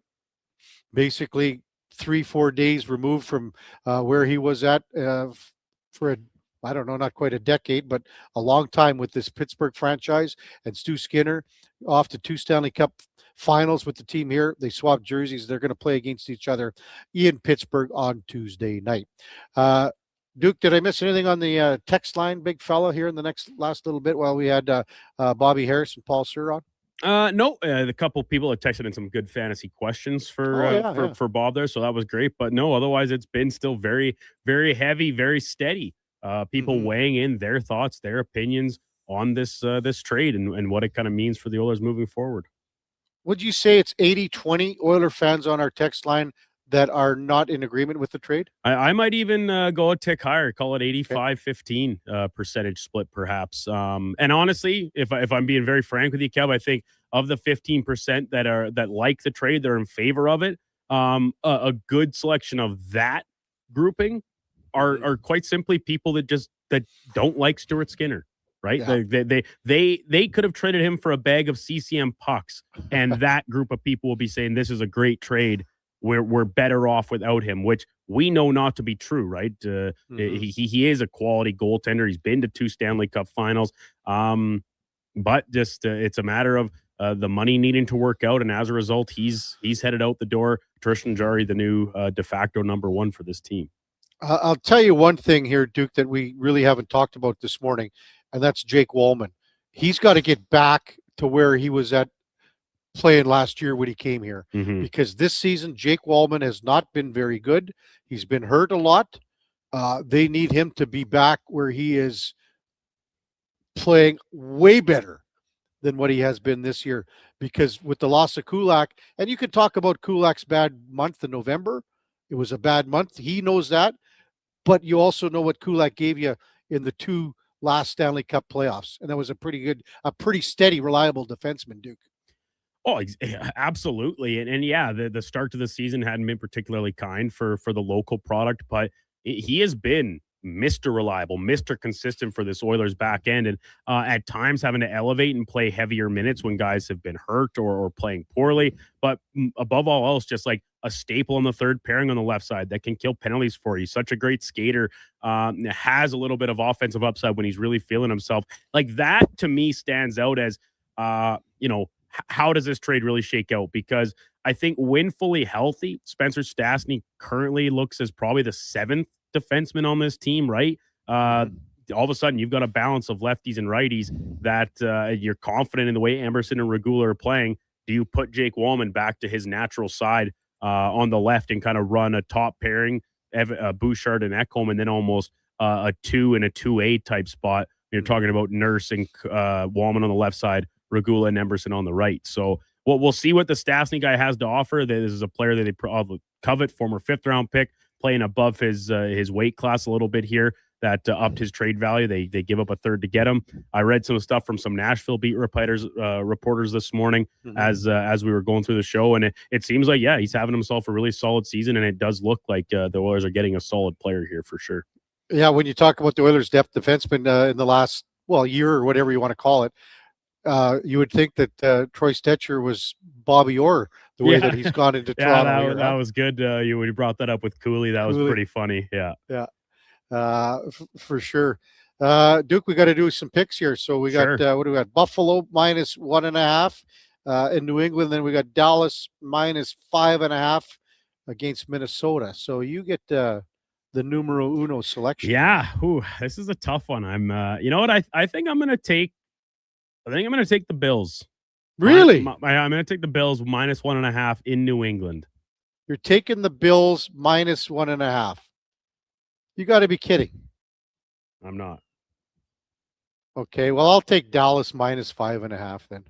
basically 3-4 days removed from where he was at for I don't know, not quite a decade, but a long time with this Pittsburgh franchise. And Stu Skinner off to 2 Stanley Cup finals with the team here. They swapped jerseys. They're going to play against each other in Pittsburgh on Tuesday night. Duke, did I miss anything on the text line, big fella, here in the last little bit while we had Bobby Harris and Paul Sur on? No, the couple people have texted in some good fantasy questions for Bob there, so that was great. But no, otherwise it's been still very, very heavy, very steady. People weighing in their thoughts, their opinions on this trade and what it kind of means for the Oilers moving forward. Would you say it's 80-20 Oiler fans on our text line that are not in agreement with the trade? I might even go a tick higher, call it 85-15 percentage split, perhaps. And honestly, if I'm being very frank with you, Kev, I think of the 15% that like the trade, they're in favor of it. A good selection of that grouping are quite simply people that don't like Stuart Skinner. Right? Yeah. They could have traded him for a bag of CCM pucks, and that group of people will be saying this is a great trade. We're better off without him, which we know not to be true, right? He is a quality goaltender. He's been to 2 Stanley Cup finals. But just it's a matter of the money needing to work out, and as a result, he's headed out the door. Tristan Jarry, the new de facto number 1 for this team. I'll tell you one thing here, Duke, that we really haven't talked about this morning, and that's Jake Wallman. He's got to get back to where he was at playing last year when he came here. Mhm. Because this season, Jake Wallman has not been very good. He's been hurt a lot. They need him to be back where he is playing way better than what he has been this year. Because with the loss of Kulak, and you can talk about Kulak's bad month in November. It was a bad month. He knows that. But you also know what Kulak gave you in the 2 last Stanley Cup playoffs. And that was a pretty steady, reliable defenseman, Duke. Oh, absolutely. And yeah, the start to the season hadn't been particularly kind for the local product, but he has been Mr. Reliable, Mr. Consistent for this Oilers back end. And at times having to elevate and play heavier minutes when guys have been hurt or playing poorly. But above all else, just like a staple on the third pairing on the left side that can kill penalties for you. Such a great skater, has a little bit of offensive upside when he's really feeling himself. Like that to me stands out as, how does this trade really shake out? Because I think when fully healthy, Spencer Stastny currently looks as probably the 7th defenseman on this team, right? All of a sudden, you've got a balance of lefties and righties that you're confident in the way Emerson and Regula are playing. Do you put Jake Wallman back to his natural side on the left and kind of run a top pairing, Bouchard and Ekholm, and then almost a 2 and a 2A type spot? You're talking about Nurse and Wallman on the left side, Regula and Emerson on the right. So we'll see what the Stastny guy has to offer. This is a player that they probably covet, former 5th-round pick, playing above his weight class a little bit here. That upped his trade value. They give up a third to get him. I read some stuff from some Nashville beat reporters this morning as we were going through the show, and it seems like he's having himself a really solid season, and it does look like the Oilers are getting a solid player here for sure. Yeah, when you talk about the Oilers' depth defenseman in the last year or whatever you want to call it, you would think that Troy Stetcher was Bobby Orr the way that he's gone into Toronto. That was good. When you brought that up with Cooley, that was pretty funny. Yeah. For sure. Duke, we got to do some picks here. So we got what do we got? Buffalo minus 1.5 in New England. Then we got Dallas minus 5.5 against Minnesota. So you get the numero uno selection. Yeah. Ooh, this is a tough one. I'm. You know what? I think I'm going to take. I think I'm going to take the Bills. Really? I'm going to take the Bills minus 1.5 in New England. You're taking the Bills minus 1.5. You got to be kidding. I'm not. Okay, well, I'll take Dallas minus 5.5 then.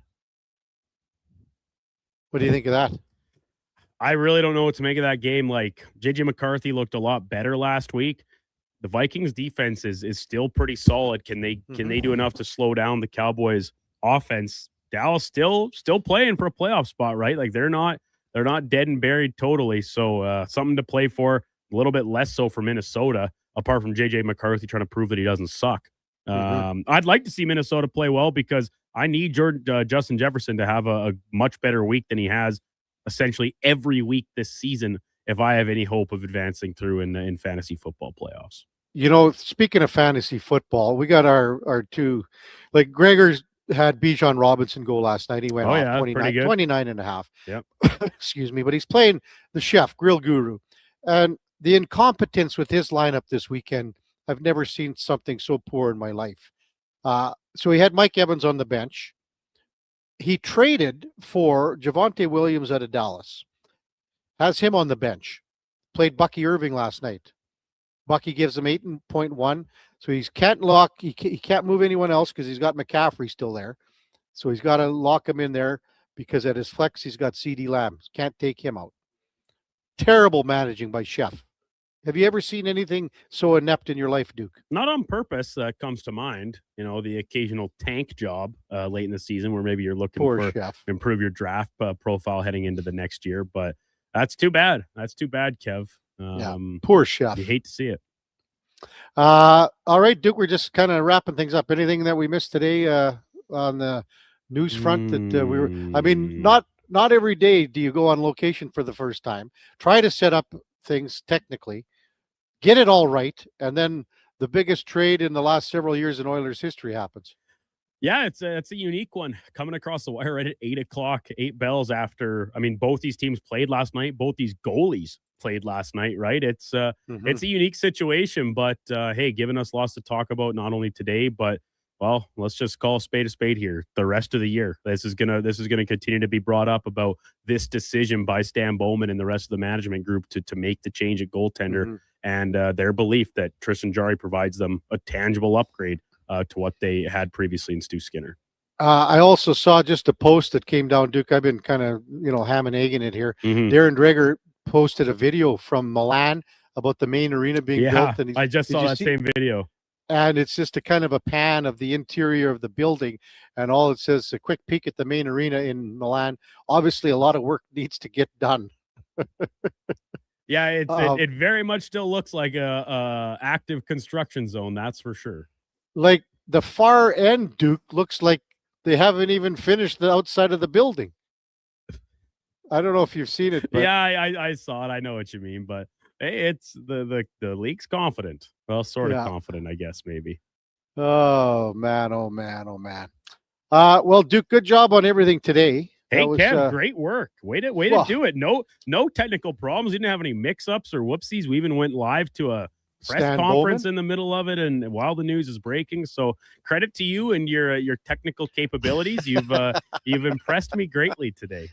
What do you think of that? I really don't know what to make of that game. Like, JJ McCarthy looked a lot better last week. The Vikings defense is still pretty solid. Can they do enough to slow down the Cowboys offense? Dallas still playing for a playoff spot, right? Like they're not dead and buried totally. So something to play for. A little bit less so for Minnesota, apart from JJ McCarthy trying to prove that he doesn't suck. I'd like to see Minnesota play well because I need Justin Jefferson to have a much better week than he has essentially every week this season if I have any hope of advancing through in fantasy football playoffs. You know, speaking of fantasy football, we got our two, like Gregor's had Bijan Robinson go last night. He went off 29.5. Yep. Excuse me, but he's playing the chef, Grill Guru. And the incompetence with his lineup this weekend, I've never seen something so poor in my life. So he had Mike Evans on the bench. He traded for Javonte Williams out of Dallas. Has him on the bench. Played Bucky Irving last night. Bucky gives him 8.1. So he can't lock. He can't move anyone else because he's got McCaffrey still there. So he's got to lock him in there because at his flex he's got CD Lamb. Can't take him out. Terrible managing by Chef. Have you ever seen anything so inept in your life, Duke? Not on purpose. That comes to mind. You know, the occasional tank job late in the season where maybe you're looking to improve your draft profile heading into the next year. But that's too bad. That's too bad, Kev. Poor Chef. You hate to see it. All right, Duke, we're just kind of wrapping things up. Anything that we missed today on the news front that we were, I mean, not every day do you go on location for the first time. Try to set up things technically, get it all right, and then the biggest trade in the last several years in Oilers history happens. Yeah, it's a unique one coming across the wire right at 8:00, 8 bells after. I mean, both these teams played last night. Both these goalies played last night, right? It's a unique situation, but hey, giving us lots to talk about not only today, but well, let's just call a spade here. The rest of the year, this is gonna continue to be brought up about this decision by Stan Bowman and the rest of the management group to make the change at goaltender, and their belief that Tristan Jarry provides them a tangible upgrade to what they had previously in Stu Skinner. I also saw just a post that came down, Duke. I've been kind of, ham and egging it here. Darren Dreger posted a video from Milan about the main arena being built. And I just saw that same video. And it's just a kind of a pan of the interior of the building. And all it says, a quick peek at the main arena in Milan. Obviously, a lot of work needs to get done. Yeah, it very much still looks like a active construction zone. That's for sure. Like the far end, Duke, looks like they haven't even finished the outside of the building. I don't know if you've seen it. But... Yeah, I saw it. I know what you mean, but hey, it's the league's confident. Well, sort of confident, I guess, maybe. Oh, man. Well, Duke, good job on everything today. Hey, Kev, great work. Way to do it. No technical problems. You didn't have any mix-ups or whoopsies. We even went live to a press conference in the middle of it, and while the news is breaking. So credit to you and your technical capabilities. You've impressed me greatly today.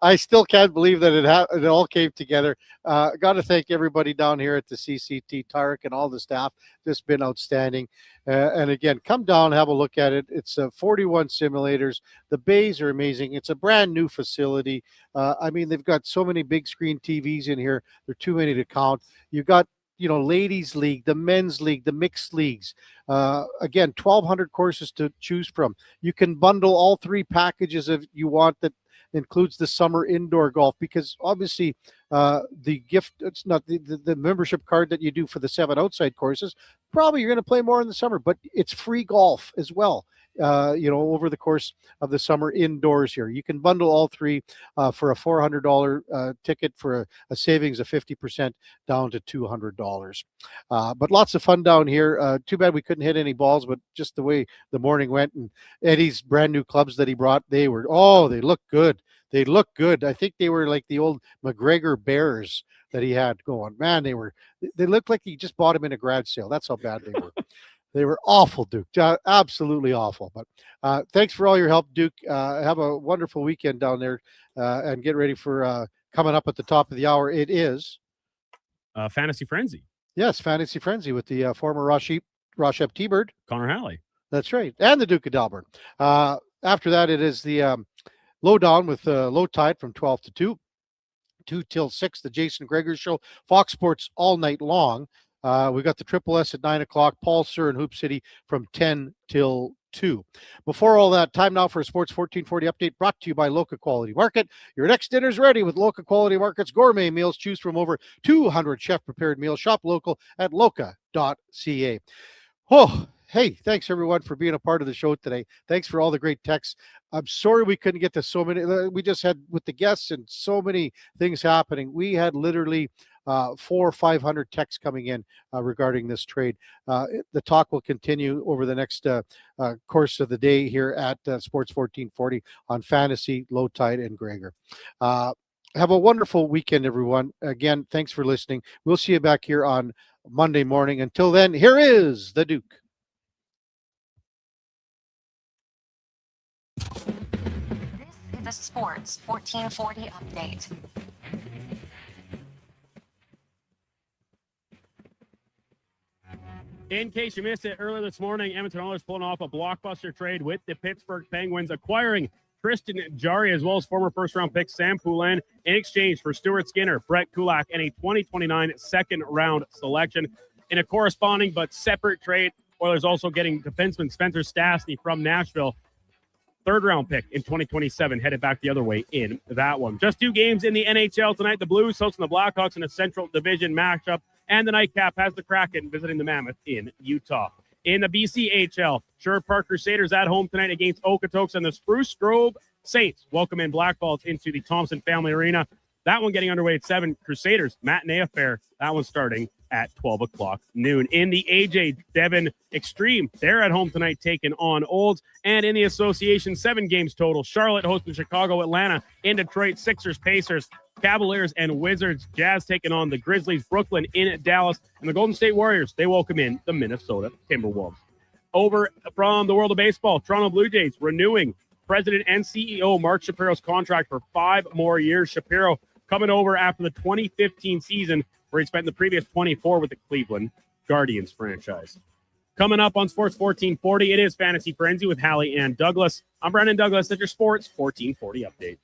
I still can't believe that it all came together. Got to thank everybody down here at the CCT, Tarek, and all the staff. Just been outstanding. And again, come down, have a look at it. It's 41 simulators. The bays are amazing. It's a brand new facility. I mean, they've got so many big screen TVs in here. There are too many to count. You got ladies league, the men's league, the mixed leagues. Again, 1,200 courses to choose from. You can bundle all three packages if you want. That includes the summer indoor golf, because obviously the gift, it's not the membership card that you do for the 7 outside courses. Probably you're going to play more in the summer, but it's free golf as well. Over the course of the summer indoors here. You can bundle all three for a $400 ticket for a savings of 50% down to $200. But lots of fun down here. Too bad we couldn't hit any balls, but just the way the morning went, and Eddie's brand new clubs that he brought, they look good. They look good. I think they were like the old McGregor Bears that he had going. Man, they looked like he just bought them in a garage sale. That's how bad they were. They were awful, Duke. Absolutely awful. But thanks for all your help, Duke. Have a wonderful weekend down there, and get ready for coming up at the top of the hour. It is Fantasy Frenzy. Yes, Fantasy Frenzy with the former Roshep T-Bird. Connor Halley. That's right. And the Duke of Delburne. After that, it is the Lowdown with Low Tide from 12 to 2 till 6, the Jason Gregor Show. Fox Sports all night long. We got the Triple S at 9 o'clock, Paul Sir and Hoop City from 10 till 2. Before all that, time now for a Sports 1440 update brought to you by Loca Quality Market. Your next dinner's ready with Loca Quality Market's gourmet meals. Choose from over 200 chef-prepared meals. Shop local at loca.ca. Oh, hey, thanks everyone for being a part of the show today. Thanks for all the great texts. I'm sorry we couldn't get to so many. We just had with the guests and so many things happening. We had literally 400 or 500 texts coming in regarding this trade. The talk will continue over the next course of the day here at Sports 1440 on Fantasy, Low Tide, and Gregor. Have a wonderful weekend, everyone. Again, thanks for listening. We'll see you back here on Monday morning. Until then, here is the Duke. This is the Sports 1440 update. In case you missed it earlier this morning, Edmonton Oilers pulling off a blockbuster trade with the Pittsburgh Penguins, acquiring Tristan Jarry as well as former first-round pick Sam Poulin in exchange for Stuart Skinner, Brett Kulak, and a 2029 second-round selection. In a corresponding but separate trade, Oilers also getting defenseman Spencer Stastny from Nashville, third-round pick in 2027, headed back the other way in that one. Just 2 games in the NHL tonight. The Blues hosting the Blackhawks in a Central Division matchup. And the nightcap has the Kraken visiting the Mammoth in Utah. In the BCHL, Sherwood Park Crusaders at home tonight against Okotoks, and the Spruce Grove Saints welcome in Blackfalds into the Thompson Family Arena. That one getting underway at 7. Crusaders matinee affair. That one starting at 12 o'clock noon. In the AJ Devon Extreme, they're at home tonight taking on Olds. And in the association, 7 games total. Charlotte hosting Chicago, Atlanta. In Detroit, Sixers, Pacers, Cavaliers, and Wizards. Jazz taking on the Grizzlies. Brooklyn in Dallas. And the Golden State Warriors, they welcome in the Minnesota Timberwolves. Over from the world of baseball, Toronto Blue Jays renewing President and CEO Mark Shapiro's contract for 5 more years. Shapiro coming over after the 2015 season, where he spent the previous 24 with the Cleveland Guardians franchise. Coming up on Sports 1440, it is Fantasy Frenzy with Hallie and Douglas. I'm Brendan Douglas at your Sports 1440 update.